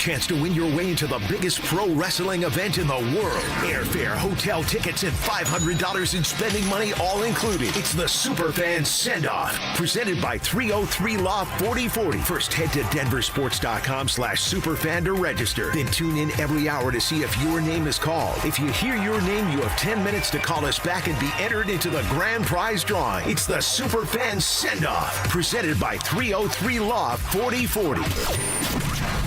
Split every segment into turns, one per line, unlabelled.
chance to win your way into the biggest pro wrestling event in the world. Airfare, hotel tickets, and $500 in spending money all included. It's the Superfan Send-Off, presented by 303 Law 4040. First, head to DenverSports.com/Superfan to register. Then tune in every hour to see if your name is called. If you hear your name, you have 10 minutes to call us back and be entered into the grand prize drawing. It's the Superfan Send-Off, presented by 303 Law 4040.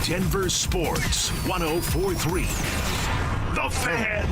Denver Sports 104.3. The Fan.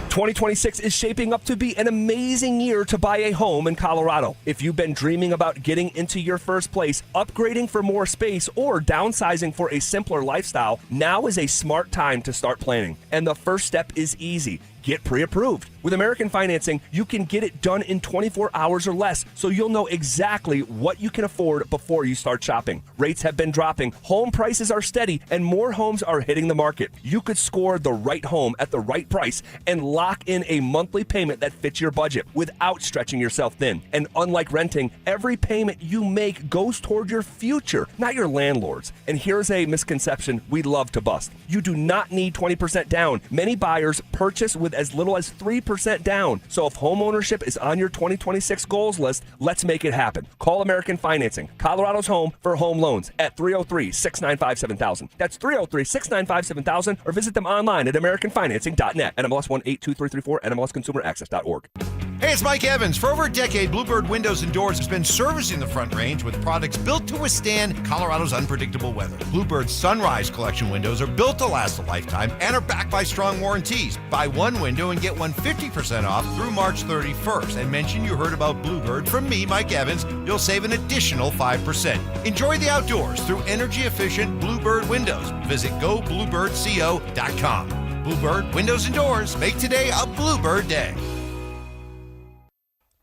2026 is shaping up to be an amazing year to buy a home in Colorado. If you've been dreaming about getting into your first place, upgrading for more space, or downsizing for a simpler lifestyle, now is a smart time to start planning. And the first step is easy. Get pre-approved. With American Financing, you can get it done in 24 hours or less, so you'll know exactly what you can afford before you start shopping. Rates have been dropping, home prices are steady, and more homes are hitting the market. You could score the right home at the right price and lock in a monthly payment that fits your budget without stretching yourself thin. And unlike renting, every payment you make goes toward your future, not your landlord's. And here's a misconception we'd love to bust. You do not need 20% down. Many buyers purchase with as little as 3% down. So if home ownership is on your 2026 goals list, let's make it happen. Call American Financing, Colorado's home for home loans, at 303-695-7000. That's 303-695-7000, or visit them online at americanfinancing.net. NMLS 182334, NMLSconsumeraccess.org.
Hey, it's Mike Evans. For over a decade, Bluebird Windows and Doors has been servicing the Front Range with products built to withstand Colorado's unpredictable weather. Bluebird's Sunrise Collection windows are built to last a lifetime and are backed by strong warranties. Buy one window and get one 50% off through March 31st. And mention you heard about Bluebird from me, Mike Evans. You'll save an additional 5%. Enjoy the outdoors through energy-efficient Bluebird windows. Visit gobluebirdco.com. Bluebird Windows and Doors. Make today a Bluebird day.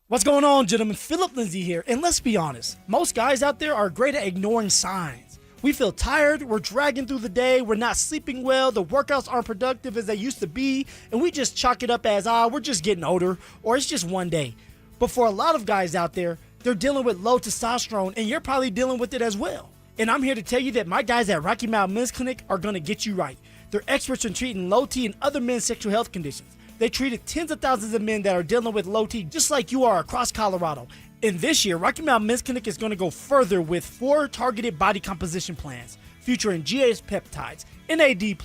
What's going on, gentlemen? Phillip Lindsay here, and let's be honest, most guys out there are great at ignoring signs. We feel tired, we're dragging through the day, we're not sleeping well, the workouts aren't productive as they used to be, and we just chalk it up as, we're just getting older, or it's just one day. But for a lot of guys out there, they're dealing with low testosterone, and you're probably dealing with it as well. And I'm here to tell you that my guys at Rocky Mountain Men's Clinic are going to get you right. They're experts in treating low T and other men's sexual health conditions. They treated tens of thousands of men that are dealing with low T just like you are across Colorado. And this year, Rocky Mountain Men's Clinic is going to go further with 4 targeted body composition plans featuring GA's peptides, NAD+,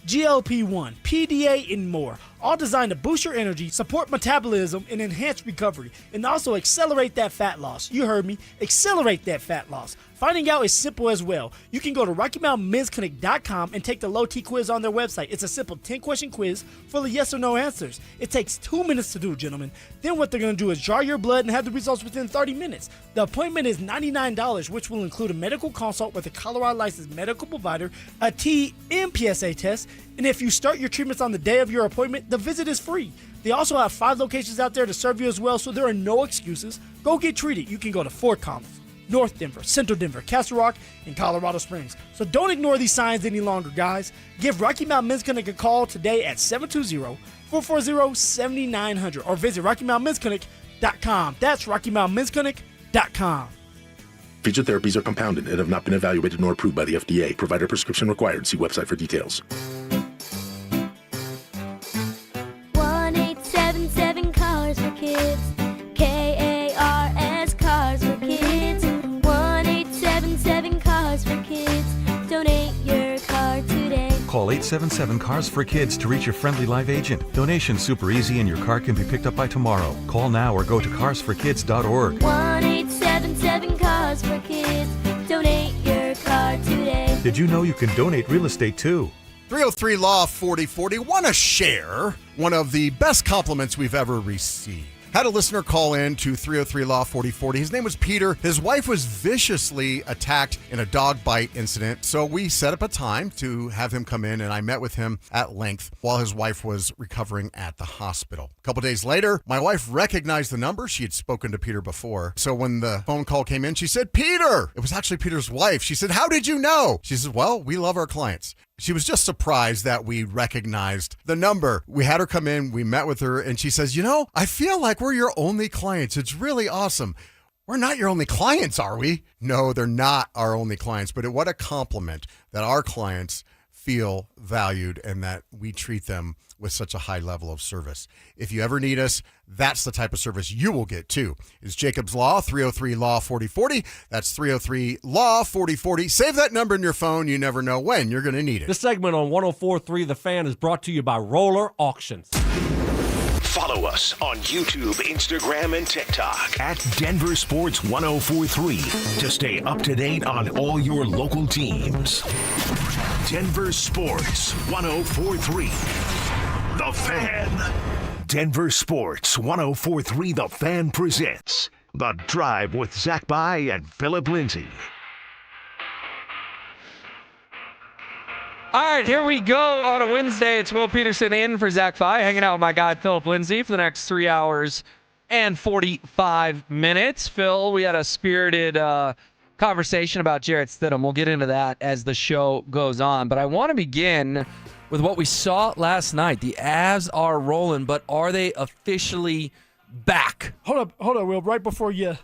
GLP-1, PDA, and more, all designed to boost your energy, support metabolism, and enhance recovery, and also accelerate that fat loss. You heard me, accelerate that fat loss. Finding out is simple as well. You can go to RockyMountainMen'sClinic.com and take the low T quiz on their website. It's a simple 10-question quiz full of yes or no answers. It takes 2 minutes to do, gentlemen. Then what they're going to do is draw your blood and have the results within 30 minutes. The appointment is $99, which will include a medical consult with a Colorado licensed medical provider, a TMPSA test, and if you start your treatments on the day of your appointment, the visit is free. They also have 5 locations out there to serve you as well, so there are no excuses. Go get treated. You can go to Fort Collins, North Denver, Central Denver, Castle Rock, and Colorado Springs. So don't ignore these signs any longer, guys. Give Rocky Mountain Men's Clinic a call today at 720-440-7900 or visit RockyMountainMen'sClinic.com. That's RockyMountainMen'sClinic.com.
Featured therapies are compounded and have not been evaluated nor approved by the FDA. Provider prescription required. See website for details.
1-877 Cars for Kids. KARS Cars for Kids. 1-877 Cars for Kids. Donate your car today.
Call 877 Cars for Kids to reach your friendly live agent. Donation's super easy and your car can be picked up by tomorrow. Call now or go to carsforkids.org.
1-877 Cars for Kids. Donate your car today.
Did you know you can donate real estate too?
303 Law 4040. Want to share one of the best compliments we've ever received. Had a listener call in to 303 Law 4040. His name was Peter. His wife was viciously attacked in a dog bite incident. So we set up a time to have him come in, and I met with him at length while his wife was recovering at the hospital. A couple days later, my wife recognized the number. She had spoken to Peter before. So when the phone call came in, she said, "Peter!" It was actually Peter's wife. She said, "How did you know?" She said, "Well, we love our clients." She was just surprised that we recognized the number. We had her come in, we met with her, and she says, I feel like we're your only clients. It's really awesome. We're not your only clients, are we? No, they're not our only clients, but what a compliment that our clients feel valued and that we treat them with such a high level of service. If you ever need us, that's the type of service you will get too. It's Jacob's Law, 303-LAW-4040. That's 303-LAW-4040. Save that number in your phone. You never know when you're going to need it.
This segment on 104.3 The Fan is brought to you by Roller Auctions.
Follow us on YouTube, Instagram, and TikTok at Denver Sports 1043 to stay up to date on all your local teams. Denver Sports 1043. The Fan. Denver Sports 1043 The Fan presents The Drive with Zach By and Phillip Lindsay.
All right, here we go on a Wednesday. It's Will Peterson in for Zach By, hanging out with my guy Phillip Lindsay for the next 3 hours and 45 minutes. Phil, we had a spirited conversation about Jarrett Stidham. We'll get into that as the show goes on. But I want to begin with what we saw last night. The Avs are rolling, but are they officially back?
Hold up, Will. Right before you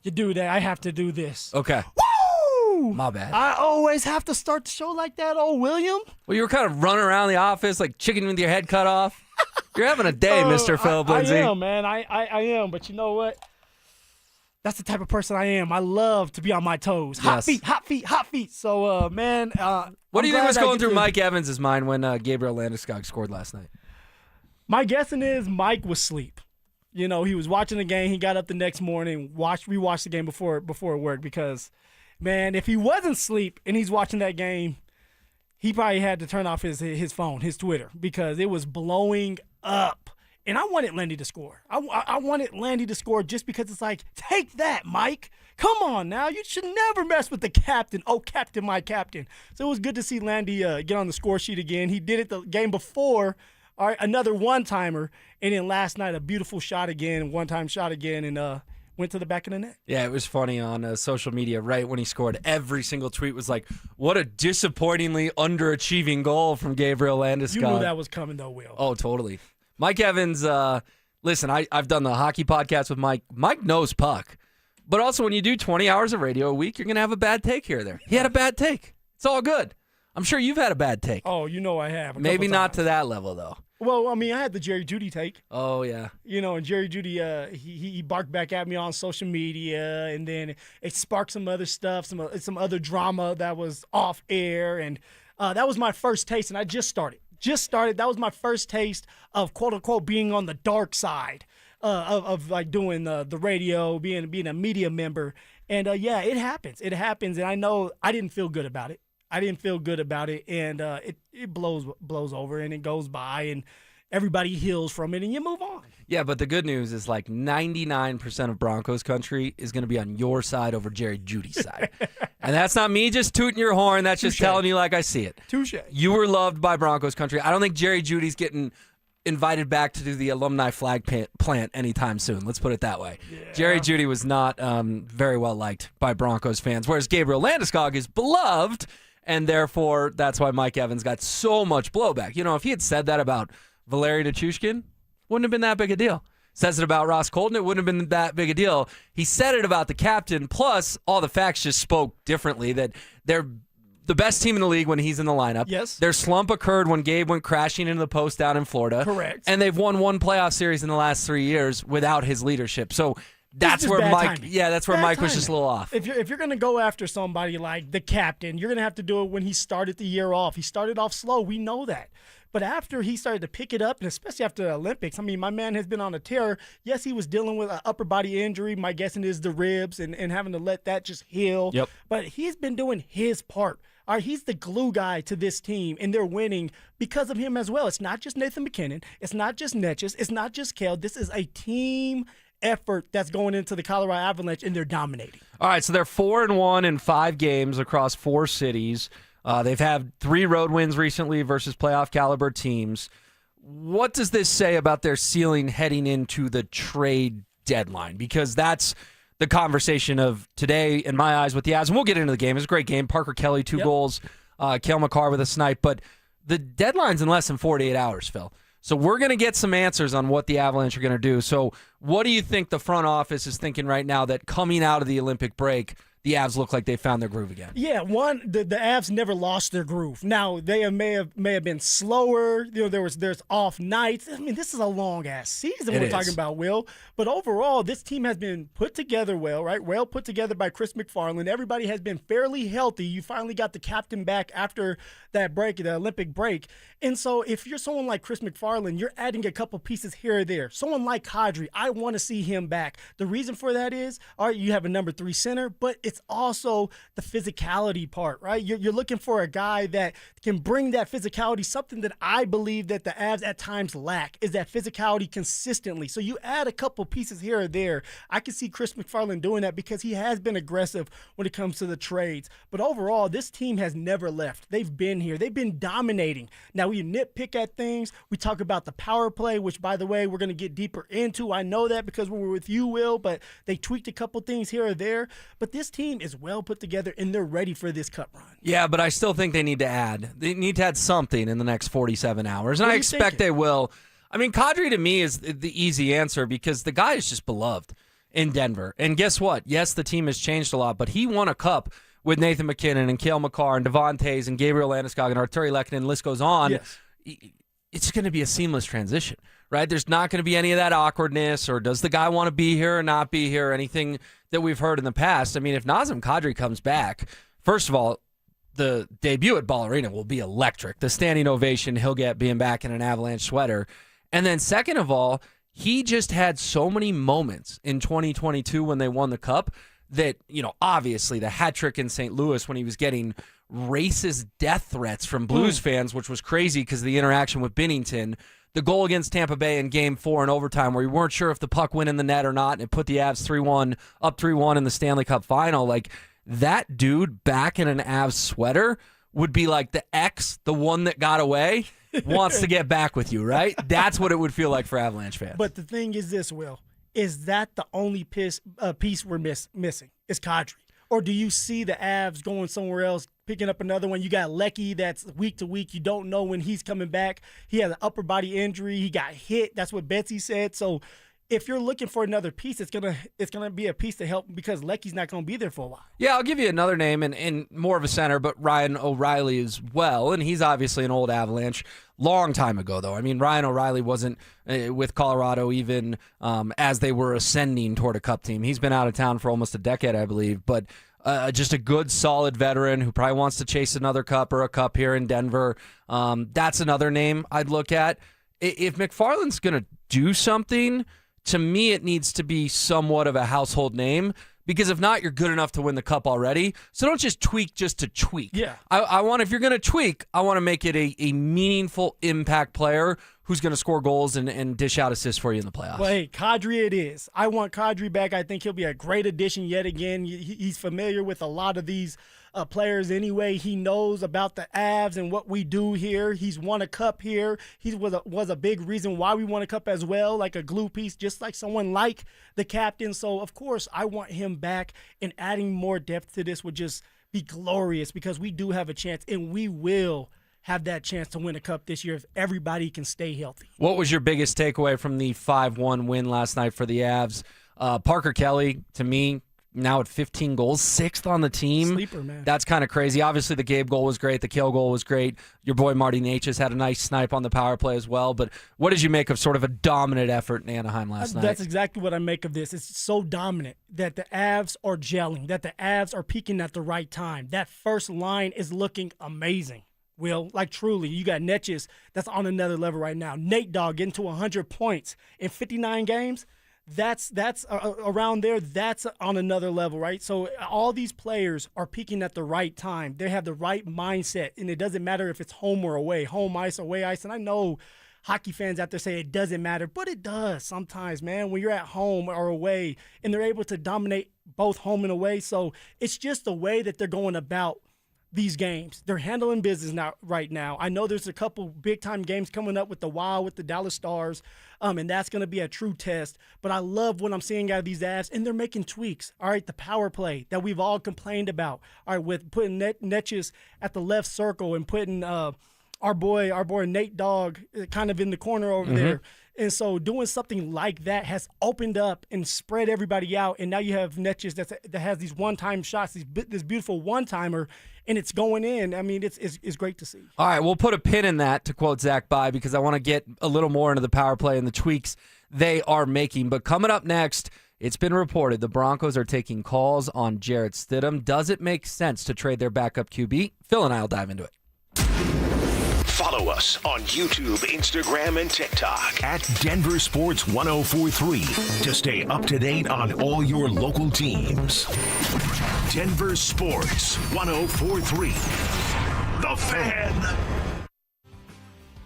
do that, I have to do this.
Okay.
Woo!
My bad.
I always have to start the show like that, old William.
Well, you were kind of running around the office like chicken with your head cut off. You're having a day, Mr. Phillip Lindsay.
I am, man. I am. But you know what? That's the type of person I am. I love to be on my toes. Hot feet, hot feet, hot feet. So, man.
What do you think was going through Mike Evans' mind when Gabriel Landeskog scored last night?
My guessing is Mike was asleep. You know, he was watching the game. He got up the next morning, rewatched the game before work because, man, if he wasn't asleep and he's watching that game, he probably had to turn off his phone, his Twitter, because it was blowing up. And I wanted Landy to score. I wanted Landy to score just because it's like, take that, Mike. Come on now. You should never mess with the captain. Oh, captain, my captain. So it was good to see Landy get on the score sheet again. He did it the game before. All right, another one-timer. And then last night, a beautiful shot again, one-time shot again, and went to the back of the net.
Yeah, it was funny on social media right when he scored. Every single tweet was like, what a disappointingly underachieving goal from Gabriel Landeskog.
You knew that was coming, though, Will.
Oh, totally. Mike Evans, listen, I've done the hockey podcast with Mike. Mike knows puck. But also when you do 20 hours of radio a week, you're going to have a bad take here or there. He had a bad take. It's all good. I'm sure you've had a bad take.
Oh, you know I have.
Maybe not to that level, though.
Well, I mean, I had the Jerry Jeudy take.
Oh, yeah.
You know, and Jerry Jeudy, he barked back at me on social media, and then it sparked some other stuff, some other drama that was off air, and that was my first taste, and I just started. That was my first taste of quote-unquote being on the dark side of like doing the radio, being a media member. And, yeah, it happens. It happens, and I know I didn't feel good about it. And it blows over, and it goes by, and everybody heals from it, and you move on.
Yeah, but the good news is like 99% of Broncos country is going to be on your side over Jerry Jeudy's side. And that's not me just tooting your horn. That's just telling you like I see it.
Touche.
You were loved by Broncos country. I don't think Jerry Jeudy's getting invited back to do the alumni flag plant anytime soon. Let's put it that way. Yeah. Jerry Jeudy was not very well liked by Broncos fans, whereas Gabriel Landeskog is beloved, and therefore that's why Mike Evans got so much blowback. You know, if he had said that about Valeri Nichushkin, wouldn't have been that big a deal. Says it about Ross Colton, it wouldn't have been that big a deal. He said it about the captain, plus all the facts just spoke differently, that they're the best team in the league when he's in the lineup.
Yes.
Their slump occurred when Gabe went crashing into the post down in Florida.
Correct.
And they've won one playoff series in the last 3 years without his leadership. So that's where Mike
timing.
Yeah, that's where Mike was just a little off.
If you're going to go after somebody like the captain, you're going to have to do it when he started the year off. He started off slow. We know that. But after he started to pick it up, and especially after the Olympics, I mean, my man has been on a tear. Yes, he was dealing with an upper body injury. My guessing is the ribs and having to let that just heal.
Yep.
But he's been doing his part. All right, he's the glue guy to this team, and they're winning because of him as well. It's not just Nathan McKinnon. It's not just Netches. It's not just Kale. This is a team effort that's going into the Colorado Avalanche, and they're dominating.
All right, so they're 4-1 in 5 games across 4 cities. They've had 3 road wins recently versus playoff caliber teams. What does this say about their ceiling heading into the trade deadline? Because that's the conversation of today, in my eyes, with the Avs. And we'll get into the game. It was a great game. Parker Kelly, 2 goals. Cale Makar with a snipe. But the deadline's in less than 48 hours, Phil. So we're going to get some answers on what the Avalanche are going to do. So what do you think the front office is thinking right now that coming out of the Olympic break, the Avs look like they found their groove again.
Yeah, the Avs never lost their groove. Now they may have been slower. There's off nights. I mean, this is a long ass season we're talking about, Will. But overall, this team has been put together well, right? Well put together by Chris McFarland. Everybody has been fairly healthy. You finally got the captain back after that break, the Olympic break. And so if you're someone like Chris McFarland, you're adding a couple pieces here or there. Someone like Kadri, I want to see him back. The reason for that is, all right, you have a number 3 center, but it's also the physicality part, right? You're looking for a guy that can bring that physicality, something that I believe that the Avs at times lack, is that physicality consistently. So you add a couple pieces here or there. I can see Chris McFarland doing that because he has been aggressive when it comes to the trades. But overall, this team has never left. They've been here. They've been dominating. Now, we nitpick at things. We talk about the power play, which, by the way, we're going to get deeper into. I know that because we were with you, Will, but they tweaked a couple things here or there. But this team is well put together, and they're ready for this cup run.
Yeah, but I still think they need to add. They need to add something in the next 47 hours, and I expect they will. I mean, Kadri to me is the easy answer because the guy is just beloved in Denver. And guess what? Yes, the team has changed a lot, but he won a cup with Nathan McKinnon and Cale Makar and Devon Tays and Gabriel Landeskog and Arturi Lehkonen, and the list goes on.
Yes.
It's going to be a seamless transition, right? There's not going to be any of that awkwardness or does the guy want to be here or not be here, anything that we've heard in the past. I mean, if Nazem Kadri comes back, first of all, the debut at Ball Arena will be electric. The standing ovation he'll get being back in an Avalanche sweater. And then second of all, he just had so many moments in 2022 when they won the Cup that, obviously the hat trick in St. Louis when he was getting racist death threats from Blues fans, which was crazy because of the interaction with Binnington. The goal against Tampa Bay in Game 4 in overtime where you weren't sure if the puck went in the net or not, and it put the Avs 3-1 in the Stanley Cup final. Like, that dude back in an Avs sweater would be like the ex, the one that got away, wants to get back with you, right? That's what it would feel like for Avalanche fans.
But the thing is this, Will, is that the only piece we're missing is Kadri? Or do you see the Avs going somewhere else, picking up another one? You got Lecky that's week to week. You don't know when he's coming back. He had an upper body injury. He got hit. That's what Betsy said. So if you're looking for another piece, it's gonna be a piece to help because Lecky's not going to be there for a while.
Yeah, I'll give you another name and more of a center, but Ryan O'Reilly as well. And he's obviously an old Avalanche. Long time ago, though. I mean, Ryan O'Reilly wasn't with Colorado even as they were ascending toward a Cup team. He's been out of town for almost a decade, I believe. But just a good, solid veteran who probably wants to chase another Cup or a Cup here in Denver. That's another name I'd look at. If McFarland's going to do something, to me it needs to be somewhat of a household name. Because if not, you're good enough to win the Cup already. So don't just tweak just to tweak.
Yeah.
I want, if you're going to tweak, I want to make it a meaningful impact player who's going to score goals and dish out assists for you in the playoffs.
Well, hey, Kadri it is. I want Kadri back. I think he'll be a great addition yet again. He's familiar with a lot of these players anyway. He knows about the Avs and what we do here. He's won a Cup here. He was a big reason why we won a Cup as well, like a glue piece, just like someone like the captain. So, of course, I want him back, and adding more depth to this would just be glorious because we do have a chance, and we will have that chance to win a Cup this year if everybody can stay healthy.
What was your biggest takeaway from the 5-1 win last night for the Avs? Parker Kelly, to me, now at 15 goals, 6th on the team.
Sleeper, man.
That's kind of crazy. Obviously, the Gabe goal was great. The Kale goal was great. Your boy Marty Natchez had a nice snipe on the power play as well. But what did you make of sort of a dominant effort in Anaheim last night?
That's exactly what I make of this. It's so dominant that the Avs are gelling, that the Avs are peaking at the right time. That first line is looking amazing. Will, like truly, you got Netches that's on another level right now. Nate Dogg getting to 100 points in 59 games. That's around there. That's on another level, right? So all these players are peaking at the right time. They have the right mindset, and it doesn't matter if it's home or away, home ice, away ice. And I know hockey fans out there say it doesn't matter, but it does sometimes, man, when you're at home or away, and they're able to dominate both home and away. So it's just the way that they're going about these games. They're handling business right now. I know there's a couple big-time games coming up with the Wild, with the Dallas Stars, and that's going to be a true test. But I love what I'm seeing out of these Avs, and they're making tweaks. All right, the power play that we've all complained about. All right, with putting Netches at the left circle and putting our boy Nate Dogg kind of in the corner over there. And so doing something like that has opened up and spread everybody out. And now you have niches that has these one-time shots, this beautiful one-timer, and it's going in. I mean, it's great to see.
All right, we'll put a pin in that, to quote Zach By, because I want to get a little more into the power play and the tweaks they are making. But coming up next, it's been reported the Broncos are taking calls on Jarrett Stidham. Does it make sense to trade their backup QB? Phil and I will dive into it.
Follow us on YouTube, Instagram, and TikTok at Denver Sports 1043 to stay up to date on all your local teams. Denver Sports 1043. The Fan.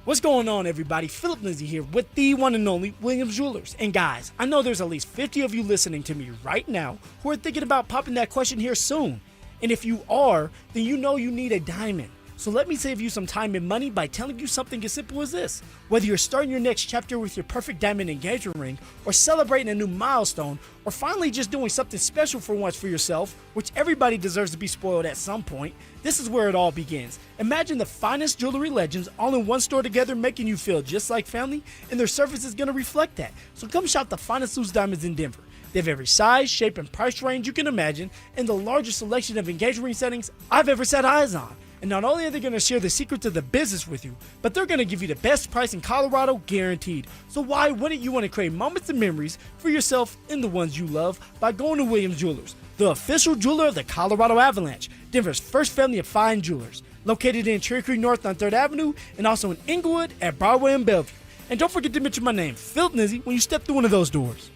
What's going on, everybody? Phillip Lindsay here with the one and only Williams Jewelers. And guys, I know there's at least 50 of you listening to me right now who are thinking about popping that question here soon. And if you are, then you know you need a diamond. So let me save you some time and money by telling you something as simple as this. Whether you're starting your next chapter with your perfect diamond engagement ring, or celebrating a new milestone, or finally just doing something special for once for yourself, which everybody deserves to be spoiled at some point, this is where it all begins. Imagine the finest jewelry legends all in one store together, making you feel just like family, and their service is going to reflect that. So come shop the finest loose diamonds in Denver. They have every size, shape, and price range you can imagine, and the largest selection of engagement ring settings I've ever set eyes on. And not only are they going to share the secrets of the business with you, but they're going to give you the best price in Colorado guaranteed. So why wouldn't you want to create moments and memories for yourself and the ones you love by going to Williams Jewelers, the official jeweler of the Colorado Avalanche, Denver's first family of fine jewelers, located in Cherry Creek North on 3rd Avenue and also in Inglewood at Broadway and Bellevue. And don't forget to mention my name, Phillip Lindsay, when you step through one of those doors.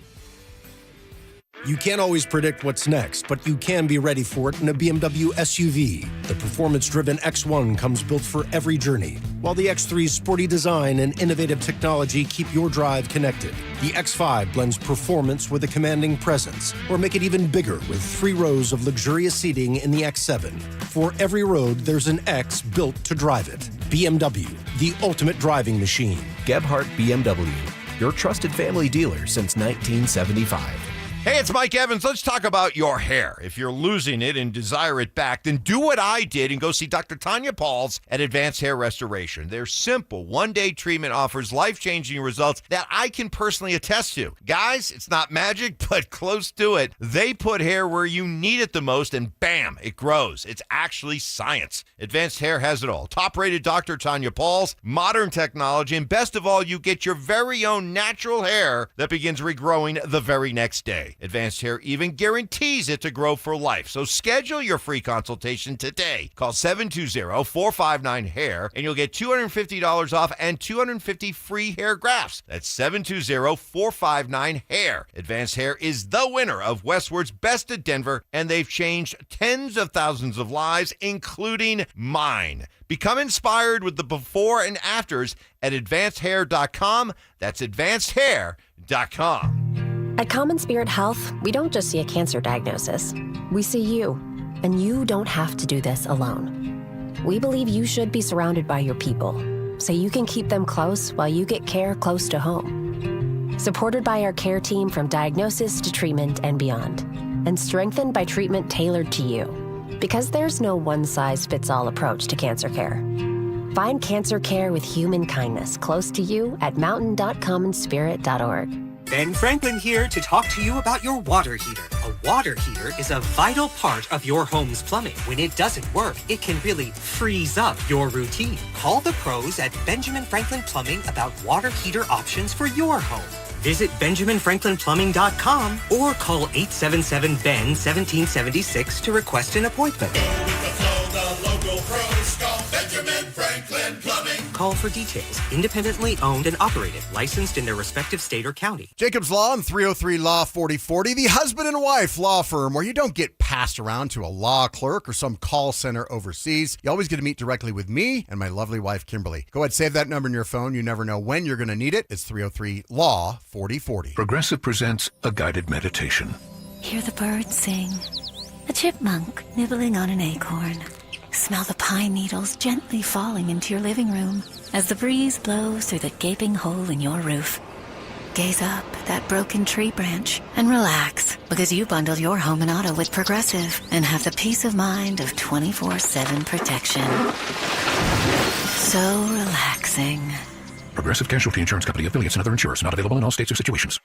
You can't always predict what's next, but you can be ready for it in a BMW SUV. The performance-driven X1 comes built for every journey, while the X3's sporty design and innovative technology keep your drive connected. The X5 blends performance with a commanding presence, or make it even bigger with 3 rows of luxurious seating in the X7. For every road, there's an X built to drive it. BMW, the ultimate driving machine.
Gebhardt BMW, your trusted family dealer since 1975.
Hey, it's Mike Evans. Let's talk about your hair. If you're losing it and desire it back, then do what I did and go see Dr. Tanya Pauls at Advanced Hair Restoration. Their simple one-day treatment offers life-changing results that I can personally attest to. Guys, it's not magic, but close to it. They put hair where you need it the most, and bam, it grows. It's actually science. Advanced Hair has it all. Top-rated Dr. Tanya Pauls, modern technology, and best of all, you get your very own natural hair that begins regrowing the very next day. Advanced Hair even guarantees it to grow for life. So schedule your free consultation today. Call 720-459-HAIR and you'll get $250 off and 250 free hair grafts. That's 720-459-HAIR. Advanced Hair is the winner of Westward's Best of Denver, and they've changed tens of thousands of lives, including mine. Become inspired with the before and afters at advancedhair.com. That's advancedhair.com.
At Common Spirit Health, we don't just see a cancer diagnosis. We see you, and you don't have to do this alone. We believe you should be surrounded by your people, so you can keep them close while you get care close to home. Supported by our care team from diagnosis to treatment and beyond, and strengthened by treatment tailored to you. Because there's no one-size-fits-all approach to cancer care. Find cancer care with human kindness close to you at mountain.commonspirit.org.
Ben Franklin here to talk to you about your water heater. A water heater is a vital part of your home's plumbing. When it doesn't work, it can really freeze up your routine. Call the pros at Benjamin Franklin Plumbing about water heater options for your home. Visit BenjaminFranklinPlumbing.com or call 877-BEN-1776 to request an appointment.
The local pros call Benjamin Franklin Plumbing.
Call for details. Independently owned and operated. Licensed in their respective state or county.
Jacobs Law and 303 Law 4040, the husband and wife law firm where you don't get passed around to a law clerk or some call center overseas. You always get to meet directly with me and my lovely wife, Kimberly. Go ahead, save that number in your phone. You never know when you're going to need it. It's 303 Law 4040.
Progressive presents a guided meditation.
Hear the birds sing. A chipmunk nibbling on an acorn. Smell the pine needles gently falling into your living room as the breeze blows through the gaping hole in your roof. Gaze up at that broken tree branch and relax, because you bundled your home and auto with Progressive and have the peace of mind of 24/7 protection. So relaxing.
Progressive Casualty Insurance Company, affiliates, and other insurers. Not available in all states or situations.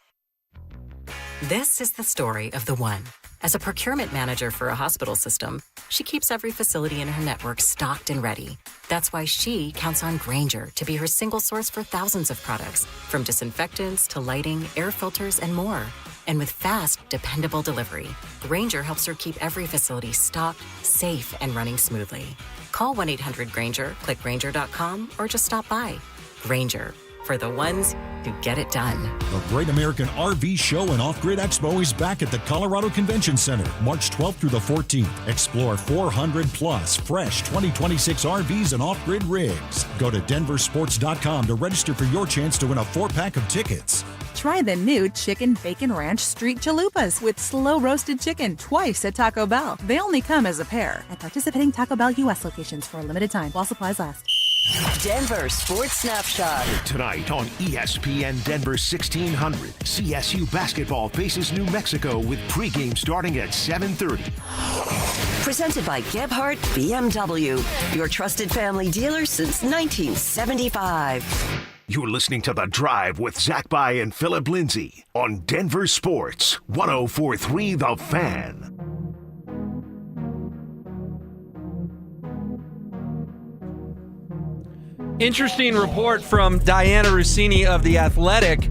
This is the story of the one. As a procurement manager for a hospital system, she keeps every facility in her network stocked and ready. That's why she counts on Grainger to be her single source for thousands of products, from disinfectants to lighting, air filters, and more. And with fast, dependable delivery, Grainger helps her keep every facility stocked, safe, and running smoothly. Call 1-800-GRAINGER, click Grainger.com, or just stop by. Grainger, for the ones who get it done.
The Great American RV Show and Off-Grid Expo is back at the Colorado Convention Center, March 12th through the 14th. Explore 400-plus fresh 2026 RVs and off-grid rigs. Go to DenverSports.com to register for your chance to win a 4-pack of tickets.
Try the new Chicken Bacon Ranch Street Chalupas with slow-roasted chicken twice at Taco Bell. They only come as a pair at participating Taco Bell U.S. locations for a limited time while supplies last.
Denver Sports Snapshot.
Tonight on ESPN Denver 1600, CSU basketball faces New Mexico with pregame starting at 7:30.
Presented by Gebhardt BMW, your trusted family dealer since 1975.
You're listening to The Drive with Zach By and Phillip Lindsay on Denver Sports 104.3 The Fan.
Interesting report from Diana Rossini of The Athletic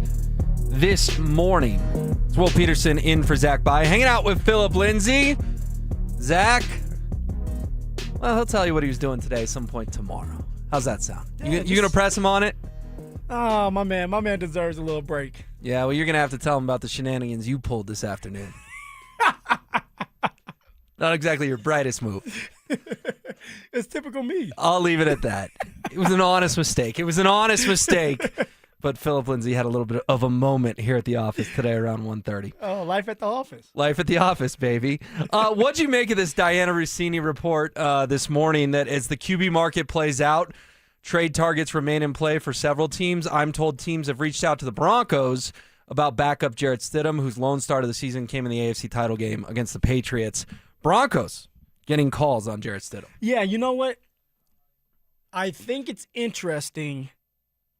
this morning. It's Will Peterson in for Zach By, hanging out with Phillip Lindsay. Zach, well, he'll tell you what he was doing today some point tomorrow. How's that sound? You going to press him on it?
Oh, my man deserves a little break.
Yeah, well, you're going to have to tell him about the shenanigans you pulled this afternoon. Not exactly your brightest move.
It's typical me.
I'll leave it at that. It was an honest mistake. But Phillip Lindsay had a little bit of a moment here at the office today around 1:30.
Oh, life at the office.
Life at the office, baby. What'd you make of this Diana Rossini report this morning that as the QB market plays out, trade targets remain in play for several teams? I'm told teams have reached out to the Broncos about backup Jarrett Stidham, whose lone start of the season came in the AFC title game against the Patriots. Broncos getting calls on Jarrett Stidham.
Yeah, you know what? I think it's interesting,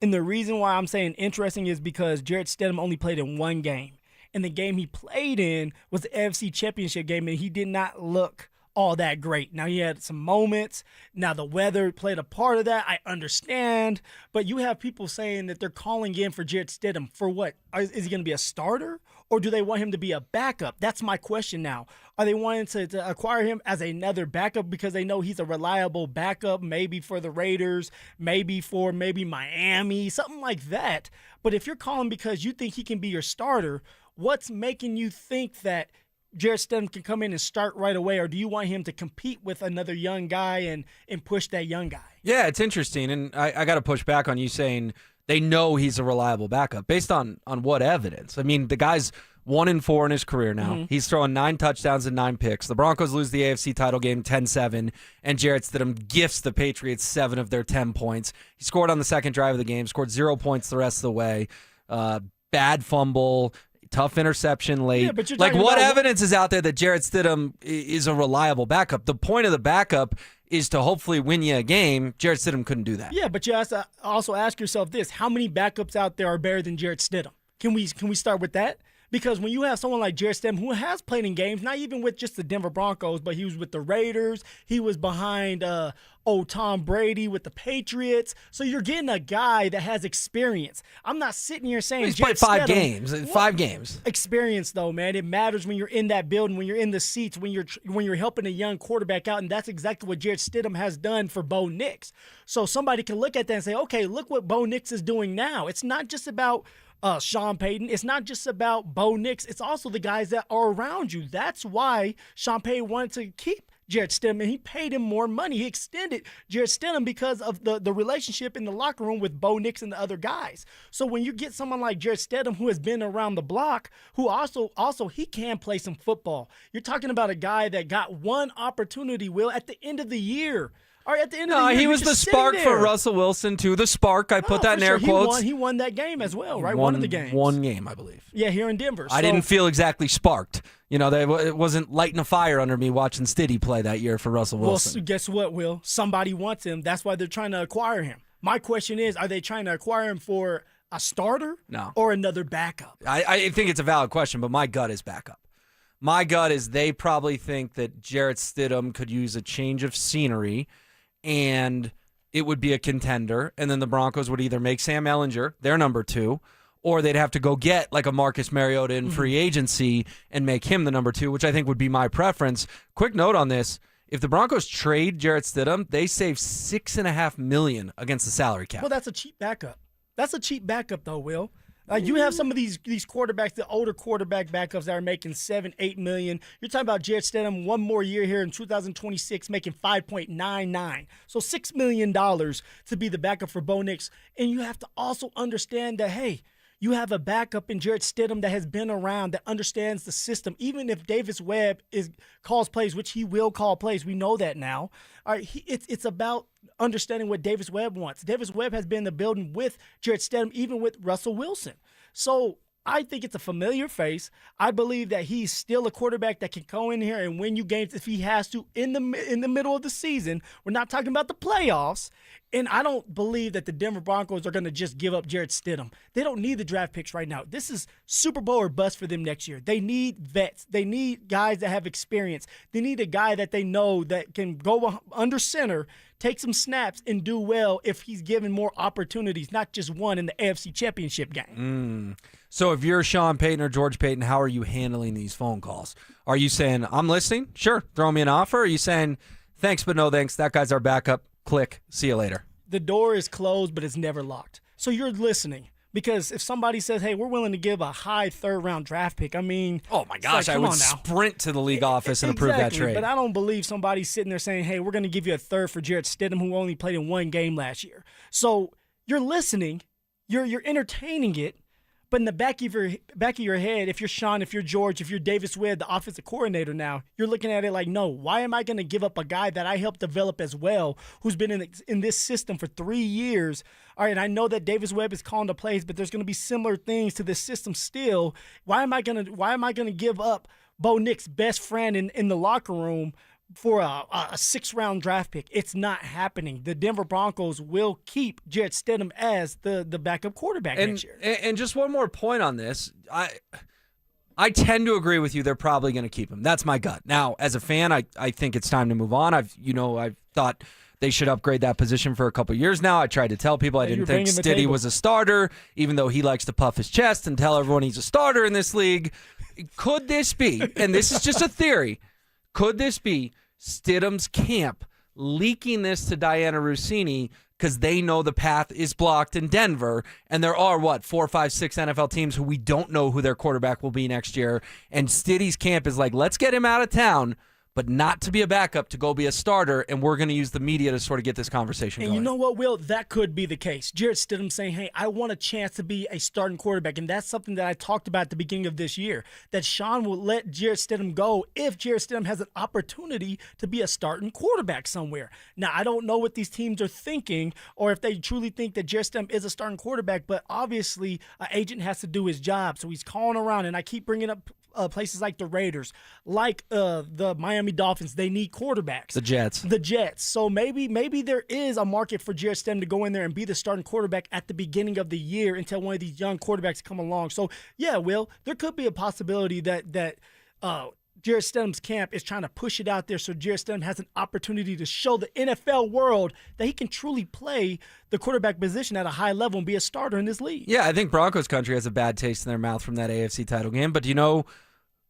and the reason why I'm saying interesting is because Jarrett Stidham only played in one game, and the game he played in was the AFC Championship game, and he did not look all that great. Now, he had some moments. Now, the weather played a part of that. I understand, but you have people saying that they're calling in for Jarrett Stidham for what? Is he going to be a starter, or do they want him to be a backup? That's my question now. Are they wanting to acquire him as another backup because they know he's a reliable backup, maybe for the Raiders, maybe for Miami, something like that? But if you're calling because you think he can be your starter, what's making you think that Jarrett Stidham can come in and start right away, or do you want him to compete with another young guy and push that young guy?
Yeah, it's interesting, and I got to push back on you saying they know he's a reliable backup. Based on what evidence? I mean, the guy's 1-4 in his career now. Mm-hmm. He's throwing 9 touchdowns and 9 picks. The Broncos lose the AFC title game 10-7, and Jarrett Stidham gifts the Patriots 7 of their 10 points. He scored on the second drive of the game, scored 0 points the rest of the way. Bad fumble, tough interception late.
Yeah, but
what evidence is out there that Jarrett Stidham is a reliable backup? The point of the backup is to hopefully win you a game. Jarrett Stidham couldn't do that.
Yeah, but you have to also ask yourself this: how many backups out there are better than Jarrett Stidham? Can we start with that? Because when you have someone like Jarrett Stidham, who has played in games, not even with just the Denver Broncos, but he was with the Raiders, he was behind Tom Brady with the Patriots. So you're getting a guy that has experience. I'm not sitting here saying
he's played 5 games. 5 games.
Experience, though, man. It matters when you're in that building, when you're in the seats, when you're helping a young quarterback out, and that's exactly what Jarrett Stidham has done for Bo Nix. So somebody can look at that and say, okay, look what Bo Nix is doing now. It's not just about Sean Payton. It's not just about Bo Nix. It's also the guys that are around you. That's why Sean Payton wanted to keep Jarrett Stidham, and he paid him more money. He extended Jarrett Stidham because of the relationship in the locker room with Bo Nix and the other guys. So when you get someone like Jarrett Stidham, who has been around the block, who also he can play some football. You're talking about a guy that got one opportunity, Will, at the end of the year. Or at the end of the year,
he was the spark for Russell Wilson, too. The spark, I put that in air quotes.
He won that game as well, right? One of the games.
One game, I believe.
Yeah, here in Denver.
I didn't feel exactly sparked. It wasn't lighting a fire under me watching Stiddy play that year for Russell Wilson.
Well, guess what, Will? Somebody wants him. That's why they're trying to acquire him. My question is, are they trying to acquire him for a starter or another backup?
I think it's a valid question, but my gut is backup. My gut is they probably think that Jarrett Stidham could use a change of scenery and it would be a contender, and then the Broncos would either make Sam Ehlinger their number 2, or they'd have to go get like a Marcus Mariota in free agency and make him the number 2, which I think would be my preference. Quick note on this. If the Broncos trade Jarrett Stidham, they save $6.5 million against the salary cap.
Well, that's a cheap backup. That's a cheap backup, though, Will. Like you have some of these quarterbacks, the older quarterback backups that are making $7-8 million. You're talking about Jarrett Stidham one more year here in 2026, making $5.99. So $6 million to be the backup for Bo Nix. And you have to also understand that, hey, you have a backup in Jarrett Stidham that has been around, that understands the system. Even if Davis Webb calls plays, which he will call plays, we know that now. All right, it's about understanding what Davis Webb wants. Davis Webb has been in the building with Jarrett Stidham, even with Russell Wilson. So I think it's a familiar face. I believe that he's still a quarterback that can go in here and win you games if he has to in the middle of the season. We're not talking about the playoffs. And I don't believe that the Denver Broncos are going to just give up Jarrett Stidham. They don't need the draft picks right now. This is Super Bowl or bust for them next year. They need vets. They need guys that have experience. They need a guy that they know that can go under center, take some snaps, and do well if he's given more opportunities, not just one in the AFC Championship game.
So if you're Sean Payton or George Payton, how are you handling these phone calls? Are you saying, I'm listening? Sure, throw me an offer. Or are you saying, thanks but no thanks, that guy's our backup, click, see you later?
The door is closed, but it's never locked. So you're listening. Because if somebody says, hey, we're willing to give a high third-round draft pick, I mean,
oh my gosh, I would sprint to the league office and approve that trade.
But I don't believe somebody's sitting there saying, hey, we're going to give you a third for Jarrett Stidham, who only played in one game last year. So you're listening, you're entertaining it, but in the back of your head, if you're Sean, if you're George, if you're Davis Webb, the offensive coordinator now, you're looking at it like, no, why am I going to give up a guy that I helped develop as well, who's been in this system for 3 years? All right, and I know that Davis Webb is calling the plays, but there's going to be similar things to this system still. Why am I going to give up Bo Nix, best friend in the locker room, for a 6th-round draft pick? It's not happening. The Denver Broncos will keep Jarrett Stidham as the backup quarterback next year.
And just one more point on this. I tend to agree with you. They're probably going to keep him. That's my gut. Now, as a fan, I think it's time to move on. I've thought they should upgrade that position for a couple of years now. I tried to tell people I didn't think Stiddy was a starter, even though he likes to puff his chest and tell everyone he's a starter in this league. Could this be, and this is just a theory, could this be Stidham's camp leaking this to Diana Rossini because they know the path is blocked in Denver, and there are, 4, 5, 6 NFL teams who we don't know who their quarterback will be next year, and Stiddy's camp is like, let's get him out of town, but not to be a backup, to go be a starter, and we're going to use the media to sort of get this conversation going.
And you know what, Will? That could be the case. Jarrett Stidham saying, hey, I want a chance to be a starting quarterback, and that's something that I talked about at the beginning of this year, that Sean will let Jarrett Stidham go if Jarrett Stidham has an opportunity to be a starting quarterback somewhere. Now, I don't know what these teams are thinking or if they truly think that Jarrett Stidham is a starting quarterback, but obviously an agent has to do his job, so he's calling around, and I keep bringing up places like the Raiders, like the Miami Dolphins. They need quarterbacks.
The Jets.
So maybe there is a market for Jarrett Stidham to go in there and be the starting quarterback at the beginning of the year until one of these young quarterbacks come along. So, yeah, Will, there could be a possibility that Jarrett Stidham's camp is trying to push it out there so Jarrett Stidham has an opportunity to show the NFL world that he can truly play the quarterback position at a high level and be a starter in this league.
Yeah, I think Broncos country has a bad taste in their mouth from that AFC title game, but do you know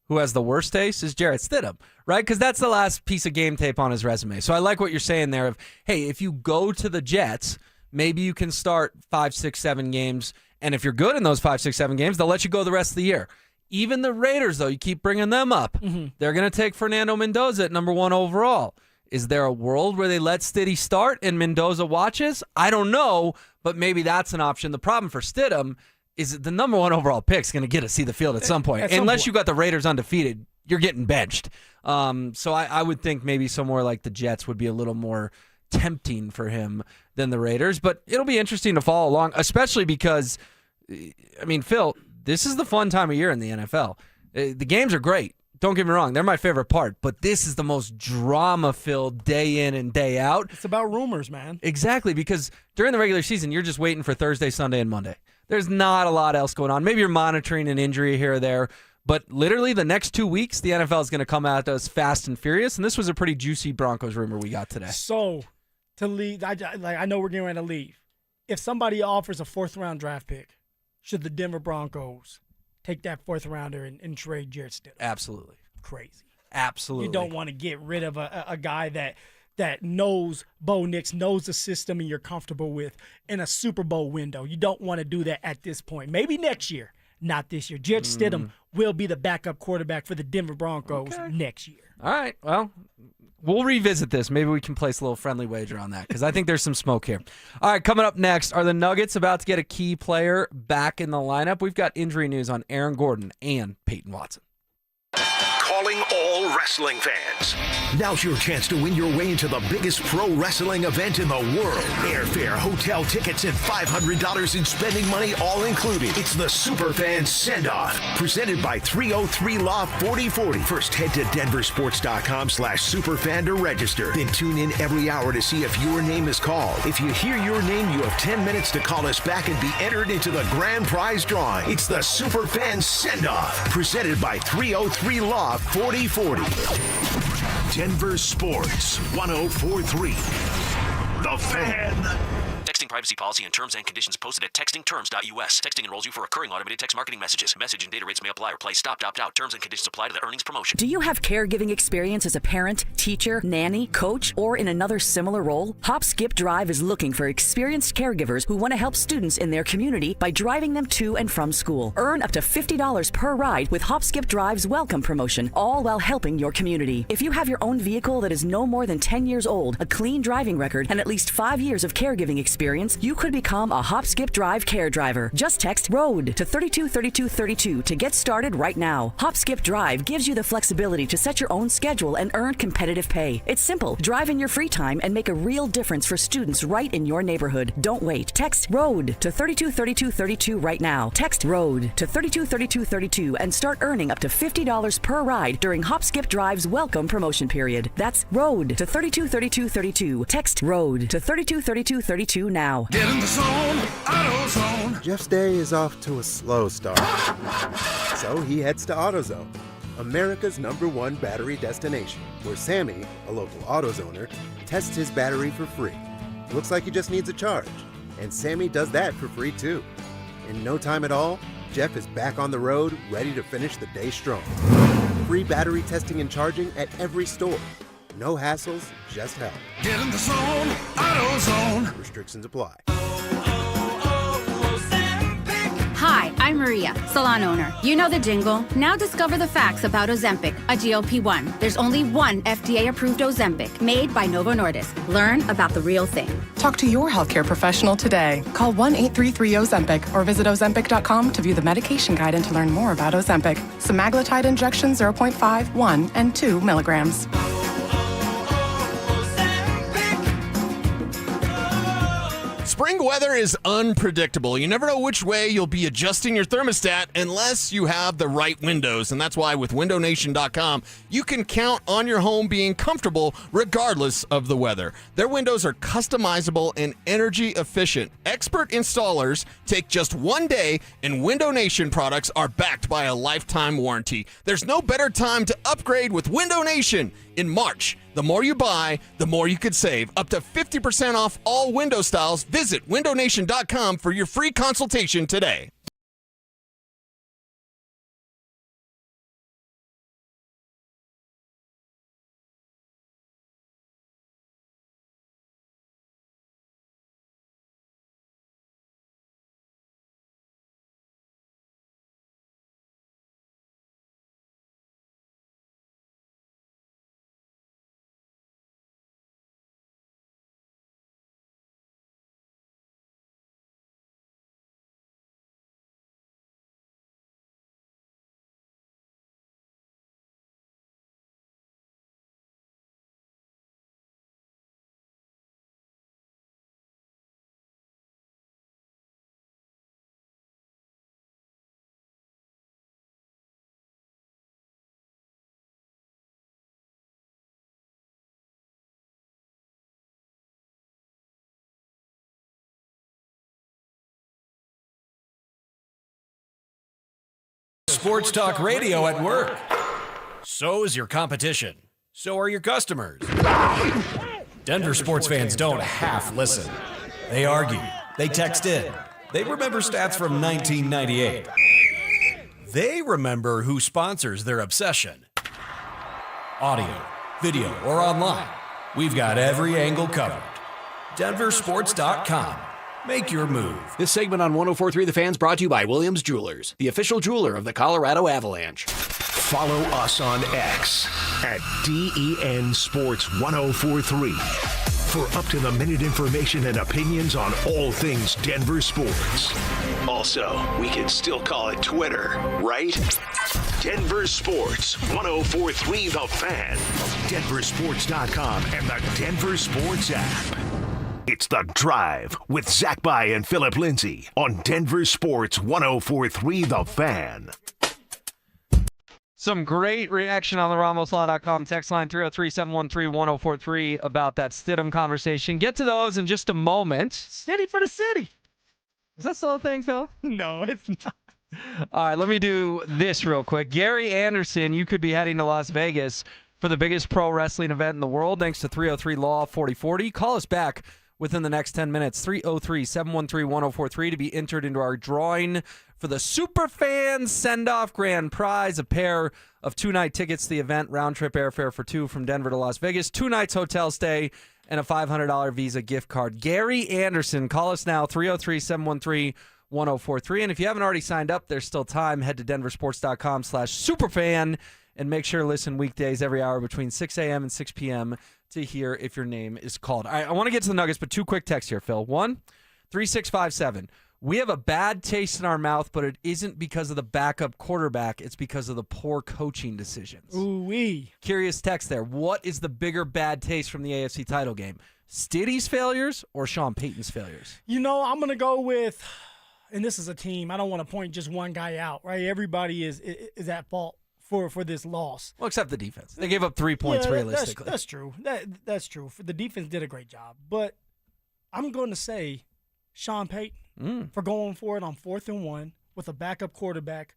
who has the worst taste? Is Jarrett Stidham, right? Because that's the last piece of game tape on his resume. So I like what you're saying there of, hey, if you go to the Jets, maybe you can start 5, 6, 7 games, and if you're good in those 5, 6, 7 games, they'll let you go the rest of the year. Even the Raiders, though, you keep bringing them up. Mm-hmm. They're going to take Fernando Mendoza at number 1 overall. Is there a world where they let Stiddy start and Mendoza watches? I don't know, but maybe that's an option. The problem for Stidham is that the number 1 overall pick is going to get to see the field at some point. Unless you got the Raiders undefeated, you're getting benched. So I would think maybe somewhere like the Jets would be a little more tempting for him than the Raiders. But it'll be interesting to follow along, especially because, I mean, Phil, this is the fun time of year in the NFL. The games are great. don't get me wrong, they're my favorite part, but this is the most drama-filled day in and day out.
It's about rumors, man.
Exactly, because during the regular season, you're just waiting for Thursday, Sunday, and Monday. There's not a lot else going on. Maybe you're monitoring an injury here or there, but literally the next 2 weeks, the NFL is going to come at us fast and furious, and this was a pretty juicy Broncos rumor we got today.
So, to leave, I know we're getting ready to leave. If somebody offers a 4th-round draft pick, should the Denver Broncos take that 4th-rounder and trade Jarrett Stidham?
Absolutely.
Crazy.
Absolutely.
You don't want to get rid of a guy that knows Bo Nix, knows the system, and you're comfortable with in a Super Bowl window. You don't want to do that at this point. Maybe next year, not this year. Jarrett Stidham will be the backup quarterback for the Denver Broncos next year.
All right, well, we'll revisit this. Maybe we can place a little friendly wager on that because I think there's some smoke here. All right, coming up next, are the Nuggets about to get a key player back in the lineup? We've got injury news on Aaron Gordon and Peyton Watson.
Calling all wrestling fans. Now's your chance to win your way into the biggest pro wrestling event in the world. Airfare, hotel tickets, and $500 in spending money all included. It's the Superfan Send-Off, presented by 303 Law 4040. First, head to DenverSports.com/Superfan to register. Then tune in every hour to see if your name is called. If you hear your name, you have 10 minutes to call us back and be entered into the grand prize drawing. It's the Superfan Send-Off, presented by 303 Law 4040. Denver Sports 1043. The Fan.
Texting privacy policy and terms and conditions posted at textingterms.us. Texting enrolls you for recurring automated text marketing messages. Message and data rates may apply or play. Stop, opt out. Terms and conditions apply to the earnings promotion.
Do you have caregiving experience as a parent, teacher, nanny, coach, or in another similar role? Hop Skip Drive is looking for experienced caregivers who want to help students in their community by driving them to and from school. Earn up to $50 per ride with Hop Skip Drive's welcome promotion, all while helping your community. If you have your own vehicle that is no more than 10 years old, a clean driving record, and at least 5 years of caregiving experience, you could become a Hop Skip Drive care driver. Just text ROAD to 323232 to get started right now. Hop Skip Drive gives you the flexibility to set your own schedule and earn competitive pay. It's simple. Drive in your free time and make a real difference for students right in your neighborhood. Don't wait. Text ROAD to 323232 right now. Text ROAD to 323232 and start earning up to $50 per ride during Hop Skip Drive's welcome promotion period. That's ROAD to 323232. Text ROAD to 323232 now.
Get in the zone, AutoZone.
Jeff's day is off to a slow start. So he heads to AutoZone, America's #1 battery destination, where Sammy, a local AutoZoner, tests his battery for free. Looks like he just needs a charge, and Sammy does that for free too. In no time at all, Jeff is back on the road, ready to finish the day strong. Free battery testing and charging at every store. No hassles, just help.
Get in the zone, AutoZone.
Restrictions apply.
Hi, I'm Maria, salon owner. You know the jingle. Now discover the facts about Ozempic, a GLP-1. There's only one FDA-approved Ozempic, made by Novo Nordisk. Learn about the real thing.
Talk to your healthcare professional today. Call 1-833-OZEMPIC or visit Ozempic.com to view the medication guide and to learn more about Ozempic. Semaglutide injection 0.5, 1, and 2 milligrams.
Spring weather is unpredictable. You never know which way you'll be adjusting your thermostat unless you have the right windows. And that's why with WindowNation.com, you can count on your home being comfortable regardless of the weather. Their windows are customizable and energy efficient. Expert installers take just one day, and Window Nation products are backed by a lifetime warranty. There's no better time to upgrade with Window Nation. In March, the more you buy, the more you could save. Up to 50% off all window styles. Visit WindowNation.com for your free consultation today.
sports talk radio at work. So is your competition. So are your customers. Denver sports fans don't half listen. They argue. They text in. They remember stats from 1998. They remember who sponsors their obsession. Audio, video, or online. We've got every angle covered. DenverSports.com. Make your move.
This segment on 104.3 The Fans brought to you by Williams Jewelers, the official jeweler of the Colorado Avalanche.
Follow us on X at DEN Sports 1043 for up-to-the-minute information and opinions on all things Denver sports. Also, we can still call it Twitter, right? Denver Sports 1043 The Fan, DenverSports.com, and the Denver Sports app. It's The Drive with Zach By and Phillip Lindsay on Denver Sports 1043 The Fan.
Some great reaction on the RamosLaw.com text line 303-713-1043 about that Stidham conversation. Get to those in just a moment.
City for the city.
Is that still a thing, Phil?
No, it's not.
All right, let me do this real quick. Gary Anderson, you could be heading to Las Vegas for the biggest pro wrestling event in the world thanks to 303-LAW-4040. Call us back within the next 10 minutes, 303-713-1043 to be entered into our drawing for the Superfans Send-Off Grand Prize, a pair of 2-night tickets to the event, round-trip airfare for two from Denver to Las Vegas, 2 nights hotel stay, and a $500 Visa gift card. Gary Anderson, call us now, 303-713-1043. And if you haven't already signed up, there's still time. Head to denversports.com/superfan and make sure to listen weekdays every hour between 6 a.m. and 6 p.m. to hear if your name is called. All right, I want to get to the Nuggets, but 2 quick texts here, Phil. 1-3657. We have a bad taste in our mouth, but it isn't because of the backup quarterback. It's because of the poor coaching decisions.
Ooh-wee.
Curious text there. What is the bigger bad taste from the AFC title game? Stiddy's failures or Sean Payton's failures?
You know, I'm going to go with, and this is a team, I don't want to point just one guy out, right? Everybody is at fault for this loss.
Well, except the defense. They gave up 3 points realistically.
That's true. That's true. The defense did a great job. But I'm going to say Sean Payton for going for it on 4th and 1 with a backup quarterback,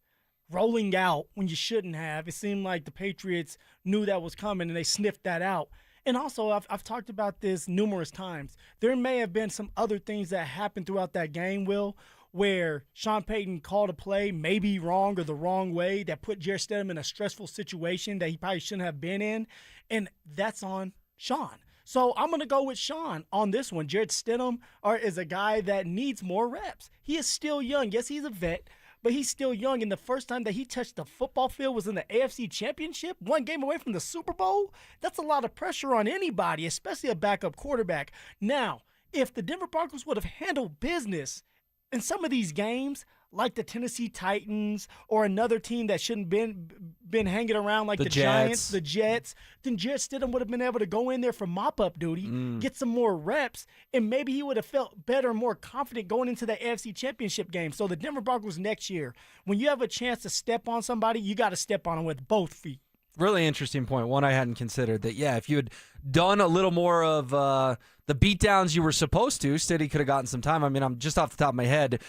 rolling out when you shouldn't have. It seemed like the Patriots knew that was coming, and they sniffed that out. And also, I've talked about this numerous times. There may have been some other things that happened throughout that game, Will, where Sean Payton called a play maybe wrong or the wrong way that put Jarrett Stidham in a stressful situation that he probably shouldn't have been in, and that's on Sean. So I'm going to go with Sean on this one. Jarrett Stidham is a guy that needs more reps. He is still young. Yes, he's a vet, but he's still young, and the first time that he touched the football field was in the AFC Championship, 1 game away from the Super Bowl. That's a lot of pressure on anybody, especially a backup quarterback. Now, if the Denver Broncos would have handled business in some of these games, like the Tennessee Titans or another team that shouldn't been hanging around like the Giants, the Jets, then Jarrett Stidham would have been able to go in there for mop-up duty, get some more reps, and maybe he would have felt better, more confident going into the AFC Championship game. So the Denver Broncos next year, when you have a chance to step on somebody, you got to step on them with both feet.
Really interesting point. One I hadn't considered. That, yeah, if you had done a little more of the beatdowns you were supposed to, Stiddy could have gotten some time. I mean, I'm just off the top of my head.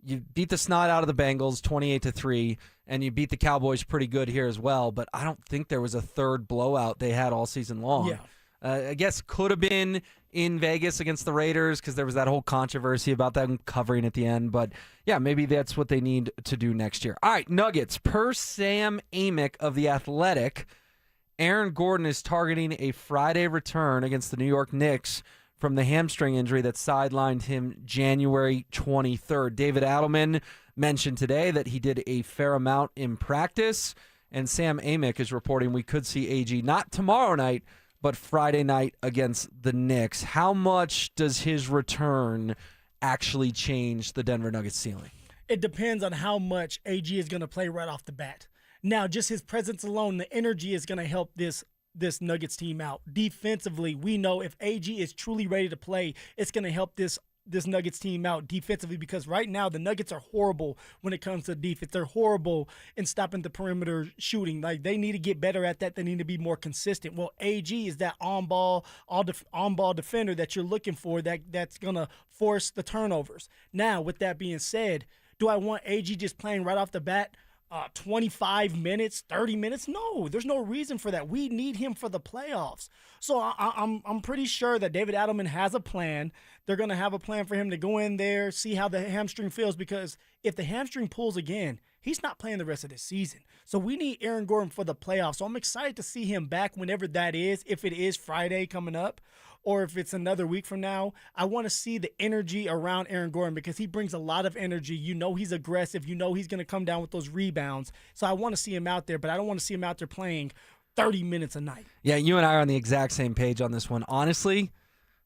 You beat the snot out of the Bengals 28-3, and you beat the Cowboys pretty good here as well, but I don't think there was a third blowout they had all season long.
Yeah.
I guess could have been in Vegas against the Raiders because there was that whole controversy about them covering at the end, but yeah, maybe that's what they need to do next year. All right, Nuggets. Per Sam Amick of The Athletic, Aaron Gordon is targeting a Friday return against the New York Knicks from the hamstring injury that sidelined him January 23rd. David Adelman mentioned today that he did a fair amount in practice, and Sam Amick is reporting we could see AG not tomorrow night, but Friday night against the Knicks. How much does his return actually change the Denver Nuggets ceiling?
It depends on how much AG is going to play right off the bat. Now, just his presence alone, the energy is going to help this Nuggets team out. Defensively, we know if AG is truly ready to play, it's going to help this Nuggets team out defensively, because right now the Nuggets are horrible when it comes to defense. They're horrible in stopping the perimeter shooting. Like, they need to get better at that. They need to be more consistent. Well, AG is that on-ball defender that you're looking for that's going to force the turnovers. Now, with that being said, do I want AG just playing right off the bat 25 minutes, 30 minutes. No, there's no reason for that. We need him for the playoffs. So I'm pretty sure that David Adelman has a plan. They're going to have a plan for him to go in there, see how the hamstring feels, because if the hamstring pulls again, he's not playing the rest of the season. So we need Aaron Gordon for the playoffs. So I'm excited to see him back whenever that is, if it is Friday coming up, or if it's another week from now. I want to see the energy around Aaron Gordon because he brings a lot of energy. You know he's aggressive. You know he's going to come down with those rebounds. So I want to see him out there, but I don't want to see him out there playing 30 minutes a night.
Yeah, you and I are on the exact same page on this one. Honestly,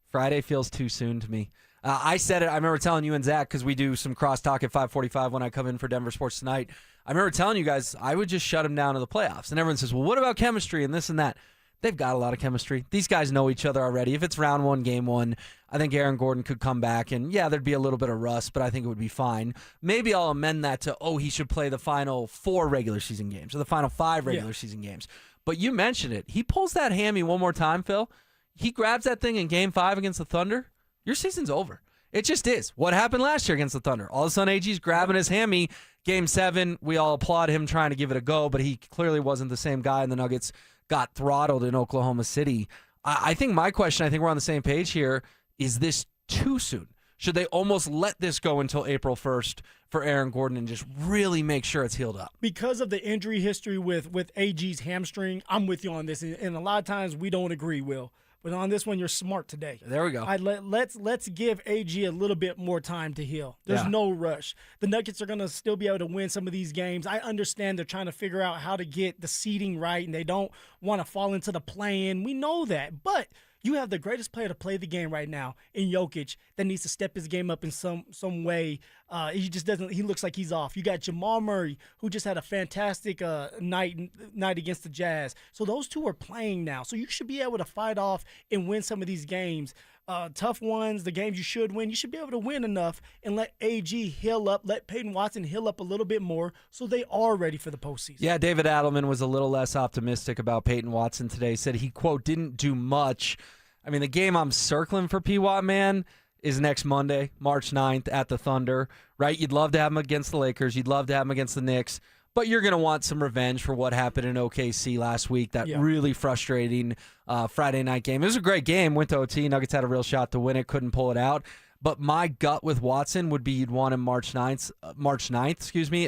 Friday feels too soon to me. I said it. I remember telling you and Zach, because we do some crosstalk at 5:45 when I come in for Denver Sports Tonight. I remember telling you guys I would just shut him down to the playoffs. And everyone says, well, what about chemistry and this and that? They've got a lot of chemistry. These guys know each other already. If it's round one, game one, I think Aaron Gordon could come back. And, yeah, there'd be a little bit of rust, but I think it would be fine. Maybe I'll amend that to, he should play the final 4 regular season games or the final 5 regular season games. But you mentioned it. He pulls that hammy one more time, Phil. He grabs that thing in Game 5 against the Thunder. Your season's over. It just is. What happened last year against the Thunder? All of a sudden, AG's grabbing his hammy. Game 7, we all applaud him trying to give it a go, but he clearly wasn't the same guy, and the Nuggets got throttled in Oklahoma City. I think my question, I think we're on the same page here, is this too soon? Should they almost let this go until April 1st for Aaron Gordon and just really make sure it's healed up? Because of the injury history with AG's hamstring, I'm with you on this, and a lot of times we don't agree, Will. But on this one, you're smart today. There we go. Let's give AG a little bit more time to heal. There's no rush. The Nuggets are going to still be able to win some of these games. I understand they're trying to figure out how to get the seeding right, and they don't want to fall into the play-in. We know that. But you have the greatest player to play the game right now in Jokic that needs to step his game up in some way. He just doesn't. He looks like he's off. You got Jamal Murray, who just had a fantastic night against the Jazz. So those two are playing now. So you should be able to fight off and win some of these games. Tough ones, the games you should win. You should be able to win enough and let AG heal up, let Payton Watson heal up a little bit more so they are ready for the postseason. Yeah, David Adelman was a little less optimistic about Payton Watson today. Said he, quote, didn't do much. I mean, the game I'm circling for P-Watt, man, is next Monday, March 9th at the Thunder, right? You'd love to have him against the Lakers. You'd love to have him against the Knicks. But you're going to want some revenge for what happened in OKC last week, that really frustrating Friday night game. It was a great game. Went to OT. Nuggets had a real shot to win it. Couldn't pull it out. But my gut with Watson would be you'd want him March 9th,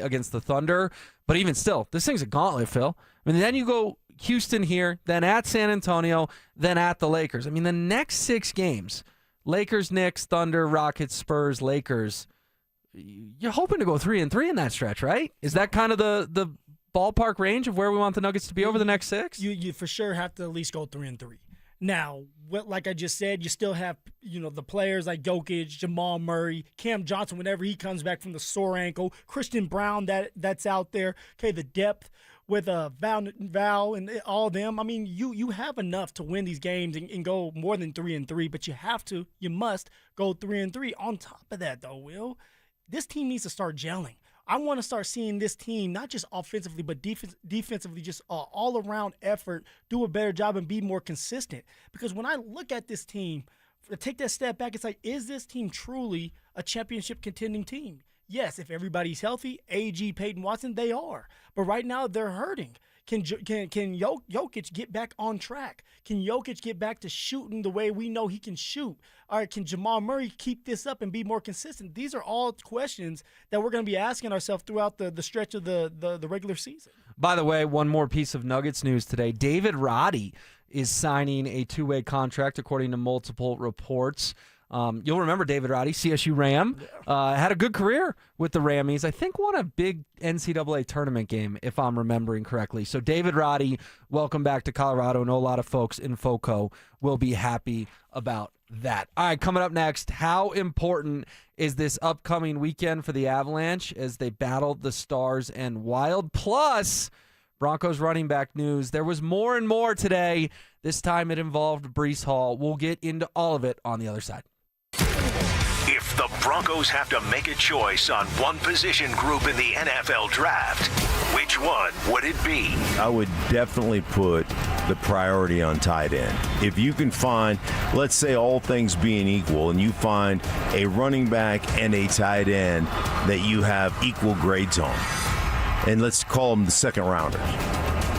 against the Thunder. But even still, this thing's a gauntlet, Phil. I mean, then you go Houston here, then at San Antonio, then at the Lakers. I mean, the next 6 games, Lakers, Knicks, Thunder, Rockets, Spurs, Lakers, you're hoping to go 3-3 in that stretch, right? Is that kind of the ballpark range of where we want the Nuggets to be over the next 6? You for sure have to at least go 3-3. Now, like I just said, you still have the players like Jokic, Jamal Murray, Cam Johnson whenever he comes back from the sore ankle, Christian Brown that's out there. Okay, the depth with Val and all them. I mean, you have enough to win these games and go more than 3-3, but you must go 3-3. On top of that, though, Will, this team needs to start gelling. I want to start seeing this team, not just offensively, but defensively, just all-around effort, do a better job and be more consistent. Because when I look at this team, to take that step back, it's like, is this team truly a championship contending team? Yes, if everybody's healthy, AG, Payton Watson, they are. But right now, they're hurting. Can Jokic get back on track? Can Jokic get back to shooting the way we know he can shoot? All right, can Jamal Murray keep this up and be more consistent? These are all questions that we're going to be asking ourselves throughout the stretch of the regular season. By the way, one more piece of Nuggets news today. David Roddy is signing a 2-way contract, according to multiple reports. You'll remember David Roddy, CSU Ram, had a good career with the Rammies. I think won a big NCAA tournament game, if I'm remembering correctly. So David Roddy, welcome back to Colorado. I know a lot of folks in FOCO will be happy about that. All right, coming up next, how important is this upcoming weekend for the Avalanche as they battle the Stars and Wild? Plus, Broncos running back news. There was more and more today. This time it involved Breece Hall. We'll get into all of it on the other side.
If the Broncos have to make a choice on one position group in the NFL draft, which one would it be?
I would definitely put the priority on tight end. If you can find, let's say all things being equal, and you find a running back and a tight end that you have equal grades on, and let's call them the second rounders,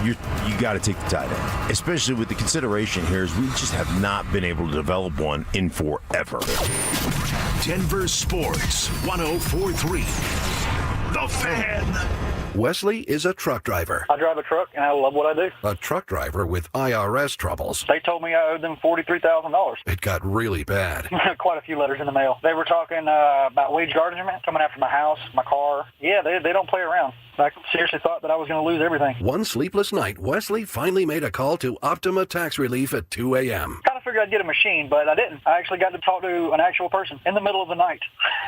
you got to take the tight end. Especially with the consideration here is we just have not been able to develop one in forever.
Denver Sports 104.3. The Fan.
Wesley is a truck driver.
I drive a truck, and I love what I do.
A truck driver with IRS troubles.
They told me I owed them $43,000.
It got really bad.
Quite a few letters in the mail. They were talking about wage garnishment, coming after my house, my car. Yeah, they don't play around. I seriously thought that I was going to lose everything.
One sleepless night, Wesley finally made a call to Optima Tax Relief at 2 a.m.
Kind of figured I'd get a machine, but I didn't. I actually got to talk to an actual person in the middle of the night.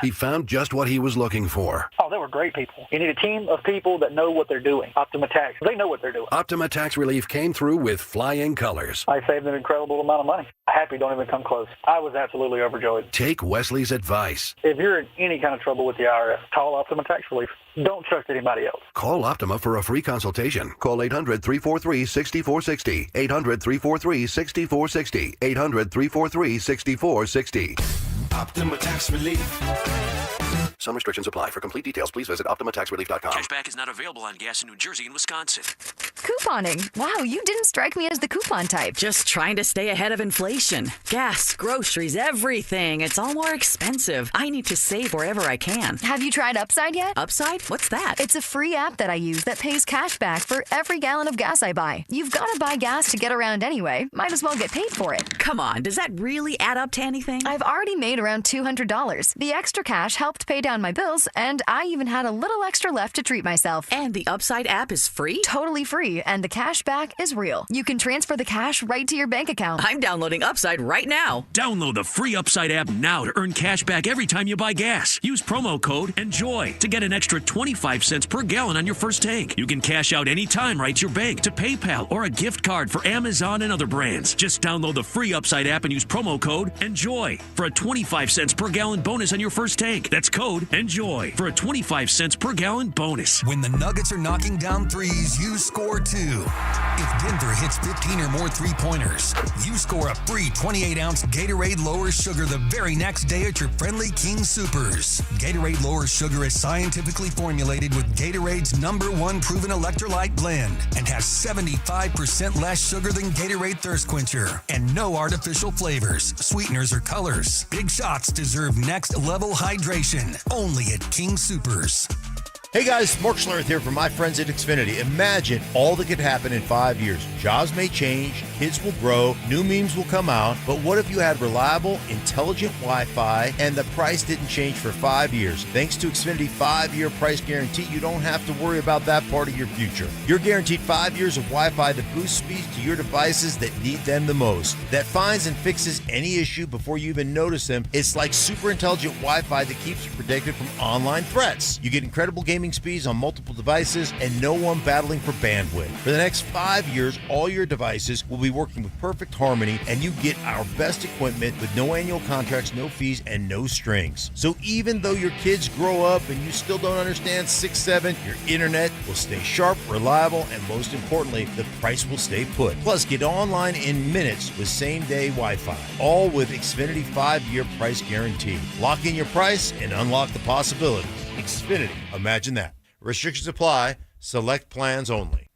He found just what he was looking for.
Oh, they were great people. You need a team of people that know what they're doing. Optima Tax, they know what they're doing.
Optima Tax Relief came through with flying colors.
I saved an incredible amount of money. Happy don't even come close. I was absolutely overjoyed.
Take Wesley's advice.
If you're in any kind of trouble with the IRS, call Optima Tax Relief. Don't trust anybody else.
Call Optima for a free consultation. Call 800-343-6460. 800-343-6460. 800-343-6460.
Optima Tax Relief.
Some restrictions apply. For complete details, please visit OptimaTaxRelief.com.
Cashback is not available on gas in New Jersey and Wisconsin.
Couponing. Wow, you didn't strike me as the coupon type.
Just trying to stay ahead of inflation. Gas, groceries, everything. It's all more expensive. I need to save wherever I can.
Have you tried Upside yet?
Upside? What's that?
It's a free app that I use that pays cash back for every gallon of gas I buy. You've got to buy gas to get around anyway. Might as well get paid for it.
Come on, does that really add up to anything?
I've already made around $200. The extra cash helped pay down my bills, and I even had a little extra left to treat myself.
And the Upside app is free?
Totally free, and the cash back is real. You can transfer the cash right to your bank account.
I'm downloading Upside right now.
Download the free Upside app now to earn cash back every time you buy gas. Use promo code ENJOY to get an extra 25 cents per gallon on your first tank. You can cash out anytime right to your bank, to PayPal, or a gift card for Amazon and other brands. Just download the free Upside app and use promo code ENJOY for a 25 cents per gallon bonus on your first tank. That's code ENJOY for a 25 cents per gallon bonus.
When the Nuggets are knocking down threes, you score too. If Denver hits 15 or more three-pointers, you score a free 28-ounce Gatorade Lower Sugar the very next day at your friendly King Soopers. Gatorade Lower Sugar is scientifically formulated with Gatorade's #1 proven electrolyte blend and has 75% less sugar than Gatorade Thirst Quencher and no artificial flavors, sweeteners, or colors. Big shots deserve next-level hydration. Only at King Soopers.
Hey guys, Mark Schlereth here from my friends at Xfinity. Imagine all that could happen in 5 years. Jobs may change, kids will grow, new memes will come out, but what if you had reliable, intelligent Wi-Fi and the price didn't change for 5 years? Thanks to Xfinity 5-year price guarantee, you don't have to worry about that part of your future. You're guaranteed 5 years of Wi-Fi that boosts speeds to your devices that need them the most, that finds and fixes any issue before you even notice them. It's like super intelligent Wi-Fi that keeps you protected from online threats. You get incredible gaming speeds on multiple devices and no one battling for bandwidth. For the next 5 years, all your devices will be working with perfect harmony, and you get our best equipment with no annual contracts, no fees, and no strings. So even though your kids grow up and you still don't understand 6-7, your internet will stay sharp, reliable, and most importantly, the price will stay put. Plus, get online in minutes with same-day Wi-Fi, all with Xfinity 5-year price guarantee. Lock in your price and unlock the possibilities. Xfinity. Imagine that. Restrictions apply. Select plans only.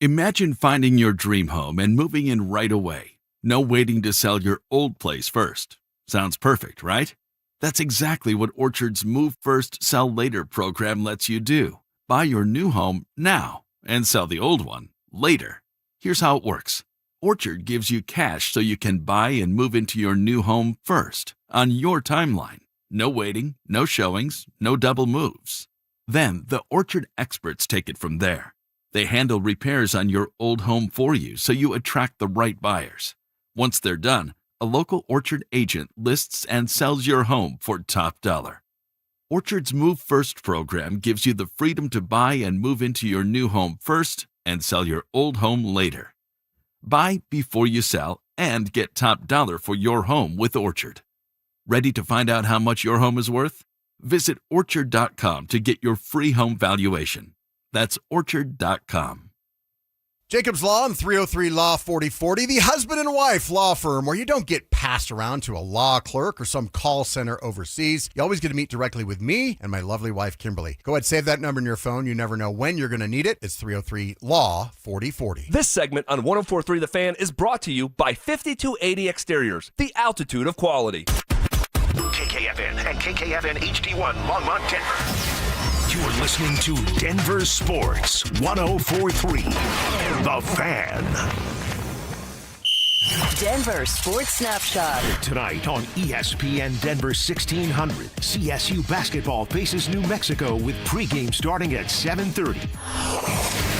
Imagine finding your dream home and moving in right away. No waiting to sell your old place first. Sounds perfect, right? That's exactly what Orchard's Move First, Sell Later program lets you do. Buy your new home now and sell the old one later. Here's how it works. Orchard gives you cash so you can buy and move into your new home first on your timeline. No waiting, no showings, no double moves. Then the Orchard experts take it from there. They handle repairs on your old home for you so you attract the right buyers. Once they're done, a local Orchard agent lists and sells your home for top dollar. Orchard's Move First program gives you the freedom to buy and move into your new home first and sell your old home later. Buy before you sell and get top dollar for your home with Orchard. Ready to find out how much your home is worth? Visit Orchard.com to get your free home valuation. That's Orchard.com.
Jacob's Law and 303 Law 4040, the husband and wife law firm where you don't get passed around to a law clerk or some call center overseas. You always get to meet directly with me and my lovely wife, Kimberly. Go ahead, save that number in your phone. You never know when you're going to need it. It's 303 Law 4040.
This segment on 104.3 The Fan is brought to you by 5280 Exteriors, the altitude of quality.
KKFN and KKFN HD1 Longmont, Denver. You're listening to Denver Sports 104.3 The Fan.
Denver Sports Snapshot.
Tonight on ESPN Denver 1600, CSU basketball faces New Mexico with pregame starting at 7:30.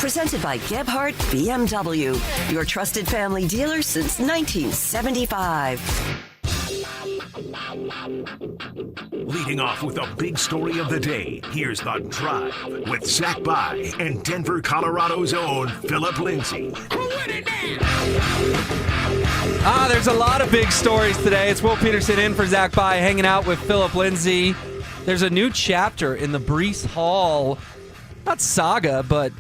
Presented by Gebhardt BMW, your trusted family dealer since 1975.
Leading off with the big story of the day, here's The Drive with Zach By and Denver, Colorado's own Phillip Lindsay.
There's a lot of big stories today. It's Will Peterson in for Zach By, hanging out with Phillip Lindsay. There's a new chapter in the Breece Hall, not saga, but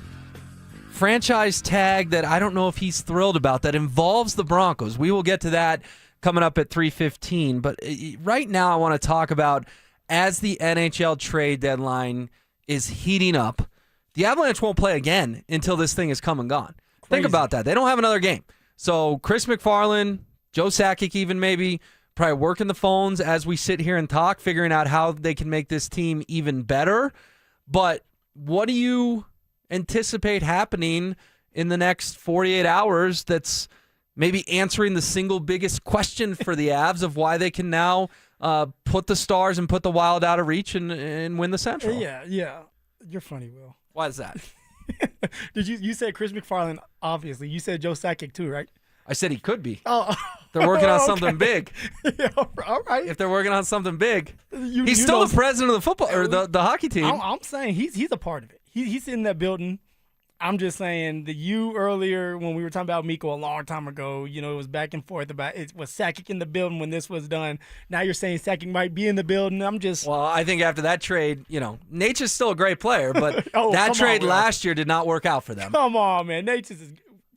franchise tag that I don't know if he's thrilled about that involves the Broncos. We will get to that coming up at 3:15. But right now I want to talk about, as the NHL trade deadline is heating up, the Avalanche won't play again until this thing is come and gone. Think about that. They don't have another game. So Chris McFarland, Joe Sakic even maybe, probably working the phones as we sit here and talk, figuring out how they can make this team even better. But what do you anticipate happening in the next 48 hours that's maybe answering the single biggest question for the Avs of why they can now put the Stars and put the Wild out of reach and win the Central?
Yeah. You're funny, Will.
Why is that?
You said Chris McFarland, obviously. You said Joe Sakic too, right?
I said he could be.
Oh,
they're working on something big.
Yeah, all right.
If they're working on something big,
You
he's still
know-
the president of the football or the hockey team.
I'm saying he's a part of it. He's in that building. I'm just saying that you earlier when we were talking about Mikko a long time ago, it was back and forth about it was Sakic in the building when this was done. Now you're saying Sakic might be in the building.
Well, I think after that trade, Nature's still a great player, but that trade last year did not work out for them.
Come on, man. Nature's is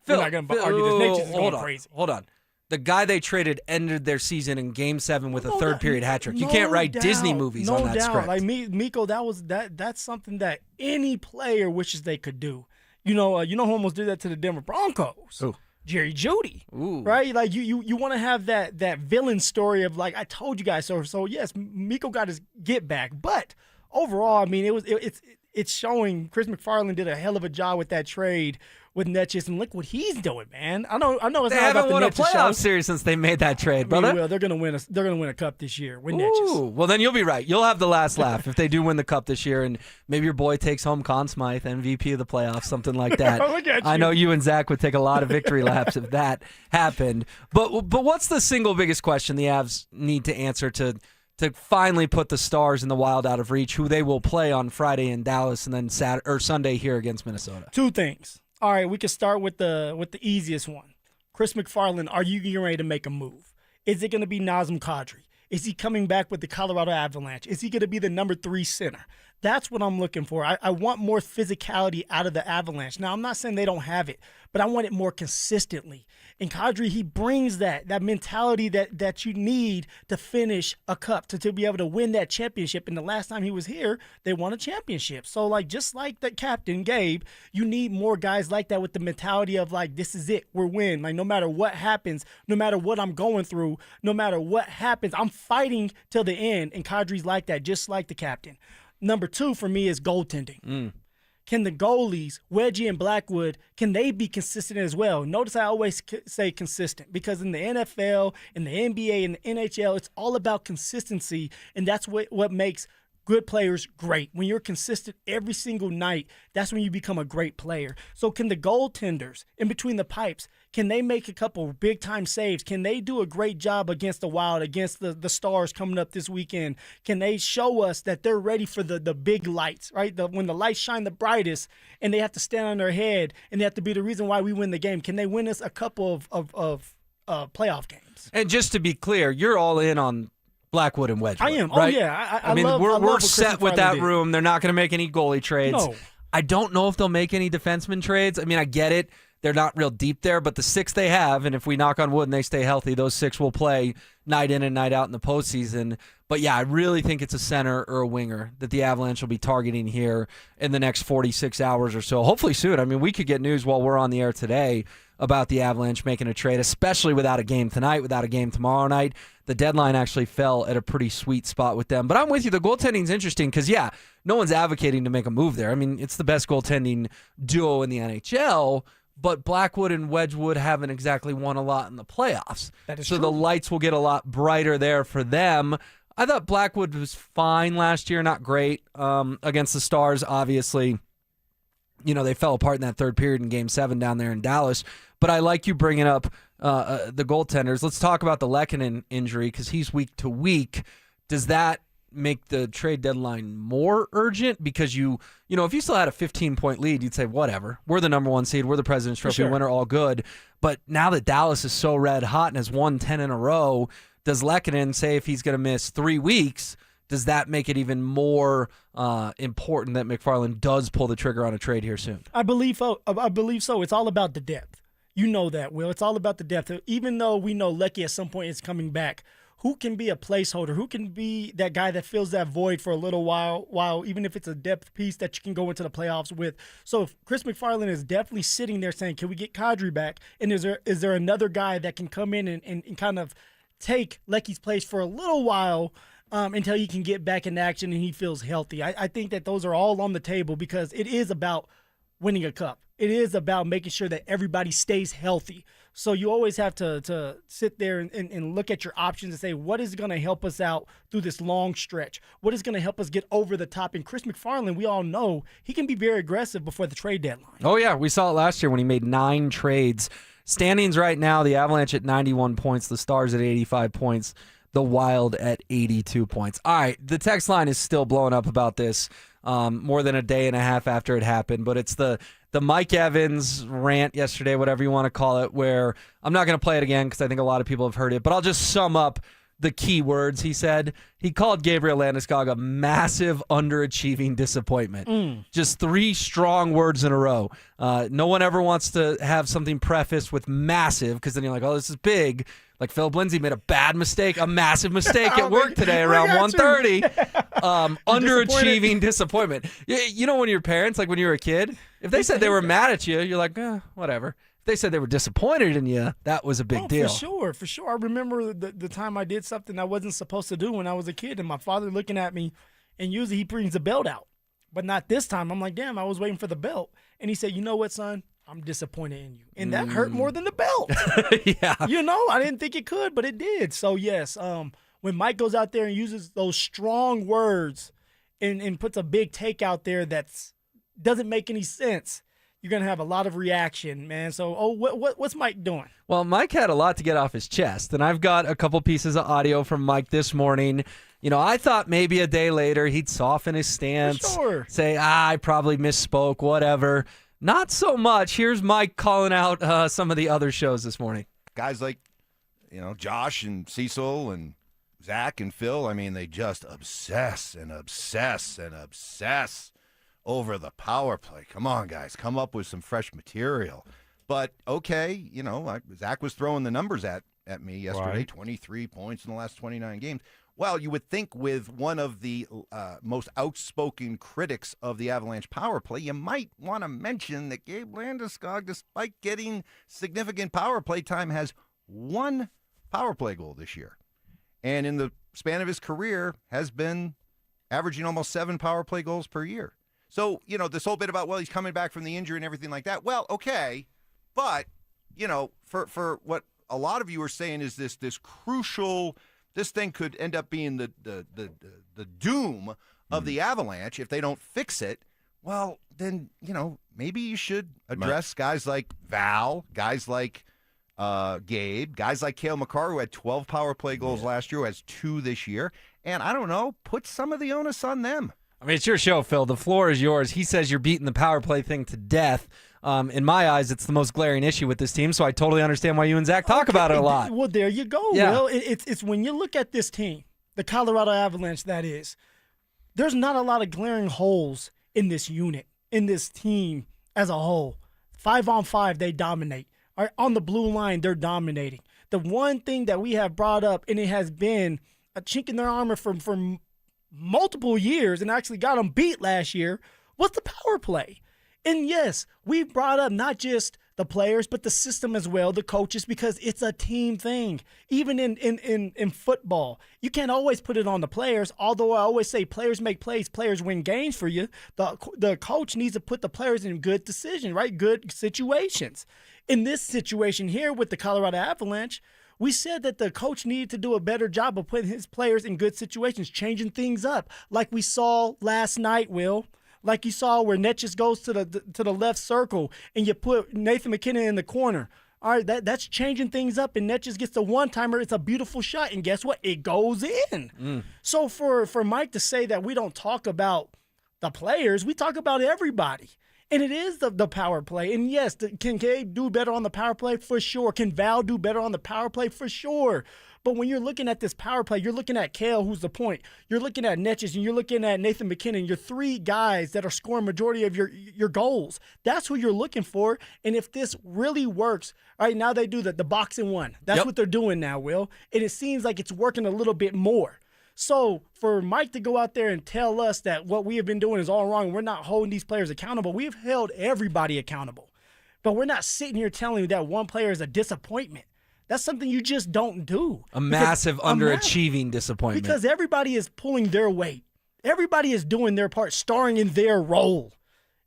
we're not going to argue this. Nature's is going crazy.
Hold on. The guy they traded ended their season in Game 7 with a third-period hat trick. You can't write Disney movies on that script.
Like Mikko, that's something that any player wishes they could do. You know who almost did that to the Denver Broncos?
Ooh.
Jerry Jeudy.
Ooh.
Right? Like you want to have that villain story of like I told you guys. So yes, Mikko got his get back, but overall, I mean, it's showing Chris McFarland did a hell of a job with that trade with Netchis, and look what he's doing, man. I know. It's
they
not
haven't
about the
won a
Netchis
playoff
show.
series since they made that trade, brother.
Well, they're gonna win a cup this year with
Ooh,
Netchis.
well, then you'll be right. You'll have the last laugh if they do win the cup this year, and maybe your boy takes home Conn Smythe, MVP of the playoffs, something like that.
Look at
I
you.
know you and Zach would take a lot of victory laps if that happened. But what's the single biggest question the Avs need to answer to finally put the Stars and the Wild out of reach, who they will play on Friday in Dallas and then Sunday here against Minnesota?
Two things. All right, we can start with the easiest one. Chris McFarland, are you getting ready to make a move? Is it going to be Nazem Kadri? Is he coming back with the Colorado Avalanche? Is he going to be the number 3 center? That's what I'm looking for. I want more physicality out of the Avalanche. Now, I'm not saying they don't have it, but I want it more consistently. And Kadri, he brings that mentality that you need to finish a cup, to be able to win that championship. And the last time he was here, they won a championship. So, just like the captain, Gabe, you need more guys like that with the mentality of, this is it. We're win. No matter what happens, no matter what I'm going through, no matter what happens, I'm fighting till the end. And Kadri's like that, just like the captain. Number 2 for me is goaltending. Can the goalies, Wedgie and Blackwood, can they be consistent as well? Notice I always say consistent because in the NFL, in the NBA, in the NHL, it's all about consistency, and that's what makes good players great. When you're consistent every single night, that's when you become a great player. So can the goaltenders in between the pipes, can they make a couple big-time saves? Can they do a great job against the Wild, against the Stars coming up this weekend? Can they show us that they're ready for the big lights, right? When the lights shine the brightest and they have to stand on their head and they have to be the reason why we win the game. Can they win us a couple of playoff games?
And just to be clear, you're all in on Blackwood and Wedgwood.
I am.
Right?
Oh, yeah.
I mean, we're set with that room. They're not going to make any goalie trades.
No.
I don't know if they'll make any defenseman trades. I mean, I get it. they're not real deep there, but the 6 they have, and if we knock on wood and they stay healthy, those 6 will play night in and night out in the postseason. But yeah, I really think it's a center or a winger that the Avalanche will be targeting here in the next 46 hours or so. Hopefully soon. I mean, we could get news while we're on the air today about the Avalanche making a trade, especially without a game tonight, without a game tomorrow night. The deadline actually fell at a pretty sweet spot with them. But I'm with you. The goaltending's interesting because, yeah, no one's advocating to make a move there. I mean, it's the best goaltending duo in the NHL, but Blackwood and Wedgwood haven't exactly won a lot in the playoffs.
That is
so
true.
The lights will get a lot brighter there for them. I thought Blackwood was fine last year, not great against the Stars, obviously. You know, they fell apart in that third period in Game 7 down there in Dallas. But I like you bringing up the goaltenders. Let's talk about the Lehkonen injury because he's week to week. Does that make the trade deadline more urgent? Because you know, if you still had a 15-point lead, you'd say, whatever. We're the number 1 seed. We're the President's Trophy winner, all good. But now that Dallas is so red hot and has won 10 in a row, does Lehkonen, say if he's going to miss 3 weeks, does that make it even more important that McFarland does pull the trigger on a trade here soon?
I believe so. It's all about the depth. You know that, Will. It's all about the depth. Even though we know Lecky at some point is coming back, who can be a placeholder? Who can be that guy that fills that void for a little while, even if it's a depth piece that you can go into the playoffs with? So if Chris McFarland is definitely sitting there saying, can we get Kadri back? And is there another guy that can come in and kind of take Lecky's place for a little while until he can get back in action and he feels healthy? I think that those are all on the table because it is about winning a cup. It is about making sure that everybody stays healthy. So you always have to sit there and look at your options and say, what is going to help us out through this long stretch? What is going to help us get over the top? And Chris McFarland, we all know, he can be very aggressive before the trade deadline.
Oh, yeah. We saw it last year when he made 9 trades. Standings right now, the Avalanche at 91 points, the Stars at 85 points, the Wild at 82 points. All right, the text line is still blowing up about this more than a day and a half after it happened, but it's the Mike Evans rant yesterday, whatever you want to call it, where I'm not going to play it again because I think a lot of people have heard it, but I'll just sum up the key words he said. He called Gabriel Landeskog a massive underachieving disappointment. Just 3 strong words in a row. No one ever wants to have something prefaced with massive because then you're like, oh, this is big. Like Phillip Lindsay made a bad mistake, a massive mistake at work today around 1:30. Underachieving disappointment. You know when your parents, like when you were a kid, if they said they were mad at you, you're like, whatever. If they said they were disappointed in you, that was a big deal.
For sure. I remember the time I did something I wasn't supposed to do when I was a kid, and my father looking at me, and usually he brings the belt out. But not this time. I'm like, damn, I was waiting for the belt. And he said, you know what, son? I'm disappointed in you. And that hurt more than the belt.
Yeah.
You know, I didn't think it could, but it did. So, yes, when Mike goes out there and uses those strong words and puts a big take out there that doesn't make any sense, you're going to have a lot of reaction, man. So, what's Mike doing?
Well, Mike had a lot to get off his chest, and I've got a couple pieces of audio from Mike this morning. You know, I thought maybe a day later he'd soften his stance, say, I probably misspoke, whatever. Not so much. Here's Mike calling out some of the other shows this morning.
Guys like, Josh and Cecil and Zach and Phil, I mean, they just obsess and obsess and obsess over the power play. Come on, guys. Come up with some fresh material. But, okay, Zach was throwing the numbers at me yesterday, right. 23 points in the last 29 games. Well, you would think with one of the most outspoken critics of the Avalanche power play, you might want to mention that Gabe Landeskog, despite getting significant power play time, has 1 power play goal this year. And in the span of his career has been averaging almost 7 power play goals per year. So, this whole bit about, well, he's coming back from the injury and everything like that. Well, okay. But, for what a lot of you are saying is this crucial, this thing could end up being the doom of the Avalanche if they don't fix it. Well, then, maybe you should address guys like Val, guys like Gabe, guys like Cale Makar, who had 12 power play goals last year, who has 2 this year. And I don't know, put some of the onus on them.
I mean, it's your show, Phil. The floor is yours. He says you're beating the power play thing to death. In my eyes, it's the most glaring issue with this team, so I totally understand why you and Zach talk about it a lot.
Well, there you go,
yeah.
Will. It's when you look at this team, the Colorado Avalanche, that is, there's not a lot of glaring holes in this unit, in this team as a whole. 5-on-5, they dominate. All right, on the blue line, they're dominating. The one thing that we have brought up, and it has been a chink in their armor for multiple years and actually got them beat last year, was the power play. And yes, we brought up not just the players, but the system as well, the coaches, because it's a team thing. Even in football, you can't always put it on the players, although I always say players make plays, players win games for you. The coach needs to put the players in good decisions, right? Good situations. In this situation here with the Colorado Avalanche, we said that the coach needed to do a better job of putting his players in good situations, changing things up, like we saw last night, Will. Like you saw where Netjes goes to the left circle and you put Nathan McKinnon in the corner. All right, that's changing things up, and Netjes gets the one-timer. It's a beautiful shot, and guess what? It goes in. So for Mike to say that we don't talk about the players, we talk about everybody. And it is the power play. And yes, can Gabe do better on the power play? For sure. Can Val do better on the power play? For sure. But when you're looking at this power play, you're looking at Kale, who's the point. You're looking at Netjes, and you're looking at Nathan McKinnon. You're three guys that are scoring majority of your goals. That's who you're looking for. And if this really works, right now they do the box and one. That's what they're doing now, Will. And it seems like it's working a little bit more. So for Mike to go out there and tell us that what we have been doing is all wrong, we're not holding these players accountable. We've held everybody accountable. But we're not sitting here telling you that one player is a disappointment. That's something you just don't do.
A massive underachieving disappointment.
Because everybody is pulling their weight. Everybody is doing their part, starring in their role.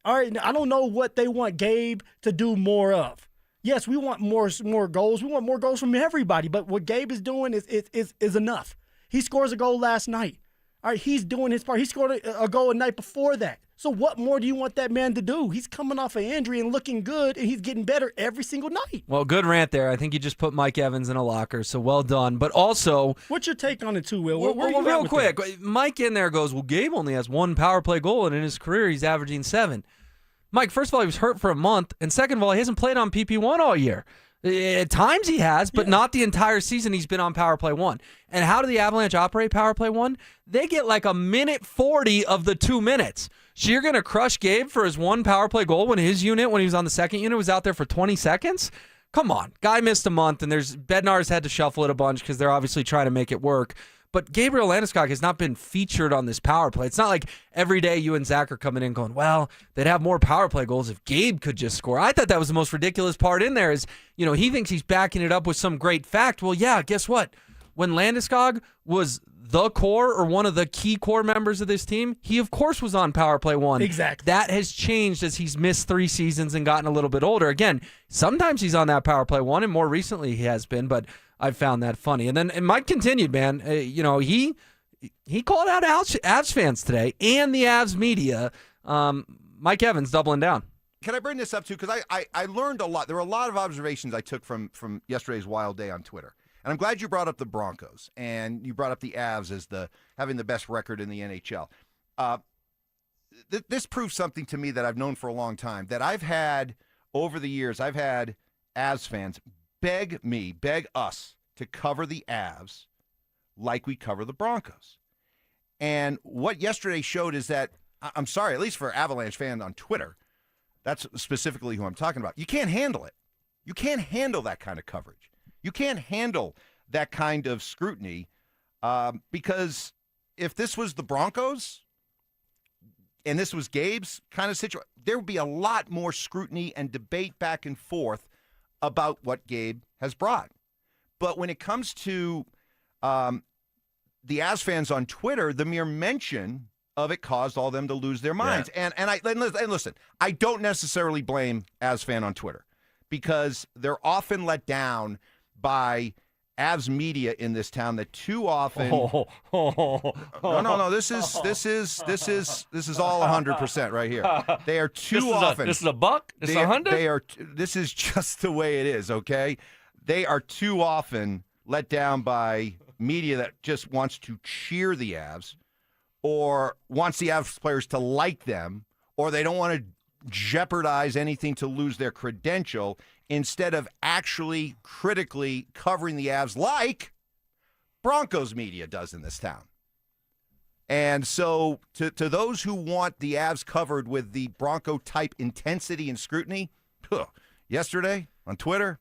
All right, I don't know what they want Gabe to do more of. Yes, we want more goals. We want more goals from everybody. But what Gabe is doing is enough. He scores a goal last night. All right, he's doing his part. He scored a goal a night before that. So what more do you want that man to do? He's coming off an injury and looking good, and he's getting better every single night.
Well, good rant there. I think you just put Mike Evans in a locker, so well done. But also,
what's your take on it too, Will?
Well, real quick, Mike in there goes, well, Gabe only has one power play goal, and in his career he's averaging 7. Mike, first of all, he was hurt for a month, and second of all, he hasn't played on PP1 all year. At times he has, but not the entire season he's been on Power Play 1. And how do the Avalanche operate Power Play 1? They get like a minute 40 of the 2 minutes. So you're going to crush Gabe for his one Power Play goal when his unit, when he was on the second unit, was out there for 20 seconds? Come on. Guy missed a month, and Bednar's had to shuffle it a bunch because they're obviously trying to make it work. But Gabriel Landeskog has not been featured on this power play. It's not like every day you and Zach are coming in going, well, they'd have more power play goals if Gabe could just score. I thought that was the most ridiculous part in there is, he thinks he's backing it up with some great fact. Well, yeah, guess what? When Landeskog was the core or one of the key core members of this team, he, of course, was on Power Play 1.
Exactly.
That has changed as he's missed 3 seasons and gotten a little bit older. Again, sometimes he's on that Power Play 1, and more recently he has been, but I found that funny. And Mike continued, man. He called out Avs fans today and the Avs media. Mike Evans doubling down.
Can I bring this up, too? Because I learned a lot. There were a lot of observations I took from yesterday's wild day on Twitter. And I'm glad you brought up the Broncos and you brought up the Avs as having the best record in the NHL. This proves something to me that I've known for a long time, that I've had, over the years, I've had Avs fans beg us to cover the Avs like we cover the Broncos. And what yesterday showed is that, I'm sorry, at least for Avalanche fans on Twitter, that's specifically who I'm talking about, you can't handle it. You can't handle that kind of coverage. You can't handle that kind of scrutiny because if this was the Broncos and this was Gabe's kind of situation, there would be a lot more scrutiny and debate back and forth about what Gabe has brought. But when it comes to the Avs fans on Twitter, the mere mention of it caused all them to lose their minds. Yeah. And listen, I don't necessarily blame Avs fan on Twitter because they're often let down by Avs media in this town that too often. No. This is all 100% right here. They are too often.
This is a buck. This is 100.
This is just the way it is. Okay, they are too often let down by media that just wants to cheer the Avs, or wants the Avs players to like them, or they don't want to jeopardize anything to lose their credential, instead of actually critically covering the Avs like Broncos media does in this town. And so to those who want the Avs covered with the Bronco-type intensity and scrutiny,
Yesterday on Twitter,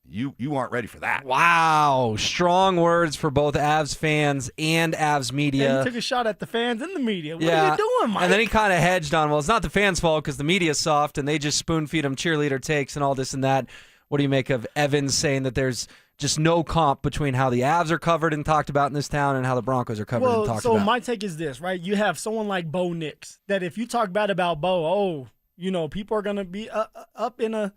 you aren't ready for that.
Wow. Strong words for both Avs fans and Avs media.
And he took a shot at the fans and the media. What
Yeah.
are you doing, Mike?
And then he kind of hedged on, well, it's not the fans' fault because the media's soft and they just spoon-feed him cheerleader takes and all this and that. What do you make of Evans saying that there's just no comp between how the Avs are covered and talked about in this town and how the Broncos are covered and talked about?
So my take is this, right? You have someone like Bo Nix that if you talk bad about Bo, people are going to be up in a,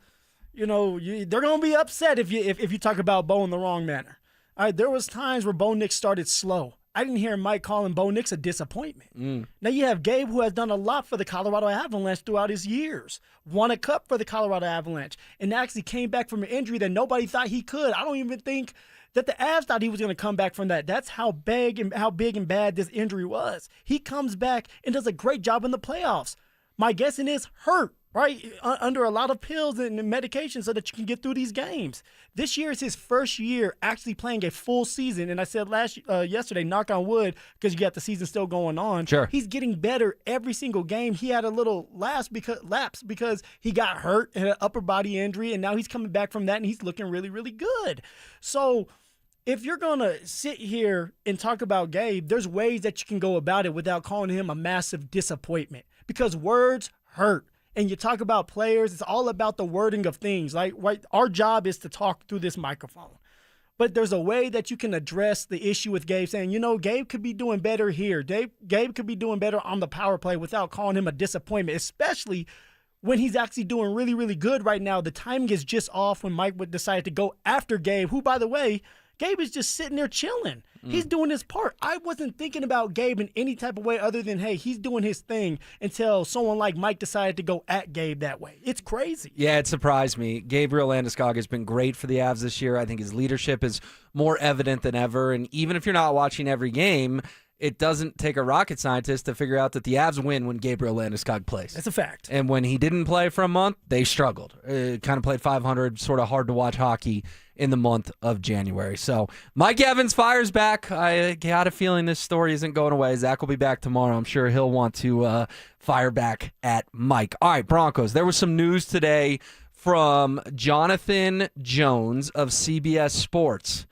they're going to be upset if you talk about Bo in the wrong manner. All right, there was times where Bo Nix started slow. I didn't hear Mike calling Bo Nix a disappointment. Now you have Gabe, who has done a lot for the Colorado Avalanche throughout his years. Won a cup for the Colorado Avalanche and actually came back from an injury that nobody thought he could. I don't even think that the Avs thought he was going to come back from that. That's how big and bad this injury was. He comes back and does a great job in the playoffs. My guessing is hurt, right? Under a lot of pills and medication so that you can get through these games. This year is his first year actually playing a full season. And I said yesterday, knock on wood, because you got the season still going on.
Sure.
He's getting better every single game. He had a little lapse because he got hurt and an upper body injury, and now he's coming back from that, and he's looking really, really good. So if you're going to sit here and talk about Gabe, there's ways that you can go about it without calling him a massive disappointment, because words hurt. And you talk about players, it's all about the wording of things. Like, right, our job is to talk through this microphone. But there's a way that you can address the issue with Gabe, saying, Gabe could be doing better here. Gabe could be doing better on the power play without calling him a disappointment, especially when he's actually doing really, really good right now. The timing is just off when Mike would decide to go after Gabe, who, by the way, Gabe is just sitting there chilling. He's doing his part. I wasn't thinking about Gabe in any type of way other than, hey, he's doing his thing, until someone like Mike decided to go at Gabe that way. It's crazy.
Yeah, it surprised me. Gabriel Landeskog has been great for the Avs this year. I think his leadership is more evident than ever. And even if you're not watching every game, it doesn't take a rocket scientist to figure out that the Avs win when Gabriel Landeskog plays.
That's a fact.
And when he didn't play for a month, they struggled. Kind of played 500, sort of hard to watch hockey in the month of January. So Mike Evans fires back. I got a feeling this story isn't going away. Zach will be back tomorrow. I'm sure he'll want to fire back at Mike. All right, Broncos. There was some news today from Jonathan Jones of CBS Sports.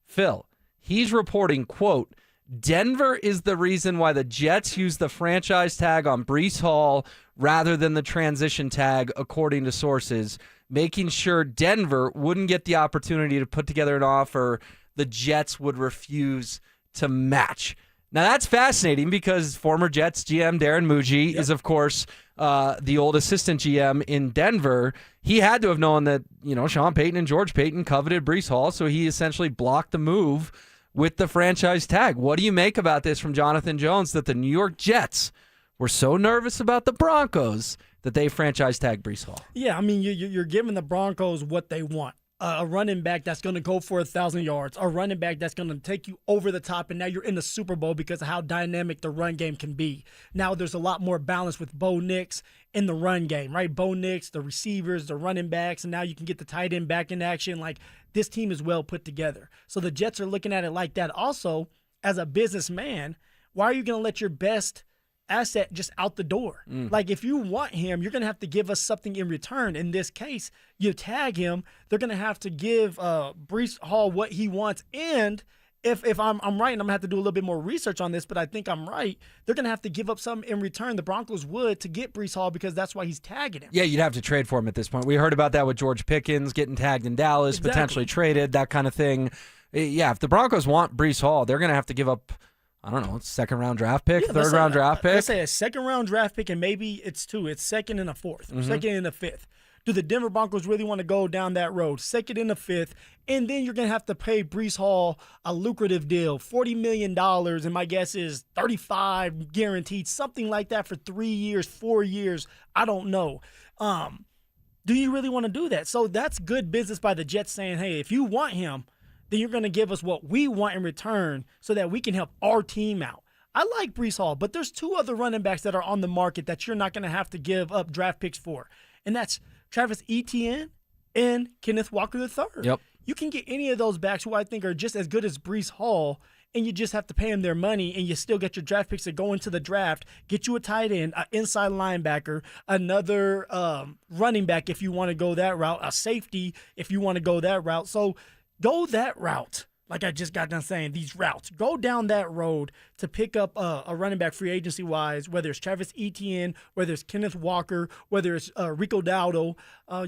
Phil, he's reporting, quote, Denver is the reason why the Jets use the franchise tag on Breece Hall rather than the transition tag, according to sources, making sure Denver wouldn't get the opportunity to put together an offer the Jets would refuse to match. Now, that's fascinating because former Jets GM Darren Muji is, of course, the old assistant GM in Denver. He had to have known that, Sean Payton and George Payton coveted Breece Hall, so he essentially blocked the move with the franchise tag. What do you make about this from Jonathan Jones, that the New York Jets were so nervous about the Broncos that they franchise tag Breece Hall?
Yeah, I mean, you're giving the Broncos what they want. A running back that's going to go for 1,000 yards, a running back that's going to take you over the top, and now you're in the Super Bowl because of how dynamic the run game can be. Now there's a lot more balance with Bo Nix in the run game, right? Bo Nix, the receivers, the running backs, and now you can get the tight end back in action. Like, this team is well put together. So the Jets are looking at it like that. Also, as a businessman, why are you going to let your best asset just out the door? Like, if you want him, you're going to have to give us something in return. In this case, you tag him, they're going to have to give Breece Hall what he wants. And if I'm right, and I'm going to have to do a little bit more research on this, but I think I'm right, they're going to have to give up something in return, the Broncos would, to get Breece Hall, because that's why he's tagging him.
Yeah, you'd have to trade for him at this point. We heard about that with George Pickens getting tagged in Dallas, potentially traded, that kind of thing. Yeah, if the Broncos want Breece Hall, they're going to have to give up, I don't know, second-round draft pick, third-round draft pick?
Let's say a second-round draft pick, and maybe it's two. It's second and a fourth, second and a fifth. Do the Denver Broncos really want to go down that road? Second and a fifth, and then you're going to have to pay Breece Hall a lucrative deal, $40 million, and my guess is $35 guaranteed, something like that for 3 years, 4 years. I don't know. Do you really want to do that? So that's good business by the Jets saying, hey, if you want him, then you're going to give us what we want in return so that we can help our team out. I like Breece Hall, but there's two other running backs that are on the market that you're not going to have to give up draft picks for, and that's Travis Etienne and Kenneth Walker III.
Yep.
You can get any of those backs who I think are just as good as Breece Hall and you just have to pay them their money, and you still get your draft picks to go into the draft, get you a tight end, an inside linebacker, another running back if you want to go that route, a safety if you want to go that route. So go that route. Like I just got done saying, these routes. Go down that road to pick up a running back free agency-wise, whether it's Travis Etienne, whether it's Kenneth Walker, whether it's Rico Dowdle.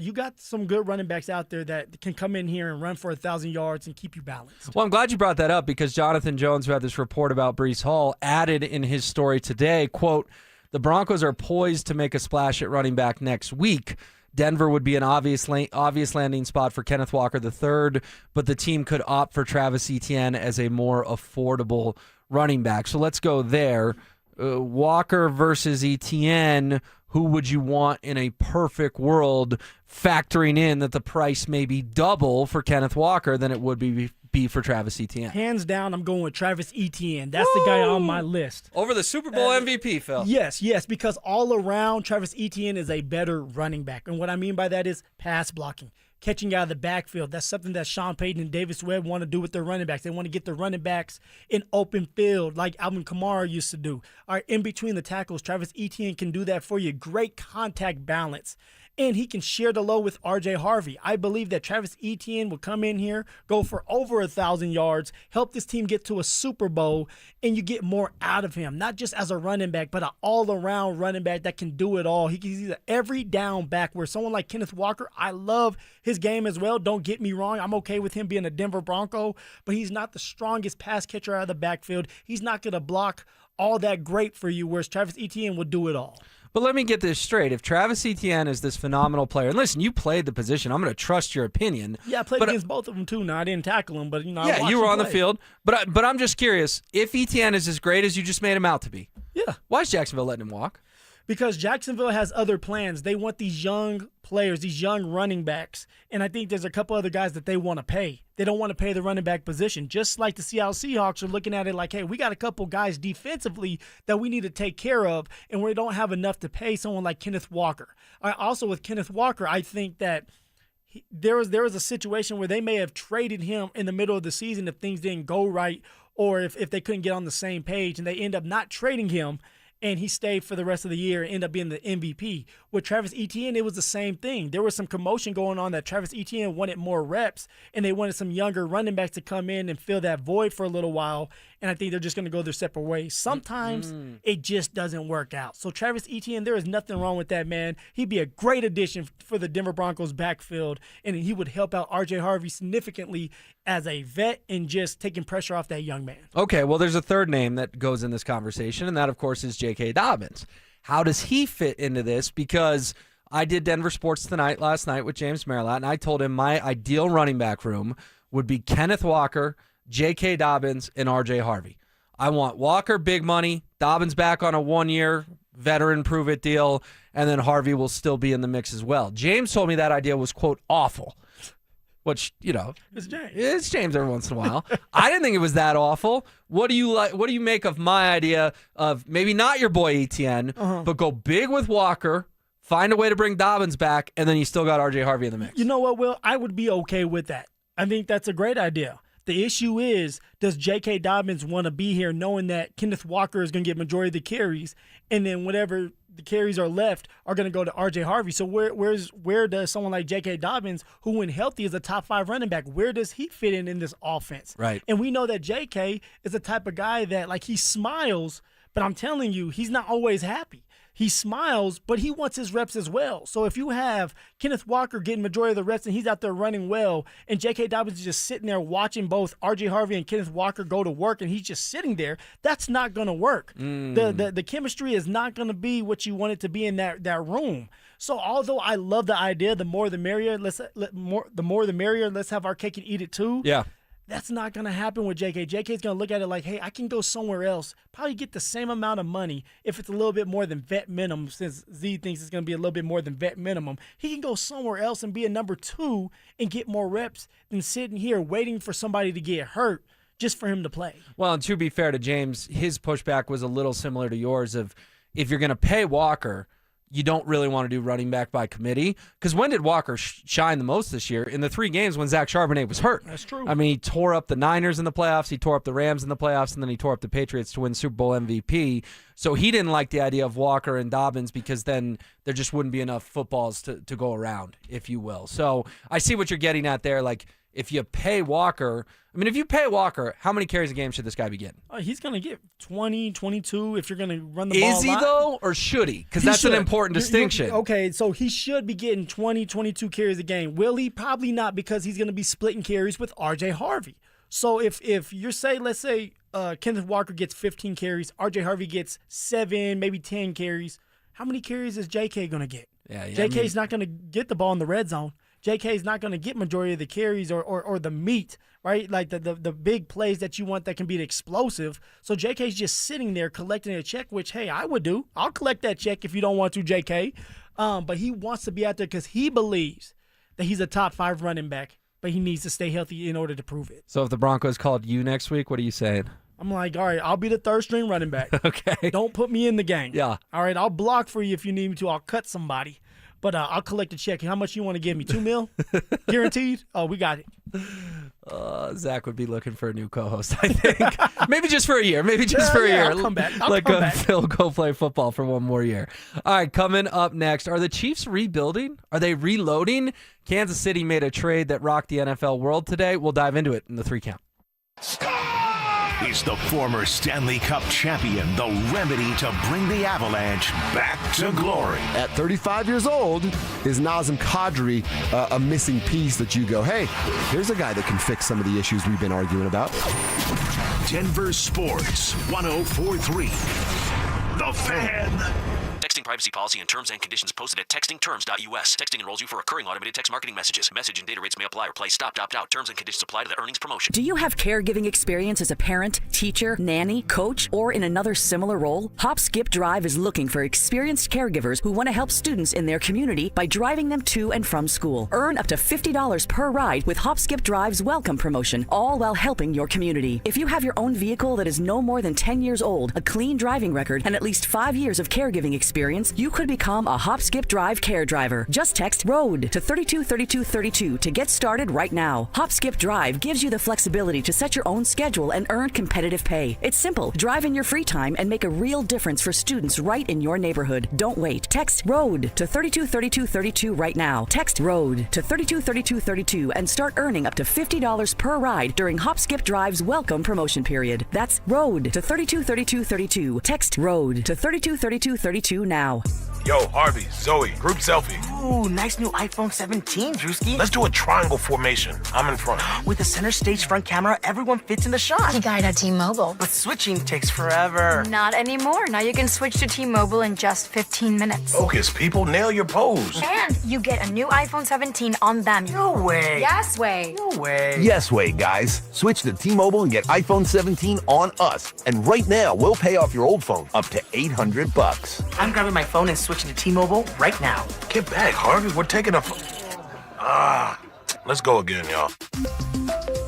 You got some good running backs out there that can come in here and run for 1,000 yards and keep you balanced.
Well, I'm glad you brought that up because Jonathan Jones, who had this report about Breece Hall, added in his story today, quote, the Broncos are poised to make a splash at running back next week. Denver would be an obvious landing spot for Kenneth Walker III, but the team could opt for Travis Etienne as a more affordable running back. So let's go there. Walker versus Etienne, who would you want in a perfect world, factoring in that the price may be double for Kenneth Walker than it would be for Travis Etienne?
Hands down, I'm going with Travis Etienne. That's the guy on my list.
Over the Super Bowl MVP, Phil.
Yes, because all around, Travis Etienne is a better running back. And what I mean by that is pass blocking, catching out of the backfield. That's something that Sean Payton and Davis Webb want to do with their running backs. They want to get the running backs in open field like Alvin Kamara used to do. All right, in between the tackles, Travis Etienne can do that for you. Great contact balance. And he can share the load with R.J. Harvey. I believe that Travis Etienne will come in here, go for over 1,000 yards, help this team get to a Super Bowl, and you get more out of him. Not just as a running back, but an all-around running back that can do it all. He's an every down back where someone like Kenneth Walker, I love his game as well. Don't get me wrong. I'm okay with him being a Denver Bronco, but he's not the strongest pass catcher out of the backfield. He's not going to block all that great for you, whereas Travis Etienne would do it all.
But let me get this straight. If Travis Etienne is this phenomenal player, and listen, you played the position. I'm going to trust your opinion.
Yeah, I played against both of them too. Now I didn't tackle him, but
yeah, you were on the field. But I'm just curious if Etienne is as great as you just made him out to be.
Yeah.
Why is Jacksonville letting him walk?
Because Jacksonville has other plans. They want these young players, these young running backs, and I think there's a couple other guys that they want to pay. They don't want to pay the running back position. Just like the Seattle Seahawks are looking at it like, hey, we got a couple guys defensively that we need to take care of, and we don't have enough to pay someone like Kenneth Walker. Also with Kenneth Walker, I think that there was a situation where they may have traded him in the middle of the season if things didn't go right or if they couldn't get on the same page, and they end up not trading him. And he stayed for the rest of the year and ended up being the MVP. With Travis Etienne, it was the same thing. There was some commotion going on that Travis Etienne wanted more reps, and they wanted some younger running backs to come in and fill that void for a little while. And I think they're just going to go their separate ways. Sometimes it just doesn't work out. So Travis Etienne, there is nothing wrong with that, man. He'd be a great addition for the Denver Broncos backfield, and he would help out R.J. Harvey significantly as a vet and just taking pressure off that young man.
Okay, well, there's a third name that goes in this conversation, and that, of course, is J.K. Dobbins. How does he fit into this? Because I did Denver Sports Tonight last night with James Merrillat, and I told him my ideal running back room would be Kenneth Walker, J.K. Dobbins, and R.J. Harvey. I want Walker, big money, Dobbins back on a one-year veteran prove-it deal, and then Harvey will still be in the mix as well. James told me that idea was, quote, awful. Which, it's James every once in a while. I didn't think it was that awful. What do you like? What do you make of my idea of maybe not your boy Etienne, but go big with Walker, find a way to bring Dobbins back, and then you still got R.J. Harvey in the mix?
You know what, Will? I would be okay with that. I think that's a great idea. The issue is, does J.K. Dobbins want to be here knowing that Kenneth Walker is going to get majority of the carries, and then whatever the carries are left are going to go to R.J. Harvey? So where does someone like J.K. Dobbins, who when healthy is a top 5 running back, where does he fit in this offense?
Right.
And we know that J.K. is the type of guy that, like, he smiles, but I'm telling you, he's not always happy. He smiles, but he wants his reps as well. So if you have Kenneth Walker getting majority of the reps and he's out there running well, and J.K. Dobbins is just sitting there watching both R.J. Harvey and Kenneth Walker go to work, and he's just sitting there, that's not going to work. The chemistry is not going to be what you want it to be in that room. So although I love the idea, the more the merrier, the more the merrier, let's have our cake and eat it too.
Yeah.
That's not going to happen with JK. JK's going to look at it like, hey, I can go somewhere else, probably get the same amount of money if it's a little bit more than vet minimum, since Z thinks it's going to be a little bit more than vet minimum. He can go somewhere else and be a number 2 and get more reps than sitting here waiting for somebody to get hurt just for him to play.
Well, and to be fair to James, his pushback was a little similar to yours of, if you're going to pay Walker, you don't really want to do running back by committee. Because when did Walker shine the most this year? In the 3 games when Zach Charbonnet was hurt.
That's true.
I mean, he tore up the Niners in the playoffs, he tore up the Rams in the playoffs, and then he tore up the Patriots to win Super Bowl MVP. So he didn't like the idea of Walker and Dobbins because then there just wouldn't be enough footballs to go around, if you will. So I see what you're getting at there. Like, if you pay Walker, how many carries a game should this guy be getting?
He's going to get 20, 22 if you're going to run the ball.
Is he, though, or should he? Because that's an important distinction.
Okay, so he should be getting 20, 22 carries a game. Will he? Probably not, because he's going to be splitting carries with R.J. Harvey. So if you're let's say Kenneth Walker gets 15 carries, R.J. Harvey gets 7, maybe 10 carries, how many carries is J.K. going to get? J.K.'s not going to get the ball in the red zone. J.K. is not going to get majority of the carries or the meat, right? Like the big plays that you want that can be explosive. So J.K.'s just sitting there collecting a check, which, hey, I would do. I'll collect that check if you don't want to, J.K. But he wants to be out there because he believes that he's a top 5 running back, but he needs to stay healthy in order to prove it.
So if the Broncos called you next week, what are you saying?
I'm like, all right, I'll be the 3rd-string running back.
Okay.
Don't put me in the game.
Yeah.
All right, I'll block for you if you need me to. I'll cut somebody. But I'll collect a check. How much you want to give me? $2 million? Guaranteed? Oh, we got it.
Zach would be looking for a new co-host, I think. Maybe just for a year.
I'll come back.
Phil go play football for one more year. All right, coming up next, are the Chiefs rebuilding? Are they reloading? Kansas City made a trade that rocked the NFL world today. We'll dive into it in the 3 count.
Is the former Stanley Cup champion the remedy to bring the Avalanche back to glory?
At 35 years old, is Nazem Kadri a missing piece that you go, hey, here's a guy that can fix some of the issues we've been arguing about?
Denver Sports 104.3. The Fan.
Texting privacy policy and terms and conditions posted at textingterms.us. Texting enrolls you for recurring automated text marketing messages. Message and data rates may apply or play. Stop, opt out. Terms and conditions apply to the earnings promotion.
Do you have caregiving experience as a parent, teacher, nanny, coach, or in another similar role? Hop Skip Drive is looking for experienced caregivers who want to help students in their community by driving them to and from school. Earn up to $50 per ride with Hop Skip Drive's welcome promotion, all while helping your community. If you have your own vehicle that is no more than 10 years old, a clean driving record, and at least 5 years of caregiving experience, you could become a Hop Skip Drive care driver. Just text ROAD to 323232 to get started right now. Hop Skip Drive gives you the flexibility to set your own schedule and earn competitive pay. It's simple. Drive in your free time and make a real difference for students right in your neighborhood. Don't wait. Text ROAD to 323232 right now. Text ROAD to 323232 and start earning up to $50 per ride during Hop Skip Drive's welcome promotion period. That's ROAD to 323232. Text ROAD to 323232 now.
Yo, Harvey, Zoe, group selfie.
Ooh, nice new iPhone 17, Drewski.
Let's do a triangle formation. I'm in front.
With a center stage front camera, everyone fits in the shot.
You got it at T-Mobile.
But switching takes forever.
Not anymore. Now you can switch to T-Mobile in just 15 minutes.
Focus, people. Nail your pose.
And you get a new iPhone 17 on them.
No way.
Yes way.
No way.
Yes way, guys. Switch to T-Mobile and get iPhone 17 on us. And right now, we'll pay off your old phone up to $800.
I'm grabbing my phone and switching to T-Mobile right now.
Get back, Harvey. We're taking a... Let's go again, y'all.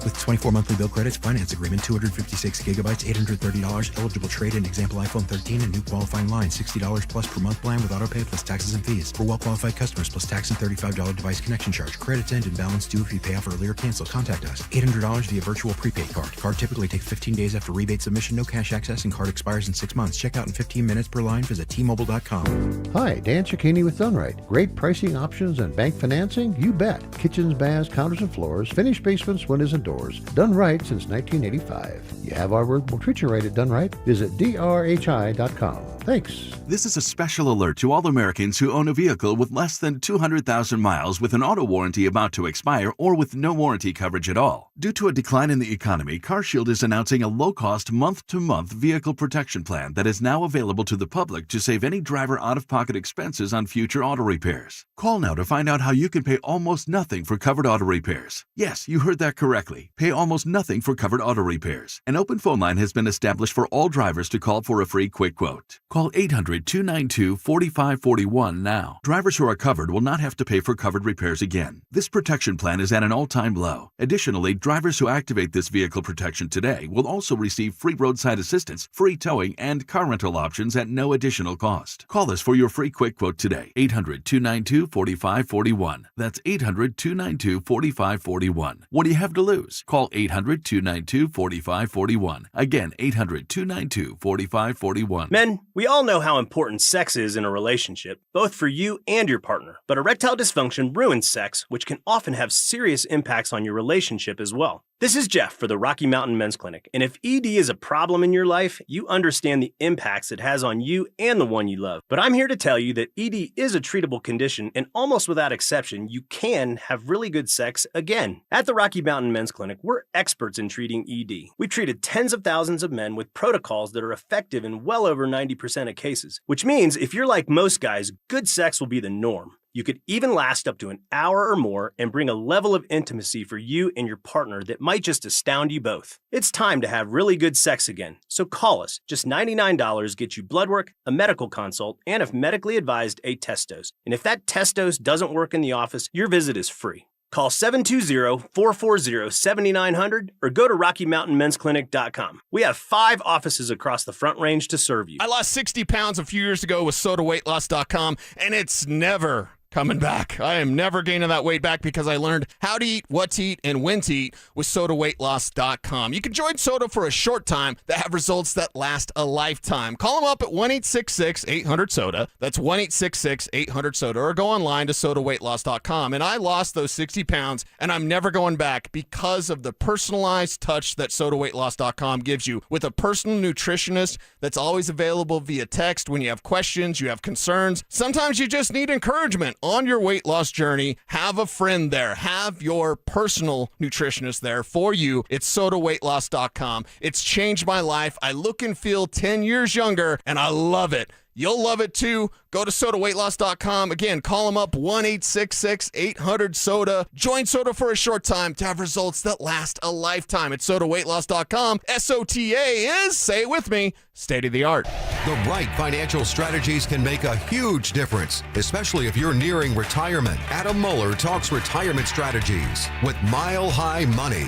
With 24 monthly bill credits, finance agreement, 256 gigabytes, $830, eligible trade-in, example iPhone 13, and new qualifying line, $60 plus per month plan with auto pay plus taxes and fees. For well-qualified customers, plus tax and $35 device connection charge. Credits end and balance due if you pay off early or cancel. Contact us. $800 via virtual prepaid card. Card typically takes 15 days after rebate submission, no cash access, and card expires in 6 months. Check out in 15 minutes per line. Visit T-Mobile.com.
Hi, Dan Cicchini with Dunright. Great pricing options and bank financing? You bet. Kitchens, baths, counters, and floors. Finished basements, windows, and doors. Done right since 1985. You have our word, we'll treat you right at Done Right. Visit drhi.com. Thanks.
This is a special alert to all Americans who own a vehicle with less than 200,000 miles with an auto warranty about to expire or with no warranty coverage at all. Due to a decline in the economy, CarShield is announcing a low-cost month-to-month vehicle protection plan that is now available to the public to save any driver out-of-pocket expenses on future auto repairs. Call now to find out how you can pay almost nothing for covered auto repairs. Yes, you heard that correctly. Pay pay almost nothing for covered auto repairs. An open phone line has been established for all drivers to call for a free quick quote. Call 800-292-4541 now. Drivers who are covered will not have to pay for covered repairs again. This protection plan is at an all-time low. Additionally, drivers who activate this vehicle protection today will also receive free roadside assistance, free towing, and car rental options at no additional cost. Call us for your free quick quote today. 800-292-4541. That's 800-292-4541. What do you have to lose? Call 800-292-4541. Again, 800-292-4541.
Men, we all know how important sex is in a relationship, both for you and your partner. But erectile dysfunction ruins sex, which can often have serious impacts on your relationship as well. This is Jeff for the Rocky Mountain Men's Clinic, and if ED is a problem in your life, you understand the impacts it has on you and the one you love. But I'm here to tell you that ED is a treatable condition, and almost without exception, you can have really good sex again. At the Rocky Mountain Men's Clinic, we're experts in treating ED. We've treated tens of thousands of men with protocols that are effective in well over 90% of cases, which means if you're like most guys, good sex will be the norm. You could even last up to an hour or more and bring a level of intimacy for you and your partner that might just astound you both. It's time to have really good sex again. So call us. Just $99 gets you blood work, a medical consult, and if medically advised, a test dose. And if that test dose doesn't work in the office, your visit is free. Call 720-440-7900 or go to RockyMountainMen'sClinic.com. We have 5 offices across the Front Range to serve you.
I lost 60 pounds a few years ago with SodaWeightLoss.com, and it's never coming back. I am never gaining that weight back because I learned how to eat, what to eat, and when to eat with SodaWeightLoss.com. You can join Soda for a short time that have results that last a lifetime. Call them up at 1-866-800-SODA. That's 1-866-800-SODA. Or go online to SodaWeightLoss.com. And I lost those 60 pounds, and I'm never going back because of the personalized touch that SodaWeightLoss.com gives you with a personal nutritionist that's always available via text when you have questions, you have concerns. Sometimes you just need encouragement on your weight loss journey. Have a friend there. Have your personal nutritionist there for you. It's SodaWeightLoss.com. It's changed my life. I look and feel 10 years younger, and I love it. You'll love it too. Go to SodaWeightLoss.com. Again, call them up, 1-866-800-SODA. Join Soda for a short time to have results that last a lifetime at SodaWeightLoss.com. SOTA is, say it with me, state of the art.
The right financial strategies can make a huge difference, especially if you're nearing retirement. Adam Muller talks retirement strategies with Mile High Money.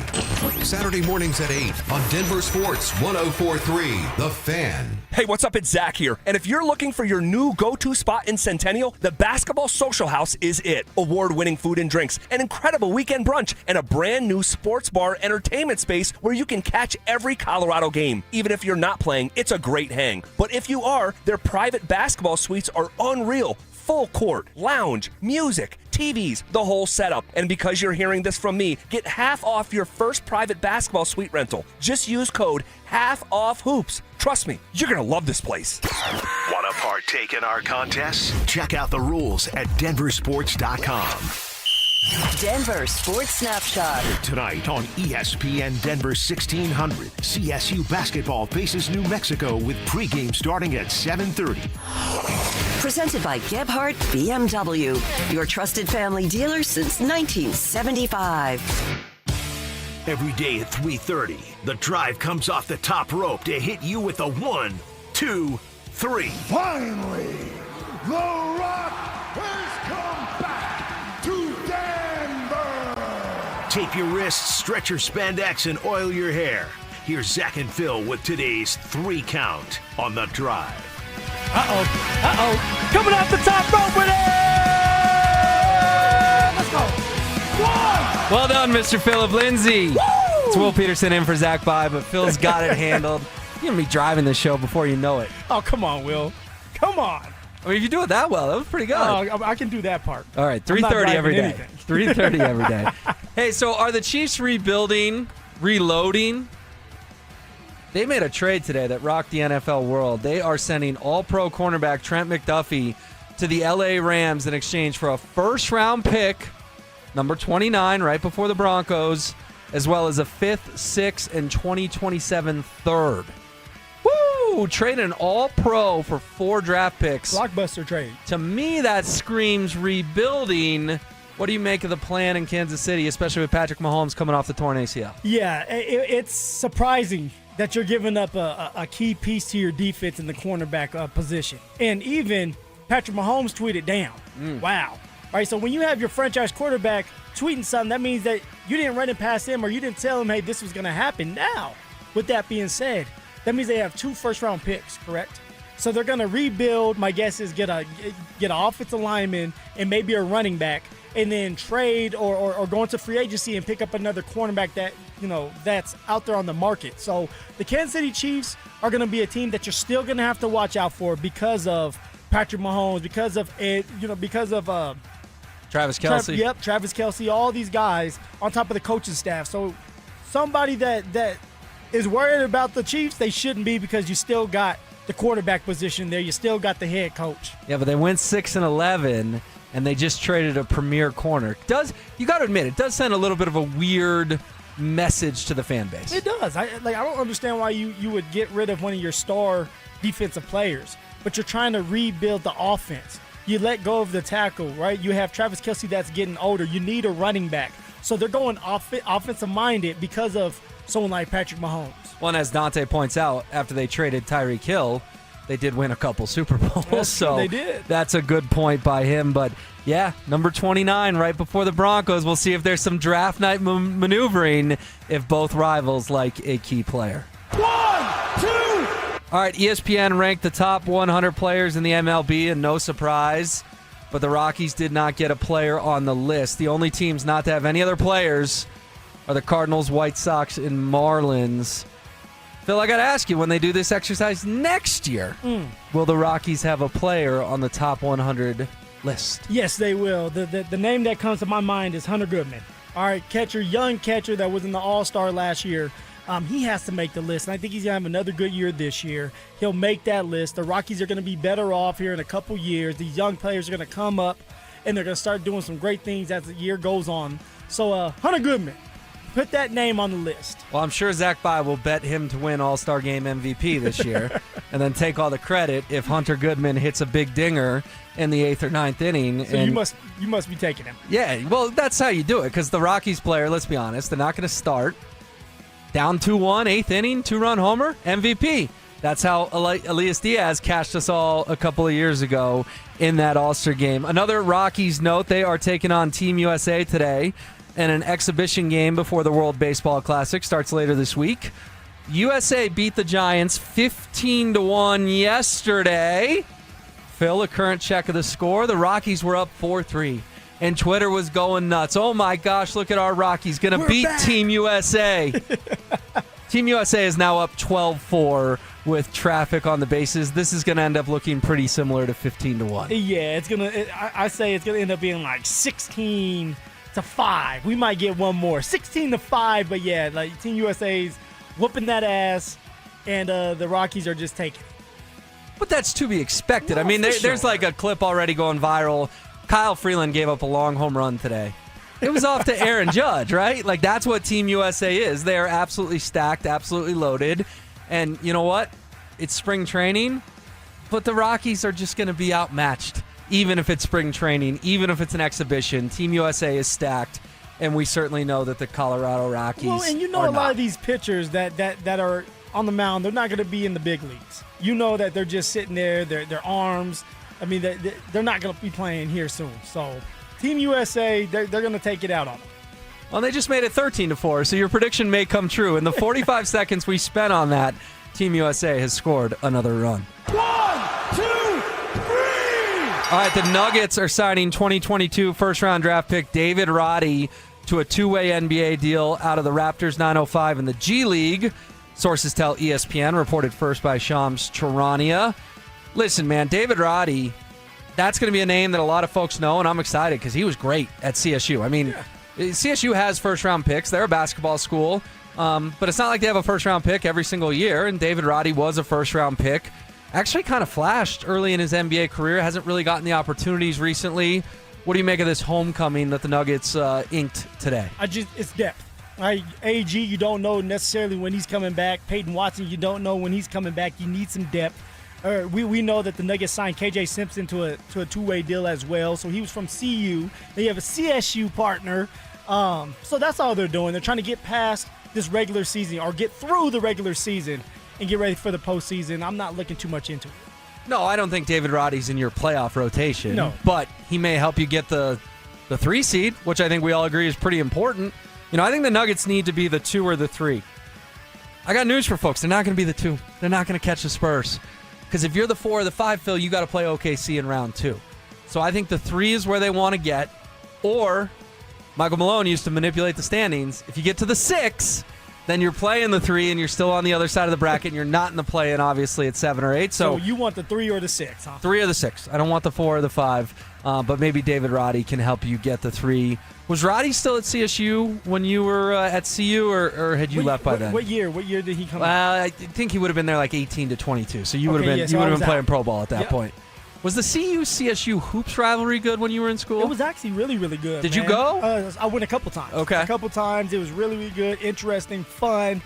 Saturday mornings at 8 on Denver Sports 104.3, The Fan.
Hey, what's up? It's Zach here. And if you're looking for your new go-to spot in Centennial, the Basketball Social House is it. Award-winning food and drinks, an incredible weekend brunch, and a brand new sports bar entertainment space where you can catch every Colorado game. Even if you're not playing, it's a great hang. But if you are, their private basketball suites are unreal. Full court, lounge, music, TVs, the whole setup. And because you're hearing this from me, get half off your first private basketball suite rental. Just use code HALFOFFHOOPS. Trust me, you're going to love this place.
Want to partake in our contests? Check out the rules at DenverSports.com.
Denver Sports Snapshot.
Tonight on ESPN Denver 1600, CSU basketball faces New Mexico with pregame starting at 7:30.
Presented by Gebhardt BMW, your trusted family dealer since 1975.
Every day at 3:30, the drive comes off the top rope to hit you with a 1, 2, 3.
Finally, the Rock has come back to Denver.
Tape your wrists, stretch your spandex, and oil your hair. Here's Zach and Phil with today's 3 count on the drive.
Coming off the top rope with it! Let's go. 1!
Well done, Mr. Phillip Lindsay.
Woo!
It's Will Peterson in for Zach By, but Phil's got it handled. You're going to be driving this show before you know it.
Oh, come on, Will. Come on.
I mean, if you do it that well, that was pretty good.
Oh, I can do that part.
All right, 3:30 every day.
Anything.
3:30 every day. Hey, so are the Chiefs rebuilding, reloading? They made a trade today that rocked the NFL world. They are sending all-pro cornerback Trent McDuffie to the LA Rams in exchange for a first-round pick, number 29, right before the Broncos, as well as a 5th, 6th, and 2027 third. Woo! Trade an all-pro for 4 draft picks.
Blockbuster trade.
To me, that screams rebuilding. What do you make of the plan in Kansas City, especially with Patrick Mahomes coming off the torn ACL?
Yeah, it's surprising that you're giving up a key piece to your defense in the cornerback position. And even Patrick Mahomes tweeted down. Wow. All right, so when you have your franchise quarterback tweeting something, that means that you didn't run it past him or you didn't tell him, hey, this was going to happen. Now, with that being said, that means they have 2 first-round picks, correct? So they're going to rebuild, my guess is get an offensive lineman and maybe a running back, and then trade or go into free agency and pick up another cornerback that, that's out there on the market. So the Kansas City Chiefs are going to be a team that you're still going to have to watch out for because of Patrick Mahomes, because of
Travis Kelce.
Travis Kelce, all these guys on top of the coaching staff. So somebody that is worried about the Chiefs, they shouldn't be, because you still got the quarterback position there. You still got the head coach.
Yeah, but they went 6-11, and they just traded a premier corner. You got to admit, it does send a little bit of a weird message to the fan base.
It does. I don't understand why you would get rid of one of your star defensive players, but you're trying to rebuild the offense. You let go of the tackle, right? You have Travis Kelce that's getting older. You need a running back. So they're going offensive-minded because of someone like Patrick Mahomes.
Well, and as Dante points out, after they traded Tyreek Hill, they did win a couple Super Bowls. So
they did.
That's a good point by him. But, yeah, number 29 right before the Broncos. We'll see if there's some draft night maneuvering if both rivals like a key player.
1, 2.
All right, ESPN ranked the top 100 players in the MLB, and no surprise, but the Rockies did not get a player on the list. The only teams not to have any other players are the Cardinals, White Sox, and Marlins. Phil, I got to ask you, when they do this exercise next year, will the Rockies have a player on the top 100 list?
Yes, they will. The name that comes to my mind is Hunter Goodman. All right, young catcher that was in the All-Star last year. He has to make the list, and I think he's going to have another good year this year. He'll make that list. The Rockies are going to be better off here in a couple years. These young players are going to come up, and they're going to start doing some great things as the year goes on. So, Hunter Goodman, put that name on the list.
Well, I'm sure Zach Bye will bet him to win All-Star Game MVP this year and then take all the credit if Hunter Goodman hits a big dinger in the 8th or 9th inning.
So you must be taking him.
Yeah, well, that's how you do it, because the Rockies player, let's be honest, they're not going to start. Down 2-1, 8th inning, 2-run homer, MVP. That's how Elias Diaz cashed us all a couple of years ago in that All-Star game. Another Rockies note, they are taking on Team USA today, and an exhibition game before the World Baseball Classic starts later this week. USA beat the Giants 15-1 yesterday. Phil, a current check of the score. The Rockies were up 4-3. And Twitter was going nuts. Oh, my gosh, look at our Rockies. Going to beat back. Team USA. Team USA is now up 12-4 with traffic on the bases. This is going to end up looking pretty similar to 15-1.
Yeah, I say it's going to end up being like 16-5. We might get one more. 16-5, but yeah, like Team USA's whooping that ass, and the Rockies are just taking it.
But that's to be expected. I mean, there's like a clip already going viral. Kyle Freeland gave up a long home run today. It was off to Aaron Judge, right? Like, that's what Team USA is. They are absolutely stacked, absolutely loaded. And you know what? It's spring training, but the Rockies are just going to be outmatched, even if it's spring training, even if it's an exhibition. Team USA is stacked, and we certainly know that the Colorado Rockies are not.
Well, and you know a lot of these pitchers that are on the mound, they're not going to be in the big leagues. You know that they're just sitting there, their arms. I mean, they're not going to be playing here soon. So, Team USA, they're going to take it out on them.
Well, they just made it 13-4, so your prediction may come true. In the 45 seconds we spent on that, Team USA has scored another run.
1, 2, 3!
All right, the Nuggets are signing 2022 first-round draft pick David Roddy to a two-way NBA deal out of the Raptors 905 in the G League. Sources tell ESPN, reported first by Shams Charania. Listen, man, David Roddy, that's going to be a name that a lot of folks know, and I'm excited because he was great at CSU. I mean, CSU has first-round picks. They're a basketball school, but it's not like they have a first-round pick every single year, and David Roddy was a first-round pick. Actually kind of flashed early in his NBA career. Hasn't really gotten the opportunities recently. What do you make of this homecoming that the Nuggets inked today?
It's depth. Right? AG, you don't know necessarily when he's coming back. Peyton Watson, you don't know when he's coming back. You need some depth. we know that the Nuggets signed KJ Simpson to a two-way deal as well. So he was from CU. They have a CSU partner. So that's all they're doing. They're trying to get past this regular season or get through the regular season and get ready for the postseason. I'm not looking too much into it.
No, I don't think David Roddy's in your playoff rotation.
No.
But he may help you get the 3 seed, which I think we all agree is pretty important. I think the Nuggets need to be the 2 or the 3. I got news for folks. They're not going to be the 2. They're not going to catch the Spurs. Because if you're the 4 or the 5, Phil, you got to play OKC in round 2. So I think the 3 is where they want to get. Or Michael Malone used to manipulate the standings. If you get to the 6, then you're playing the 3 and you're still on the other side of the bracket and you're not in the play-in, obviously, at 7 or 8.
So you want the 3 or the 6, huh?
3 or the 6. I don't want the 4 or the 5. But maybe David Roddy can help you get the 3. Was Roddy still at CSU when you were at CU, or had you left by then?
What year? What year did he come?
I think he would have been there like 18 to 22. So you would have been been playing pro ball at that point. Was the CU-CSU hoops rivalry good when you were in school?
It was actually really, really good.
Did you go?
I went a couple times.
Okay.
A couple times. It was really, really good, interesting, fun,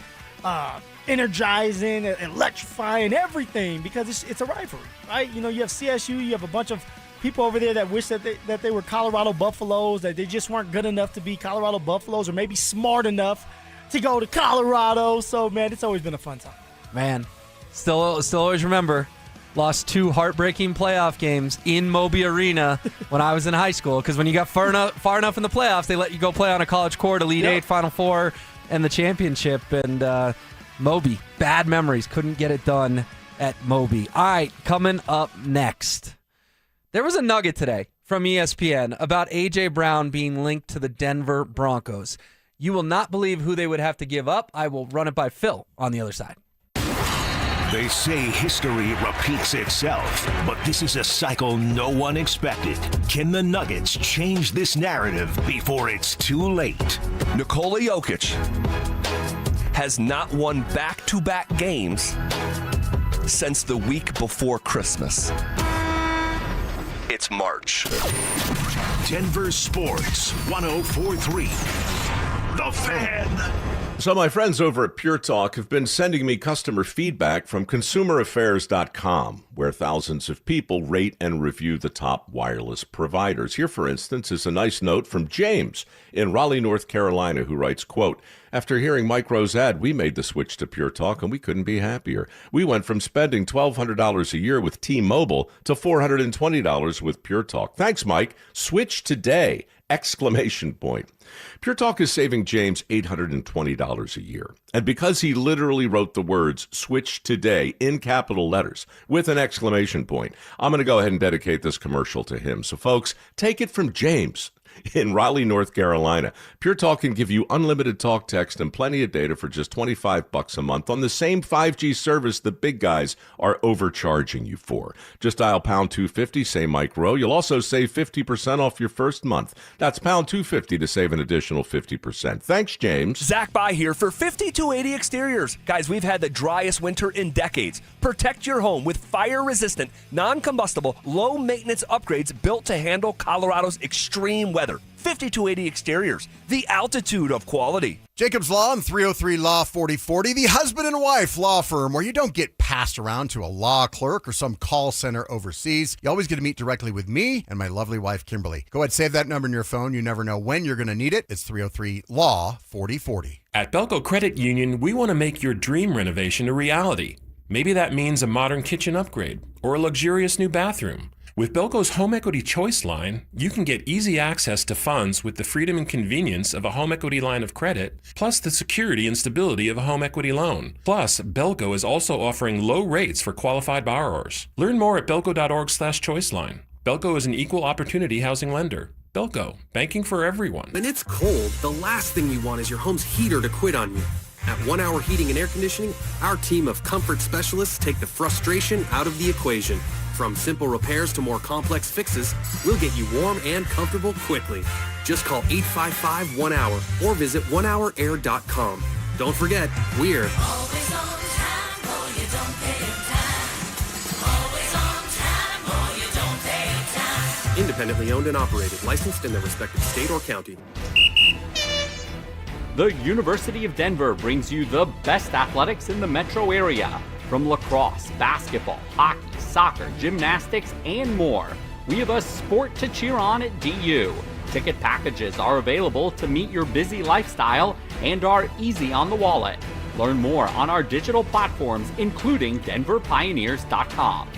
energizing, electrifying, everything, because it's a rivalry, right? You have CSU, you have a bunch of people over there that wish that they were Colorado Buffaloes, that they just weren't good enough to be Colorado Buffaloes, or maybe smart enough to go to Colorado. So, man, it's always been a fun time.
Man, still always remember, lost 2 heartbreaking playoff games in Moby Arena when I was in high school, because when you got far enough in the playoffs, they let you go play on a college court, Elite 8, Final Four, and the championship. And Moby, bad memories, couldn't get it done at Moby. All right, coming up next. There was a nugget today from ESPN about A.J. Brown being linked to the Denver Broncos. You will not believe who they would have to give up. I will run it by Phil on the other side.
They say history repeats itself, but this is a cycle no one expected. Can the Nuggets change this narrative before it's too late?
Nikola Jokic has not won back-to-back games since the week before Christmas. It's March.
Denver Sports 104.3. The Fan.
So my friends over at Pure Talk have been sending me customer feedback from consumeraffairs.com, where thousands of people rate and review the top wireless providers. Here, for instance, is a nice note from James in Raleigh, North Carolina, who writes, quote, "After hearing Mike Rowe's ad, we made the switch to Pure Talk, and we couldn't be happier. We went from spending $1,200 a year with T-Mobile to $420 with Pure Talk. Thanks, Mike. Switch today! Exclamation point. Pure Talk is saving James $820 a year. And because he literally wrote the words switch today in capital letters with an exclamation point, I'm going to go ahead and dedicate this commercial to him. So folks, take it from James in Raleigh, North Carolina. Pure Talk can give you unlimited talk, text, and plenty of data for just $25 a month on the same 5G service the big guys are overcharging you for. Just dial pound 250, say Mike Rowe. You'll also save 50% off your first month. That's pound 250 to save an additional 50%. Thanks, James.
Zach By here for 5280 Exteriors. Guys, we've had the driest winter in decades. Protect your home with fire-resistant, non-combustible, low-maintenance upgrades built to handle Colorado's extreme weather. 5280 Exteriors, the altitude of quality.
Jacob's Law and 303 Law 4040, the husband and wife law firm where you don't get passed around to a law clerk or some call center overseas. You always get to meet directly with me and my lovely wife, Kimberly. Go ahead, save that number in your phone. You never know when you're going to need it. It's 303 Law 4040.
At Belco Credit Union, we want to make your dream renovation a reality. Maybe that means a modern kitchen upgrade or a luxurious new bathroom. With Belco's Home Equity Choice line, you can get easy access to funds with the freedom and convenience of a home equity line of credit, plus the security and stability of a home equity loan. Plus, Belco is also offering low rates for qualified borrowers. Learn more at belco.org/choiceline. Belco is an equal opportunity housing lender. Belco, banking for everyone.
When it's cold, the last thing you want is your home's heater to quit on you. At 1 Hour Heating and Air Conditioning, our team of comfort specialists take the frustration out of the equation. From simple repairs to more complex fixes, we'll get you warm and comfortable quickly. Just call 855-1-HOUR or visit onehourair.com. Don't forget, we're always on time or you don't pay time. Always on time or you don't pay time. Independently owned and operated, licensed in their respective state or county.
The University of Denver brings you the best athletics in the metro area.
From lacrosse, basketball, hockey, soccer, gymnastics, and more, we have a sport to cheer on at DU. Ticket packages are available to meet your busy lifestyle and are easy on the wallet. Learn more on our digital platforms, including DenverPioneers.com.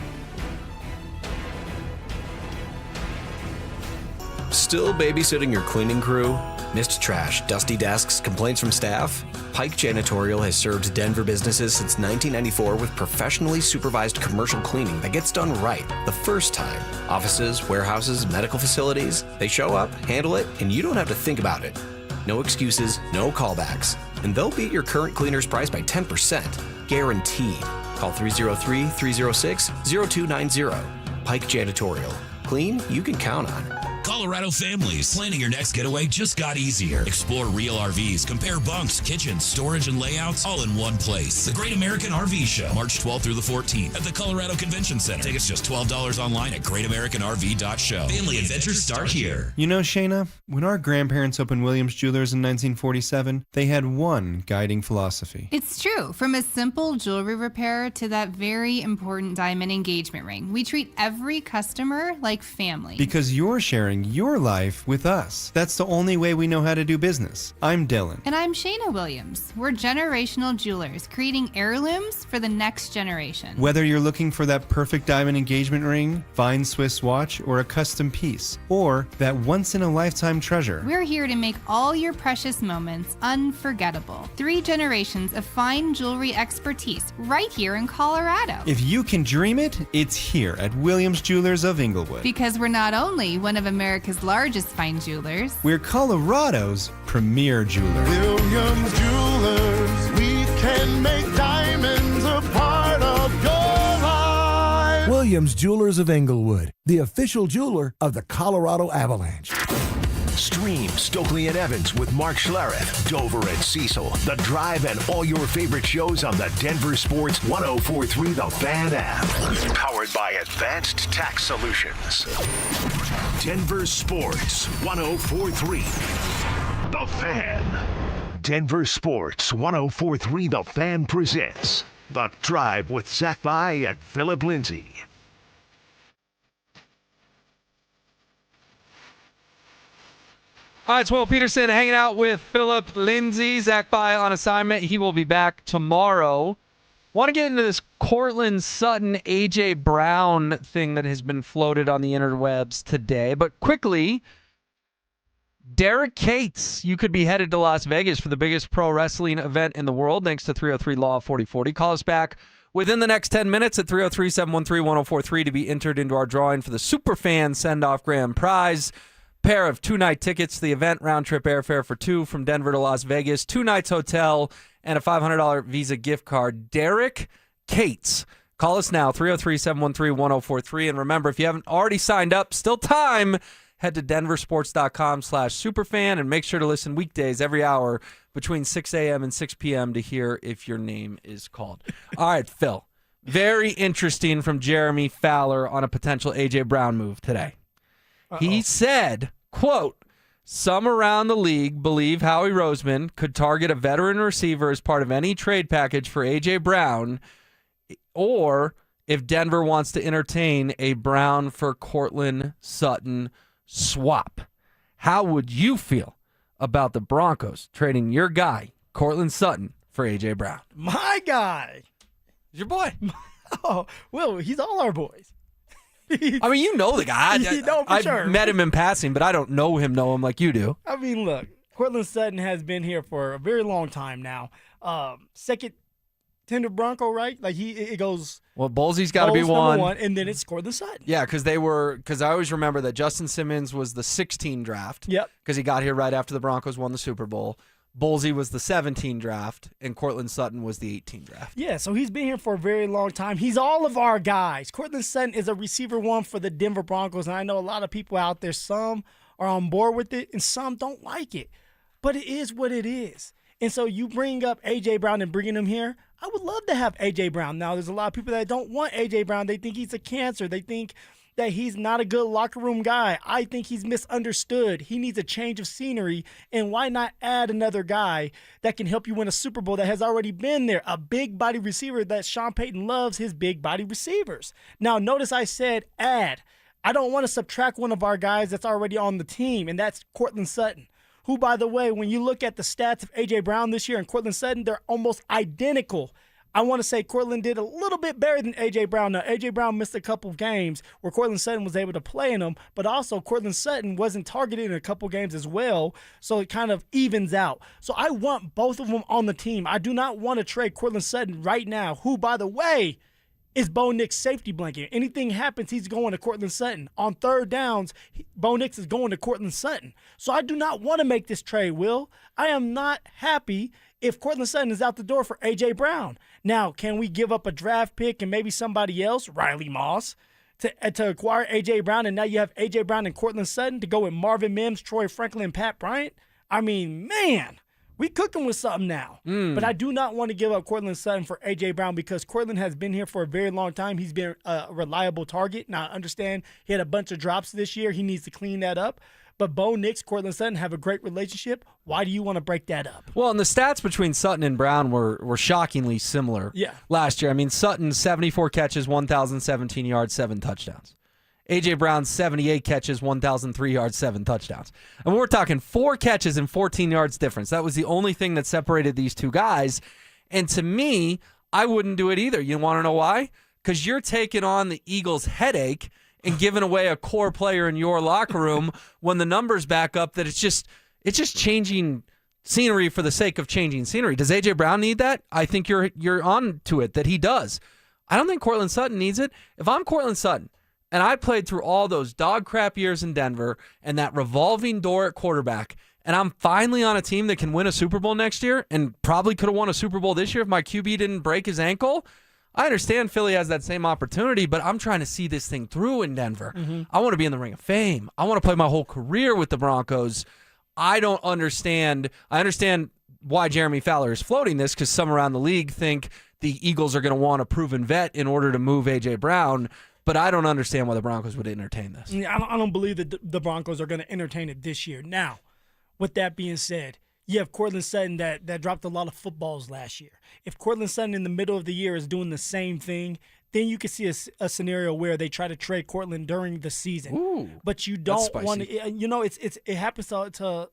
Still babysitting your cleaning crew? Missed trash, dusty desks, complaints from staff? Pike Janitorial has served Denver businesses since 1994 with professionally supervised commercial cleaning that gets done right the first time. Offices, warehouses, medical facilities, they show up, handle it, and you don't have to think about it. No excuses, no callbacks. And they'll beat your current cleaner's price by 10%. Guaranteed. Call 303-306-0290. Pike Janitorial. Clean you can count on.
Colorado families, planning your next getaway just got easier. Explore real RVs, compare bunks, kitchens, storage, and layouts all in one place. The Great American RV Show, March 12th through the 14th at the Colorado Convention Center. Tickets just $12 online at greatamericanrv.show. Family adventures start here.
You know, Shayna, when our grandparents opened Williams Jewelers in 1947, they had one guiding philosophy.
It's true. From a simple jewelry repair to that very important diamond engagement ring, we treat every customer like family.
Because you're sharing your life with us. That's the only way we know how to do business. I'm Dylan.
And I'm Shayna Williams. We're generational jewelers, creating heirlooms for the next generation.
Whether you're looking for that perfect diamond engagement ring, fine Swiss watch, or a custom piece, or that once-in-a-lifetime treasure,
we're here to make all your precious moments unforgettable. 3 generations of fine jewelry expertise right here in Colorado.
If you can dream it, it's here at Williams Jewelers of Inglewood.
Because we're not only one of America's largest fine jewelers,
we're Colorado's premier jeweler.
Williams Jewelers, we can make diamonds a part of your life.
Williams Jewelers of Inglewood, the official jeweler of the Colorado Avalanche.
Stream Stokely and Evans with Mark Schlereth, Dover and Cecil, The Drive, and all your favorite shows on the Denver Sports 104.3 The Fan app. Powered by Advanced Tax Solutions. Denver Sports 104.3 The Fan. Denver Sports 104.3 The Fan presents The Drive with Zach By and Phillip Lindsay.
All right, it's Will Peterson hanging out with Phillip Lindsay. Zach By on assignment. He will be back tomorrow. Want to get into this Cortland Sutton, A.J. Brown thing that has been floated on the interwebs today. But quickly, Derek Cates, you could be headed to Las Vegas for the biggest pro wrestling event in the world, thanks to 303 Law 4040. Call us back within the next 10 minutes at 303-713-1043 to be entered into our drawing for the Superfan Send-Off Grand Prize. Pair of 2-night tickets to the event, round-trip airfare for 2 from Denver to Las Vegas, 2 nights hotel, and a $500 Visa gift card. Derek Cates. Call us now, 303-713-1043. And remember, if you haven't already signed up, still time. Head to DenverSports.com/superfan and make sure to listen weekdays every hour between 6 a.m. and 6 p.m. to hear if your name is called. All right, Phil. Very interesting from Jeremy Fowler on a potential A.J. Brown move today. He said, quote, some around the league believe Howie Roseman could target a veteran receiver as part of any trade package for A.J. Brown, or if Denver wants to entertain a Brown for Cortland Sutton swap. How would you feel about the Broncos trading your guy, Cortland Sutton, for A.J. Brown?
My guy.
Your boy.
Oh, well, he's all our boys.
I mean, you know the guy. I've met him in passing, but I don't know him like you do.
I mean, look, Cortland Sutton has been here for a very long time now. Second tender Bronco, right? Like it goes.
Well, Bolsey's got to be one,
and then it's Cortland Sutton.
Yeah, because I always remember that Justin Simmons was the 16 draft.
Yep.
Because he got here right after the Broncos won the Super Bowl. Bolsey was the 17 draft, and Cortland Sutton was the 18 draft.
Yeah, so he's been here for a very long time. He's all of our guys. Cortland Sutton is a receiver one for the Denver Broncos, and I know a lot of people out there, some are on board with it, and some don't like it. But it is what it is. And so you bring up A.J. Brown and bringing him here, I would love to have A.J. Brown. Now, there's a lot of people that don't want A.J. Brown. They think he's a cancer. They think that he's not a good locker room guy. I think he's misunderstood. He needs a change of scenery, and why not add another guy that can help you win a Super Bowl that has already been there, a big body receiver that Sean Payton loves his big body receivers. Now, notice I said add. I don't want to subtract one of our guys that's already on the team, and that's Courtland Sutton, who, by the way, when you look at the stats of A.J. Brown this year and Courtland Sutton, they're almost identical. I want to say Courtland did a little bit better than A.J. Brown. Now, A.J. Brown missed a couple games where Courtland Sutton was able to play in them, but also Courtland Sutton wasn't targeted in a couple games as well, so it kind of evens out. So I want both of them on the team. I do not want to trade Courtland Sutton right now, who, by the way, is Bo Nix's safety blanket. Anything happens, he's going to Courtland Sutton. On third downs, Bo Nix is going to Courtland Sutton. So I do not want to make this trade, Will. I am not happy if Courtland Sutton is out the door for A.J. Brown. Now, can we give up a draft pick and maybe somebody else, Riley Moss, to acquire A.J. Brown, and now you have A.J. Brown and Courtland Sutton to go with Marvin Mims, Troy Franklin, and Pat Bryant? I mean, man, we cooking with something now. But I do not want to give up Courtland Sutton for A.J. Brown because Courtland has been here for a very long time. He's been a reliable target. Now, I understand he had a bunch of drops this year. He needs to clean that up. But Bo Nix, Courtland Sutton have a great relationship. Why do you want to break that up?
Well, and the stats between Sutton and Brown were shockingly similar last year. I mean, Sutton, 74 catches, 1,017 yards, 7 touchdowns. A.J. Brown, 78 catches, 1,003 yards, 7 touchdowns. And we're talking 4 catches and 14 yards difference. That was the only thing that separated these two guys. And to me, I wouldn't do it either. You want to know why? Because you're taking on the Eagles' headache and giving away a core player in your locker room when the numbers back up that it's just changing scenery for the sake of changing scenery. Does A.J. Brown need that? I think you're on to it that he does. I don't think Courtland Sutton needs it. If I'm Courtland Sutton, and I played through all those dog crap years in Denver and that revolving door at quarterback, and I'm finally on a team that can win a Super Bowl next year and probably could have won a Super Bowl this year if my QB didn't break his ankle. I understand Philly has that same opportunity, but I'm trying to see this thing through in Denver. I want to be in the Ring of Fame. I want to play my whole career with the Broncos. I understand why Jeremy Fowler is floating this because some around the league think the Eagles are going to want a proven vet in order to move A.J. Brown. But I don't understand why the Broncos would entertain this.
I don't believe that the Broncos are going to entertain it this year. Now, with that being said, you have Courtland Sutton that dropped a lot of footballs last year. If Courtland Sutton in the middle of the year is doing the same thing, then you can see a scenario where they try to trade Courtland during the season.
Ooh,
but you don't want to. It happens to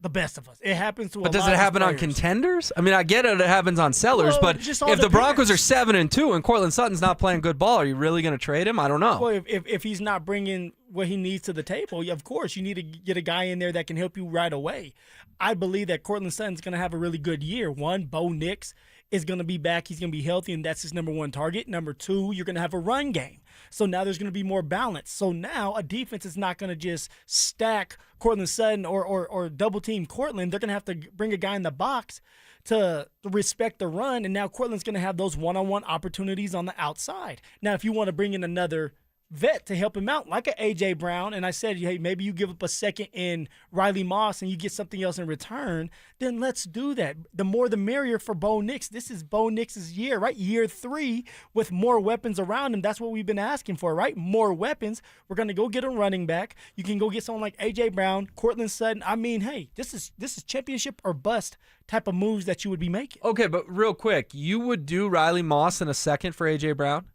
the best of us. It happens to.
But does it happen on contenders? I mean, I get it happens on sellers, but if the Broncos are 7-2 and Courtland Sutton's not playing good ball, are you really going to trade him? I don't know.
Well, if he's not bringing what he needs to the table, of course, you need to get a guy in there that can help you right away. I believe that Courtland Sutton's going to have a really good year. One, Bo Nix is going to be back. He's going to be healthy, and that's his number one target. Number two, you're going to have a run game. So now there's going to be more balance. So now a defense is not going to just stack Courtland Sutton or double-team Courtland. They're going to have to bring a guy in the box to respect the run, and now Courtland's going to have those one-on-one opportunities on the outside. Now, if you want to bring in another vet to help him out, like a A.J. Brown, and I said, hey, maybe you give up a second in Riley Moss and you get something else in return, then let's do that. The more the merrier for Bo Nix. This is Bo Nix's year, right? Year 3 with more weapons around him. That's what we've been asking for, right? More weapons. We're going to go get a running back. You can go get someone like A.J. Brown, Courtland Sutton. I mean, hey, this is championship or bust type of moves that you would be making.
Okay, but real quick, you would do Riley Moss in a second for A.J. Brown?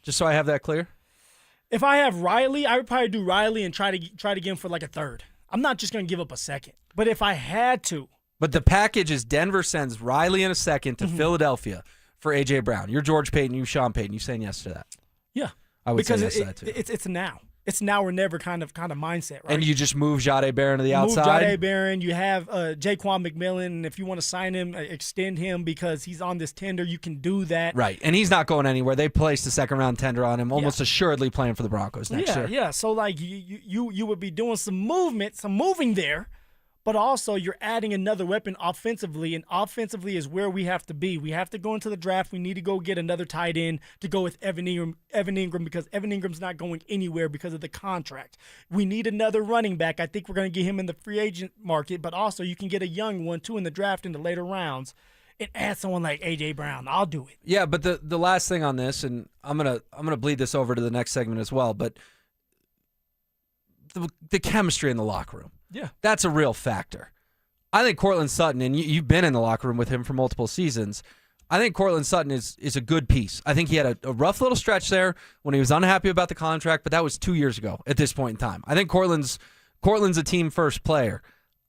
Just so I have that clear.
If I have Riley, I would probably do Riley and try to get him for like a third. I'm not just going to give up a second. But if I had to.
But the package is Denver sends Riley in a second to Philadelphia for A.J. Brown. You're George Payton, you Sean Payton. You saying yes to that?
Yeah.
I would say yes to that too.
It's now. It's now or never kind of mindset, right?
And you just move Jahdae Barron to the outside?
Move Jahdae Barron. You have Jaquan McMillan, and if you want to sign him, extend him because he's on this tender, you can do that.
Right, and he's not going anywhere. They placed a second-round tender on him, almost assuredly playing for the Broncos next year.
Yeah, so like you would be doing some movement, some moving there, but also you're adding another weapon offensively, and offensively is where we have to be. We have to go into the draft. We need to go get another tight end to go with Evan Ingram because Evan Ingram's not going anywhere because of the contract. We need another running back. I think we're going to get him in the free agent market, but also you can get a young one, too, in the draft in the later rounds and add someone like A.J. Brown. I'll do it.
Yeah, but the last thing on this, and I'm gonna bleed this over to the next segment as well, but the chemistry in the locker room.
Yeah.
That's a real factor. I think Cortland Sutton, and you've been in the locker room with him for multiple seasons, I think Cortland Sutton is a good piece. I think he had a rough little stretch there when he was unhappy about the contract, but that was 2 years ago at this point in time. I think Cortland's a team-first player.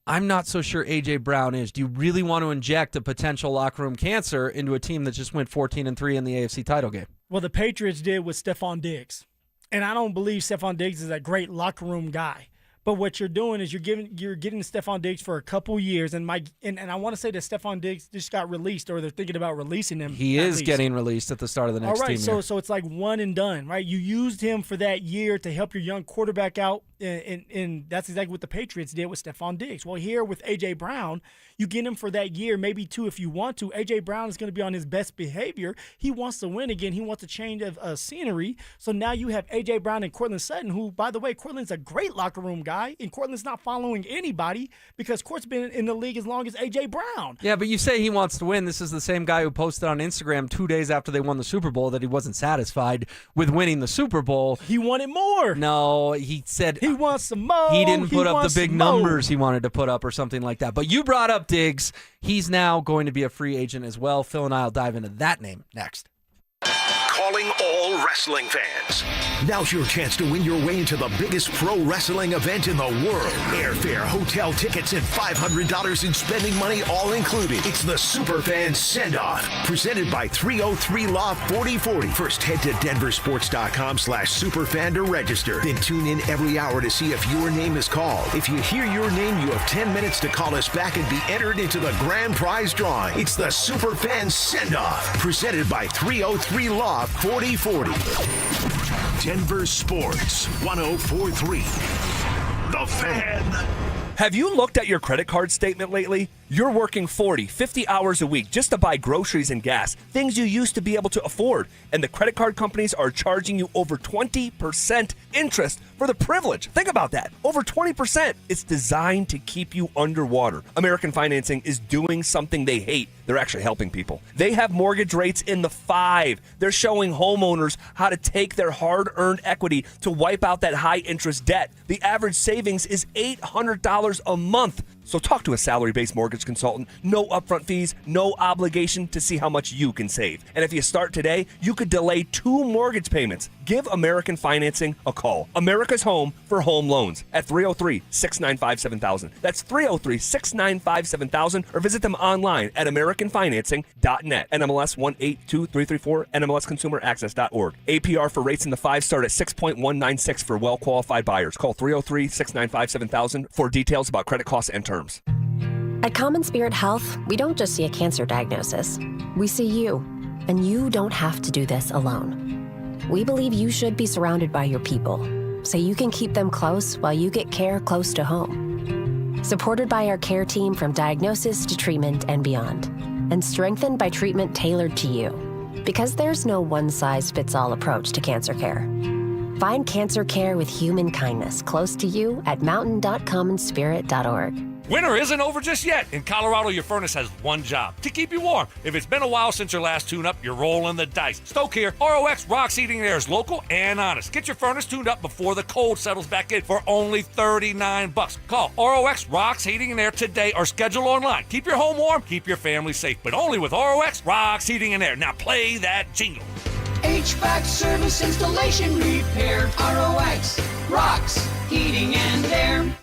I'm not so sure A.J. Brown is. Do you really want to inject a potential locker room cancer into a team that just went 14-3 in the AFC title game?
Well, the Patriots did with Stephon Diggs. And I don't believe Stephon Diggs is a great locker room guy. But what you're doing is you're getting Stephon Diggs for a couple years, and I want to say that Stephon Diggs just got released, or they're thinking about releasing him.
He is getting released at the start of the next
team. All right,
year.
so it's like one and done, right? You used him for that year to help your young quarterback out, and that's exactly what the Patriots did with Stephon Diggs. Well, here with A.J. Brown, you get him for that year, maybe two if you want to. A.J. Brown is going to be on his best behavior. He wants to win again. He wants a change of scenery. So now you have A.J. Brown and Cortland Sutton, who, by the way, Cortland's a great locker room guy, and Cortland's not following anybody because Court's been in the league as long as A.J. Brown.
Yeah, but you say he wants to win. This is the same guy who posted on Instagram 2 days after they won the Super Bowl that he wasn't satisfied with winning the Super Bowl.
He wanted more.
No, he said
he wants some more.
He didn't put up the big numbers he wanted to put up or something like that. But you brought up Diggs. He's now going to be a free agent as well. Phil and I will dive into that name next.
Calling all wrestling fans. Now's your chance to win your way into the biggest pro wrestling event in the world. Airfare, hotel tickets, and $500 in spending money all included. It's the Superfan Send-Off, presented by 303 Law 4040. First, head to DenverSports.com/Superfan to register. Then tune in every hour to see if your name is called. If you hear your name, you have 10 minutes to call us back and be entered into the grand prize drawing. It's the Superfan Send-Off, presented by 303 Law 4040. Denver Sports 1043. The Fan.
Have you looked at your credit card statement lately? You're working 40, 50 hours a week just to buy groceries and gas, things you used to be able to afford. And the credit card companies are charging you over 20% interest for the privilege. Think about that. Over 20%. It's designed to keep you underwater. American Financing is doing something they hate. They're actually helping people. They have mortgage rates in the 5. They're showing homeowners how to take their hard-earned equity to wipe out that high-interest debt. The average savings is $800 a month. So talk to a salary-based mortgage consultant. No upfront fees, no obligation to see how much you can save. And if you start today, you could delay 2 mortgage payments. Give American Financing a call. America's home for home loans at 303-695-7000. That's 303-695-7000, or visit them online at AmericanFinancing.net. NMLS 182334, NMLSConsumerAccess.org. APR for rates in the 5 start at 6.196 for well-qualified buyers. Call 303-695-7000 for details about credit costs and terms.
At Common Spirit Health, we don't just see a cancer diagnosis. We see you, and you don't have to do this alone. We believe you should be surrounded by your people, so you can keep them close while you get care close to home. Supported by our care team from diagnosis to treatment and beyond, and strengthened by treatment tailored to you. Because there's no one-size-fits-all approach to cancer care. Find cancer care with human kindness close to you at mountain.commonspirit.org.
Winter isn't over just yet. In Colorado, your furnace has one job: to keep you warm. If it's been a while since your last tune-up, you're rolling the dice. Stoke here. ROX Rocks Heating and Air is local and honest. Get your furnace tuned up before the cold settles back in for only $39. Call ROX Rocks Heating and Air today or schedule online. Keep your home warm, keep your family safe, but only with ROX Rocks Heating and Air. Now play that jingle.
HVAC service, installation, repair. ROX Rocks Heating and Air.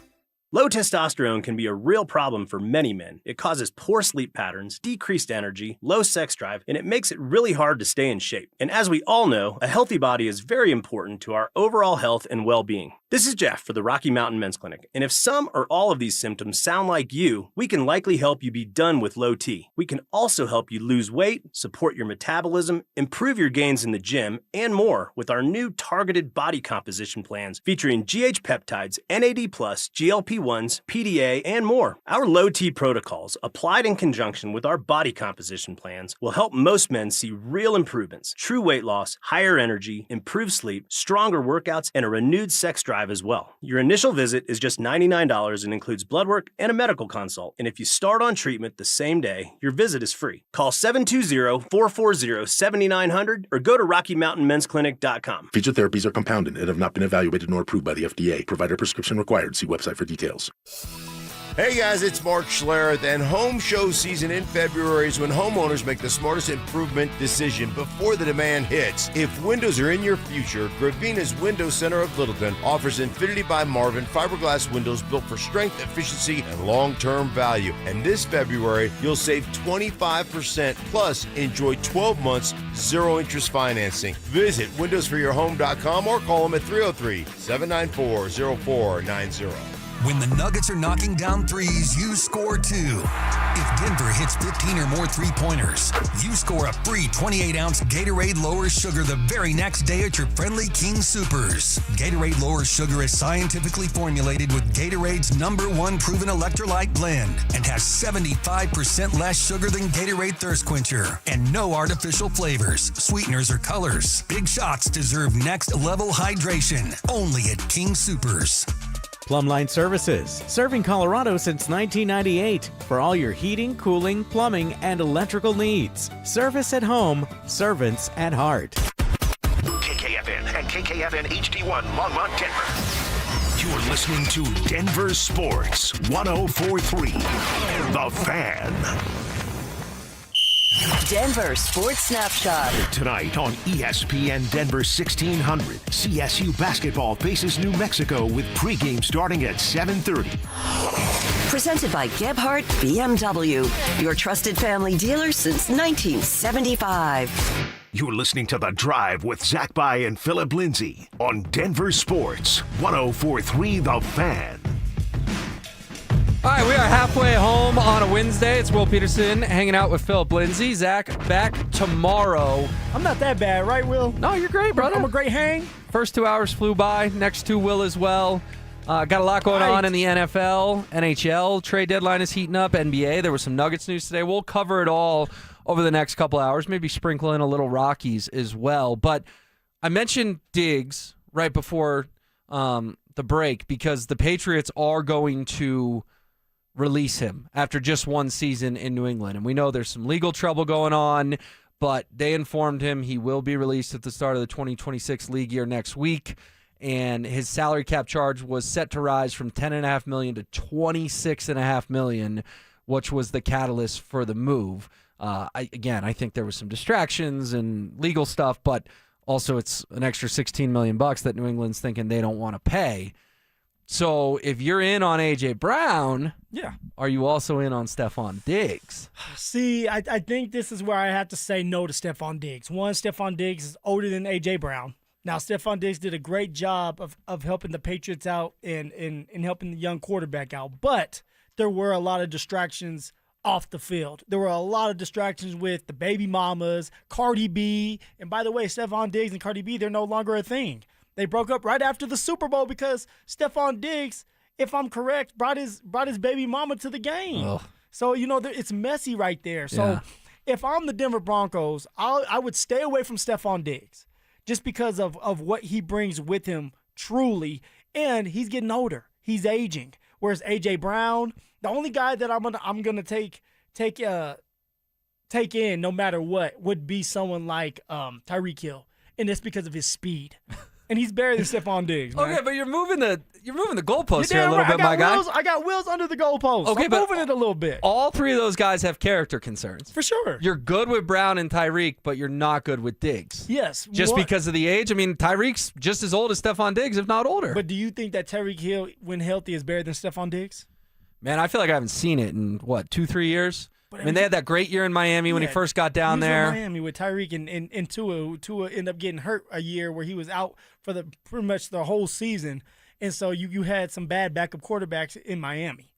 Low testosterone can be a real problem for many men. It causes poor sleep patterns, decreased energy, low sex drive, and it makes it really hard to stay in shape. And as we all know, a healthy body is very important to our overall health and well-being. This is Jeff for the Rocky Mountain Men's Clinic, and if some or all of these symptoms sound like you, we can likely help you be done with low T. We can also help you lose weight, support your metabolism, improve your gains in the gym, and more with our new targeted body composition plans featuring GH peptides, NAD+, GLP-1s, PDA, and more. Our low T protocols, applied in conjunction with our body composition plans, will help most men see real improvements, true weight loss, higher energy, improved sleep, stronger workouts, and a renewed sex drive Drive as well. Your initial visit is just $99 and includes blood work and a medical consult. And if you start on treatment the same day, your visit is free. Call 720-440-7900 or go to RockyMountainMen'sClinic.com.
Featured therapies are compounded and have not been evaluated nor approved by the FDA. Provider prescription required. See website for details.
Hey guys, it's Mark Schlereth, and home show season in February is when homeowners make the smartest improvement decision before the demand hits. If windows are in your future, Gravina's Window Center of Littleton offers Infinity by Marvin fiberglass windows built for strength, efficiency, and long-term value. And this February, you'll save 25% plus enjoy 12 months zero-interest financing. Visit windowsforyourhome.com or call them at 303-794-0490.
When the Nuggets are knocking down threes, you score too. If Denver hits 15 or more three-pointers, you score a free 28-ounce Gatorade Lower Sugar the very next day at your friendly King Soopers. Gatorade Lower Sugar is scientifically formulated with Gatorade's #1 proven electrolyte blend and has 75% less sugar than Gatorade Thirst Quencher and no artificial flavors, sweeteners, or colors. Big shots deserve next-level hydration. Only at King Soopers.
Plumline Services, serving Colorado since 1998 for all your heating, cooling, plumbing, and electrical needs. Service at home, servants at heart.
KKFN and KKFN HD1 Longmont, Denver. You're listening to Denver Sports 104.3 The Fan.
Denver Sports Snapshot.
Tonight on ESPN Denver 1600, CSU basketball faces New Mexico with pregame starting at 7:30.
Presented by Gebhardt BMW, your trusted family dealer since 1975.
You're listening to The Drive with Zach By and Phillip Lindsay on Denver Sports 104.3 The Fan.
All right, we are halfway home on a Wednesday. It's Will Peterson hanging out with Phillip Lindsay. Zach, back tomorrow.
I'm not that bad, right, Will?
No, you're great, brother.
I'm a great hang.
First 2 hours flew by. Next two will as well. Got a lot going on in the NFL, NHL. Trade deadline is heating up. NBA. There was some Nuggets news today. We'll cover it all over the next couple hours. Maybe sprinkle in a little Rockies as well. But I mentioned Diggs right before the break because the Patriots are going to release him after just one season in New England. And we know there's some legal trouble going on, but they informed him he will be released at the start of the 2026 league year next week. And his salary cap charge was set to rise from $10.5 million to $26.5 million, which was the catalyst for the move. I think there was some distractions and legal stuff, but also it's an extra $16 million that New England's thinking they don't want to pay. So if you're in on A.J. Brown, are you also in on Stephon Diggs?
See, I think this is where I have to say no to Stephon Diggs. One, Stephon Diggs is older than A.J. Brown. Now, Stephon Diggs did a great job of helping the Patriots out and helping the young quarterback out. But there were a lot of distractions off the field. There were a lot of distractions with the baby mamas, Cardi B. And by the way, Stephon Diggs and Cardi B, they're no longer a thing. They broke up right after the Super Bowl because Stephon Diggs, if I'm correct, brought his baby mama to the game. Ugh. So, it's messy right there. So if I'm the Denver Broncos, I would stay away from Stephon Diggs just because of what he brings with him truly. And he's getting older. He's aging. Whereas A.J. Brown, the only guy that I'm gonna take in no matter what would be someone like Tyreek Hill. And it's because of his speed. And he's better than Stephon Diggs, man.
Okay, but you're moving the goalposts here a little bit, my guy.
I got wheels under the goalposts.
Okay,
I'm
but
moving it a little bit.
All three of those guys have character concerns.
For sure.
You're good with Brown and Tyreek, but you're not good with Diggs.
Yes.
Just because of the age? I mean, Tyreek's just as old as Stephon Diggs, if not older.
But do you think that Tyreek Hill, when healthy, is better than Stephon Diggs?
Man, I feel like I haven't seen it in, 2-3 years? But, I mean, they had that great year in Miami when he first got down there.
In Miami with Tyreek and Tua. Tua ended up getting hurt a year where he was out for pretty much the whole season. And so you had some bad backup quarterbacks in Miami.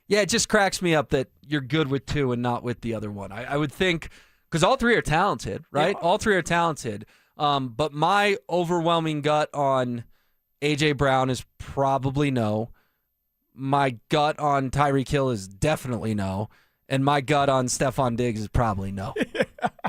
Yeah, it just cracks me up that you're good with two and not with the other one. I would think, because all three are talented, right? Yeah. All three are talented. But my overwhelming gut on A.J. Brown is probably no. My gut on Tyreek Hill is definitely no. And my gut on Stephon Diggs is probably no.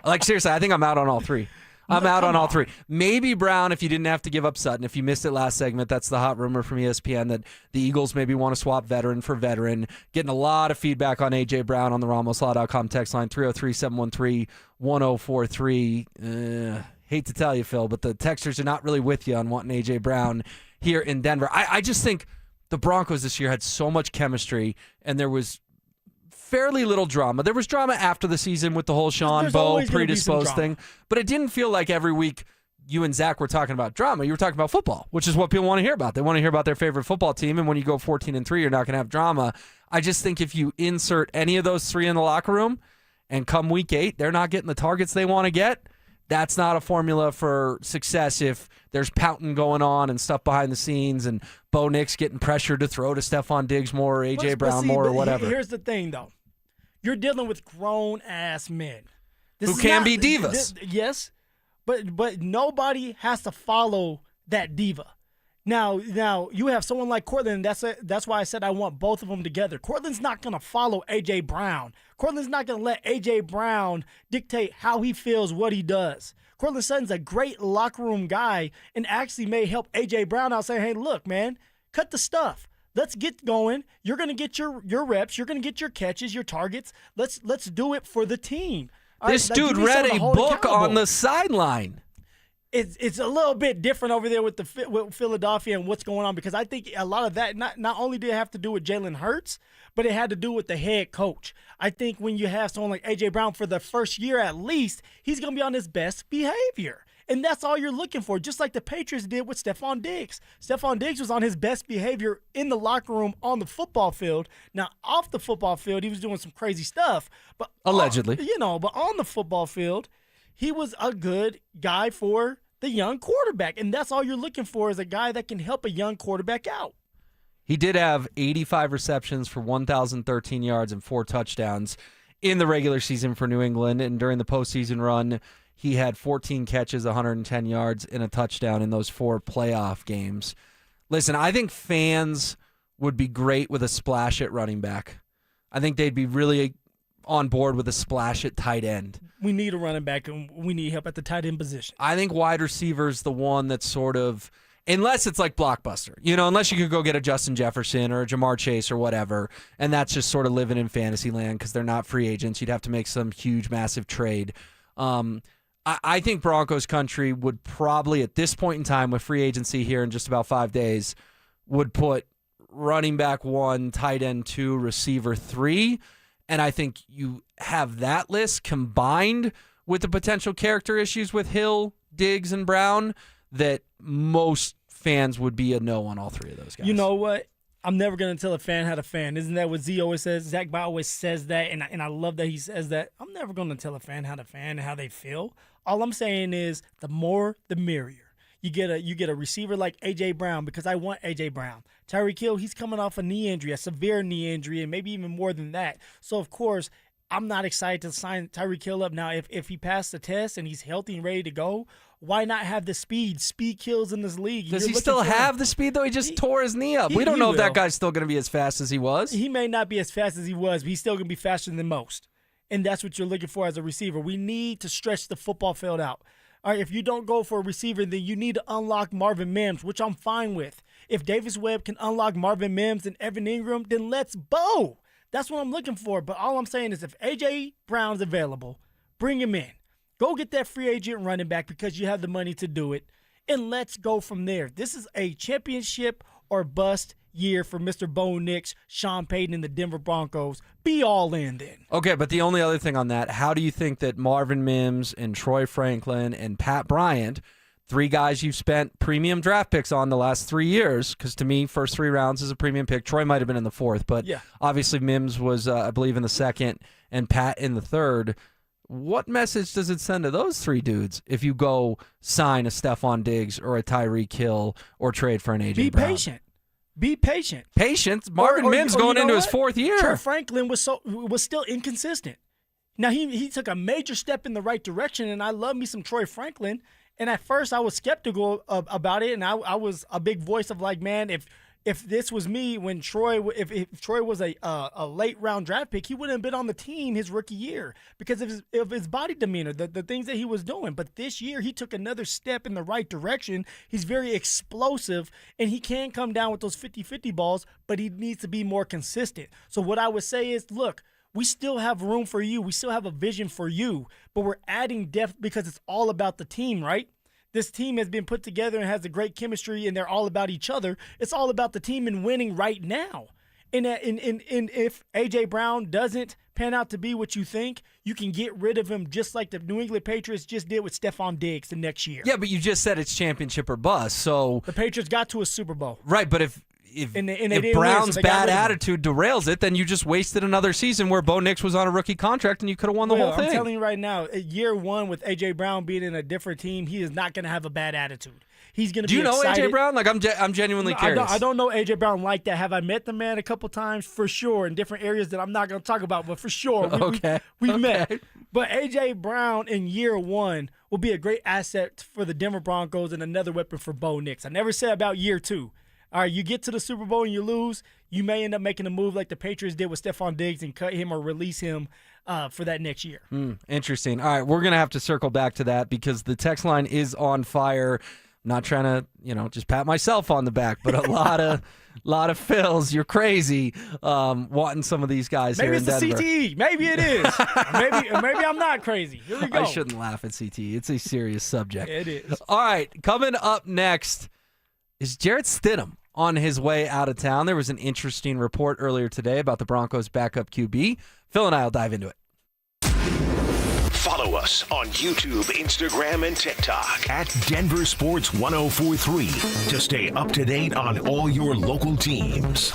Like, seriously, I think I'm out on all three. I'm out on all
on.
three. Maybe Brown if you didn't have to give up Sutton. If you missed it last segment, that's the hot rumor from ESPN that the Eagles maybe want to swap veteran for veteran. Getting a lot of feedback on A.J. Brown on the RamosLaw.com text line 303-713-1043. Hate to tell you, Phil, but the texters are not really with you on wanting A.J. Brown here in Denver. I just think the Broncos this year had so much chemistry, and there was fairly little drama. There was drama after the season with the whole Sean Bowe predisposed thing, but it didn't feel like every week you and Zach were talking about drama. You were talking about football, which is what people want to hear about. They want to hear about their favorite football team, and when you go 14-3, you're not going to have drama. I just think if you insert any of those three in the locker room, and come week 8, they're not getting the targets they want to get, that's not a formula for success if there's pouting going on and stuff behind the scenes and Bo Nix getting pressured to throw to Stephon Diggs more or A.J. Brown more or whatever.
Here's the thing, though. You're dealing with grown-ass men.
Who can be divas.
Yes, but nobody has to follow that diva. Now you have someone like Cortland. That's why I said I want both of them together. Cortland's not going to follow A.J. Brown. Cortland's not going to let A.J. Brown dictate how he feels, what he does. Cortland Sutton's a great locker room guy and actually may help A.J. Brown out saying, hey, look, man, cut the stuff. Let's get going. You're going to get your reps. You're going to get your catches, your targets. Let's do it for the team.
This dude read a book on the sideline.
It's a little bit different over there with Philadelphia and what's going on, because I think a lot of that not only did it have to do with Jalen Hurts, but it had to do with the head coach. I think when you have someone like A.J. Brown for the first year at least, he's going to be on his best behavior. And that's all you're looking for, just like the Patriots did with Stephon Diggs. Stephon Diggs was on his best behavior in the locker room on the football field. Now, off the football field, he was doing some crazy stuff. But
allegedly.
But on the football field, he was a good guy for the young quarterback. And that's all you're looking for, is a guy that can help a young quarterback out.
He did have 85 receptions for 1,013 yards and 4 touchdowns in the regular season for New England. And during the postseason run, he had 14 catches, 110 yards, and a touchdown in those 4 playoff games. Listen, I think fans would be great with a splash at running back. I think they'd be really on board with a splash at tight end.
We need a running back, and we need help at the tight end position.
I think wide receiver's the one that's sort of, unless it's like blockbuster, unless you could go get a Justin Jefferson or a Jamar Chase or whatever, and that's just sort of living in fantasy land because they're not free agents. You'd have to make some huge, massive trade. I think Broncos country would probably, at this point in time with free agency here in just about 5 days, would put running back 1, tight end 2, receiver 3. And I think you have that list combined with the potential character issues with Hill, Diggs, and Brown that most fans would be a no on all 3 of those guys.
You know what? I'm never going to tell a fan how to fan. Isn't that what Z always says? Zach Bauer always says that, and I love that he says that. I'm never going to tell a fan how to fan and how they feel. All I'm saying is the more, the merrier. You get a receiver like A.J. Brown, because I want A.J. Brown. Tyreek Hill, he's coming off a knee injury, a severe knee injury, and maybe even more than that. So, of course, I'm not excited to sign Tyreek Hill up. Now, if he passed the test and he's healthy and ready to go, why not have the speed? Speed kills in this league.
Does he still have the speed, though? He just tore his knee up. We don't know if that guy's still going to be as fast as he was.
He may not be as fast as he was, but he's still going to be faster than most. And that's what you're looking for as a receiver. We need to stretch the football field out. All right, if you don't go for a receiver, then you need to unlock Marvin Mims, which I'm fine with. If Davis Webb can unlock Marvin Mims and Evan Ingram, then let's go. That's what I'm looking for. But all I'm saying is if A.J. Brown's available, bring him in. Go get that free agent running back because you have the money to do it, and let's go from there. This is a championship or bust year for Mr. Bo Nix, Sean Payton, and the Denver Broncos. Be all in then.
Okay, but the only other thing on that, how do you think that Marvin Mims and Troy Franklin and Pat Bryant, 3 guys you've spent premium draft picks on the last 3 years, because to me, first 3 rounds is a premium pick. Troy might have been in the 4th, but obviously Mims was, I believe, in the 2nd, and Pat in the 3rd. What message does it send to those 3 dudes if you go sign a Stephon Diggs or a Tyreek Hill or trade for an A.J. Brown?
Be patient. Be patient.
Patience? Marvin Mims going into his 4th year.
Troy Franklin was still inconsistent. Now, he took a major step in the right direction, and I love me some Troy Franklin. And at first, I was skeptical about it, and I was a big voice of like, man, if if this was me when if Troy was a late round draft pick, he wouldn't have been on the team his rookie year because of his body demeanor, the things that he was doing. But this year, he took another step in the right direction. He's very explosive, and he can come down with those 50-50 balls, but he needs to be more consistent. So what I would say is, look, we still have room for you. We still have a vision for you, but we're adding depth because it's all about the team, right? This team has been put together and has a great chemistry, and they're all about each other. It's all about the team and winning right now. And if A.J. Brown doesn't pan out to be what you think, you can get rid of him just like the New England Patriots just did with Stephon Diggs the next year.
Yeah, but you just said it's championship or bust. So
the Patriots got to a Super Bowl.
Right, but if Brown's bad attitude derails it, then you just wasted another season where Bo Nix was on a rookie contract and you could have won the whole thing.
I'm telling you right now, year one with A.J. Brown being in a different team, he is not going to have a bad attitude. He's going to be excited.
Do you know A.J. Brown? Like, I'm genuinely curious.
I don't know A.J. Brown like that. Have I met the man a couple times? For sure, in different areas that I'm not going to talk about, but for sure, we've met. But A.J. Brown in year one will be a great asset for the Denver Broncos and another weapon for Bo Nix. I never said about year two. All right, you get to the Super Bowl and you lose, you may end up making a move like the Patriots did with Stephon Diggs and cut him or release him for that next year.
Interesting. All right, we're going to have to circle back to that because the text line is on fire. I'm not trying to, just pat myself on the back, but a lot of fills. You're crazy wanting some of these guys here in Denver.
Maybe it's the CTE. Maybe it is. maybe I'm not crazy. Here we go.
I shouldn't laugh at CTE. It's a serious subject.
It is.
All right, coming up next is Jarrett Stidham on his way out of town. There was an interesting report earlier today about the Broncos' backup QB. Phil and I will dive into it.
Follow us on YouTube, Instagram, and TikTok at Denver Sports 1043 to stay up to date on all your local teams.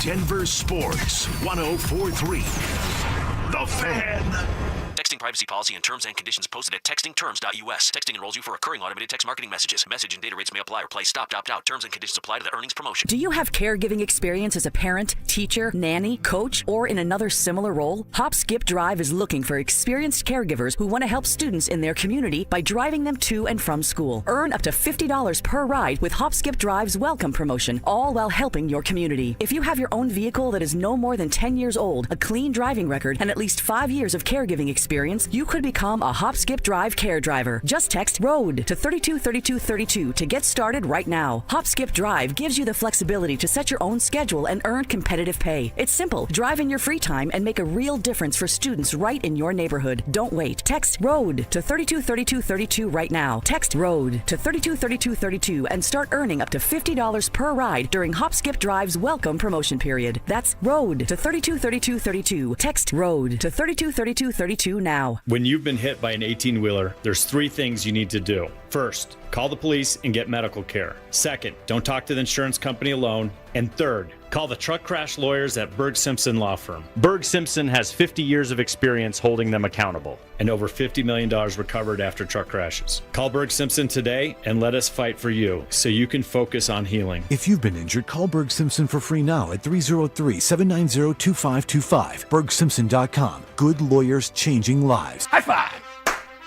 Denver Sports 1043. The Fan.
Texting privacy policy and terms and conditions posted at textingterms.us. Texting enrolls you for recurring automated text marketing messages. Message and data rates may apply or play. Stop, opt out. Terms and conditions apply to the earnings promotion.
Do you have caregiving experience as a parent, teacher, nanny, coach, or in another similar role? Hop Skip Drive is looking for experienced caregivers who want to help students in their community by driving them to and from school. Earn up to $50 per ride with Hop Skip Drive's welcome promotion, all while helping your community. If you have your own vehicle that is no more than 10 years old, a clean driving record, and at least 5 years of caregiving experience, you could become a Hop Skip Drive care driver. Just text ROAD to 323232 to get started right now. Hop Skip Drive gives you the flexibility to set your own schedule and earn competitive pay. It's simple. Drive in your free time and make a real difference for students right in your neighborhood. Don't wait. Text ROAD to 323232 right now. Text ROAD to 323232 and start earning up to $50 per ride during Hop Skip Drive's welcome promotion period. That's ROAD to 323232. Text ROAD to 323232 now.
When you've been hit by an 18-wheeler, there's 3 things you need to do. First, call the police and get medical care. Second, don't talk to the insurance company alone. And third, call the truck crash lawyers at Berg Simpson Law Firm. Berg Simpson has 50 years of experience holding them accountable and over $50 million recovered after truck crashes. Call Berg Simpson today and let us fight for you so you can focus on healing.
If you've been injured, call Berg Simpson for free now at 303-790-2525. BergSimpson.com. Good lawyers changing lives.
High five!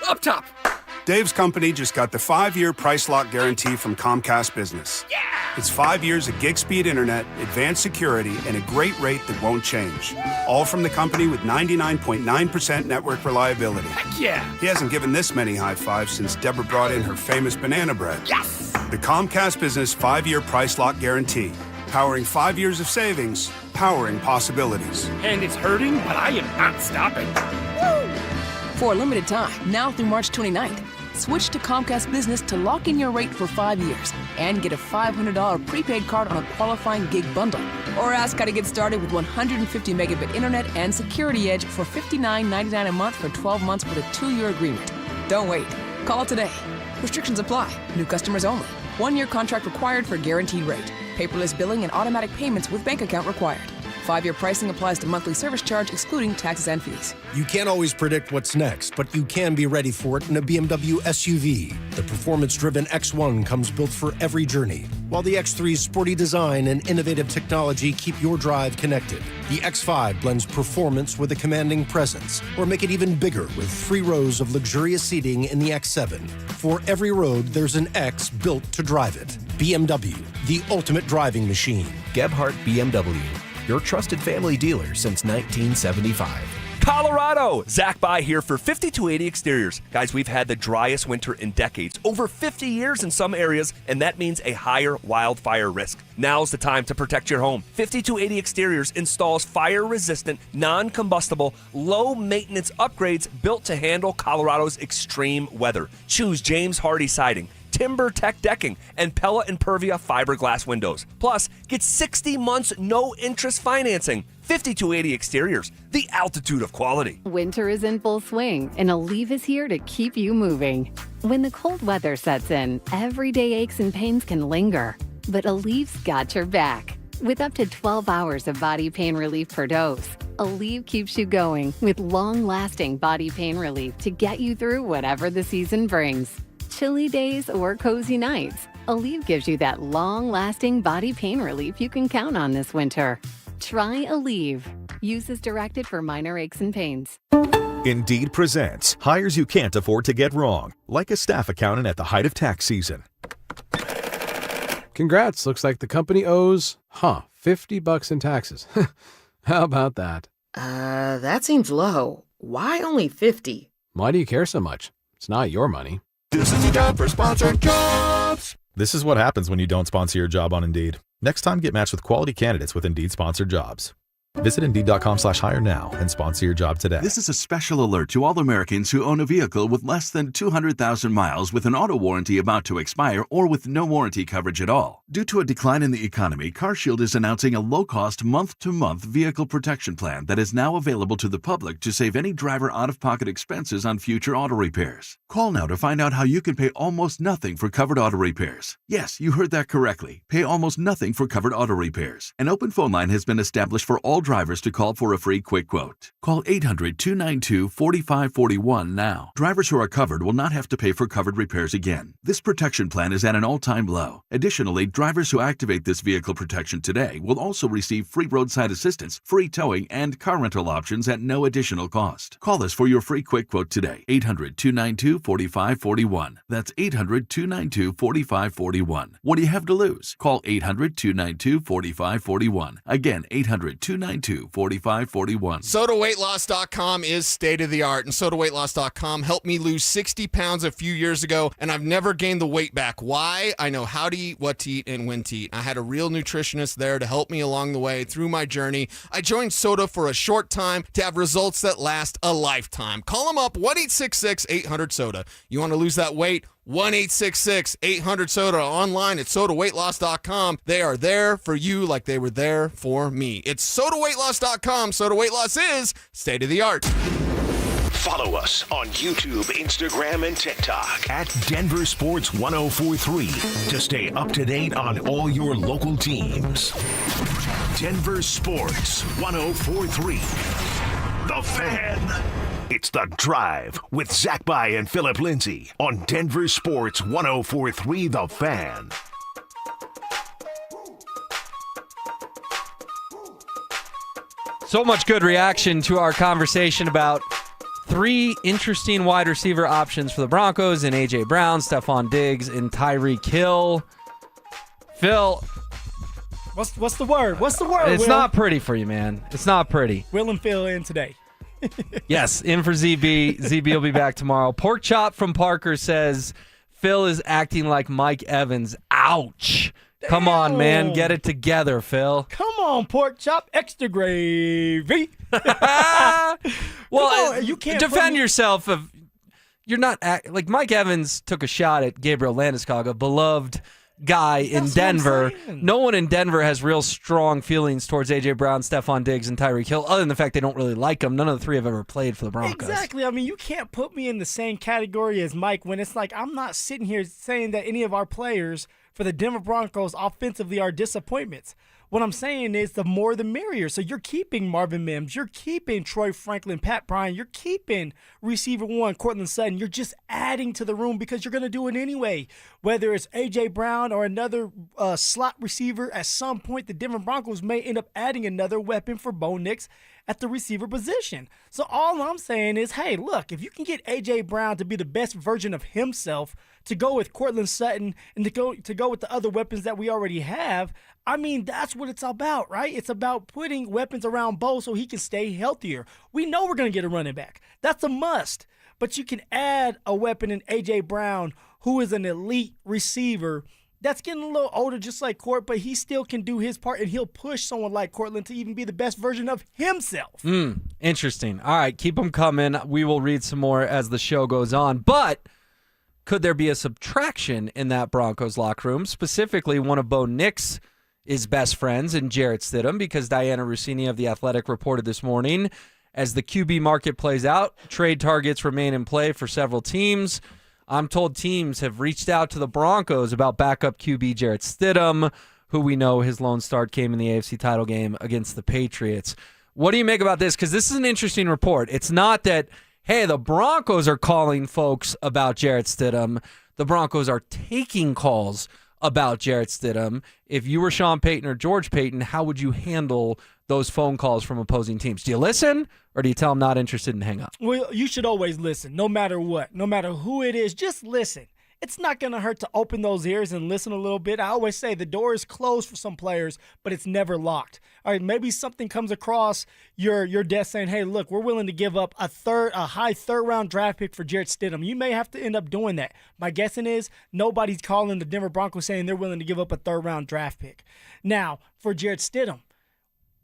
Up top!
Dave's company just got the 5-year price lock guarantee from Comcast Business. Yeah! It's 5 years of gig speed internet, advanced security, and a great rate that won't change. All from the company with 99.9% network reliability.
Heck yeah!
He hasn't given this many high fives since Deborah brought in her famous banana bread.
Yes!
The Comcast Business 5-year price lock guarantee. Powering 5 years of savings, powering possibilities.
And it's hurting, but I am not stopping.
Woo! For a limited time, now through March 29th, switch to Comcast Business to lock in your rate for 5 years and get a $500 prepaid card on a qualifying gig bundle. Or ask how to get started with 150 megabit internet and Security Edge for $59.99 a month for 12 months with a 2-year agreement. Don't wait. Call today. Restrictions apply. New customers only. 1-year contract required for guaranteed rate. Paperless billing and automatic payments with bank account required. 5-year pricing applies to monthly service charge, excluding taxes and fees.
You can't always predict what's next, but you can be ready for it in a BMW SUV. The performance-driven X1 comes built for every journey, while the X3's sporty design and innovative technology keep your drive connected. The X5 blends performance with a commanding presence, or make it even bigger with 3 rows of luxurious seating in the X7. For every road, there's an X built to drive it. BMW, the ultimate driving machine.
Gebhardt BMW, your trusted family dealer since 1975.
Colorado! Zach By here for 5280 Exteriors. Guys, we've had the driest winter in decades, over 50 years in some areas, and that means a higher wildfire risk. Now's the time to protect your home. 5280 Exteriors installs fire-resistant, non-combustible, low-maintenance upgrades built to handle Colorado's extreme weather. Choose James Hardy Siding, Timber Tech decking, and Pella Impervia fiberglass windows. Plus, get 60 months no-interest financing. 5280 Exteriors, the altitude of quality.
Winter is in full swing, and Aleve is here to keep you moving. When the cold weather sets in, everyday aches and pains can linger, but Aleve's got your back. With up to 12 hours of body pain relief per dose, Aleve keeps you going with long-lasting body pain relief to get you through whatever the season brings. Chilly days or cozy nights, Aleve gives you that long-lasting body pain relief you can count on this winter. Try Aleve. Use as directed for minor aches and pains.
Indeed presents hires you can't afford to get wrong, like a staff accountant at the height of tax season.
Congrats, looks like the company owes, $50 in taxes. How about that?
That seems low. Why only 50?
Why do you care so much? It's not your money.
This is the time for sponsored jobs. This is what happens when you don't sponsor your job on Indeed. Next time, get matched with quality candidates with Indeed sponsored jobs. Visit Indeed.com/hire now and sponsor your job today.
This is a special alert to all Americans who own a vehicle with less than 200,000 miles with an auto warranty about to expire or with no warranty coverage at all. Due to a decline in the economy, CarShield is announcing a low-cost month-to-month vehicle protection plan that is now available to the public to save any driver out-of-pocket expenses on future auto repairs. Call now to find out how you can pay almost nothing for covered auto repairs. Yes, you heard that correctly. Pay almost nothing for covered auto repairs. An open phone line has been established for all drivers to call for a free quick quote. Call 800-292-4541 now. Drivers who are covered will not have to pay for covered repairs again. This protection plan is at an all-time low. Additionally, drivers who activate this vehicle protection today will also receive free roadside assistance, free towing, and car rental options at no additional cost. Call us for your free quick quote today. 800-292-4541. That's 800-292-4541. What do you have to lose? Call 800-292-4541. Again, 800-292-4541.
SodaWeightLoss.com is state of the art, and SodaWeightLoss.com helped me lose 60 pounds a few years ago, and I've never gained the weight back. Why? I know how to eat, what to eat, and when to eat. I had a real nutritionist there to help me along the way through my journey. I joined Soda for a short time to have results that last a lifetime. Call them up, 1-866-800-SODA. You want to lose that weight? 1-866-800-SODA. Online at SodaWeightLoss.com. They are there for you like they were there for me. It's SodaWeightLoss.com. Soda Weight Loss is state of the art.
Follow us on YouTube, Instagram, and TikTok at Denver Sports 1043 to stay up to date on all your local teams. Denver Sports 1043. The Fan. It's The Drive with Zach By and Phillip Lindsay on Denver Sports 1043 The Fan.
So much good reaction to our conversation about three interesting wide receiver options for the Broncos in A.J. Brown, Stephon Diggs, and Tyreek Hill. Phil.
What's the word? What's the word,
It's
Will?
not pretty for you, man. It's not pretty.
Will and Phil in today.
Yes, in for ZB. ZB will be back tomorrow. Pork Chop from Parker says, Phil is acting like Mike Evans. Ouch. Damn. Come on, man. Get it together, Phil.
Come on, Pork Chop. Extra gravy.
Well, you can't defend yourself. You're not like Mike Evans took a shot at Gabriel Landeskog, a beloved guy in Denver. No one in Denver has real strong feelings towards A.J. Brown, Stephon Diggs, and Tyreek Hill, other than the fact they don't really like him. None of the three have ever played for the Broncos.
Exactly. I mean, you can't put me in the same category as Mike when it's like I'm not sitting here saying that any of our players for the Denver Broncos offensively are disappointments. What I'm saying is the more the merrier. So you're keeping Marvin Mims. You're keeping Troy Franklin, Pat Bryant. You're keeping receiver one, Cortland Sutton. You're just adding to the room because you're going to do it anyway. Whether it's A.J. Brown or another slot receiver, at some point the Denver Broncos may end up adding another weapon for Bo Nix at the receiver position. So all I'm saying is, hey, look, if you can get A.J. Brown to be the best version of himself, to go with Cortland Sutton, and to go with the other weapons that we already have, I mean, that's what it's about, right? It's about putting weapons around Bo so he can stay healthier. We know we're going to get a running back. That's a must. But you can add a weapon in A.J. Brown, who is an elite receiver that's getting a little older just like Court, but he still can do his part, and he'll push someone like Cortland to even be the best version of himself.
Interesting. All right, keep them coming. We will read some more as the show goes on. But could there be a subtraction in that Broncos locker room, specifically one of Bo Nix' best friends in Jarrett Stidham, because Diana Rossini of The Athletic reported this morning, as the QB market plays out, trade targets remain in play for several teams. I'm told teams have reached out to the Broncos about backup QB Jarrett Stidham, who we know his lone start came in the AFC title game against the Patriots. What do you make about this? Because this is an interesting report. It's not that, hey, the Broncos are calling folks about Jarrett Stidham. The Broncos are taking calls about Jarrett Stidham. If you were Sean Payton or George Payton, how would you handle those phone calls from opposing teams? Do you listen, or do you tell them not interested and hang up?
Well, you should always listen, no matter what. No matter who it is, just listen. It's not going to hurt to open those ears and listen a little bit. I always say the door is closed for some players, but it's never locked. All right, maybe something comes across your desk saying, hey, look, we're willing to give up a high third-round draft pick for Jarrett Stidham. You may have to end up doing that. My guessing is nobody's calling the Denver Broncos saying they're willing to give up a third-round draft pick. Now, for Jarrett Stidham,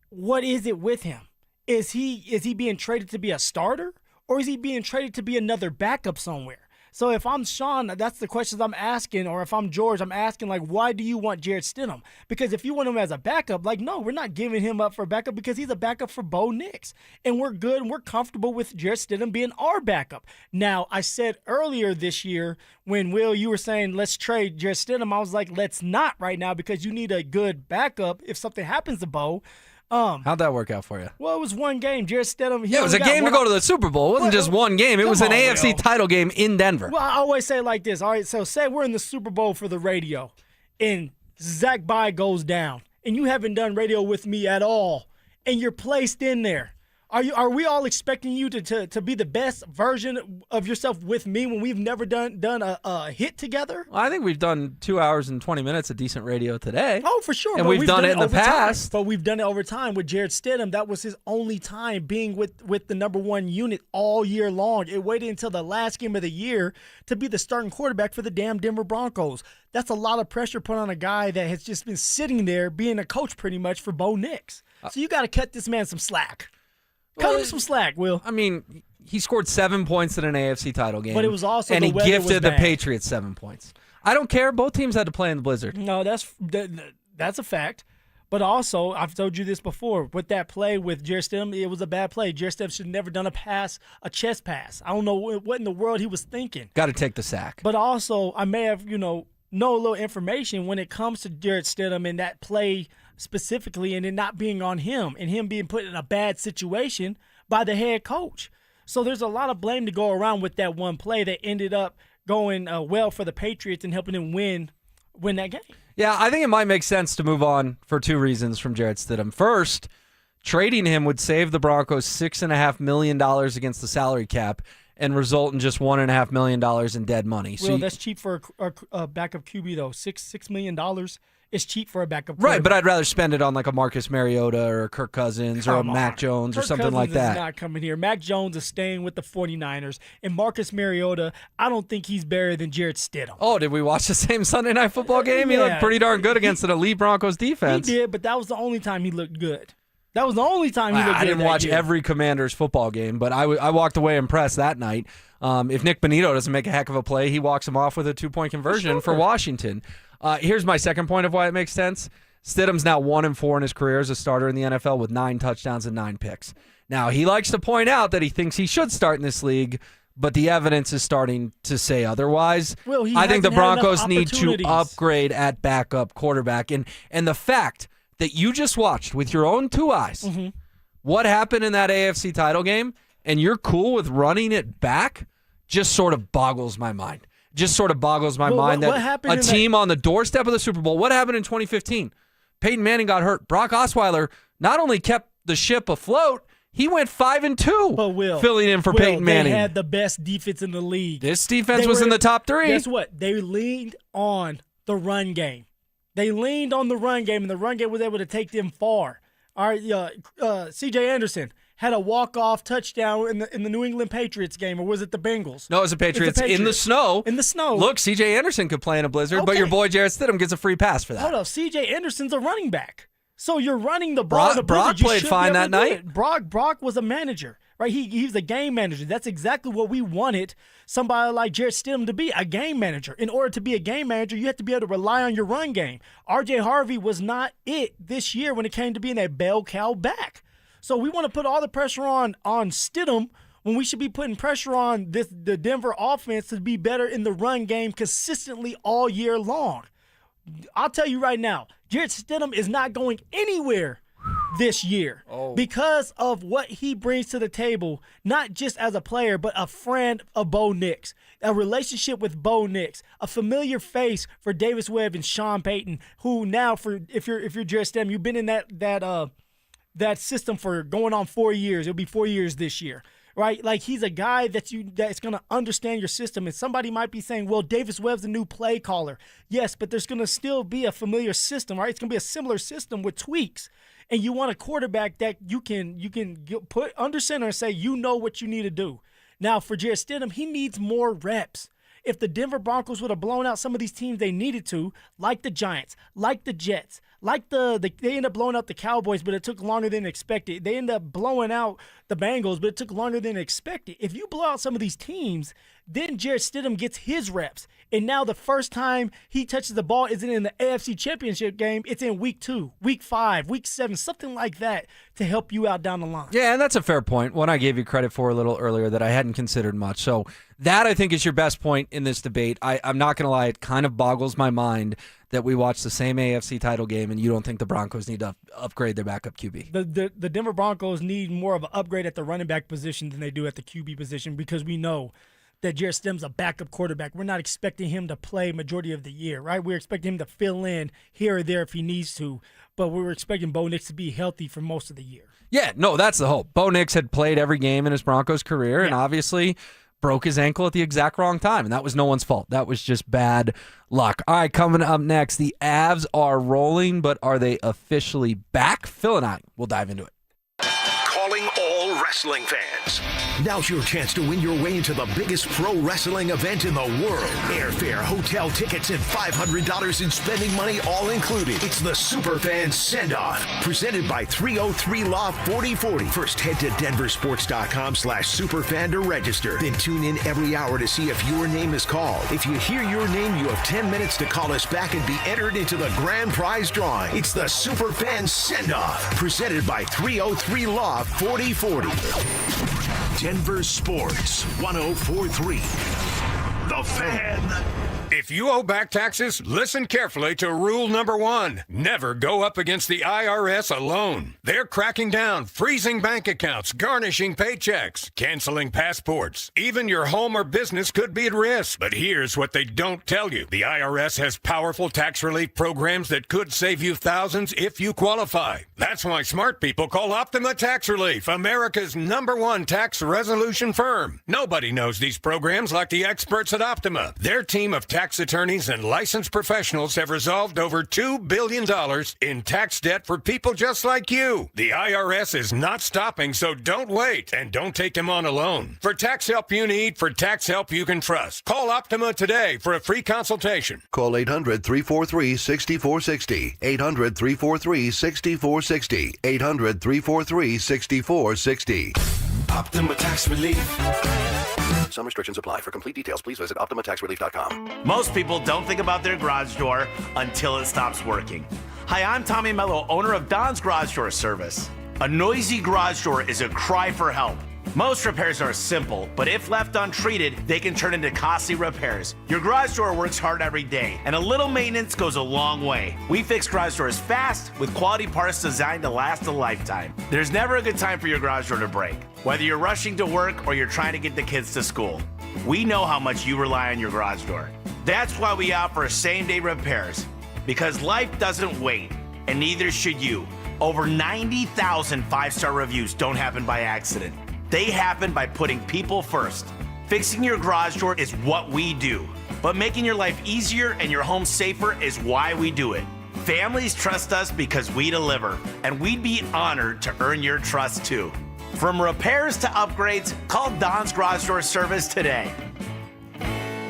what is it with him? Is he being traded to be a starter, or is he being traded to be another backup somewhere? So if I'm Sean, that's the questions I'm asking, or if I'm George, I'm asking, like, why do you want Jarrett Stidham? Because if you want him as a backup, like, no, we're not giving him up for backup because he's a backup for Bo Nix. And we're good and we're comfortable with Jarrett Stidham being our backup. Now, I said earlier this year when, Will, you were saying let's trade Jarrett Stidham, I was like, let's not right now because you need a good backup if something happens to Bo.
How'd that work out for you?
Well, it was one game. Jarrett Stidham.
Yeah, it was a game to go to the Super Bowl. It wasn't just one game. It was an AFC title game in Denver.
Well, I always say it like this. All right, so say we're in the Super Bowl for the radio, and Zach Bye goes down, and you haven't done radio with me at all, and you're placed in there. Are we all expecting you to be the best version of yourself with me when we've never done a hit together?
Well, I think we've done 2 hours and 20 minutes of decent radio today.
Oh, for sure.
And we've done it in the past.
But we've done it over time with Jarrett Stidham. That was his only time being with the number one unit all year long. It waited until the last game of the year to be the starting quarterback for the damn Denver Broncos. That's a lot of pressure put on a guy that has just been sitting there being a coach pretty much for Bo Nix. So you got to cut this man some slack. Cut him some slack, Will.
I mean, he scored 7 points in an AFC title game.
But it was also
and
the
he
weather
gifted
was
the
bad.
Patriots 7 points. I don't care. Both teams had to play in the blizzard.
No, that's a fact. But also, I've told you this before, with that play with Jarrett Stidham, it was a bad play. Jarrett Stidham should have never done a chest pass. I don't know what in the world he was thinking.
Got to take the sack.
But also, I may have, know a little information when it comes to Jarrett Stidham and that play specifically, and it not being on him and him being put in a bad situation by the head coach. So there's a lot of blame to go around with that one play that ended up going well for the Patriots and helping them win that game.
Yeah, I think it might make sense to move on for two reasons from Jarrett Stidham. First, trading him would save the Broncos $6.5 million against the salary cap and result in just $1.5 million in dead money.
Well, that's cheap for a backup QB, though. $6 million is cheap for a backup QB.
Right, but I'd rather spend it on like a Marcus Mariota or a Kirk Cousins or a Mac Jones or something like that.
Kirk Cousins is not coming here. Mac Jones is staying with the 49ers. And Marcus Mariota, I don't think he's better than Jarrett Stidham.
Oh, did we watch the same Sunday Night Football game? He looked pretty darn good against an elite Broncos defense.
He did, but that was the only time he looked good. That was the only time he looked good.
I didn't watch every Commanders football game, but I walked away impressed that night. If Nick Bonito doesn't make a heck of a play, he walks him off with a 2-point conversion for Washington. Here's my second point of why it makes sense. Stidham's now 1-4 in his career as a starter in the NFL with 9 touchdowns and 9 picks. Now, he likes to point out that he thinks he should start in this league, but the evidence is starting to say otherwise.
Well,
I think the Broncos need to upgrade at backup quarterback. And the fact that you just watched with your own two eyes, what happened in that AFC title game, and you're cool with running it back, just sort of boggles my mind. Just sort of boggles my mind that a team on the doorstep of the Super Bowl, what happened in 2015? Peyton Manning got hurt. Brock Osweiler not only kept the ship afloat, he went 5-2 filling in for Peyton Manning.
They had the best defense in the league.
This defense was in the top 3.
Guess what? They leaned on the run game. They leaned on the run game, and the run game was able to take them far. All right, C.J. Anderson had a walk-off touchdown in the New England Patriots game, or was it the Bengals?
No, it was the Patriots. In the snow.
In the snow.
Look, C.J. Anderson could play in a blizzard, but your boy Jarrett Stidham gets a free pass for that.
Hold up, C.J. Anderson's a running back. So you're running the ball.
Brock played fine that night.
Brock was a manager, right? He's a game manager. That's exactly what we wanted somebody like Jarrett Stidham to be, a game manager. In order to be a game manager, you have to be able to rely on your run game. R.J. Harvey was not it this year when it came to being a bell cow back. So we want to put all the pressure on Stidham when we should be putting pressure on the Denver offense to be better in the run game consistently all year long. I'll tell you right now, Jarrett Stidham is not going anywhere this year because of what he brings to the table, not just as a player, but a friend of Bo Nix, a relationship with Bo Nix, a familiar face for Davis Webb and Sean Payton, who now, if you're Jarrett Stidham, you've been in that system for going on 4 years. It'll be 4 years this year. Right? Like, he's a guy that's going to understand your system. And somebody might be saying, well, Davis Webb's a new play caller. Yes, but there's going to still be a familiar system, right? It's going to be a similar system with tweaks. And you want a quarterback that you can put under center and say, you know what you need to do. Now, for Jarrett Stidham, he needs more reps. If the Denver Broncos would have blown out some of these teams they needed to, like the Giants, like the Jets, like they ended up blowing out the Cowboys, but it took longer than expected. They ended up blowing out the Bengals, but it took longer than expected. If you blow out some of these teams, then Jarrett Stidham gets his reps. And now the first time he touches the ball isn't in the AFC Championship game. It's in week 2, week 5, week 7, something like that to help you out down the line.
Yeah, and that's a fair point. One I gave you credit for a little earlier that I hadn't considered much. So that, I think, is your best point in this debate. I'm not going to lie. It kind of boggles my mind that we watched the same AFC title game and you don't think the Broncos need to upgrade their backup QB.
The Denver Broncos need more of an upgrade at the running back position than they do at the QB position, because we know that Jarrett Stidham's a backup quarterback. We're not expecting him to play majority of the year, right? We're expecting him to fill in here or there if he needs to, but we were expecting Bo Nix to be healthy for most of the year.
Yeah, no, that's the hope. Bo Nix had played every game in his Broncos career and obviously broke his ankle at the exact wrong time, and that was no one's fault. That was just bad luck. All right, coming up next, the Avs are rolling, but are they officially back? Phil and I will dive into it.
Calling all wrestling fans. Now's your chance to win your way into the biggest pro wrestling event in the world. Airfare, hotel tickets, and $500 in spending money all included. It's the Superfan Send-Off, presented by 303 Law 4040. First, head to DenverSports.com/Superfan to register. Then tune in every hour to see if your name is called. If you hear your name, you have 10 minutes to call us back and be entered into the grand prize drawing. It's the Superfan Send-Off, presented by 303 Law 4040. Denver Sports 104.3. The Fan.
If you owe back taxes, listen carefully to rule number 1. Never go up against the IRS alone. They're cracking down, freezing bank accounts, garnishing paychecks, canceling passports. Even your home or business could be at risk. But here's what they don't tell you. The IRS has powerful tax relief programs that could save you thousands if you qualify. That's why smart people call Optima Tax Relief, America's #1 tax resolution firm. Nobody knows these programs like the experts at Optima. Their team of tax attorneys and licensed professionals have resolved over $2 billion in tax debt for people just like you. The IRS is not stopping, so don't wait, and don't take them on alone. For tax help you need, for tax help you can trust, call Optima today for a free consultation.
Call 800-343-6460. 800-343-6460. 800-343-6460.
Optima Tax Relief.
Some restrictions apply. For complete details, please visit OptimaTaxRelief.com.
Most people don't think about their garage door until it stops working. Hi, I'm Tommy Mello, owner of Don's Garage Door Service. A noisy garage door is a cry for help. Most repairs are simple, but if left untreated, they can turn into costly repairs. Your garage door works hard every day, and a little maintenance goes a long way. We fix garage doors fast with quality parts designed to last a lifetime. There's never a good time for your garage door to break, whether you're rushing to work or you're trying to get the kids to school. We know how much you rely on your garage door. That's why we offer same-day repairs, because life doesn't wait, and neither should you. Over 90,000 five-star reviews don't happen by accident. They happen by putting people first. Fixing your garage door is what we do, but making your life easier and your home safer is why we do it. Families trust us because we deliver, and we'd be honored to earn your trust too. From repairs to upgrades, call Don's Garage Door Service today.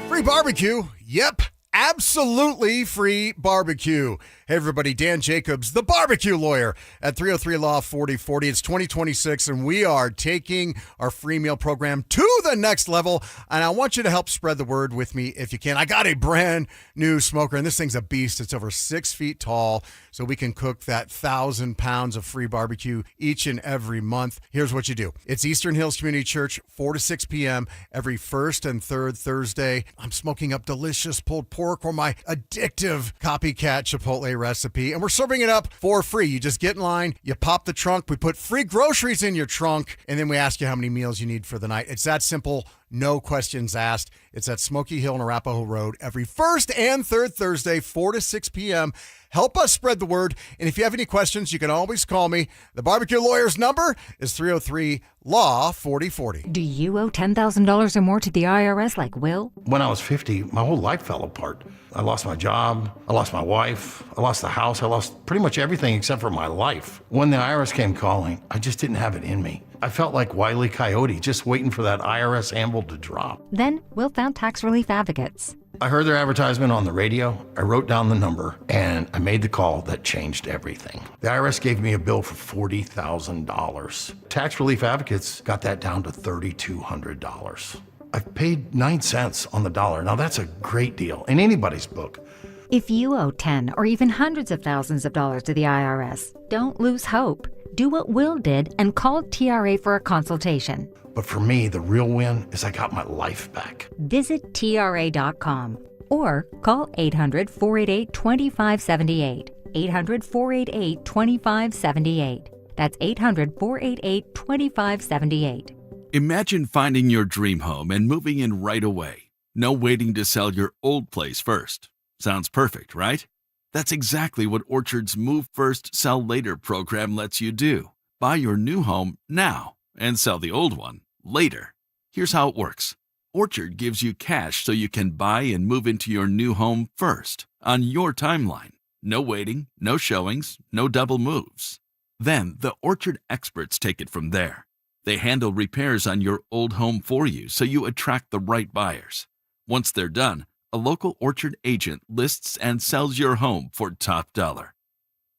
Free barbecue? Yep, absolutely free barbecue. Hey everybody, Dan Jacobs, the barbecue lawyer at 303 Law 4040. It's 2026 and we are taking our free meal program to the next level. And I want you to help spread the word with me if you can. I got a brand new smoker and this thing's a beast. It's over 6 feet tall, so we can cook that 1,000 pounds of free barbecue each and every month. Here's what you do. It's Eastern Hills Community Church, 4 to 6 p.m. every first and third Thursday. I'm smoking up delicious pulled pork or my addictive copycat Chipotle recipe, and we're serving it up for free. You just get in line, you pop the trunk, we put free groceries in your trunk, and then we ask you how many meals you need for the night. It's that simple, no questions asked. It's at Smoky Hill and Arapahoe Road every first and third Thursday, 4 to 6 p.m. Help us spread the word, and if you have any questions, you can always call me. The barbecue lawyer's number is 303-LAW-4040.
Do you owe $10,000 or more to the IRS like Will?
When I was 50, my whole life fell apart. I lost my job, I lost my wife, I lost the house, I lost pretty much everything except for my life. When the IRS came calling, I just didn't have it in me. I felt like Wile E. Coyote, just waiting for that IRS anvil to drop.
Then Will found tax relief advocates.
I heard their advertisement on the radio, I wrote down the number, and I made the call that changed everything. The IRS gave me a bill for $40,000. Tax relief advocates got that down to $3,200. I've paid 9 cents on the dollar. Now that's a great deal in anybody's book.
If you owe 10 or even hundreds of thousands of dollars to the IRS, don't lose hope. Do what Will did and call TRA for a consultation.
But for me, the real win is I got my life back.
Visit TRA.com or call 800-488-2578. 800-488-2578. That's 800-488-2578.
Imagine finding your dream home and moving in right away. No waiting to sell your old place first. Sounds perfect, right? That's exactly what Orchard's Move First, Sell Later program lets you do. Buy your new home now and sell the old one later. Here's how it works. Orchard gives you cash so you can buy and move into your new home first, on your timeline. No waiting, no showings, no double moves. Then the Orchard experts take it from there. They handle repairs on your old home for you so you attract the right buyers. Once they're done, a local Orchard agent lists and sells your home for top dollar.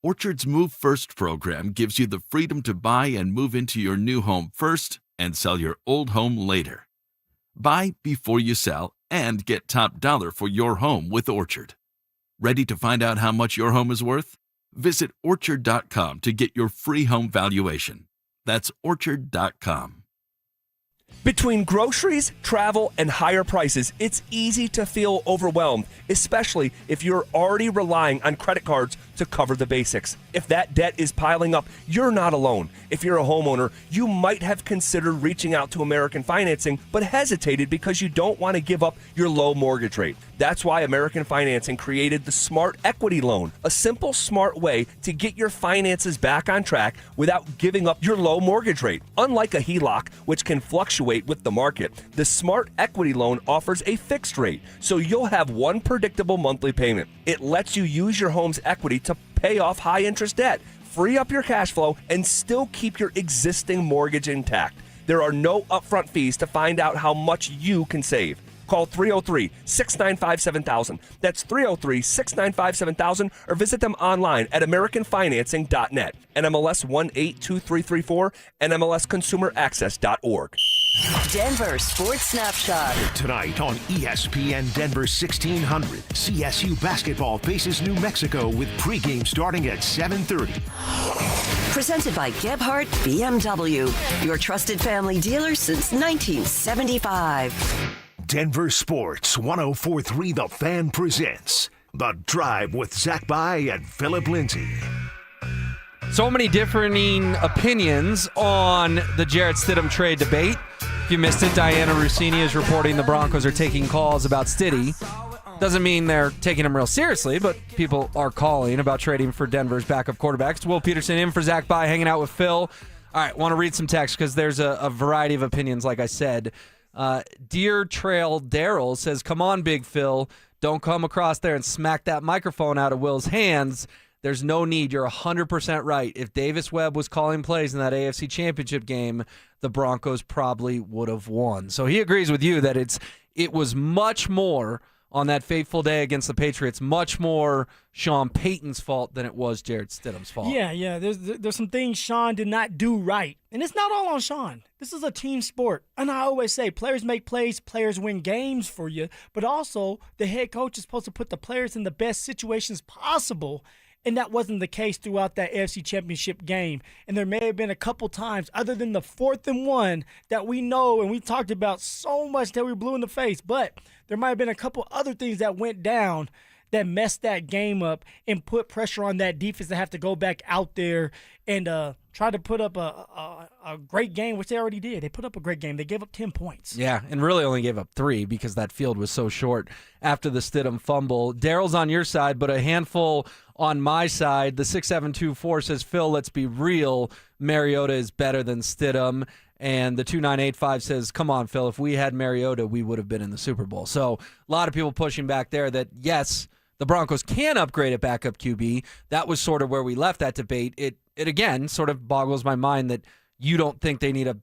Orchard's Move First program gives you the freedom to buy and move into your new home first and sell your old home later. Buy before you sell and get top dollar for your home with Orchard. Ready to find out how much your home is worth? Visit Orchard.com to get your free home valuation. That's Orchard.com.
Between groceries, travel, and higher prices, it's easy to feel overwhelmed, especially if you're already relying on credit cards to cover the basics. If that debt is piling up, you're not alone. If you're a homeowner, you might have considered reaching out to American Financing, but hesitated because you don't want to give up your low mortgage rate. That's why American Financing created the Smart Equity Loan, a simple, smart way to get your finances back on track without giving up your low mortgage rate. Unlike a HELOC, which can fluctuate with the market, the Smart Equity Loan offers a fixed rate, so you'll have one predictable monthly payment. It lets you use your home's equity to pay off high-interest debt, free up your cash flow, and still keep your existing mortgage intact. There are no upfront fees to find out how much you can save. Call 303-695-7000. That's 303-695-7000, or visit them online at americanfinancing.net. NMLS 182334, NMLSconsumeraccess.org.
Denver Sports Snapshot.
Tonight on ESPN Denver 1600, CSU basketball faces New Mexico with pregame starting at 7:30.
Presented by Gebhardt BMW, your trusted family dealer since 1975.
Denver Sports 104.3 The Fan presents The Drive with Zach By and Phillip Lindsay.
So many differing opinions on the Jarrett Stidham trade debate. If you missed it, Diana Rossini is reporting the Broncos are taking calls about Stiddy. Doesn't mean they're taking him real seriously, but people are calling about trading for Denver's backup quarterbacks. Will Peterson in for Zach By, hanging out with Phil. All right, want to read some text because there's a variety of opinions, like I said. Deer Trail Daryl says, come on, Big Phil. Don't come across there and smack that microphone out of Will's hands. There's no need. You're 100% right. If Davis Webb was calling plays in that AFC Championship game, the Broncos probably would have won. So he agrees with you that it was much more on that fateful day against the Patriots, much more Sean Payton's fault than it was Jarrett Stidham's fault.
Yeah. There's some things Sean did not do right. And it's not all on Sean. This is a team sport. And I always say players make plays, players win games for you, but also the head coach is supposed to put the players in the best situations possible. And that wasn't the case throughout that AFC Championship game. And there may have been a couple times, other than the 4th and 1, that we know and we talked about so much that we blew in the face. But there might have been a couple other things that went down that messed that game up and put pressure on that defense to have to go back out there and try to put up a great game, which they already did. They put up a great game. They gave up 10 points.
Yeah, and really only gave up 3 because that field was so short after the Stidham fumble. Daryl's on your side, but a handful on my side. The 6724 says, Phil, let's be real. Mariota is better than Stidham. And the 2985 says, come on, Phil, if we had Mariota, we would have been in the Super Bowl. So a lot of people pushing back there that, yes, the Broncos can upgrade at backup QB. That was sort of where we left that debate. It again sort of boggles my mind that you don't think they need a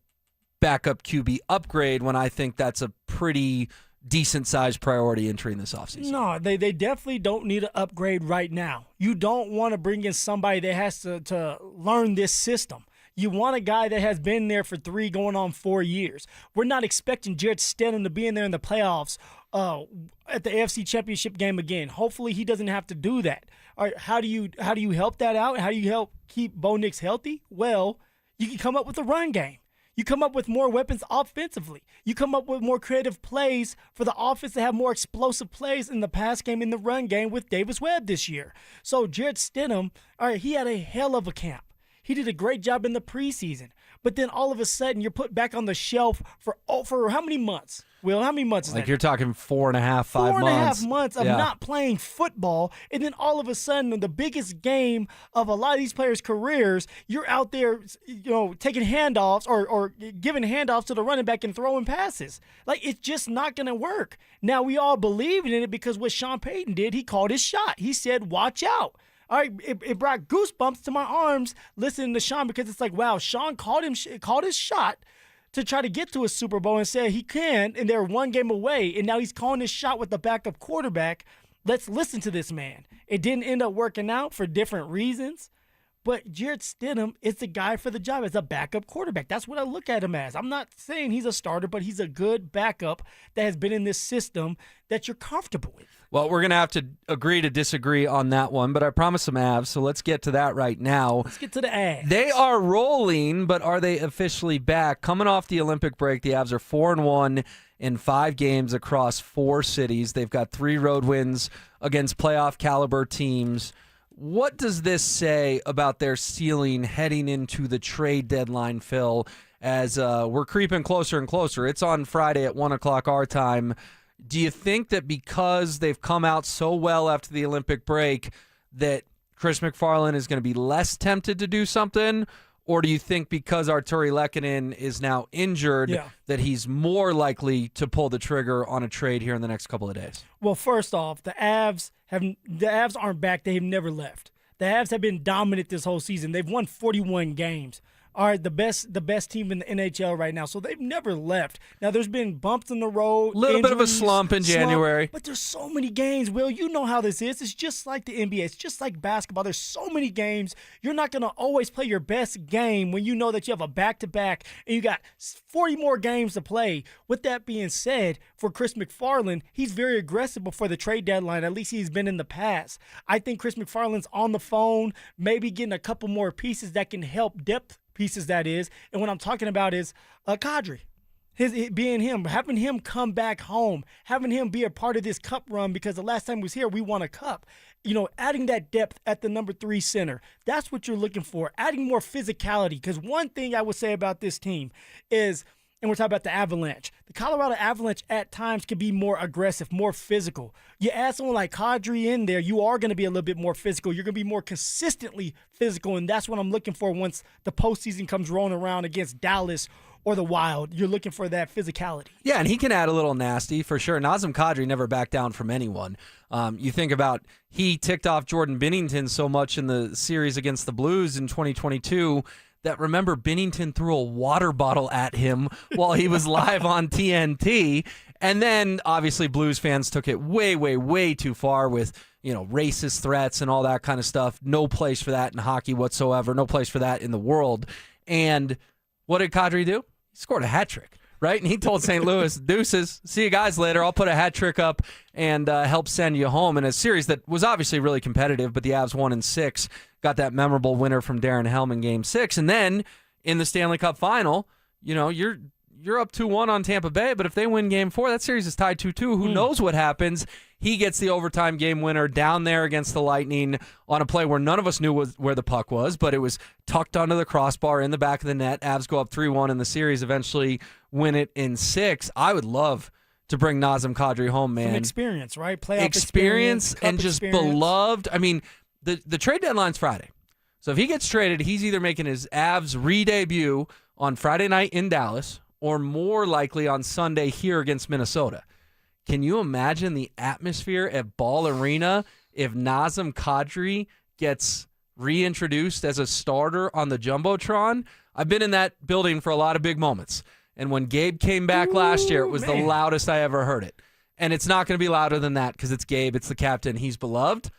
backup QB upgrade when I think that's a pretty decent-sized priority entering this offseason.
No, they definitely don't need an upgrade right now. You don't want to bring in somebody that has to learn this system. You want a guy that has been there for 3 going on 4 years. We're not expecting Jarrett Stidham to be in there in the playoffs at the AFC Championship game again. Hopefully he doesn't have to do that. All right, how do you help that out? How do you help keep Bo Nix healthy? Well, you can come up with a run game. You come up with more weapons offensively. You come up with more creative plays for the offense to have more explosive plays in the pass game, in the run game with Davis Webb this year. So Jarrett Stidham, all right, he had a hell of a camp. He did a great job in the preseason. But then all of a sudden, you're put back on the shelf for how many months? Will, how many months is that?
Like you're talking 4.5, 5 months.
4.5 months of not playing football. And then all of a sudden, in the biggest game of a lot of these players' careers, you're out there, taking handoffs or giving handoffs to the running back and throwing passes. Like, it's just not going to work. Now, we all believe in it because what Sean Payton did, he called his shot. He said, watch out. All right, it brought goosebumps to my arms listening to Sean because it's like, wow, Sean called his shot to try to get to a Super Bowl and said he can, and they're 1 game away, and now he's calling his shot with the backup quarterback. Let's listen to this man. It didn't end up working out for different reasons, but Jarrett Stidham is the guy for the job as a backup quarterback. That's what I look at him as. I'm not saying he's a starter, but he's a good backup that has been in this system that you're comfortable with.
Well, we're going to have to agree to disagree on that one, but I promised some Avs, so let's get to that right now.
Let's get to the Avs.
They are rolling, but are they officially back? Coming off the Olympic break, the Avs are 4-1 in 5 games across 4 cities. They've got 3 road wins against playoff caliber teams. What does this say about their ceiling heading into the trade deadline, Phil, as we're creeping closer and closer? It's on Friday at 1 o'clock our time. Do you think that because they've come out so well after the Olympic break that Chris McFarland is going to be less tempted to do something? Or do you think because Arturi Lehkonen is now injured that he's more likely to pull the trigger on a trade here in the next couple of days?
Well, first off, the Avs aren't back. They have never left. The Avs have been dominant this whole season. They've won 41 games. are the best team in the NHL right now. So they've never left. Now, there's been bumps in the road.
Little bit of a
injuries,
slump in January.
But there's so many games, Will. You know how this is. It's just like the NBA. It's just like basketball. There's so many games. You're not going to always play your best game when you know that you have a back-to-back and you got 40 more games to play. With that being said, for Chris McFarland, he's very aggressive before the trade deadline. At least he's been in the past. I think Chris McFarland's on the phone, maybe getting a couple more pieces that can help depth pieces, that is. And what I'm talking about is Kadri. Being him, having him come back home, having him be a part of this cup run, because the last time he was here, we won a cup. Adding that depth at the number 3 center, that's what you're looking for. Adding more physicality, because one thing I would say about this team is, and we're talking about the Avalanche, the Colorado Avalanche at times can be more aggressive, more physical. You add someone like Kadri in there, you are going to be a little bit more physical. You're going to be more consistently physical, and that's what I'm looking for once the postseason comes rolling around against Dallas or the Wild. You're looking for that physicality.
Yeah, and he can add a little nasty for sure. Nazem Kadri never backed down from anyone. You think about, he ticked off Jordan Binnington so much in the series against the Blues in 2022 that, remember, Binnington threw a water bottle at him while he was live on TNT. And then, obviously, Blues fans took it way, way, way too far with, racist threats and all that kind of stuff. No place for that in hockey whatsoever. No place for that in the world. And what did Kadri do? He scored a hat trick, right? And he told St. Louis, deuces, see you guys later. I'll put a hat trick up and help send you home in a series that was obviously really competitive, but the Avs won in 6. Got that memorable winner from Darren Helm in Game 6. And then in the Stanley Cup Final, you're up 2-1 on Tampa Bay, but if they win Game 4, that series is tied 2-2. Who knows what happens? He gets the overtime game winner down there against the Lightning on a play where none of us knew where the puck was, but it was tucked under the crossbar in the back of the net. Avs go up 3-1 in the series, eventually win it in 6. I would love to bring Nazem Kadri home, man.
Some experience, right? Playoff
experience and just beloved. I mean, the trade deadline's Friday. So if he gets traded, he's either making his Avs re-debut on Friday night in Dallas or more likely on Sunday here against Minnesota. Can you imagine the atmosphere at Ball Arena if Nazem Kadri gets reintroduced as a starter on the Jumbotron? I've been in that building for a lot of big moments. And when Gabe came back last year, it was the loudest I ever heard it. And it's not going to be louder than that because it's Gabe, it's the captain, he's beloved.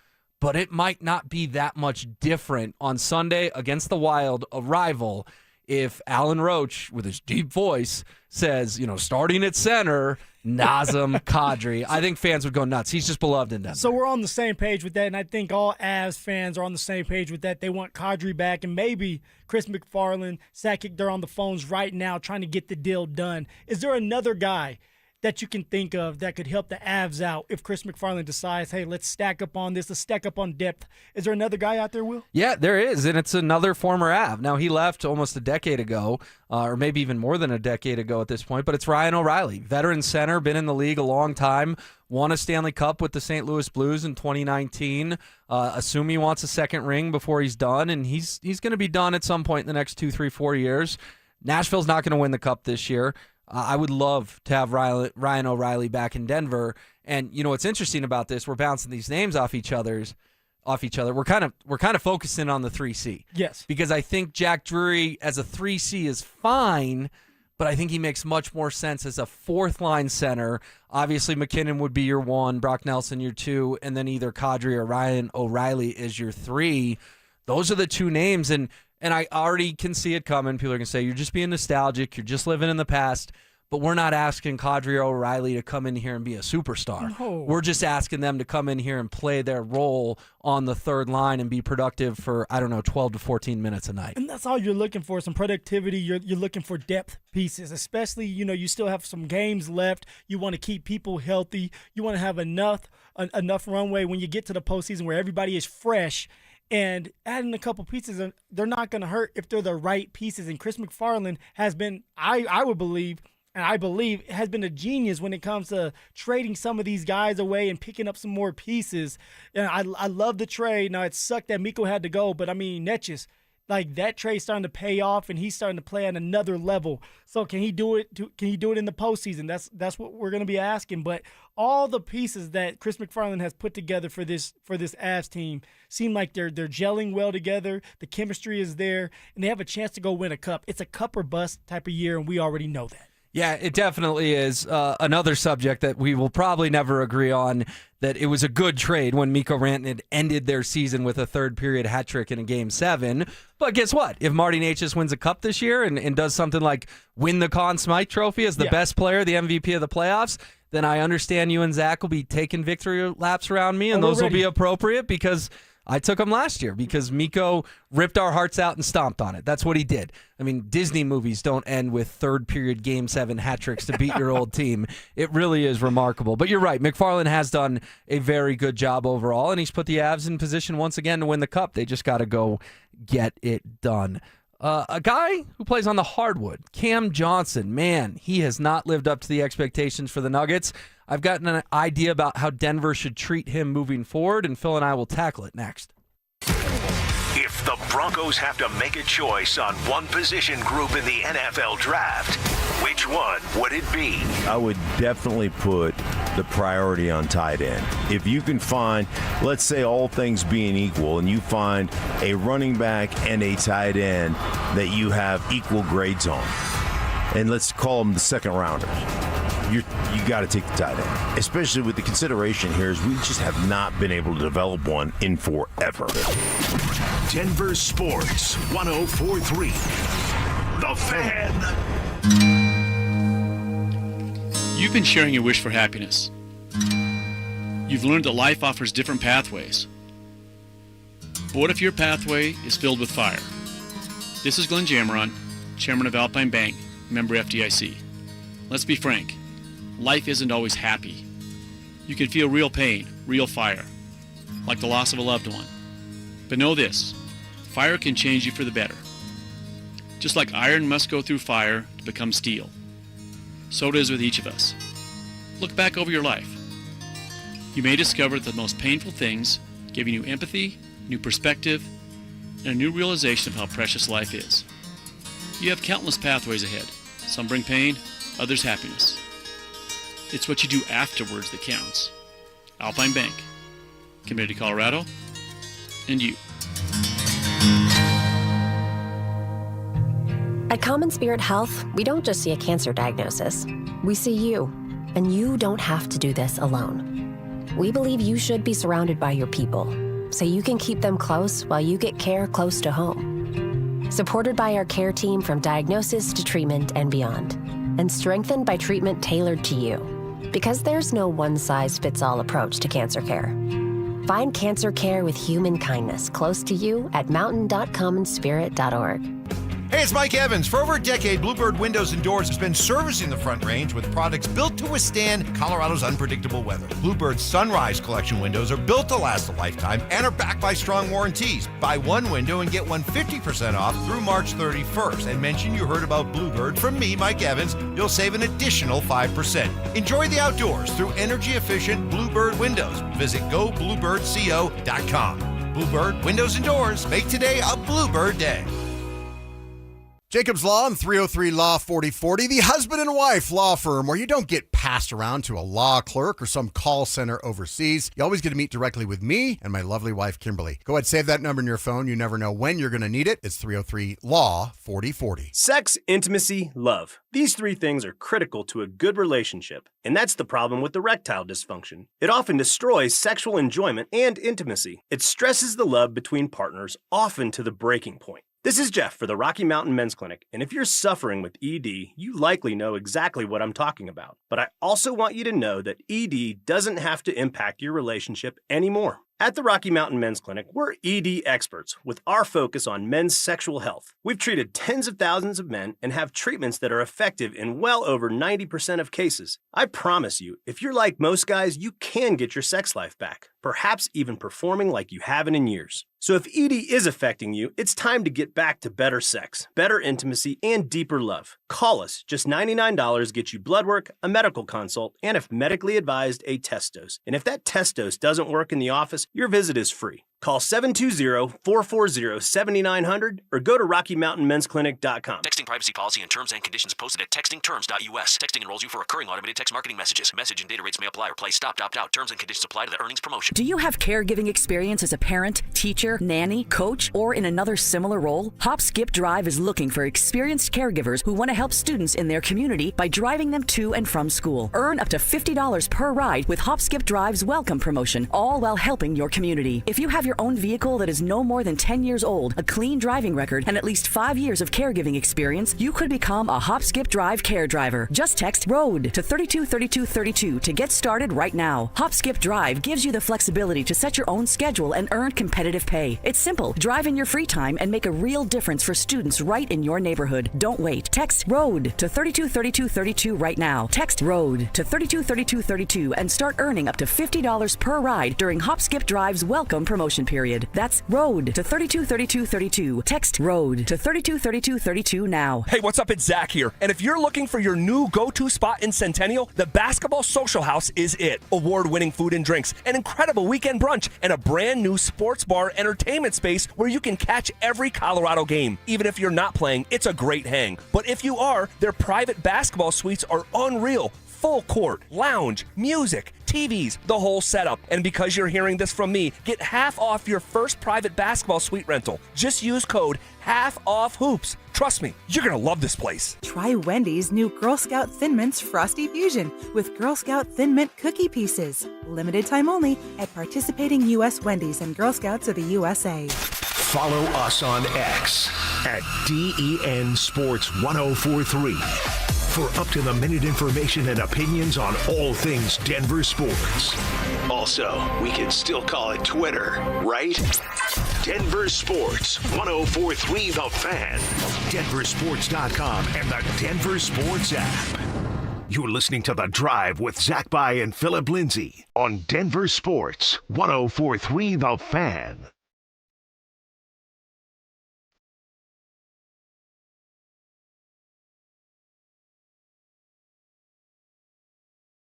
But it might not be that much different on Sunday against the Wild, a rival, if Alan Roach, with his deep voice, says, starting at center, Nazem Kadri. I think fans would go nuts. He's just beloved in Denver.
So we're on the same page with that, and I think all Avs fans are on the same page with that. They want Kadri back, and maybe Chris McFarland, Sakic, they're on the phones right now trying to get the deal done. Is there another guy that you can think of that could help the Avs out if Chris McFarland decides, hey, let's stack up on this, let's stack up on depth? Is there another guy out there, Will?
Yeah, there is, and it's another former Av. Now, he left almost a decade ago, or maybe even more than a decade ago at this point, but it's Ryan O'Reilly, veteran center, been in the league a long time, won a Stanley Cup with the St. Louis Blues in 2019. Assume he wants a second ring before he's done, and he's going to be done at some point in the next 2, 3, 4 years. Nashville's not going to win the Cup this year. I would love to have Ryan O'Reilly back in Denver. And what's interesting about this? We're bouncing these names off each other. We're kind of focusing on the 3C.
Yes.
Because I think Jack Drury as a 3C is fine, but I think he makes much more sense as a fourth line center. Obviously, McKinnon would be your 1, Brock Nelson your 2, and then either Kadri or Ryan O'Reilly is your 3. Those are the 2 names, and I already can see it coming. People are going to say, you're just being nostalgic. You're just living in the past. But we're not asking Kadri or O'Reilly to come in here and be a superstar.
No.
We're just asking them to come in here and play their role on the third line and be productive for, 12 to 14 minutes a night.
And that's all you're looking for, some productivity. You're looking for depth pieces, especially, you still have some games left. You want to keep people healthy. You want to have enough runway when you get to the postseason where everybody is fresh. And adding a couple pieces, they're not going to hurt if they're the right pieces. And Chris McFarland has been, I would believe, and I believe, has been a genius when it comes to trading some of these guys away and picking up some more pieces. And I love the trade. Now, it sucked that Mikko had to go, but, Netches, like that trade's starting to pay off, and he's starting to play at another level. So can he do it? Can he do it in the postseason? That's what we're going to be asking. But all the pieces that Chris McFarland has put together for this Avs team seem like they're gelling well together. The chemistry is there, and they have a chance to go win a cup. It's a cup or bust type of year, and we already know that.
Yeah, it definitely is. Another subject that we will probably never agree on, that it was a good trade when Mikko Rantanen ended their season with a third-period hat trick in a Game 7. But guess what? If Marty Necas wins a cup this year and does something like win the Conn Smythe Trophy as the best player, the MVP of the playoffs, then I understand you and Zach will be taking victory laps around me, and those will be appropriate because I took him last year because Mikko ripped our hearts out and stomped on it. That's what he did. I mean, Disney movies don't end with third-period Game 7 hat tricks to beat your old team. It really is remarkable. But you're right. McFarland has done a very good job overall, and he's put the Avs in position once again to win the Cup. They just got to go get it done. A guy who plays on the hardwood, Cam Johnson, man, he has not lived up to the expectations for the Nuggets. I've gotten an idea about how Denver should treat him moving forward, and Phil and I will tackle it next.
If the Broncos have to make a choice on one position group in the NFL draft, which one would it be?
I would definitely put the priority on tight end. If you can find, let's say all things being equal, and you find a running back and a tight end that you have equal grades on, and let's call them the second rounders, you got to take the tight end. Especially with the consideration here is we just have not been able to develop one in forever.
Denver Sports 104.3. The Fan.
You've been sharing your wish for happiness. You've learned that life offers different pathways. But what if your pathway is filled with fire? This is Glenn Jameron, chairman of Alpine Bank, member FDIC. Let's be frank. Life isn't always happy. You can feel real pain, real fire, like the loss of a loved one. But know this, fire can change you for the better. Just like iron must go through fire to become steel, so it is with each of us. Look back over your life. You may discover that the most painful things giving you empathy, new perspective, and a new realization of how precious life is. You have countless pathways ahead. Some bring pain, others happiness. It's what you do afterwards that counts. Alpine Bank, committed to Colorado, and you.
At Common Spirit Health, we don't just see a cancer diagnosis. We see you, and you don't have to do this alone. We believe you should be surrounded by your people, so you can keep them close while you get care close to home. Supported by our care team from diagnosis to treatment and beyond, and strengthened by treatment tailored to you. Because there's no one-size-fits-all approach to cancer care. Find cancer care with human kindness close to you at mountain.commonspirit.org.
Hey, it's Mike Evans. For over a decade, Bluebird Windows and Doors has been servicing the Front Range with products built to withstand Colorado's unpredictable weather. Bluebird's Sunrise Collection windows are built to last a lifetime and are backed by strong warranties. Buy one window and get one 50% off through March 31st. And mention you heard about Bluebird from me, Mike Evans. You'll save an additional 5%. Enjoy the outdoors through energy-efficient Bluebird windows. Visit gobluebirdco.com. Bluebird Windows and Doors. Make today a Bluebird day.
Jacob's Law and 303 Law 4040, the husband and wife law firm where you don't get passed around to a law clerk or some call center overseas. You always get to meet directly with me and my lovely wife, Kimberly. Go ahead, save that number in your phone. You never know when you're going to need it. It's 303 Law 4040.
Sex, intimacy, love. These three things are critical to a good relationship. And that's the problem with erectile dysfunction. It often destroys sexual enjoyment and intimacy. It stresses the love between partners, often to the breaking point. This is Jeff for the Rocky Mountain Men's Clinic, and if you're suffering with ED, you likely know exactly what I'm talking about. But I also want you to know that ED doesn't have to impact your relationship anymore. At the Rocky Mountain Men's Clinic, we're ED experts with our focus on men's sexual health. We've treated tens of thousands of men and have treatments that are effective in well over 90% of cases. I promise you, if you're like most guys, you can get your sex life back, perhaps even performing like you haven't in years. So if ED is affecting you, it's time to get back to better sex, better intimacy, and deeper love. Call us. Just $99 gets you blood work, a medical consult, and if medically advised, a test dose. And if that test dose doesn't work in the office, your visit is free. Call 720-440-7900 or go to RockyMountainMen'sClinic.com.
Texting privacy policy and terms and conditions posted at textingterms.us. Texting enrolls you for recurring automated text marketing messages. Message and data rates may apply. Replace stop, opt out. Terms and conditions apply to the earnings promotion.
Do you have caregiving experience as a parent, teacher, nanny, coach, or in another similar role? Hop Skip Drive is looking for experienced caregivers who want to help students in their community by driving them to and from school. Earn up to $50 per ride with Hop Skip Drive's welcome promotion, all while helping your community. If you have your own vehicle that is no more than 10 years old, a clean driving record, and at least 5 years of caregiving experience, you could become a Hop Skip Drive care driver. Just text ROAD to 323232 to get started right now. Hop Skip Drive gives you the flexibility to set your own schedule and earn competitive pay. It's simple. Drive in your free time and make a real difference for students right in your neighborhood. Don't wait. Text ROAD to 323232 right now. Text ROAD to 323232 and start earning up to $50 per ride during Hop Skip Drive's welcome promotion period. That's ROAD to 323232. Text ROAD to 323232 now.
Hey, what's up? It's Zach here. And if you're looking for your new go-to spot in Centennial, the Basketball Social House is it. Award-winning food and drinks, an incredible weekend brunch, and a brand new sports bar entertainment space where you can catch every Colorado game. Even if you're not playing, it's a great hang. But if you are, their private basketball suites are unreal. Full court, lounge, music, TVs, the whole setup. And because you're hearing this from me, get half off your first private basketball suite rental. Just use code HALFOFFHOOPS. Trust me, you're going to love this place.
Try Wendy's new Girl Scout Thin Mints Frosty Fusion with Girl Scout Thin Mint cookie pieces. Limited time only at participating U.S. Wendy's and Girl Scouts of the USA.
Follow us on X at DEN Sports 1043 for up-to-the-minute information and opinions on all things Denver sports. Also, we can still call it Twitter, right? Denver Sports 1043 The Fan, DenverSports.com, and the Denver Sports app. You're listening to The Drive with Zach By and Phillip Lindsay on Denver Sports 1043 The Fan.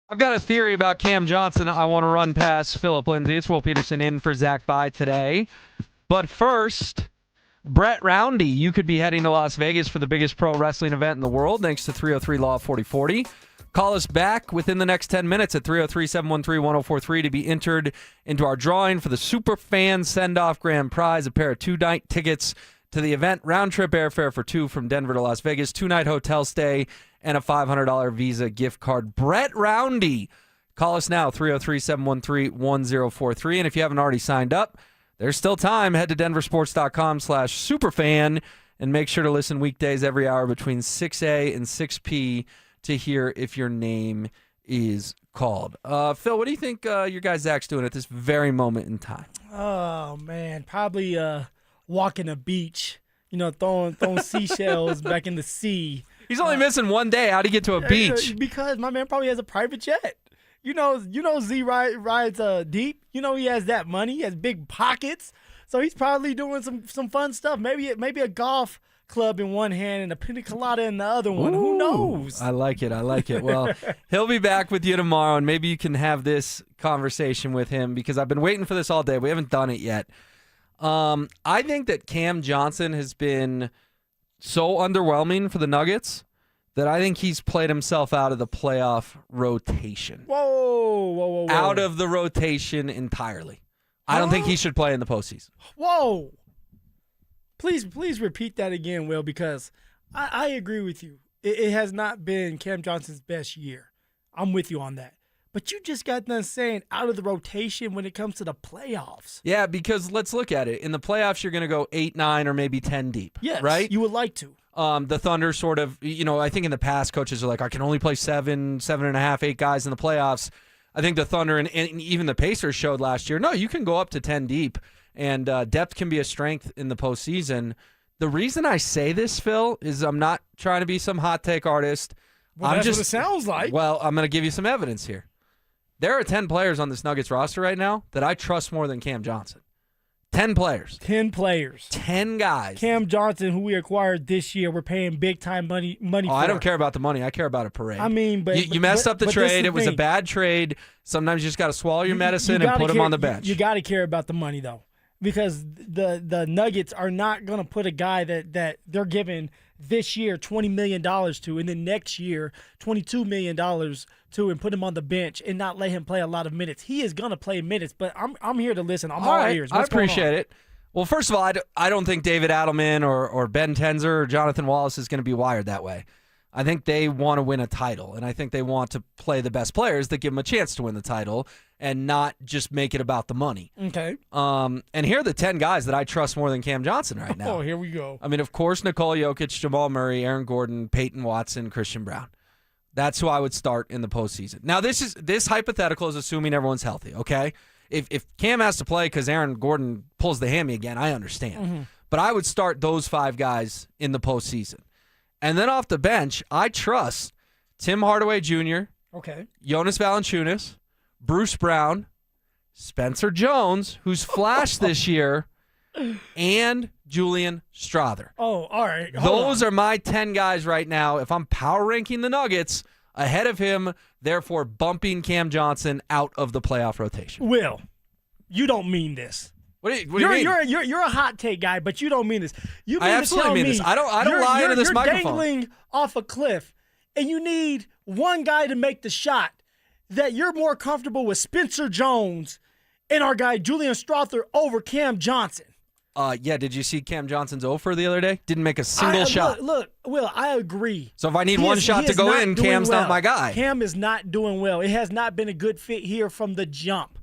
I've got a theory about Cam Johnson I want to run past Phillip Lindsay. It's Will Peterson in for Zach By today. But first, Brett Roundy, you could be heading to Las Vegas for the biggest pro wrestling event in the world, thanks to 303 Law 4040. Call us back within the next 10 minutes at 303-713-1043 to be entered into our drawing for the Superfan Send-Off Grand Prize, a pair of 2-night tickets to the event, round-trip airfare for 2 from Denver to Las Vegas, 2-night hotel stay, and a $500 Visa gift card. Brett Roundy. Call us now, 303-713-1043. And if you haven't already signed up, there's still time. Head to DenverSports.com/superfan and make sure to listen weekdays every hour between 6A and 6P to hear if your name is called. Phil, what do you think your guy Zach's doing at this very moment in time?
Oh, man. Probably walking the beach, throwing seashells back in the sea.
He's only missing one day. How'd he get to a beach?
Because my man probably has a private jet. You know Z rides deep. He has that money. He has big pockets. So he's probably doing some fun stuff. Maybe a golf club in one hand and a pina colada in the other one.
Ooh,
who knows?
I like it. Well, he'll be back with you tomorrow, and maybe you can have this conversation with him because I've been waiting for this all day. We haven't done it yet. I think that Cam Johnson has been so underwhelming for the Nuggets that I think he's played himself out of the playoff rotation.
Whoa.
Out of the rotation entirely. I don't think he should play in the postseason.
Whoa. Please repeat that again, Will, because I agree with you. It has not been Cam Johnson's best year. I'm with you on that. But you just got done saying out of the rotation when it comes to the playoffs.
Yeah, because let's look at it. In the playoffs, you're going to go 8, 9, or maybe 10 deep.
Yes,
right?
You would like to.
The Thunder sort of, I think in the past, coaches are like, I can only play 7, 7.5, 8 guys in the playoffs. I think the Thunder and even the Pacers showed last year, no, you can go up to 10 deep, and depth can be a strength in the postseason. The reason I say this, Phil, is I'm not trying to be some hot take artist.
Well, that's what it sounds like.
Well, I'm going to give you some evidence here. There are 10 players on this Nuggets roster right now that I trust more than Cam Johnson. 10 players.
10 players.
10 guys.
Cam Johnson, who we acquired this year, we're paying big-time money for.
I don't care about the money. I care about a parade.
I mean, but
you messed up the trade. It was a bad trade. Sometimes you just got to swallow your medicine and put him on the bench.
You got to care about the money, though. because the Nuggets are not going to put a guy that they're giving this year $20 million to, and then next year $22 million to, and put him on the bench and not let him play a lot of minutes. He is going to play minutes, but I'm here to listen. I'm all ears.
I appreciate it. Well, first of all, I don't think David Adelman or Ben Tenzer or Jonathan Wallace is going to be wired that way. I think they want to win a title, and I think they want to play the best players that give them a chance to win the title and not just make it about the money.
Okay.
And here are the 10 guys that I trust more than Cam Johnson right now.
Oh, here we go.
I mean, of course, Nikola Jokic, Jamal Murray, Aaron Gordon, Peyton Watson, Christian Brown. That's who I would start in the postseason. Now, this hypothetical is assuming everyone's healthy, okay? If Cam has to play because Aaron Gordon pulls the hammy again, I understand.
Mm-hmm.
But I would start those 5 guys in the postseason. And then off the bench, I trust Tim Hardaway Jr.,
Okay.
Jonas Valanciunas, Bruce Brown, Spencer Jones, who's flashed this year, and Julian Strawther.
Oh, all right.
Those are my 10 guys right now. If I'm power ranking the Nuggets ahead of him, therefore bumping Cam Johnson out of the playoff rotation.
Will, you don't mean this.
What do you mean?
You're a hot take guy, but you don't mean this. You mean
I absolutely mean this. I don't
you're-
lie into this
you're
microphone.
dangling off a cliff, and you need one guy to make the shot. That you're more comfortable with Spencer Jones and our guy Julian Strawther over Cam Johnson.
Yeah, did you see Cam Johnson's offer the other day? Didn't make a single shot.
Look, Will, I agree.
So if I need one shot to go in, Cam's not my guy.
Cam is not doing well. It has not been a good fit here from the jump.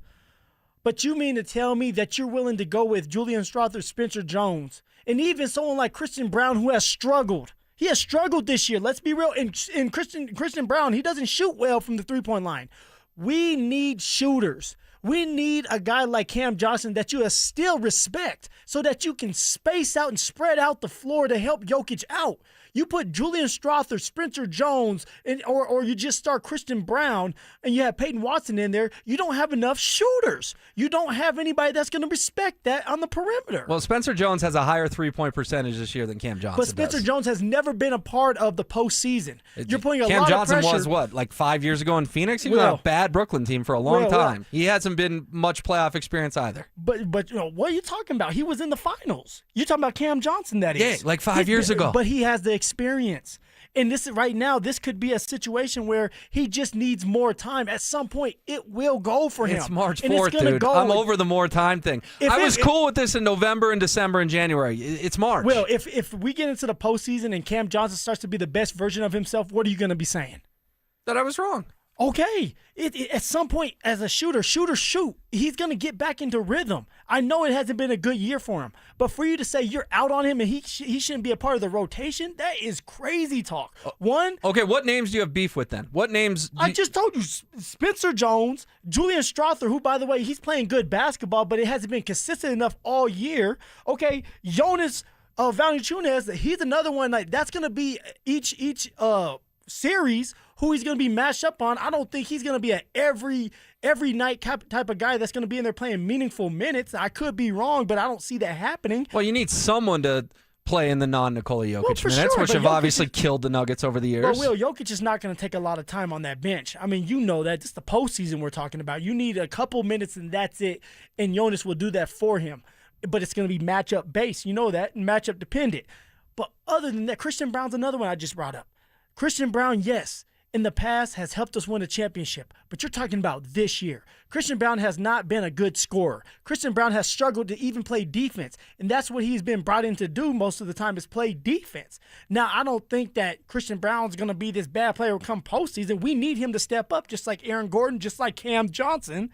But you mean to tell me that you're willing to go with Julian Strawther, Spencer Jones, and even someone like Christian Brown who has struggled? He has struggled this year. Let's be real. And Christian Brown, he doesn't shoot well from the three-point line. We need shooters. We need a guy like Cam Johnson that you still respect so that you can space out and spread out the floor to help Jokic out. You put Julian Strawther, Spencer Jones, or you just start Christian Brown, and you have Peyton Watson in there. You don't have enough shooters. You don't have anybody that's going to respect that on the perimeter.
Well, Spencer Jones has a higher three-point percentage this year than Cam Johnson
But Spencer
does.
Jones has never been a part of the postseason. You're putting a
Cam
lot
Johnson
of pressure.
was what, like 5 years ago in Phoenix? He was on a bad Brooklyn team for a long time. He hasn't been much playoff experience either.
But you know, what are you talking about? He was in the finals. You're talking about Cam Johnson, that is.
Yeah, like 5 years ago.
But he has the experience. And this right now, this could be a situation where he just needs more time. At some point, it will go for him.
It's March
And
4th,
it's gonna
dude.
go.
I'm over the more time thing. I was cool with this in November and December and January. It's March.
Well, if we get into the postseason and Cam Johnson starts to be the best version of himself, what are you going to be saying?
That I was wrong.
Okay. At some point, as a shooter, shoot. He's going to get back into rhythm. I know it hasn't been a good year for him, but for you to say you're out on him and he shouldn't be a part of the rotation, that is crazy talk.
Okay, what names do you have beef with then? What names?
I just told you, Spencer Jones, Julian Strawther, who, by the way, he's playing good basketball, but it hasn't been consistent enough all year. Okay, Jonas Valanciunas, he's another one. Like, that's going to be each series who he's going to be matched up on. I don't think he's going to be an every night type of guy that's going to be in there playing meaningful minutes. I could be wrong, but I don't see that happening.
Well, you need someone to play in the non-Nikola Jokic
for
minutes,
sure,
which
but
have
Jokic
obviously killed the Nuggets over the years.
But Will, Jokic is not going to take a lot of time on that bench. I mean, you know that. This is the postseason we're talking about. You need a couple minutes and that's it, and Jonas will do that for him. But it's going to be matchup based. You know that, and matchup dependent. But other than that, Christian Brown's another one I just brought up. Christian Brown, yes, in the past has helped us win a championship, but you're talking about this year. Christian Brown has not been a good scorer. Christian Brown has struggled to even play defense, and that's what he's been brought in to do most of the time is play defense. Now, I don't think that Christian Brown's going to be this bad player come postseason. We need him to step up just like Aaron Gordon, just like Cam Johnson.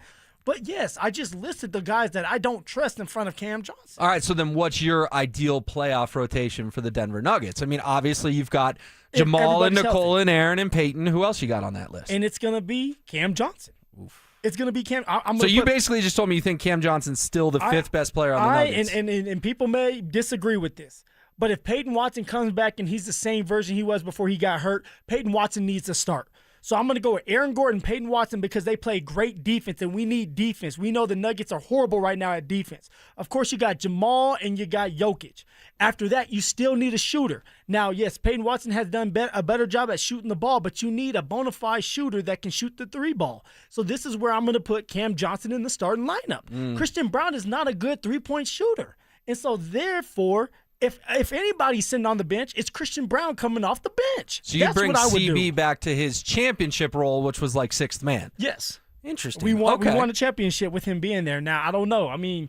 But yes, I just listed the guys that I don't trust in front of Cam Johnson.
All right, so then what's your ideal playoff rotation for the Denver Nuggets? I mean, obviously you've got Jamal and Nikola and Aaron and Peyton. Who else you got on that list?
And it's going to be Cam Johnson. Oof. It's going to be Cam.
So you basically just told me you think Cam Johnson's still the fifth best player on the Nuggets.
And people may disagree with this. But if Peyton Watson comes back and he's the same version he was before he got hurt, Peyton Watson needs to start. So I'm going to go with Aaron Gordon, Payton Watson, because they play great defense, and we need defense. We know the Nuggets are horrible right now at defense. Of course, you got Jamal and you got Jokic. After that, you still need a shooter. Now, yes, Payton Watson has done a better job at shooting the ball, but you need a bona fide shooter that can shoot the three ball. So this is where I'm going to put Cam Johnson in the starting lineup. Christian Brown is not a good three-point shooter. And so, therefore, if anybody's sitting on the bench, it's Christian Brown coming off the bench.
So you
That's
bring
what I would
CB
do.
back to his championship role, which was like sixth man.
Yes.
Interesting.
We won a championship with him being there. Now, I don't know. I mean,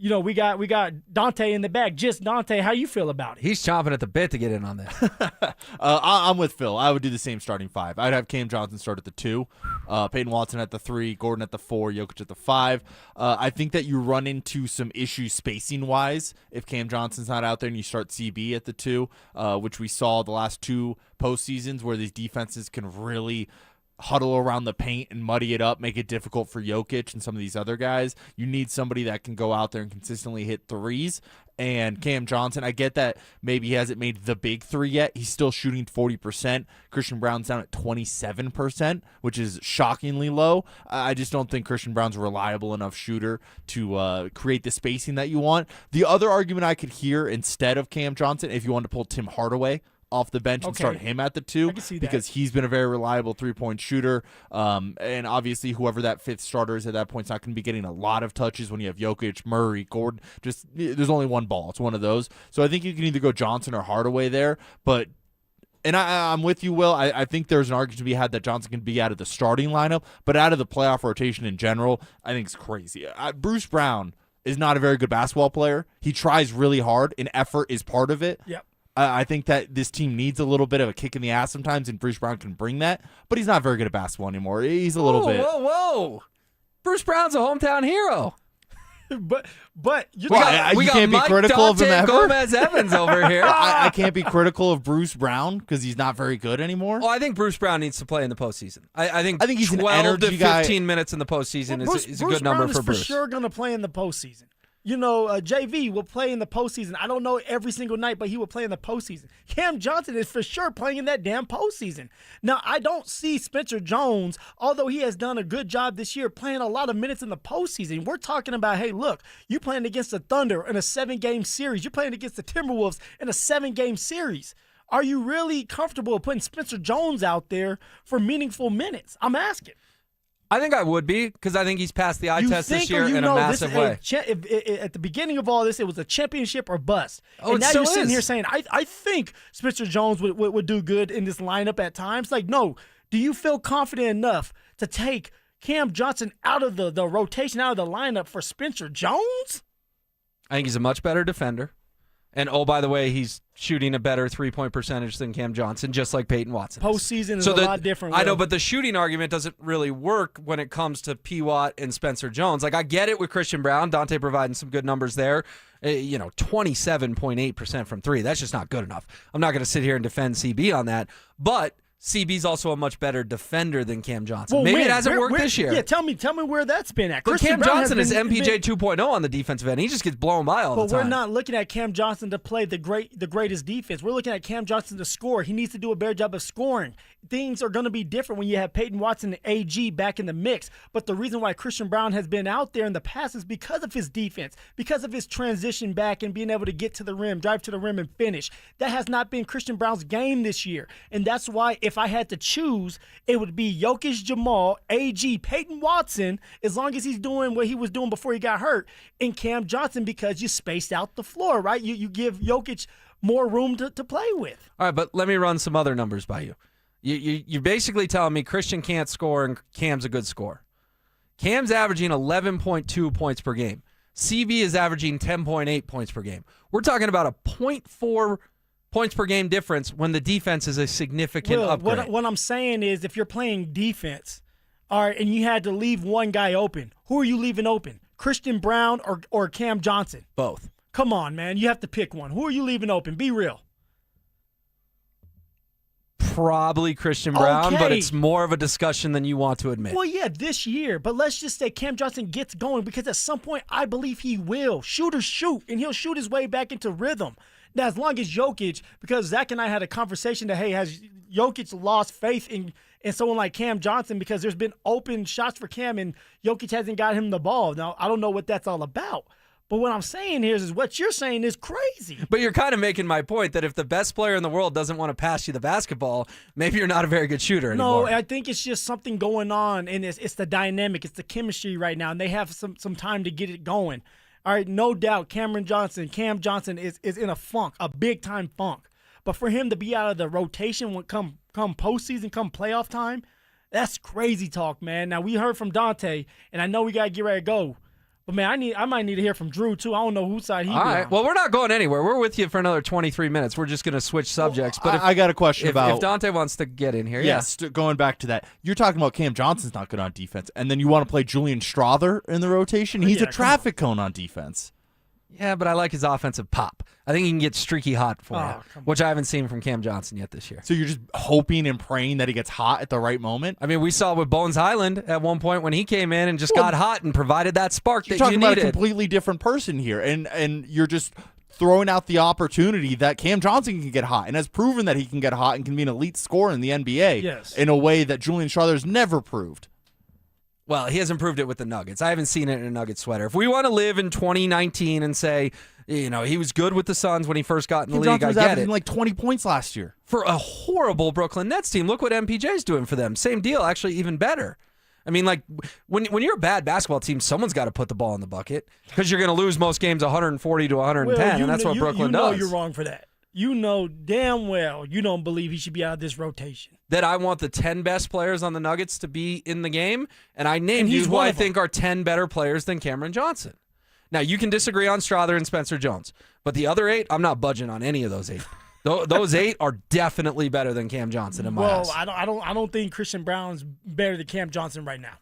you know, we got Dante in the back. Just Dante, how you feel about it?
He's chomping at the bit to get in on this.
I'm with Phil. I would do the same starting five. I'd have Cam Johnson start at the 2, Payton Watson at the 3, Gordon at the 4, Jokic at the 5. I think that you run into some issues spacing-wise if Cam Johnson's not out there and you start CB at the 2, which we saw the last 2 postseasons where these defenses can really huddle around the paint and muddy it up, make it difficult for Jokic and some of these other guys. You need somebody that can go out there and consistently hit threes. And Cam Johnson, I get that maybe he hasn't made the big 3 yet. He's still shooting 40%. Christian Brown's down at 27%, which is shockingly low. I just don't think Christian Brown's a reliable enough shooter to create the spacing that you want. The other argument I could hear instead of Cam Johnson, if you wanted to pull Tim Hardaway off the bench and start him at the 2, because he's been a very reliable three-point shooter. And obviously whoever that 5th starter is at that point is not going to be getting a lot of touches when you have Jokic, Murray, Gordon. Just there's only one ball. It's one of those. So I think you can either go Johnson or Hardaway there. But and I'm with you, Will. I think there's an argument to be had that Johnson can be out of the starting lineup, but out of the playoff rotation in general, I think it's crazy. Bruce Brown is not a very good basketball player. He tries really hard, and effort is part of it.
Yep.
I think that this team needs a little bit of a kick in the ass sometimes, and Bruce Brown can bring that, but he's not very good at basketball anymore. He's a little bit.
Whoa. Bruce Brown's a hometown hero.
but
you can't be critical of him ever.
Gomez Evans over here.
I can't be critical of Bruce Brown because he's not very good anymore.
Well, I think Bruce Brown needs to play in the postseason. I think
he's
12
an energy
to 15 minutes in the postseason is a good number for Bruce.
Bruce for sure going to play in the postseason. You know, JV will play in the postseason. I don't know every single night, but he will play in the postseason. Cam Johnson is for sure playing in that damn postseason. Now, I don't see Spencer Jones, although he has done a good job this year, playing a lot of minutes in the postseason. We're talking about, hey, look, you're playing against the Thunder in a 7-game series. You're playing against the Timberwolves in a 7-game series. Are you really comfortable putting Spencer Jones out there for meaningful minutes? I'm asking.
I think I would be, because I think he's passed the eye test this year in a massive way.
At the beginning of all this, it was a championship or bust.
Oh,
and
it
now
still
you're sitting
is.
here saying, I think Spencer Jones would do good in this lineup at times. Like, no. Do you feel confident enough to take Cam Johnson out of the rotation, out of the lineup for Spencer Jones?
I think he's a much better defender. And, oh, by the way, he's shooting a better three-point percentage than Cam Johnson, just like Peyton Watson.
Postseason is a lot different.
I know, but the shooting argument doesn't really work when it comes to P. Watt and Spencer Jones. Like, I get it with Christian Brown. Dante providing some good numbers there. 27.8% from 3. That's just not good enough. I'm not going to sit here and defend CB on that. But CB's also a much better defender than Cam Johnson.
Well,
Maybe it hasn't worked
where,
this year.
Yeah, tell me where that's been at.
But
Christian
Cam
Brown
Johnson is MPJ 2.0 on the defensive end. He just gets blown by all the time.
But we're not looking at Cam Johnson to play the greatest defense. We're looking at Cam Johnson to score. He needs to do a better job of scoring. Things are going to be different when you have Peyton Watson and AG back in the mix. But the reason why Christian Brown has been out there in the past is because of his defense, because of his transition back and being able to get to the rim, drive to the rim, and finish. That has not been Christian Brown's game this year. And that's why if I had to choose, it would be Jokic, Jamal, AG, Peyton Watson, as long as he's doing what he was doing before he got hurt, and Cam Johnson, because you spaced out the floor, right? You give Jokic more room to play with.
All right, but let me run some other numbers by you. You're basically telling me Christian can't score and Cam's a good scorer. Cam's averaging 11.2 points per game. CB is averaging 10.8 points per game. We're talking about a 0.4 points per game difference when the defense is a significant upgrade.
What I'm saying is if you're playing defense, all right, and you had to leave one guy open, who are you leaving open? Christian Brown or Cam Johnson?
Both.
Come on, man. You have to pick one. Who are you leaving open? Be real.
Probably Christian Brown,
Okay.
but it's more of a discussion than you want to admit.
Well, yeah, this year. But let's just say Cam Johnson gets going because at some point I believe he will. Shooters shoot, and he'll shoot his way back into rhythm. Now, as long as Jokic, because Zach and I had a conversation that, hey, has Jokic lost faith in someone like Cam Johnson because there's been open shots for Cam and Jokic hasn't got him the ball. Now, I don't know what that's all about. But what I'm saying here is what you're saying is crazy.
But you're kind of making my point that if the best player in the world doesn't want to pass you the basketball, maybe you're not a very good shooter anymore.
No, I think it's just something going on, and it's the dynamic, it's the chemistry right now, and they have some time to get it going. All right, no doubt, Cam Johnson is in a funk, a big-time funk. But for him to be out of the rotation when come postseason, come playoff time, that's crazy talk, man. Now, we heard from Dante, and I know we got to get ready to go. But, man, I might need to hear from Drew, too. I don't know whose side he
All right.
on.
Well, we're not going anywhere. We're with you for another 23 minutes. We're just going to switch subjects. But
I got a question about...
If Dante wants to get in here,
yes, going back to that. You're talking about Cam Johnson's not good on defense, and then you want to play Julian Strother in the rotation? He's a traffic cone on defense.
Yeah, but I like his offensive pop. I think he can get streaky hot for you, which I haven't seen from Cam Johnson yet this year.
So you're just hoping and praying that he gets hot at the right moment?
I mean, we saw with Bones Highland at one point when he came in and just got hot and provided that spark that you needed.
You're talking about a completely different person here, and you're just throwing out the opportunity that Cam Johnson can get hot and has proven that he can get hot and can be an elite scorer in the NBA in a way that Julian Strother's never proved.
Well, he hasn't proved it with the Nuggets. I haven't seen it in a Nugget sweater. If we want to live in 2019 and say, he was good with the Suns when he first got in the league, I get it.
Like 20 points last year.
For a horrible Brooklyn Nets team. Look what MPJ's doing for them. Same deal, actually even better. I mean, like, when you're a bad basketball team, someone's got to put the ball in the bucket because you're going to lose most games 140 to 110, and that's what Brooklyn does.
You know you're wrong for that. You know damn well you don't believe he should be out of this rotation.
That I want the 10 best players on the Nuggets to be in the game, and I named you who I think are 10 better players than Cameron Johnson. Now, you can disagree on Strother and Spencer Jones, but the other 8, I'm not budging on any of those 8. Those 8 are definitely better than Cam Johnson in my eyes.
Well, I don't think Christian Brown's better than Cam Johnson right now.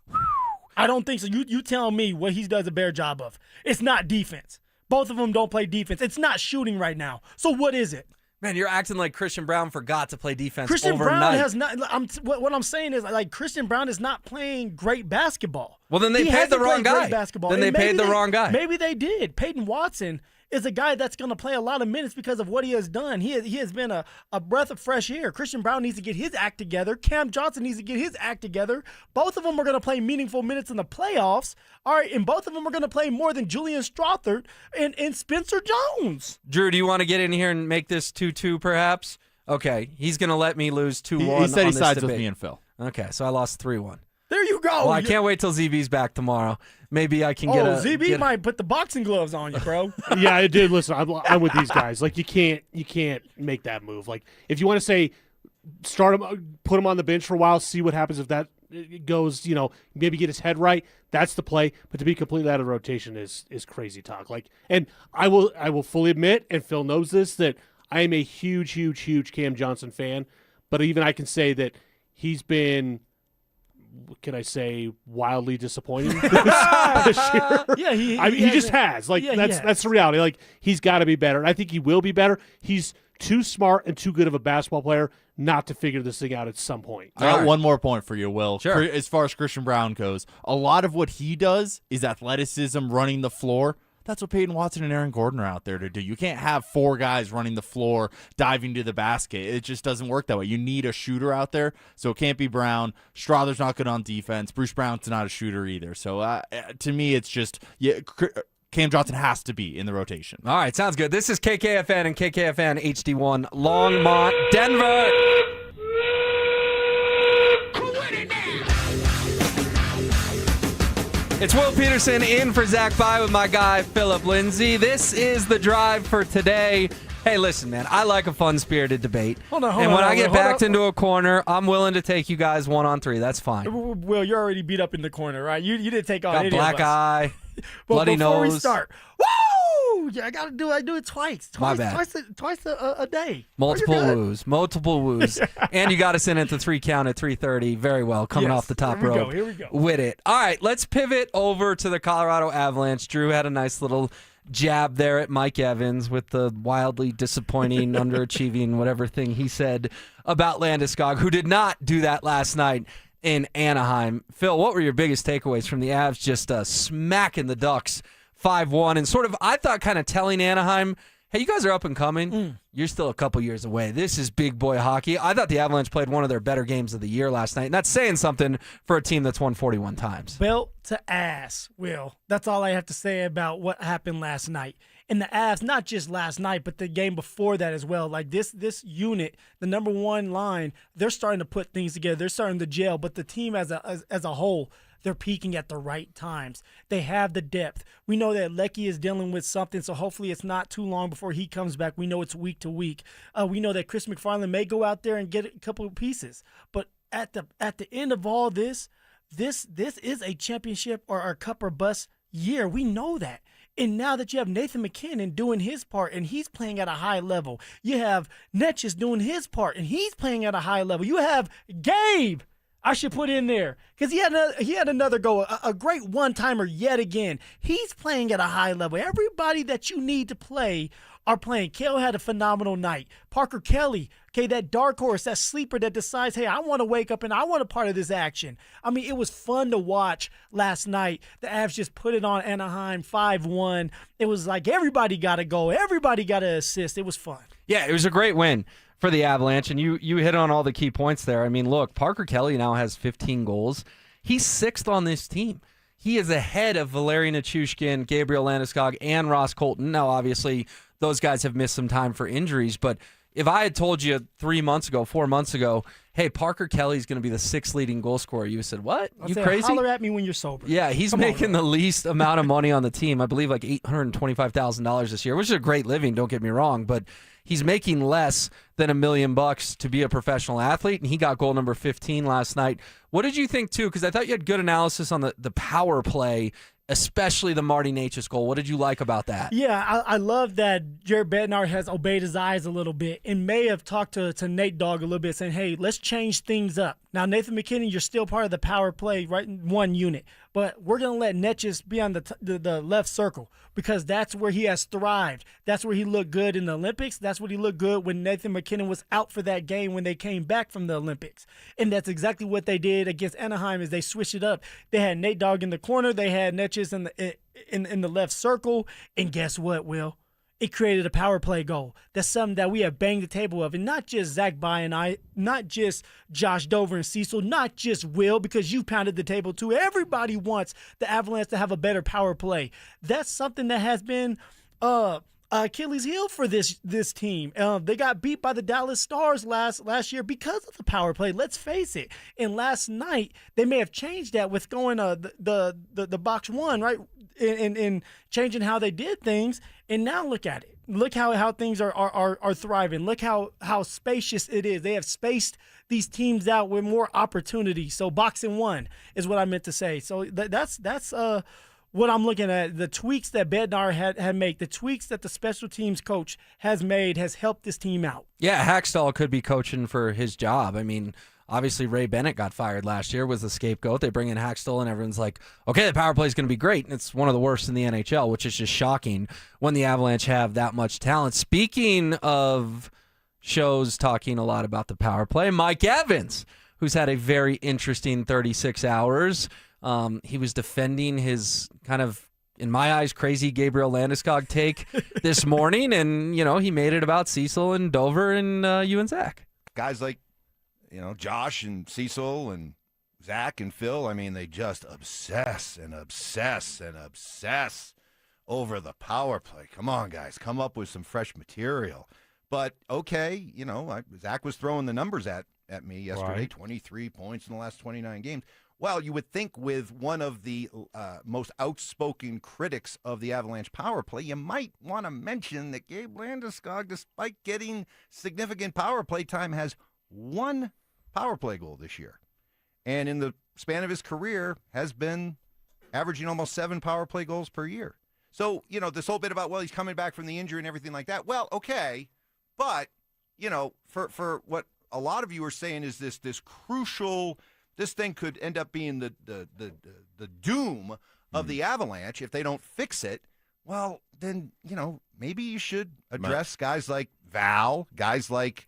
I don't think so. You tell me what he does a better job of. It's not defense. Both of them don't play defense. It's not shooting right now. So what is it?
Man, you're acting like Christian Brown forgot to play defense
Christian
overnight.
Brown has not. What I'm saying is, like, Christian Brown is not playing great basketball.
Well, then they paid the wrong guy. Then they paid the wrong guy.
Maybe they did. Peyton Watson is a guy that's going to play a lot of minutes because of what he has done. He has been a breath of fresh air. Christian Brown needs to get his act together. Cam Johnson needs to get his act together. Both of them are going to play meaningful minutes in the playoffs. All right, and both of them are going to play more than Julian Strother and Spencer Jones.
Drew, do you want to get in here and make this 2-2 perhaps? Okay, he's going to let me lose 2-1.
He said he sides
debate.
with me and Phil.
Okay, so I lost 3-1.
There you go.
Well, I can't wait till ZB's back tomorrow. Maybe I can get a...
ZB might put the boxing gloves on you, bro.
Yeah, I did. Listen, I'm with these guys. Like, you can't make that move. Like, if you want to say start him, put him on the bench for a while, see what happens if that goes, maybe get his head right, that's the play. But to be completely out of rotation is crazy talk. Like, and I will fully admit, and Phil knows this, that I am a huge, huge, huge Cam Johnson fan. But even I can say that he's been... can I say wildly disappointing this year?
Yeah,
he just has. Like, that's the reality. Like, he's got to be better. And I think he will be better. He's too smart and too good of a basketball player not to figure this thing out at some point.
I got one more point for you, Will.
Sure.
As far as Christian Brown goes, a lot of what he does is athleticism, running the floor. That's what Peyton Watson and Aaron Gordon are out there to do. You can't have 4 guys running the floor, diving to the basket. It just doesn't work that way. You need a shooter out there, so it can't be Brown. Strother's not good on defense. Bruce Brown's not a shooter either. So to me, it's just Cam Johnson has to be in the rotation.
All right, sounds good. This is KKFN and KKFN HD1 Longmont, Denver. It's Will Peterson in for Zach By with my guy, Phillip Lindsay. This is the drive for today. Hey, listen, man, I like a fun-spirited debate.
Hold on,
when I get backed into a corner, I'm willing to take you guys 1-on-3. That's fine.
Will, you're already beat up in the corner, right? You didn't take on
Got
any
black
of us.
eye,
But
bloody
before
nose.
we start, woo! Yeah, I do it twice.
My bad.
Twice a day.
Multiple woos. And you got us in at the 3 count at 3:30. Very well, coming off the top rope.
Here we go.
With it. All right, let's pivot over to the Colorado Avalanche. Drew had a nice little jab there at Mike Evans with the wildly disappointing, underachieving, whatever thing he said about Landeskog, who did not do that last night in Anaheim. Phil, what were your biggest takeaways from the Avs just smacking the Ducks 5-1 and sort of, I thought, kind of telling Anaheim, hey, Hey, you guys are up and coming. You're still a couple years away. This is big boy hockey. I thought the Avalanche played one of their better games of the year last night, and that's saying something for a team that's won 41 times.
Belt to ass, Will. That's all I have to say about what happened last night. And the Avs, not just last night, but the game before that as well. Like this unit, the number one line, they're starting to put things together. They're starting to gel. But the team as a whole, they're peaking at the right times. They have the depth. We know that Lecky is dealing with something, so hopefully it's not too long before he comes back. We know it's week to week. We know that Chris McFarland may go out there and get a couple of pieces. But at the end of all this is a championship or a cup or bust year. We know that. And now that you have Nathan McKinnon doing his part and he's playing at a high level, you have Netchis doing his part and he's playing at a high level. You have Gabe, I should put in there, because he had another go, a great one-timer yet again. He's playing at a high level. Everybody that you need to play are playing. Kale had a phenomenal night. Parker Kelly, okay, that dark horse, that sleeper that decides, hey, I want to wake up and I want a part of this action. I mean, it was fun to watch last night. The Avs just put it on Anaheim 5-1. It was like everybody got a goal. Everybody got an assist. It was fun.
Yeah, it was a great win for the Avalanche, and you hit on all the key points there. I mean, look, Parker Kelly now has 15 goals. He's sixth on this team. He is ahead of Valeri Nichushkin, Gabriel Landeskog, and Ross Colton. Now, obviously, those guys have missed some time for injuries, but if I had told you 4 months ago, hey, Parker Kelly's going to be the sixth leading goal scorer, you said, what?
I'll
you
say,
crazy?
Holler at me when you're sober.
Yeah, he's making the least amount of money on the team. I believe like $825,000 this year, which is a great living, don't get me wrong, but he's making less than $1 million to be a professional athlete, and he got goal number 15 last night. What did you think, too? Because I thought you had good analysis on the power play, especially the Marty Necas goal. What did you like about that?
Yeah, I love that Jared Bednar has obeyed his eyes a little bit and may have talked to Nate Dogg a little bit, saying, hey, let's change things up. Now, Nathan McKinnon, you're still part of the power play, right? One unit. But we're going to let Netchis be on the left circle because that's where he has thrived. That's where he looked good in the Olympics. That's what he looked good when Nathan McKinnon was out for that game when they came back from the Olympics. And that's exactly what they did against Anaheim is they switched it up. They had Nate Dogg in the corner. They had Netchis in the left circle. And guess what, Will? It created a power play goal. That's something that we have banged the table of. And not just Zach By and I, not just Josh Dover and Cecil, not just Will, because you pounded the table too. Everybody wants the Avalanche to have a better power play. That's something that has been Achilles heel for this team. They got beat by the Dallas Stars last year because of the power play. Let's face it. And last night they may have changed that with going the box one, right, and changing how they did things. And now look at it. Look how things are thriving. Look how spacious it is. They have spaced these teams out with more opportunity. So boxing one is what I meant to say. So that's what I'm looking at. The tweaks that Bednar had made, the tweaks that the special teams coach has made has helped this team out.
Yeah, Hackstall could be coaching for his job. I mean, obviously Ray Bennett got fired last year, was the scapegoat. They bring in Hackstall and everyone's like, okay, the power play is going to be great. And it's one of the worst in the NHL, which is just shocking when the Avalanche have that much talent. Speaking of shows talking a lot about the power play, Mike Evans, who's had a very interesting 36 hours. He was defending his kind of, in my eyes, crazy Gabriel Landeskog take this morning, and, he made it about Cecil and Dover and you and Zach.
Guys like, Josh and Cecil and Zach and Phil, I mean, they just obsess and obsess and obsess over the power play. Come on, guys, come up with some fresh material. But, okay, Zach was throwing the numbers at me yesterday, right. 23 points in the last 29 games. Well, you would think with one of the most outspoken critics of the Avalanche power play, you might want to mention that Gabe Landeskog, despite getting significant power play time, has one power play goal this year. And in the span of his career has been averaging almost 7 power play goals per year. So, this whole bit about, well, he's coming back from the injury and everything like that. Well, okay. But, for what a lot of you are saying is this crucial, this thing could end up being the doom of the Avalanche if they don't fix it. Well, then, maybe you should address guys like Val, guys like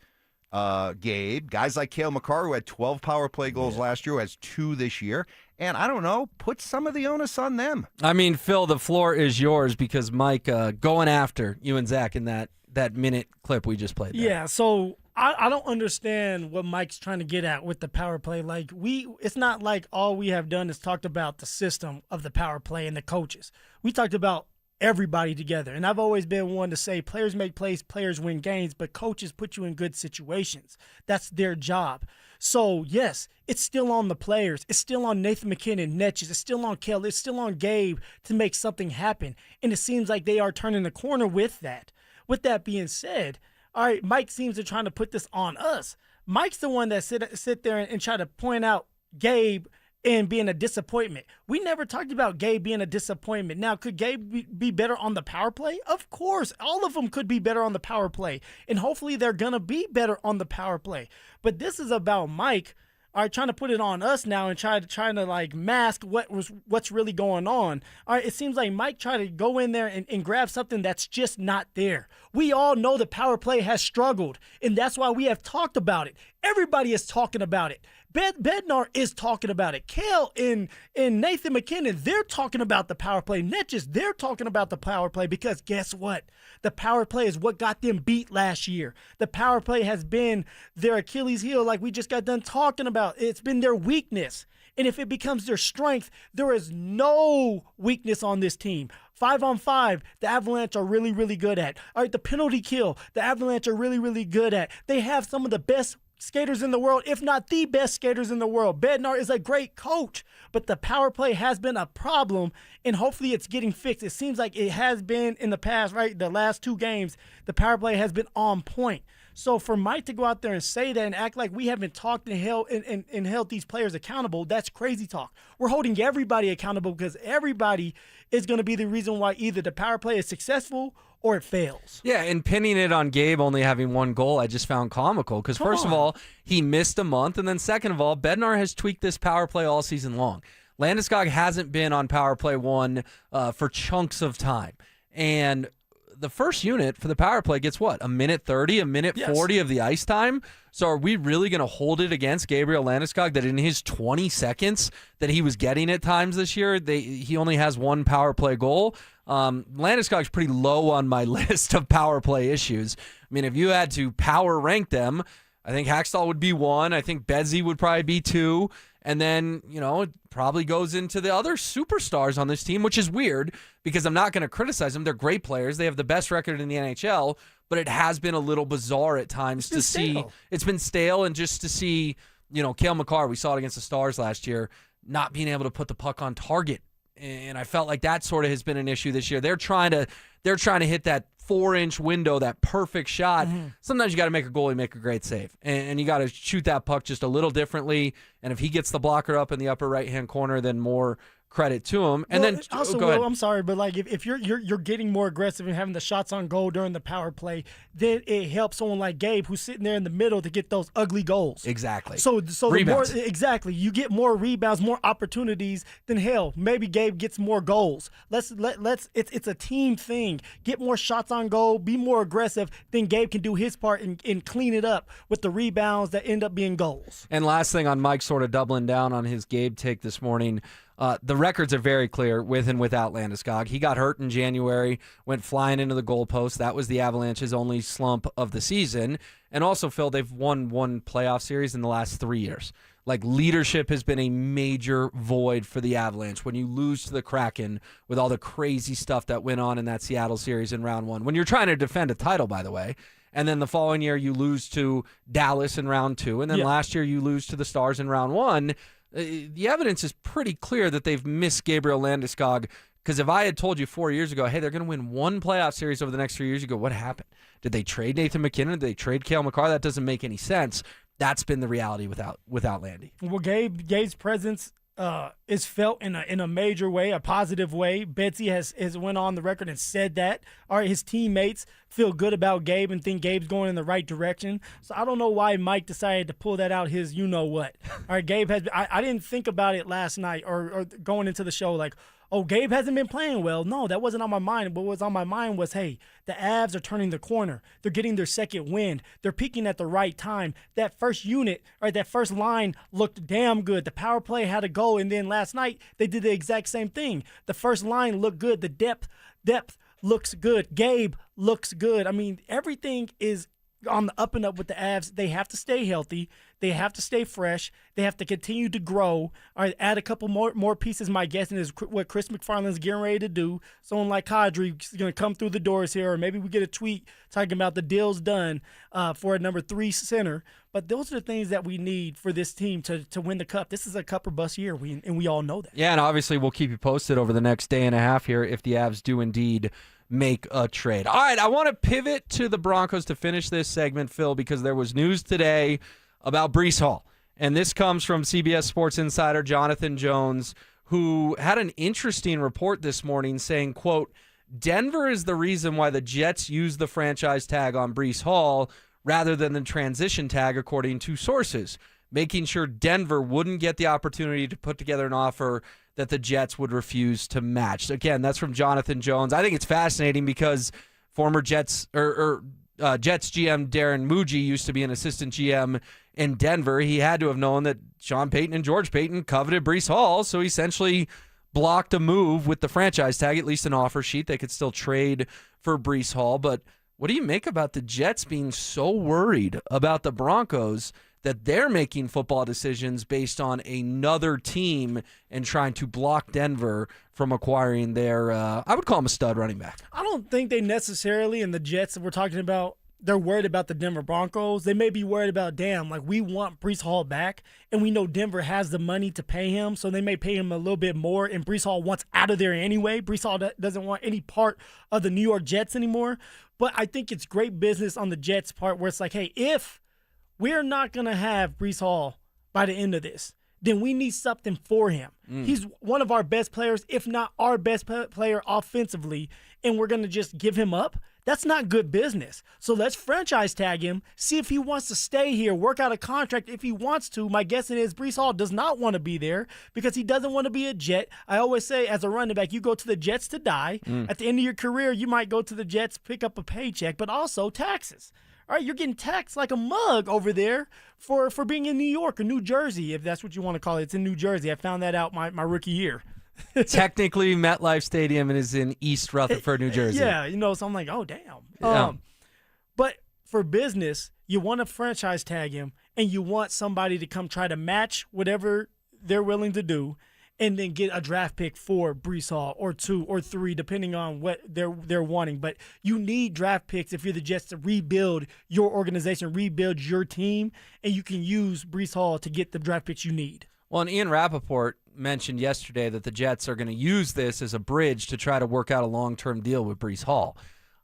Gabe, guys like Cale Makar, who had 12 power play goals last year, who has 2 this year. And I don't know, put some of the onus on them.
I mean, Phil, the floor is yours because Mike going after you and Zach in that that minute clip we just played there.
Yeah, so I don't understand what Mike's trying to get at with the power play. Like it's not like all we have done is talked about the system of the power play and the coaches. We talked about everybody together. And I've always been one to say players make plays, players win games, but coaches put you in good situations. That's their job. So, yes, it's still on the players. It's still on Nathan McKinnon, Netches. It's still on Kelly. It's still on Gabe to make something happen. And it seems like they are turning the corner with that. With that being said, all right, Mike seems to trying to put this on us. Mike's the one that sit there and try to point out Gabe and being a disappointment. We never talked about Gabe being a disappointment. Now, could Gabe be better on the power play? Of course. All of them could be better on the power play. And hopefully they're going to be better on the power play. But this is about Mike, all right, trying to put it on us now and trying to like mask what's really going on. All right, it seems like Mike tried to go in there and grab something that's just not there. We all know the power play has struggled, and that's why we have talked about it. Everybody is talking about it. Bednar is talking about it. Kale and Nathan McKinnon, they're talking about the power play. Netches, they're talking about the power play because guess what? The power play is what got them beat last year. The power play has been their Achilles heel like we just got done talking about. It's been their weakness. And if it becomes their strength, there is no weakness on this team. 5-on-5, the Avalanche are really, really good at. All right, the penalty kill, the Avalanche are really, really good at. They have some of the best skaters in the world, if not the best skaters in the world. Bednar is a great coach, but the power play has been a problem, and hopefully it's getting fixed. It seems like it has been in the past, right? The last 2 games, the power play has been on point. So for Mike to go out there and say that and act like we haven't talked and held these players accountable, that's crazy talk. We're holding everybody accountable because everybody is going to be the reason why either the power play is successful or it fails.
Yeah, and pinning it on Gabe only having 1 goal, I just found comical because first of all, he missed a month, and then second of all, Bednar has tweaked this power play all season long. Landeskog hasn't been on power play 1 for chunks of time, and the first unit for the power play gets what? A minute 30, a minute 40 of the ice time? So are we really going to hold it against Gabriel Landeskog that in his 20 seconds that he was getting at times this year, he only has 1 power play goal? Landeskog's pretty low on my list of power play issues. I mean, if you had to power rank them, I think Hackstall would be 1. I think Bedsy would probably be 2. And then, it probably goes into the other superstars on this team, which is weird because I'm not going to criticize them. They're great players. They have the best record in the NHL, but it has been a little bizarre at times to see. It's been stale, and just to see, Cale Makar, we saw it against the Stars last year, not being able to put the puck on target. And I felt like that sort of has been an issue this year. They're trying to hit that 4-inch window, that perfect shot. Sometimes you got to make a goalie make a great save, and you got to shoot that puck just a little differently. And if he gets the blocker up in the upper right-hand corner, then more credit to him. And then
also,
go ahead.
I'm sorry, but like if you're getting more aggressive and having the shots on goal during the power play, then it helps someone like Gabe who's sitting there in the middle to get those ugly goals.
Exactly.
So the
Rebounds.
you get more rebounds, more opportunities. Then hell, maybe Gabe gets more goals. It's a team thing. Get more shots on goal, be more aggressive. Then Gabe can do his part and clean it up with the rebounds that end up being goals.
And last thing on Mike sort of doubling down on his Gabe take this morning. The records are very clear with and without Landeskog. He got hurt in January, went flying into the goalpost. That was the Avalanche's only slump of the season. And also, Phil, they've won 1 playoff series in the last 3 years. Like, leadership has been a major void for the Avalanche when you lose to the Kraken with all the crazy stuff that went on in that Seattle series in round 1. When you're trying to defend a title, by the way. And then the following year, you lose to Dallas in round 2. And then last year, you lose to the Stars in round 1. The evidence is pretty clear that they've missed Gabriel Landeskog, because if I had told you 4 years ago, hey, they're going to win 1 playoff series over the next 3 years, you go, what happened? Did they trade Nathan McKinnon? Did they trade Cale Makar? That doesn't make any sense. That's been the reality without Landy.
Well, Gabe's presence is felt in a major way, a positive way. Betsy has went on the record and said that. All right, his teammates feel good about Gabe and think Gabe's going in the right direction. So I don't know why Mike decided to pull that out his you-know-what. All right, Gabe has – I didn't think about it last night or going into the show like, oh, Gabe hasn't been playing well. No, that wasn't on my mind. What was on my mind was, hey, the Avs are turning the corner. They're getting their second wind. They're peaking at the right time. That first unit, or that first line looked damn good. The power play had a goal, and then last night they did the exact same thing. The first line looked good. The depth looks good. Gabe looks good. I mean, everything is on the up and up with the Avs. They have to stay healthy. They have to stay fresh. They have to continue to grow. All right, add a couple more pieces. My guessing is what Chris McFarland's getting ready to do. Someone like Kadri is going to come through the doors here, or maybe we get a tweet talking about the deal's done for a number 3 center. But those are the things that we need for this team to win the cup. This is a cup or bust year, and we all know that.
Yeah, and obviously we'll keep you posted over the next day and a half here if the Avs do indeed make a trade. All right, I want to pivot to the Broncos to finish this segment, Phil, because there was news today about Breece Hall. And this comes from CBS Sports Insider Jonathan Jones, who had an interesting report this morning saying, quote, Denver is the reason why the Jets used the franchise tag on Breece Hall rather than the transition tag, according to sources, making sure Denver wouldn't get the opportunity to put together an offer that the Jets would refuse to match. Again, that's from Jonathan Jones. I think it's fascinating because former Jets Jets GM Darren Muji used to be an assistant GM in Denver. He had to have known that Sean Payton and George Payton coveted Breece Hall, so he essentially blocked a move with the franchise tag, at least an offer sheet. They could still trade for Breece Hall. But what do you make about the Jets being so worried about the Broncos that they're making football decisions based on another team and trying to block Denver from acquiring their, I would call him a stud running back?
I don't think they necessarily, in the Jets that we're talking about, they're worried about the Denver Broncos. They may be worried about, we want Breece Hall back, and we know Denver has the money to pay him, so they may pay him a little bit more, and Breece Hall wants out of there anyway. Breece Hall doesn't want any part of the New York Jets anymore. But I think it's great business on the Jets' part where it's like, hey, if we're not going to have Breece Hall by the end of this, then we need something for him. He's one of our best players, if not our best player offensively, and we're going to just give him up. That's not good business. So let's franchise tag him, see if he wants to stay here, work out a contract if he wants to. My guessing is Breece Hall does not want to be there because he doesn't want to be a Jet. I always say as a running back, you go to the Jets to die. At the end of your career, you might go to the Jets, pick up a paycheck, but also taxes. All right, you're getting taxed like a mug over there for being in New York or New Jersey, if that's what you want to call it. It's in New Jersey. I found that out my rookie year.
Technically, MetLife Stadium is in East Rutherford, New Jersey.
Yeah, so I'm like, oh, damn.
Yeah.
But for business, you want to franchise tag him, and you want somebody to come try to match whatever they're willing to do, and then get a draft pick for Breece Hall or 2 or 3, depending on what they're wanting. But you need draft picks if you're the Jets to rebuild your organization, rebuild your team, and you can use Breece Hall to get the draft picks you need.
Well, and Ian Rappaport mentioned yesterday that the Jets are going to use this as a bridge to try to work out a long-term deal with Breece Hall.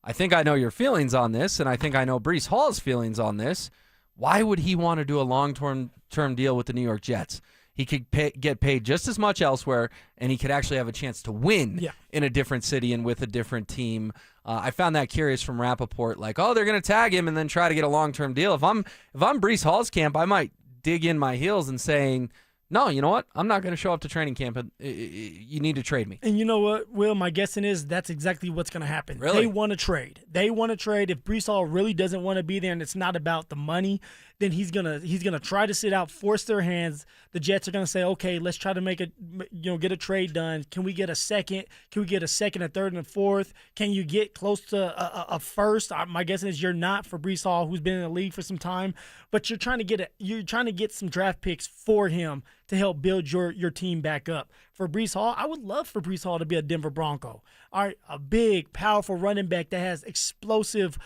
I think I know your feelings on this, and I think I know Breece Hall's feelings on this. Why would he want to do a long-term deal with the New York Jets? He could get paid just as much elsewhere, and he could actually have a chance to win in a different city and with a different team. I found that curious from Rappaport, like, oh, they're going to tag him and then try to get a long-term deal. If I'm Breece Hall's camp, I might dig in my heels and saying, no, you know what? I'm not going to show up to training camp. You need to trade me.
And you know what, Will? My guessing is that's exactly what's going to happen.
Really?
They want to trade. If Breece Hall really doesn't want to be there and it's not about the money, then he's gonna try to sit out, force their hands. The Jets are gonna say, okay, let's try to get a trade done. Can we get a second? Can we get a second, a third, and a fourth? Can you get close to a first? My guess is you're not for Breece Hall, who's been in the league for some time, but you're trying to get some draft picks for him to help build your team back up. For Breece Hall, I would love for Breece Hall to be a Denver Bronco. All right, a big, powerful running back that has explosive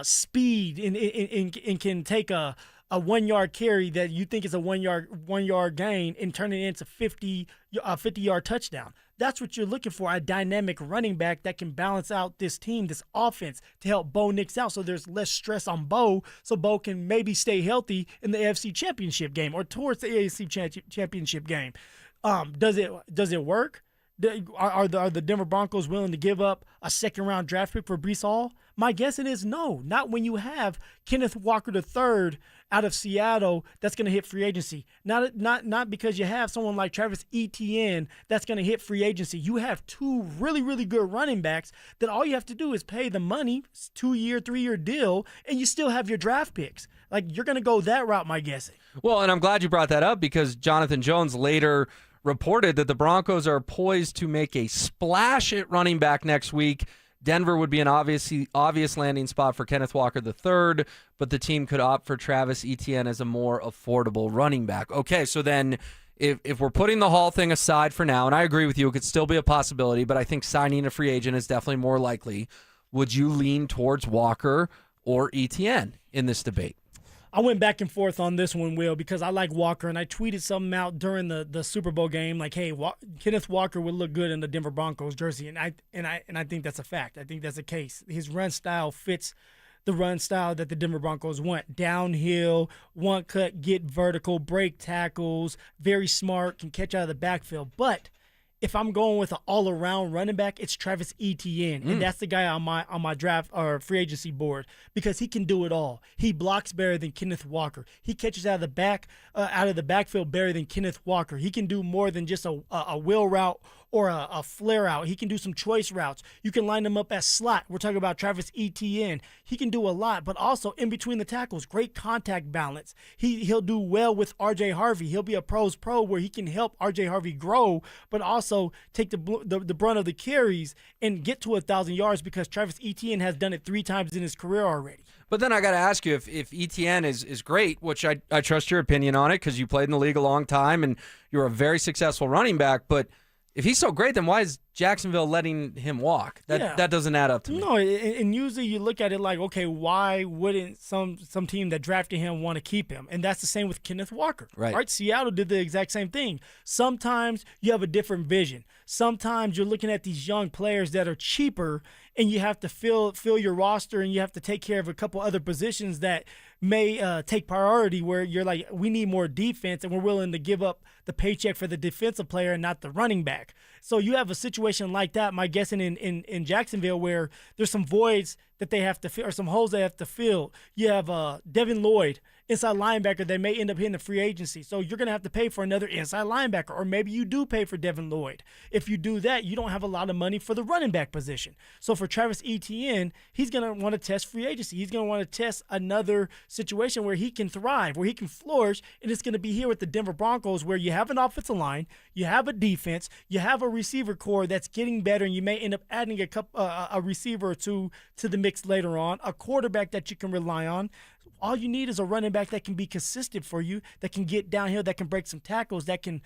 speed and can take a 1 yard carry that you think is a 1 yard gain and turn it into a 50-yard touchdown. That's what you're looking for, a dynamic running back that can balance out this team, this offense, to help Bo Nix out so there's less stress on Bo, so Bo can maybe stay healthy in the AFC Championship game or towards the AFC Championship game. Does it work? Are the Denver Broncos willing to give up a second-round draft pick for Breece Hall? My guessing is no, not when you have Kenneth Walker III out of Seattle that's going to hit free agency. Not because you have someone like Travis Etienne that's going to hit free agency. You have 2 really, really good running backs that all you have to do is pay the money, 2-year, 3-year deal, and you still have your draft picks. Like, you're going to go that route, my guessing.
Well, and I'm glad you brought that up because Jonathan Jones later reported that the Broncos are poised to make a splash at running back next week, Denver would be an obvious landing spot for Kenneth Walker III, but the team could opt for Travis Etienne as a more affordable running back. Okay, so then if we're putting the Hall thing aside for now, and I agree with you, it could still be a possibility, but I think signing a free agent is definitely more likely. Would you lean towards Walker or Etienne in this debate?
I went back and forth on this one, Will, because I like Walker, and I tweeted something out during the Super Bowl game, like, "Hey, Kenneth Walker would look good in the Denver Broncos jersey," and I think that's a fact. I think that's the case. His run style fits the run style that the Denver Broncos want: downhill, one cut, get vertical, break tackles, very smart, can catch out of the backfield. But if I'm going with an all-around running back, it's Travis Etienne, and that's the guy on my draft or free agency board because he can do it all. He blocks better than Kenneth Walker. He catches out of the backfield better than Kenneth Walker. He can do more than just a wheel route or a flare out. He can do some choice routes. You can line him up as slot. We're talking about Travis Etienne. He can do a lot, but also in between the tackles, great contact balance. He'll do well with R.J. Harvey. He'll be a pro's pro where he can help R.J. Harvey grow, but also take the brunt of the carries and get to 1,000 yards because Travis Etienne has done it 3 times in his career already.
But then I got to ask you, if Etienne is great, which I trust your opinion on it because you played in the league a long time and you're a very successful running back, but if he's so great, then why is Jacksonville letting him walk? That doesn't add up to me.
No, and usually you look at it like, okay, why wouldn't some team that drafted him want to keep him? And that's the same with Kenneth Walker.
Right?
Seattle did the exact same thing. Sometimes you have a different vision. Sometimes you're looking at these young players that are cheaper, and you have to fill your roster, and you have to take care of a couple other positions that may take priority where you're like, we need more defense, and we're willing to give up the paycheck for the defensive player and not the running back. So you have a situation like that, my guessing in Jacksonville, where there's some voids that they have to fill, or some holes they have to fill. You have Devin Lloyd, inside linebacker, that may end up hitting the free agency. So you're going to have to pay for another inside linebacker, or maybe you do pay for Devin Lloyd. If you do that, you don't have a lot of money for the running back position. So for Travis Etienne, he's going to want to test free agency. He's going to want to test another situation where he can thrive, where he can flourish, and it's going to be here with the Denver Broncos, where you have an offensive line, you have a defense, you have a receiver core that's getting better, and you may end up adding a receiver or two to the mix later on, a quarterback that you can rely on. All you need is a running back that can be consistent for you, that can get downhill, that can break some tackles, that can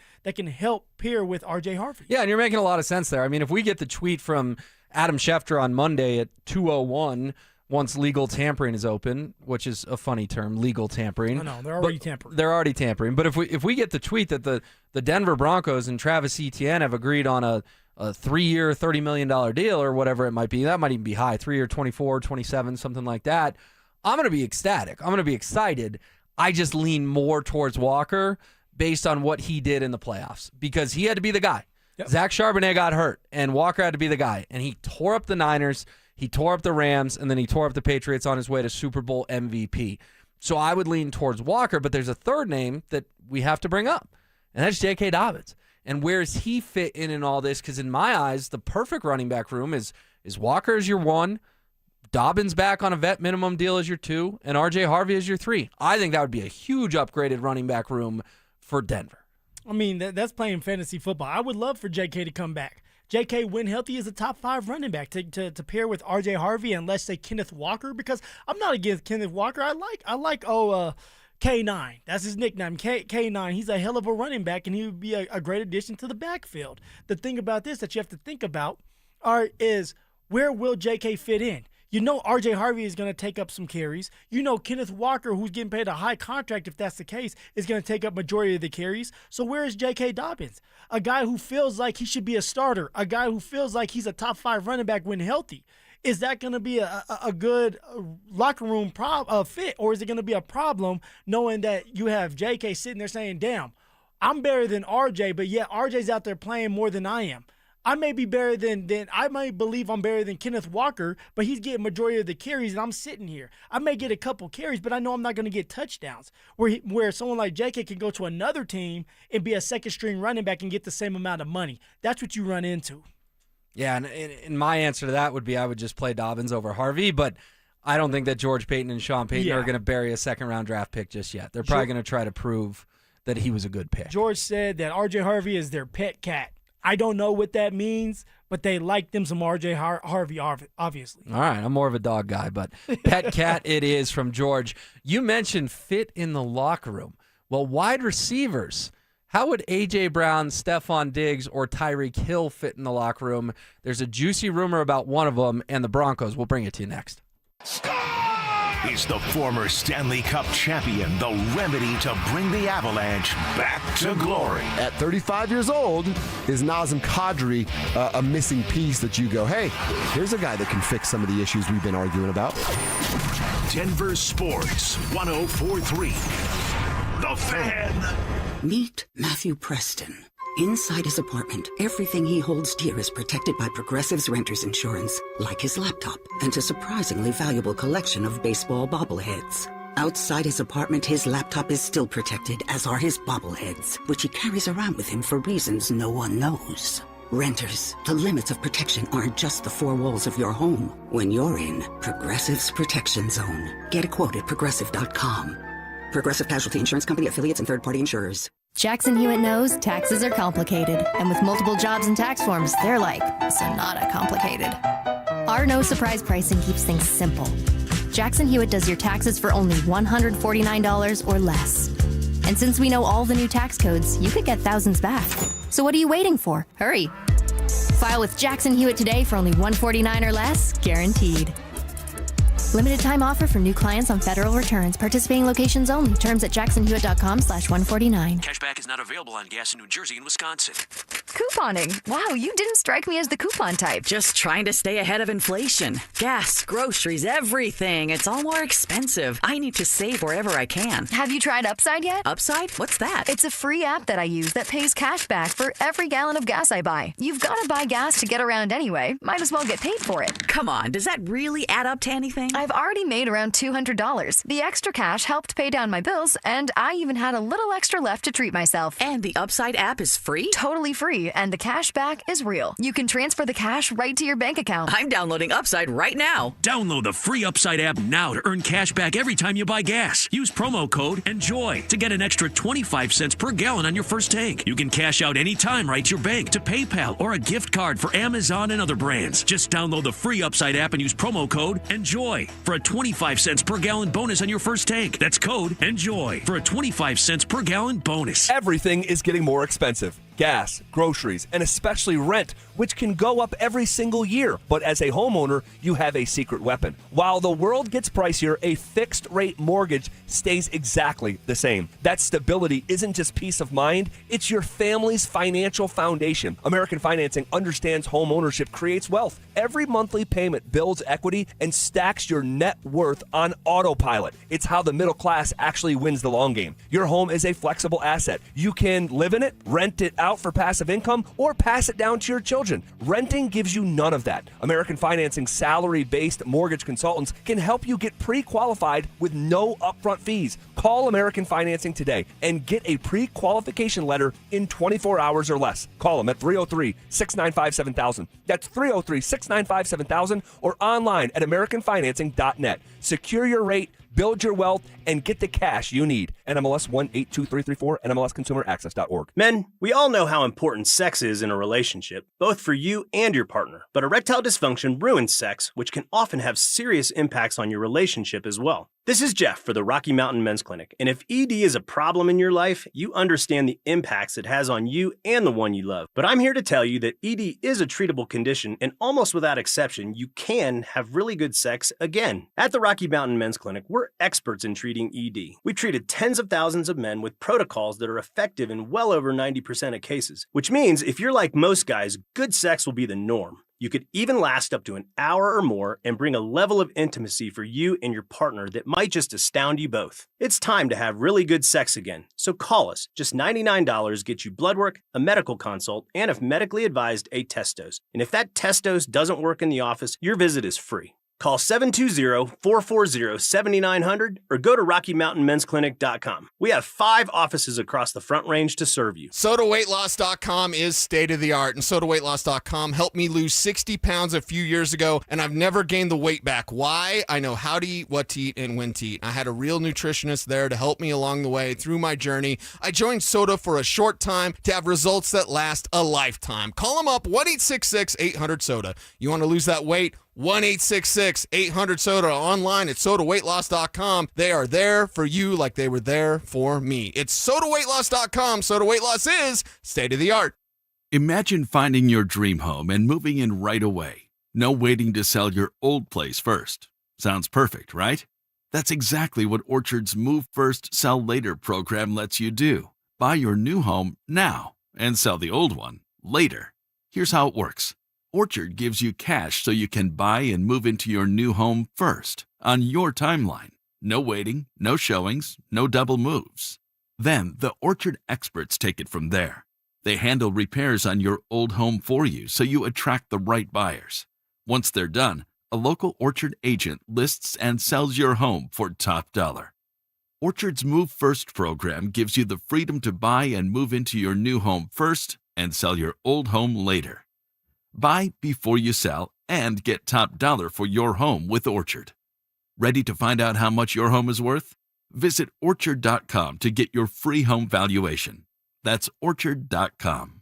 help pair with R.J. Harvey.
Yeah, and you're making a lot of sense there. I mean, if we get the tweet from Adam Schefter on Monday at 2:01, once legal tampering is open, which is a funny term, legal tampering.
No, they're already tampering.
They're already tampering. But if we get the tweet that the Denver Broncos and Travis Etienne have agreed on a 3-year, $30 million deal or whatever it might be, that might even be high, 3-year, 24, 27, something like that, I'm going to be ecstatic. I'm going to be excited. I just lean more towards Walker based on what he did in the playoffs because he had to be the guy. Yep. Zach Charbonnet got hurt, and Walker had to be the guy. And he tore up the Niners, he tore up the Rams, and then he tore up the Patriots on his way to Super Bowl MVP. So I would lean towards Walker, but there's a third name that we have to bring up, and that's J.K. Dobbins. And where does he fit in all this? Because in my eyes, the perfect running back room is Walker as your 1, Dobbins back on a vet minimum deal as your 2, and R.J. Harvey as your 3. I think that would be a huge upgraded running back room for Denver.
I mean, that's playing fantasy football. I would love for J.K. to come back. J.K., when healthy, is a top 5 running back to pair with R.J. Harvey and let's say Kenneth Walker, because I'm not against Kenneth Walker. I like K9. That's his nickname, K9. He's a hell of a running back, and he would be a great addition to the backfield. The thing about this that you have to think about is where will J.K. fit in? You know R.J. Harvey is going to take up some carries. You know Kenneth Walker, who's getting paid a high contract, if that's the case, is going to take up majority of the carries. So where is J.K. Dobbins? A guy who feels like he should be a starter. A guy who feels like he's a top 5 running back when healthy. Is that going to be a good locker room fit, or is it going to be a problem knowing that you have J.K. sitting there saying, damn, I'm better than R.J., but yet R.J.'s out there playing more than I am. I may be better than I might believe I'm better than Kenneth Walker, but he's getting majority of the carries, and I'm sitting here. I may get a couple carries, but I know I'm not going to get touchdowns. Where someone like J.K. can go to another team and be a second-string running back and get the same amount of money. That's what you run into.
Yeah, and my answer to that would be I would just play Dobbins over Harvey, but I don't think that George Payton and Sean Payton are going to bury a second-round draft pick just yet. They're probably going to try to prove that he was a good pick.
George said that R.J. Harvey is their pet cat. I don't know what that means, but they like them some RJ Harvey, obviously.
All right, I'm more of a dog guy, but pet cat it is from George. You mentioned fit in the locker room. Well, wide receivers, how would A.J. Brown, Stephon Diggs, or Tyreek Hill fit in the locker room? There's a juicy rumor about one of them, and the Broncos. We'll bring it to you next.
Is the former Stanley Cup champion the remedy to bring the Avalanche back to glory?
At 35 years old, is Nazem Kadri a missing piece that you go, hey, here's a guy that can fix some of the issues we've been arguing about?
Denver Sports 104.3. The Fan.
Meet Matthew Preston. Inside his apartment, everything he holds dear is protected by Progressive's renter's insurance, like his laptop and a surprisingly valuable collection of baseball bobbleheads. Outside his apartment, his laptop is still protected, as are his bobbleheads, which he carries around with him for reasons no one knows. Renters, the limits of protection aren't just the four walls of your home. When you're in Progressive's Protection Zone, get a quote at Progressive.com. Progressive Casualty Insurance Company, affiliates, and third-party insurers.
Jackson Hewitt knows taxes are complicated, and with multiple jobs and tax forms, they're like Sonata complicated. Our no-surprise pricing keeps things simple. Jackson Hewitt does your taxes for only $149 or less. And since we know all the new tax codes, you could get thousands back. So what are you waiting for? Hurry. File with Jackson Hewitt today for only $149 or less, guaranteed. Limited time offer for new clients on federal returns. Participating locations only. Terms at jacksonhewitt.com/149.
Cashback is not available on gas in New Jersey and Wisconsin.
Couponing. Wow, you didn't strike me as the coupon type.
Just trying to stay ahead of inflation. Gas, groceries, everything. It's all more expensive. I need to save wherever I can.
Have you tried Upside yet?
Upside? What's that?
It's a free app that I use that pays cash back for every gallon of gas I buy. You've got to buy gas to get around anyway. Might as well get paid for it.
Come on, does that really add up to anything?
I've already made around $200. The extra cash helped pay down my bills, and I even had a little extra left to treat myself.
And the Upside app is free?
Totally free, and the cash back is real. You can transfer the cash right to your bank account.
I'm downloading Upside right now.
Download the free Upside app now to earn cash back every time you buy gas. Use promo code ENJOY to get an extra 25 cents per gallon on your first tank. You can cash out anytime right to your bank, to PayPal, or a gift card for Amazon and other brands. Just download the free Upside app and use promo code ENJOY for a 25 cents per gallon bonus on your first tank. That's code ENJOY for a 25 cents per gallon bonus.
Everything is getting more expensive. Gas, groceries, and especially rent, which can go up every single year. But as a homeowner, you have a secret weapon. While the world gets pricier, a fixed-rate mortgage stays exactly the same. That stability isn't just peace of mind, it's your family's financial foundation. American Financing understands home ownership creates wealth. Every monthly payment builds equity and stacks your net worth on autopilot. It's how the middle class actually wins the long game. Your home is a flexible asset. You can live in it, rent it out for passive income, or pass it down to your children. Renting gives you none of that. American Financing salary-based mortgage consultants can help you get pre-qualified with no upfront fees. Call American Financing today and get a pre-qualification letter in 24 hours or less. Call them at 303-695-7000. That's 303-695-7000 or online at AmericanFinancing.net. Secure your rate, build your wealth, and get the cash you need. NMLS 182334, NMLSConsumerAccess.org.
Men, we all know how important sex is in a relationship, both for you and your partner. But erectile dysfunction ruins sex, which can often have serious impacts on your relationship as well. This is Jeff for the Rocky Mountain Men's Clinic, and if ED is a problem in your life, you understand the impacts it has on you and the one you love. But I'm here to tell you that ED is a treatable condition, and almost without exception, you can have really good sex again. At the Rocky Mountain Men's Clinic, we're experts in treating ED. We've treated tens of thousands of men with protocols that are effective in well over 90% of cases, which means if you're like most guys, good sex will be the norm. You could even last up to an hour or more and bring a level of intimacy for you and your partner that might just astound you both. It's time to have really good sex again, so call us. Just $99 gets you blood work, a medical consult, and if medically advised, a test dose. And if that test dose doesn't work in the office, your visit is free. Call 720-440-7900 or go to RockyMountainMen'sClinic.com. We have 5 offices across the Front Range to serve you.
SodaWeightLoss.com is state-of-the-art, and SodaWeightLoss.com helped me lose 60 pounds a few years ago, and I've never gained the weight back. Why? I know how to eat, what to eat, and when to eat. I had a real nutritionist there to help me along the way through my journey. I joined Soda for a short time to have results that last a lifetime. Call them up, 1-866-800-SODA. You want to lose that weight? 1-866-800-SODA, online at SodaWeightLoss.com. They are there for you like they were there for me. It's SodaWeightLoss.com. Soda Weight Loss is state-of-the-art.
Imagine finding your dream home and moving in right away. No waiting to sell your old place first. Sounds perfect, right? That's exactly what Orchard's Move First, Sell Later program lets you do. Buy your new home now and sell the old one later. Here's how it works. Orchard gives you cash so you can buy and move into your new home first, on your timeline. No waiting, no showings, no double moves. Then the Orchard experts take it from there. They handle repairs on your old home for you so you attract the right buyers. Once they're done, a local Orchard agent lists and sells your home for top dollar. Orchard's Move First program gives you the freedom to buy and move into your new home first and sell your old home later. Buy before you sell and get top dollar for your home with Orchard. Ready to find out how much your home is worth? Visit Orchard.com to get your free home valuation. That's Orchard.com.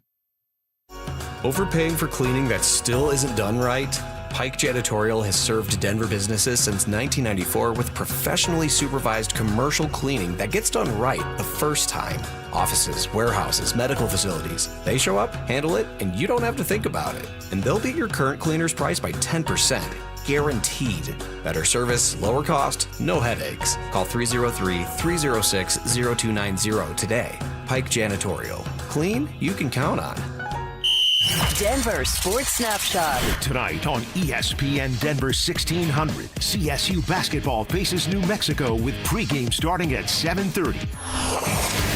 Overpaying for cleaning that still isn't done right? Pike Janitorial has served Denver businesses since 1994 with professionally supervised commercial cleaning that gets done right the first time. Offices, warehouses, medical facilities. They show up, handle it, and you don't have to think about it. And they'll beat your current cleaner's price by 10%. Guaranteed. Better service, lower cost, no headaches. Call 303-306-0290 today. Pike Janitorial. Clean you can count on.
Denver Sports Snapshot.
Tonight on ESPN Denver 1600, CSU basketball faces New Mexico with pregame starting at 7:30.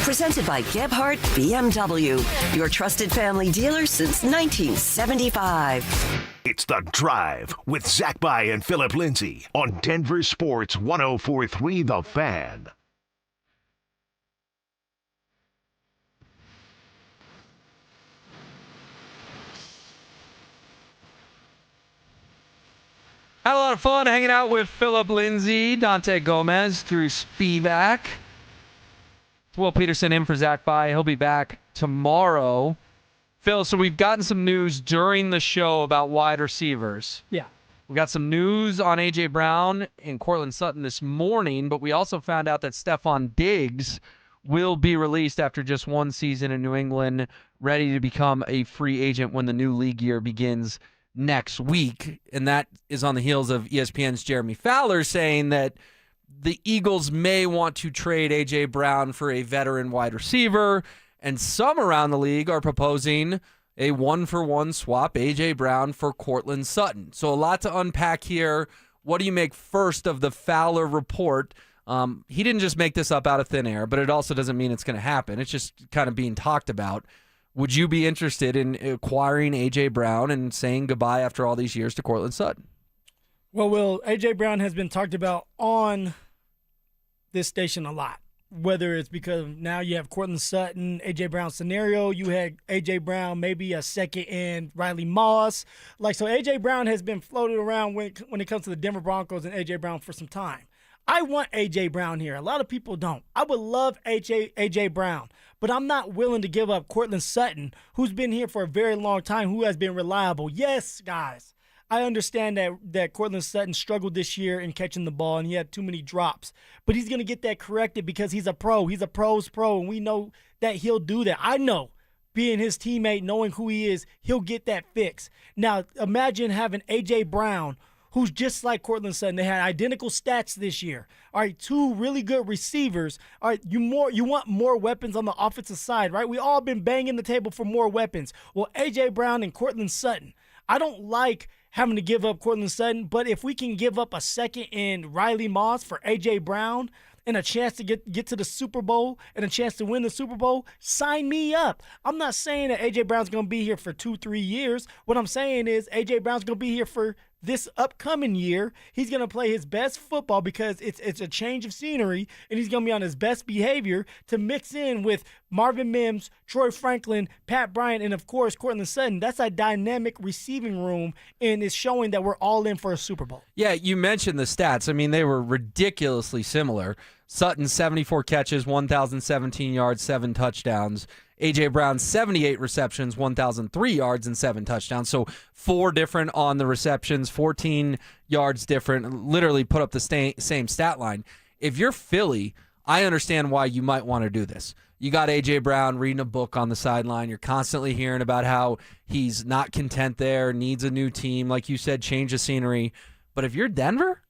Presented by Gebhardt BMW, your trusted family dealer since 1975.
It's The Drive with Zach By and Phillip Lindsay on Denver Sports 104.3 The Fan.
Had a lot of fun hanging out with Phillip Lindsay, Dante Gomez through Spivak. Will Peterson in for Zach By. He'll be back tomorrow. Phil, so we've gotten some news during the show about wide receivers.
Yeah.
We got some news on A.J. Brown and Cortland Sutton this morning, but we also found out that Stephon Diggs will be released after just one season in New England, ready to become a free agent when the new league year begins next week. And that is on the heels of ESPN's Jeremy Fowler saying that the Eagles may want to trade A.J. Brown for a veteran wide receiver, and some around the league are proposing a one-for-one swap A.J. Brown for Cortland Sutton. So a lot to unpack here. What do you make first of the Fowler report? He didn't just make this up out of thin air, but it also doesn't mean it's going to happen. It's just kind of being talked about. Would you be interested in acquiring A.J. Brown and saying goodbye after all these years to Cortland Sutton?
Well, Will, A.J. Brown has been talked about on this station a lot, whether it's because now you have Cortland Sutton, A.J. Brown scenario. You had A.J. Brown, maybe a second and Riley Moss. So A.J. Brown has been floated around when it comes to the Denver Broncos and A.J. Brown for some time. I want A.J. Brown here. A lot of people don't. I would love A.J. Brown, but I'm not willing to give up Cortland Sutton, who's been here for a very long time, who has been reliable. Yes, guys, I understand that Cortland Sutton struggled this year in catching the ball, and he had too many drops. But he's going to get that corrected because he's a pro. He's a pro's pro, and we know that he'll do that. I know, being his teammate, knowing who he is, he'll get that fixed. Now, imagine having A.J. Brown, who's just like Cortland Sutton. They had identical stats this year. All right, two really good receivers. All right, you want more weapons on the offensive side, right? We all been banging the table for more weapons. Well, A.J. Brown and Cortland Sutton, I don't like having to give up Cortland Sutton, but if we can give up a second in Riley Moss for A.J. Brown and a chance to get to the Super Bowl and a chance to win the Super Bowl, sign me up. I'm not saying that A.J. Brown's going to be here for 2-3 years. What I'm saying is A.J. Brown's going to be here for this upcoming year, he's going to play his best football because it's a change of scenery, and he's going to be on his best behavior to mix in with Marvin Mims, Troy Franklin, Pat Bryant, and, of course, Courtland Sutton. That's a dynamic receiving room, and it's showing that we're all in for a Super Bowl.
Yeah, you mentioned the stats. I mean, they were ridiculously similar. Sutton, 74 catches, 1,017 yards, 7 touchdowns. A.J. Brown, 78 receptions, 1,003 yards, and 7 touchdowns. So 4 different on the receptions, 14 yards different, literally put up the same stat line. If you're Philly, I understand why you might want to do this. You got A.J. Brown reading a book on the sideline. You're constantly hearing about how he's not content there, needs a new team. Like you said, change of scenery. But if you're Denver,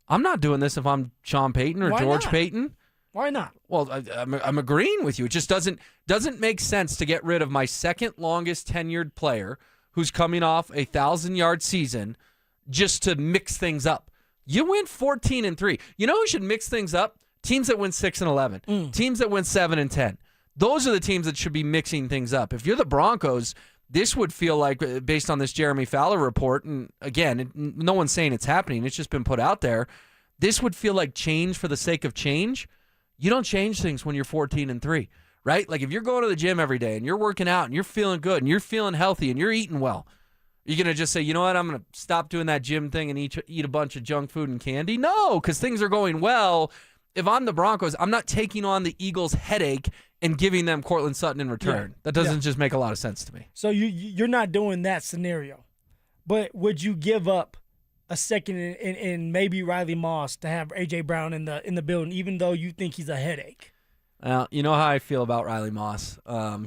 I'm not doing this if I'm Sean Payton or George Payton.
Why not?
Well, I'm agreeing with you. It just doesn't make sense to get rid of my second longest tenured player who's coming off a 1,000-yard season just to mix things up. You win 14-3. You know who should mix things up? Teams that win 6-11. Teams that win 7-10. Those are the teams that should be mixing things up. If you're the Broncos, this would feel like, based on this Jeremy Fowler report, and again, no one's saying it's happening. It's just been put out there. This would feel like change for the sake of change. You don't change things when you're 14-3, right? Like if you're going to the gym every day and you're working out and you're feeling good and you're feeling healthy and you're eating well, you're going to just say, you know what, I'm going to stop doing that gym thing and eat a bunch of junk food and candy? No, because things are going well. If I'm the Broncos, I'm not taking on the Eagles' headache and giving them Courtland Sutton in return. That doesn't just make a lot of sense to me.
So you're not doing that scenario. But would you give up a second and maybe Riley Moss to have A.J. Brown in the building, even though you think he's a headache?
You know how I feel about Riley Moss.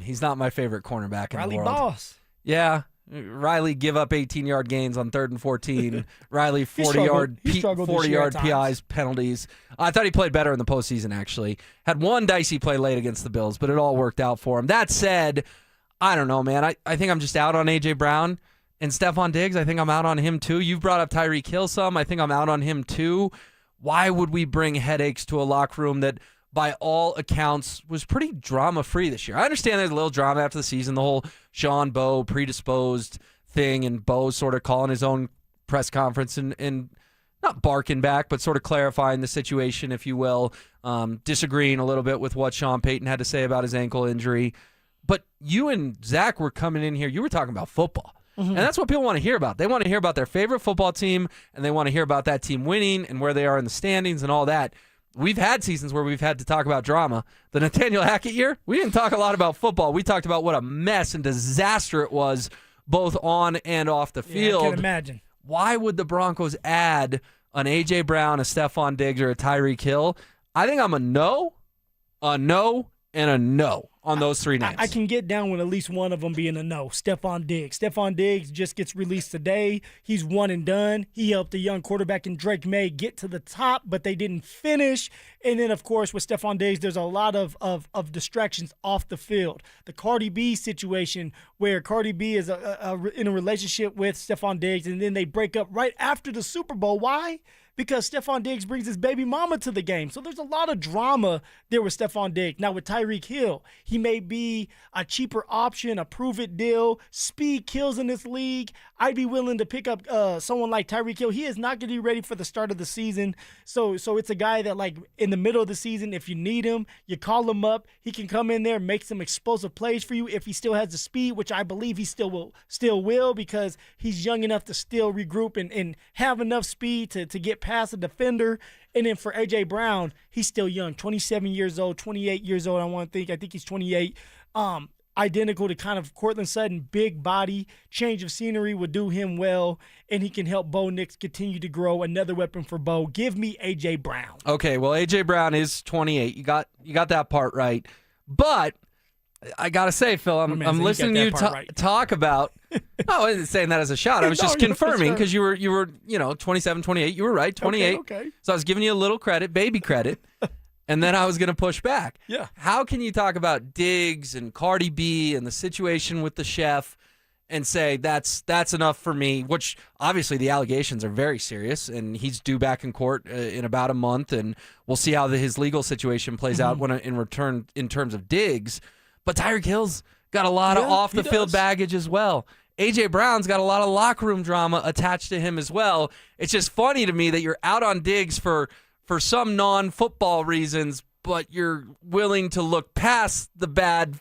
He's not my favorite cornerback in the world.
Riley Moss.
Yeah. Riley give up 18-yard gains on 3rd and 14. Riley 40-yard PIs, penalties. I thought he played better in the postseason, actually. Had one dicey play late against the Bills, but it all worked out for him. That said, I don't know, man. I think I'm just out on A.J. Brown. And Stephon Diggs, I think I'm out on him too. You've brought up Tyreek Hill some. I think I'm out on him too. Why would we bring headaches to a locker room that, by all accounts, was pretty drama-free this year? I understand there's a little drama after the season, the whole Sean Bowe predisposed thing, and Bowe sort of calling his own press conference and not barking back, but sort of clarifying the situation, if you will, disagreeing a little bit with what Sean Payton had to say about his ankle injury. But you and Zach were coming in here. You were talking about football. And that's what people want to hear about. They want to hear about their favorite football team, and they want to hear about that team winning and where they are in the standings and all that. We've had seasons where we've had to talk about drama. The Nathaniel Hackett year, we didn't talk a lot about football. We talked about what a mess and disaster it was both on and off the field.
I can imagine.
Why would the Broncos add an A.J. Brown, a Stephon Diggs, or a Tyreek Hill? I think I'm a no, and a no on those three names.
I can get down with at least one of them being a no. Stephon Diggs. Stephon Diggs just gets released today. He's one and done. He helped a young quarterback in Drake May get to the top, but they didn't finish. And then, of course, with Stephon Diggs, there's a lot of distractions off the field. The Cardi B situation where Cardi B is in a relationship with Stephon Diggs, and then they break up right after the Super Bowl. Why? Because Stephon Diggs brings his baby mama to the game. So there's a lot of drama there with Stephon Diggs. Now with Tyreek Hill, he may be a cheaper option, a prove-it deal. Speed kills in this league. I'd be willing to pick up someone like Tyreek Hill. He is not going to be ready for the start of the season. So it's a guy that, like, in the middle of the season, if you need him, you call him up. He can come in there and make some explosive plays for you if he still has the speed, which I believe he still will because he's young enough to still regroup and have enough speed to get past a defender. And then for A.J. Brown, he's still young, 27 years old, 28 years old, I think he's 28. Identical to kind of Courtland Sutton, big body, change of scenery would do him well, and he can help Bo Nix continue to grow. Another weapon for Bo. Give me A.J. Brown.
Okay, well, A.J. Brown is 28. You got that part right. But I got to say, Phil, I'm listening to you talk about – I wasn't saying that as a shot. I was just confirming because you were 27, 28. You were right, 28.
Okay.
So I was giving you a little credit, baby credit. And then I was going to push back.
Yeah.
How can you talk about Diggs and Cardi B and the situation with the chef and say that's enough for me, which obviously the allegations are very serious, and he's due back in court in about a month, and we'll see how his legal situation plays out in terms of Diggs. But Tyreek Hill's got a lot of off-the-field baggage as well. A.J. Brown's got a lot of locker room drama attached to him as well. It's just funny to me that you're out on Diggs for some non-football reasons, but you're willing to look past the bad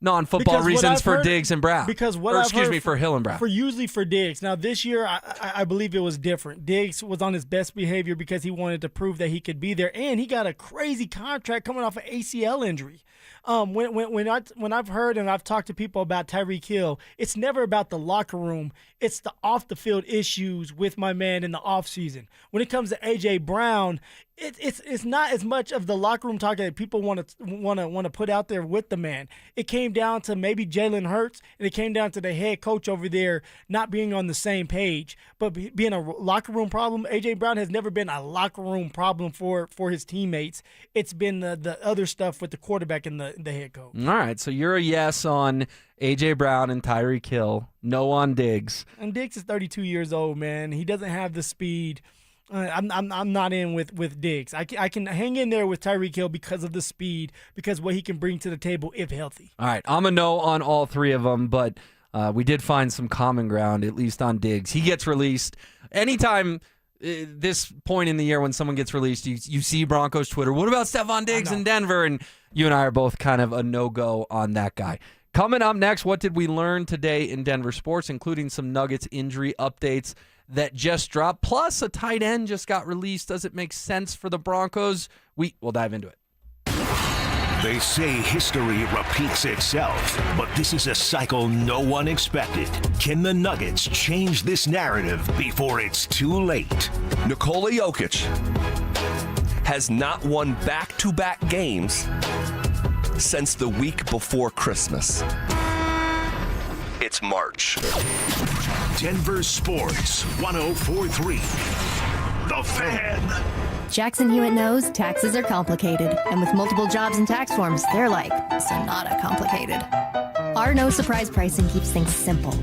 non-football reasons for Diggs and Brown.
Because what
for Hill and Brown.
Usually for Diggs. Now this year, I believe it was different. Diggs was on his best behavior because he wanted to prove that he could be there, and he got a crazy contract coming off an ACL injury. When I've heard and I've talked to people about Tyreek Hill, it's never about the locker room. It's the off the field issues with my man in the offseason. When it comes to AJ Brown, it's not as much of the locker room talk that people want to put out there with the man. It came down to maybe Jalen Hurts, and it came down to the head coach over there not being on the same page. But being a locker room problem, AJ Brown has never been a locker room problem for his teammates. It's been the other stuff with the quarterback and the head coach.
All right, so you're a yes on A.J. Brown and Tyreek Hill, no on Diggs.
And Diggs is 32 years old, man. He doesn't have the speed. I'm not in with Diggs. I can hang in there with Tyreek Hill because of the speed, because what he can bring to the table if healthy.
All right, I'm a no on all three of them, but we did find some common ground, at least on Diggs. He gets released. Anytime this point in the year when someone gets released, you see Broncos Twitter, what about Stephon Diggs in Denver? And you and I are both kind of a no-go on that guy. Coming up next, what did we learn today in Denver sports, including some Nuggets injury updates that just dropped, plus a tight end just got released. Does it make sense for the Broncos? We'll dive into it.
They say history repeats itself, but this is a cycle no one expected. Can the Nuggets change this narrative before it's too late?
Nikola Jokic has not won back-to-back games since the week before Christmas. It's March.
Denver Sports 104.3. The Fan.
Jackson Hewitt knows taxes are complicated, and with multiple jobs and tax forms, they're like Sonata complicated. Our no surprise pricing keeps things simple.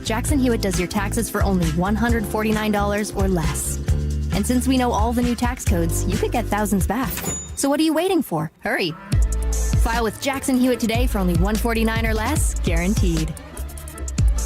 Jackson Hewitt does your taxes for only $149 or less. And since we know all the new tax codes, you could get thousands back. So what are you waiting for? Hurry. File with Jackson Hewitt today for only $149 or less, guaranteed.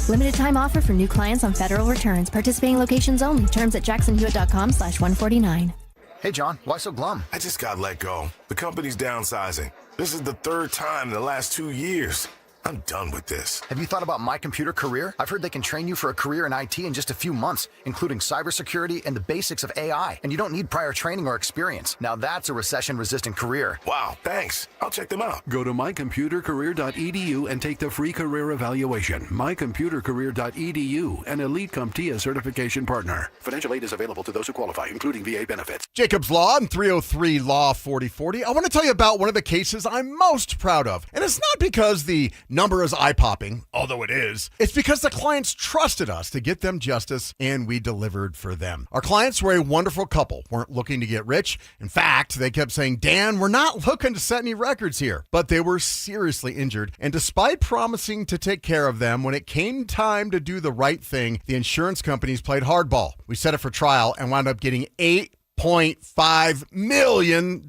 Limited time offer for new clients on federal returns. Participating locations only. Terms at jacksonhewitt.com/149.
Hey, John, why so glum?
I just got let go. The company's downsizing. This is the third time in the last 2 years. I'm done with this.
Have you thought about My Computer Career? I've heard they can train you for a career in IT in just a few months, including cybersecurity and the basics of AI. And you don't need prior training or experience. Now that's a recession-resistant career.
Wow, thanks. I'll check them out.
Go to mycomputercareer.edu and take the free career evaluation. Mycomputercareer.edu, an Elite CompTIA certification partner. Financial aid is available to those who qualify, including VA benefits.
Jacob's Law and 303 Law 4040. I want to tell you about one of the cases I'm most proud of. And it's not because the number is eye-popping, although it is. It's because the clients trusted us to get them justice, and we delivered for them. Our clients were a wonderful couple, weren't looking to get rich. In fact, they kept saying, Dan, we're not looking to set any records here. But they were seriously injured, and despite promising to take care of them, when it came time to do the right thing, the insurance companies played hardball. We set it for trial and wound up getting $8.5 million.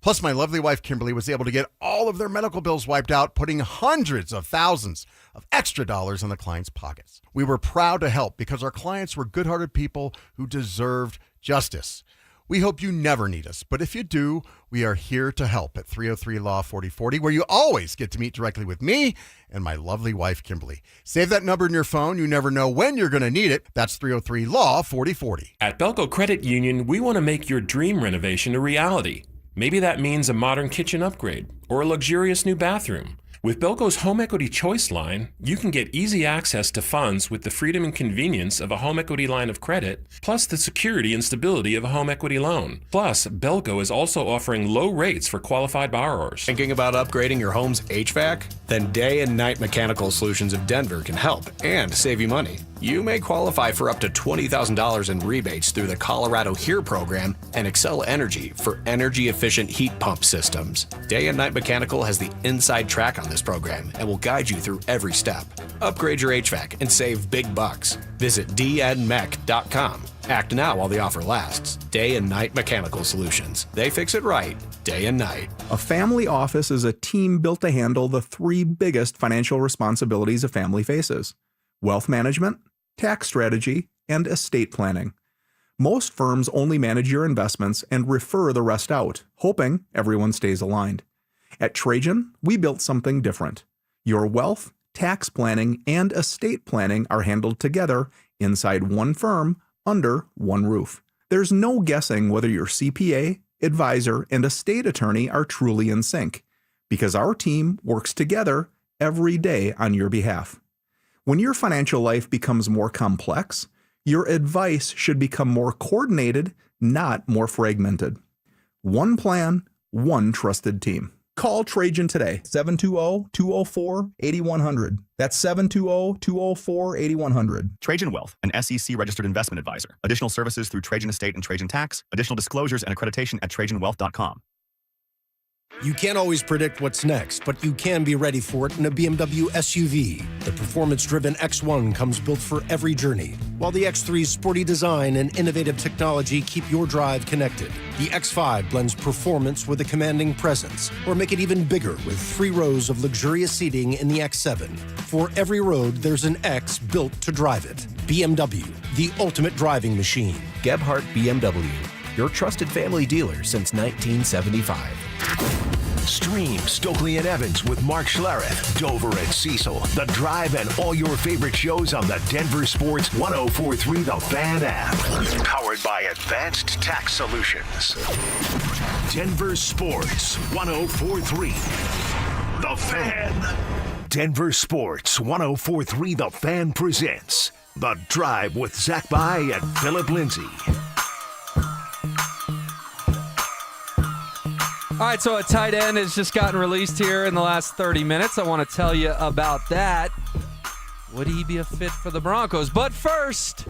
Plus, my lovely wife, Kimberly, was able to get all of their medical bills wiped out, putting hundreds of thousands of extra dollars in the clients' pockets. We were proud to help because our clients were good-hearted people who deserved justice. We hope you never need us, but if you do, we are here to help at 303 Law 4040, where you always get to meet directly with me and my lovely wife, Kimberly. Save that number in your phone. You never know when you're going to need it. That's 303 Law 4040.
At Belco Credit Union, we want to make your dream renovation a reality. Maybe that means a modern kitchen upgrade or a luxurious new bathroom. With Belco's Home Equity Choice line, you can get easy access to funds with the freedom and convenience of a home equity line of credit, plus the security and stability of a home equity loan. Plus, Belco is also offering low rates for qualified borrowers.
Thinking about upgrading your home's HVAC? Then Day and Night Mechanical Solutions of Denver can help and save you money. You may qualify for up to $20,000 in rebates through the Colorado HERE program and Excel Energy for energy-efficient heat pump systems. Day and Night Mechanical has the inside track on this program and will guide you through every step. Upgrade your HVAC and save big bucks. Visit dnmech.com. Act now while the offer lasts. Day and Night Mechanical Solutions. They fix it right, day and night.
A family office is a team built to handle the three biggest financial responsibilities a family faces:
wealth management, tax strategy, and estate planning. Most firms only manage your investments and refer the rest out, hoping everyone stays aligned. At Trajan, we built something different. Your wealth, tax planning, and estate planning are handled together inside one firm under one roof. There's no guessing whether your CPA, advisor, and estate attorney are truly in sync, because our team works together every day on your behalf. When your financial life becomes more complex, your advice should become more coordinated, not more fragmented. One plan, one trusted team. Call Trajan today, 720-204-8100. That's 720-204-8100.
Trajan Wealth, an SEC-registered investment advisor. Additional services through Trajan Estate and Trajan Tax. Additional disclosures and accreditation at TrajanWealth.com.
You can't always predict what's next, but you can be ready for it in a BMW SUV. The performance-driven X1 comes built for every journey, while the X3's sporty design and innovative technology keep your drive connected. The X5 blends performance with a commanding presence, or make it even bigger with 3 rows of luxurious seating in the X7. For every road, there's an X built to drive it. BMW, the ultimate driving machine.
Gebhardt BMW, your trusted family dealer since 1975.
Stream Stokely and Evans with Mark Schlereth, Dover and Cecil, The Drive, and all your favorite shows on the Denver Sports 104.3 The Fan app. Powered by Advanced Tax Solutions. Denver Sports 104.3 The Fan. Denver Sports 104.3 The Fan presents The Drive with Zach By and Phillip Lindsay.
All right, so a tight end has just gotten released here in the last 30 minutes. I want to tell you about that. Would he be a fit for the Broncos? But first,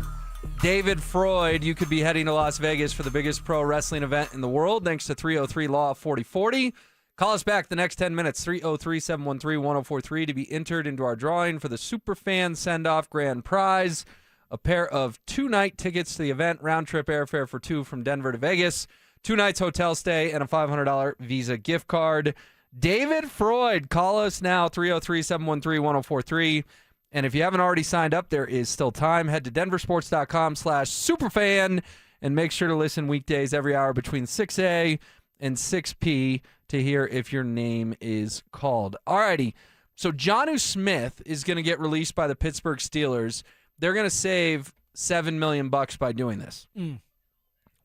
David Freud, you could be heading to Las Vegas for the biggest pro wrestling event in the world, thanks to 303 Law 4040. Call us back the next 10 minutes, 303-713-1043, to be entered into our drawing for the Superfan Send-Off Grand Prize, a pair of 2-night tickets to the event, round-trip airfare for 2 from Denver to Vegas, 2 nights hotel stay, and a $500 Visa gift card. David Freud, call us now, 303-713-1043. And if you haven't already signed up, there is still time. Head to denversports.com/superfan and make sure to listen weekdays every hour between 6A and 6P to hear if your name is called. Alrighty, so Jonnu Smith is going to get released by the Pittsburgh Steelers. They're going to save $7 million by doing this.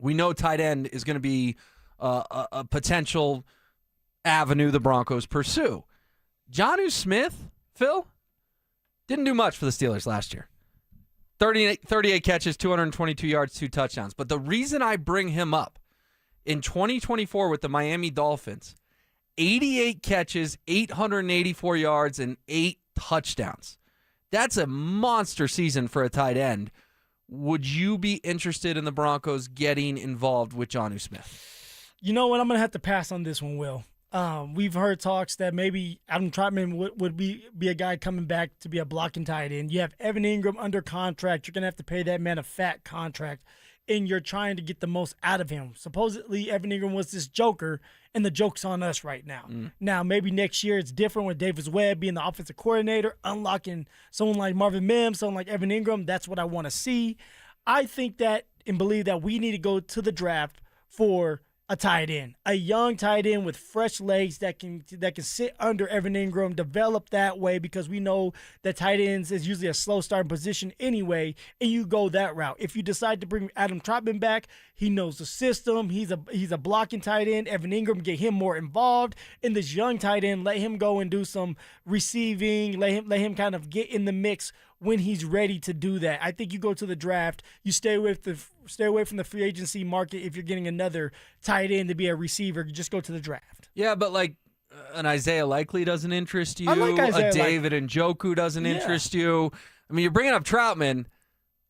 We know tight end is going to be a potential avenue the Broncos pursue. Jonnu Smith, Phil, didn't do much for the Steelers last year. 38 catches, 222 yards, 2 touchdowns. But the reason I bring him up, in 2024 with the Miami Dolphins, 88 catches, 884 yards, and 8 touchdowns. That's a monster season for a tight end. Would you be interested in the Broncos getting involved with Jonnu Smith?
You know what? I'm going to have to pass on this one, Will. We've heard talks that maybe Adam Trotman would be a guy coming back to be a blocking tight end. You have Evan Ingram under contract. You're going to have to pay that man a fat contract, and you're trying to get the most out of him. Supposedly, Evan Ingram was this joker, and the joke's on us right now. Now, maybe next year it's different with Davis Webb being the offensive coordinator, unlocking someone like Marvin Mims, someone like Evan Ingram. That's what I want to see. I think that and believe that we need to go to the draft for a tight end, a young tight end with fresh legs that can sit under Evan Ingram, develop that way, because we know that tight ends is usually a slow starting position anyway, and you go that route. If you decide to bring Adam Trotman back, he knows the system. He's a blocking tight end. Evan Ingram, get him more involved in this young tight end. Let him go and do some receiving. Let him kind of get in the mix when he's ready to do that. I think you go to the draft. You stay away from the free agency market if you're getting another tight end to be a receiver. You just go to the draft.
Yeah, but like an Isaiah Likely doesn't interest you.
I like Isaiah
a David Njoku doesn't interest you. I mean, you're bringing up Troutman.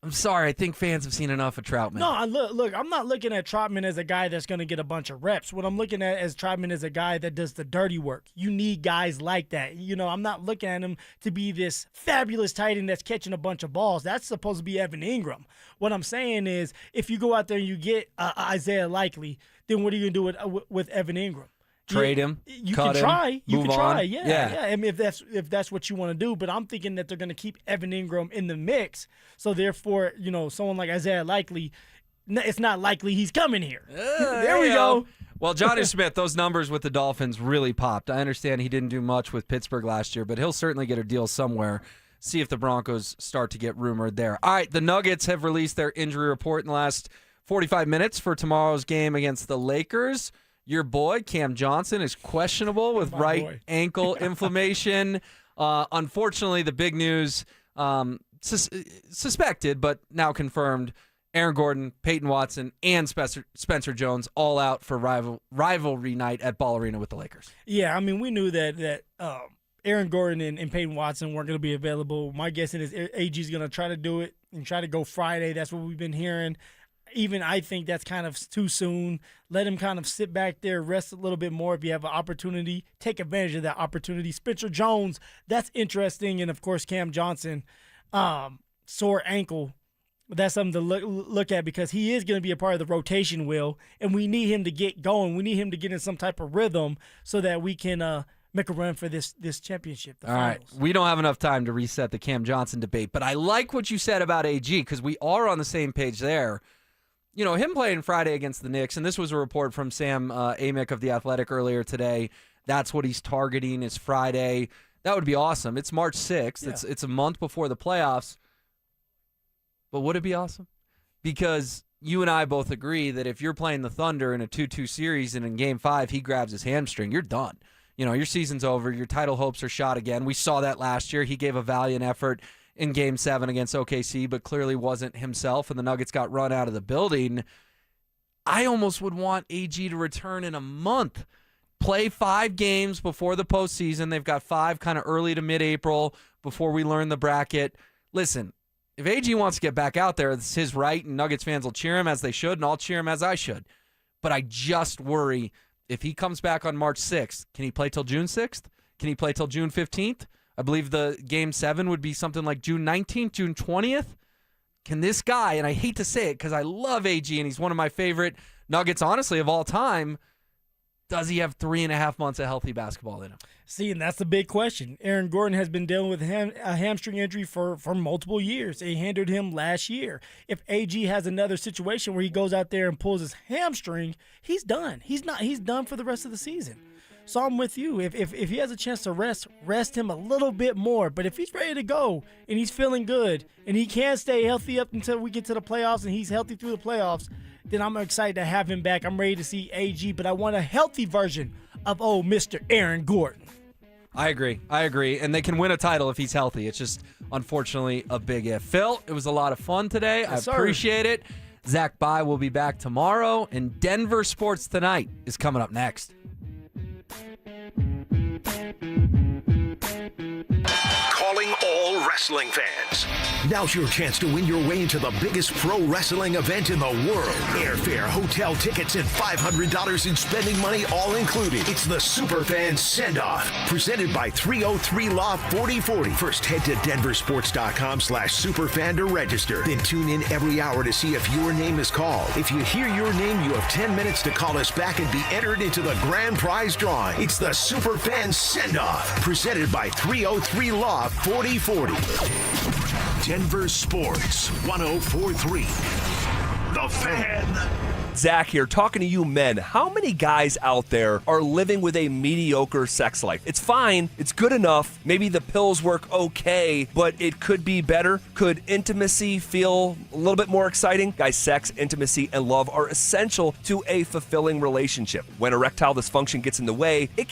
I'm sorry. I think fans have seen enough of Troutman.
No, look, I'm not looking at Troutman as a guy that's going to get a bunch of reps. What I'm looking at as Troutman is a guy that does the dirty work. You need guys like that. You know, I'm not looking at him to be this fabulous tight end that's catching a bunch of balls. That's supposed to be Evan Ingram. What I'm saying is, if you go out there and you get Isaiah Likely, then what are you going to do with Evan Ingram?
Trade him.
You
cut
can try.
him,
You
move
can try.
on.
Yeah. I mean, if that's what you want to do, but I'm thinking that they're going to keep Evan Ingram in the mix. So therefore, someone like Isaiah Likely, it's not likely he's coming here. There we go.
Well, Johnny Smith, those numbers with the Dolphins really popped. I understand he didn't do much with Pittsburgh last year, but he'll certainly get a deal somewhere. See if the Broncos start to get rumored there. All right, the Nuggets have released their injury report in the last 45 minutes for tomorrow's game against the Lakers. Your boy, Cam Johnson, is questionable with ankle inflammation. Unfortunately, the big news, suspected but now confirmed, Aaron Gordon, Peyton Watson, and Spencer Jones all out for rivalry night at Ball Arena with the Lakers.
Yeah, I mean, we knew that Aaron Gordon and Peyton Watson weren't going to be available. My guess is AG is going to try to do it and try to go Friday. That's what we've been hearing. Even I think that's kind of too soon. Let him kind of sit back there, rest a little bit more. If you have an opportunity, take advantage of that opportunity. Spencer Jones, that's interesting. And, of course, Cam Johnson, sore ankle. That's something to look at because he is going to be a part of the rotation wheel, and we need him to get going. We need him to get in some type of rhythm so that we can make a run for this championship.
All right. We don't have enough time to reset the Cam Johnson debate, but I like what you said about AG because we are on the same page there. Him playing Friday against the Knicks, and this was a report from Sam Amick of The Athletic earlier today. That's what he's targeting is Friday. That would be awesome. It's March 6th. Yeah. It's a month before the playoffs. But would it be awesome? Because you and I both agree that if you're playing the Thunder in a 2-2 series and in Game 5 he grabs his hamstring, you're done. Your season's over. Your title hopes are shot again. We saw that last year. He gave a valiant effort in Game 7 against OKC, but clearly wasn't himself, and the Nuggets got run out of the building. I almost would want AG to return in a month. Play 5 games before the postseason. They've got 5 kind of early to mid-April before we learn the bracket. Listen, if AG wants to get back out there, it's his right, and Nuggets fans will cheer him as they should, and I'll cheer him as I should. But I just worry if he comes back on March 6th, can he play till June 6th? Can he play till June 15th? I believe the Game 7 would be something like June 19th, June 20th. Can this guy, and I hate to say it because I love AG and he's one of my favorite Nuggets, honestly, of all time, does he have 3.5 months of healthy basketball in him?
See, and that's the big question. Aaron Gordon has been dealing with a hamstring injury for multiple years. It hindered him last year. If AG has another situation where he goes out there and pulls his hamstring, he's done. He's done for the rest of the season. So I'm with you. If he has a chance to rest him a little bit more. But if he's ready to go and he's feeling good and he can stay healthy up until we get to the playoffs and he's healthy through the playoffs, then I'm excited to have him back. I'm ready to see AG, but I want a healthy version of Mr. Aaron Gordon.
I agree. And they can win a title if he's healthy. It's just, unfortunately, a big if. Phil, it was a lot of fun today.
Yes,
I appreciate it. Zach Bye will be back tomorrow, and Denver Sports Tonight is coming up next.
Calling all wrestling fans. Now's your chance to win your way into the biggest pro wrestling event in the world. Airfare, hotel tickets, and $500 in spending money all included. It's the Superfan Send-Off, presented by 303 Law 4040. First, head to DenverSports.com/Superfan to register. Then tune in every hour to see if your name is called. If you hear your name, you have 10 minutes to call us back and be entered into the grand prize drawing. It's the Superfan Send-Off, presented by 303 Law 4040. Denver Sports 104.3. The Fan.
Zach here, talking to you men. How many guys out there are living with a mediocre sex life? It's fine. It's good enough. Maybe the pills work okay, but it could be better. Could intimacy feel a little bit more exciting? Guys, sex, intimacy, and love are essential to a fulfilling relationship. When erectile dysfunction gets in the way, it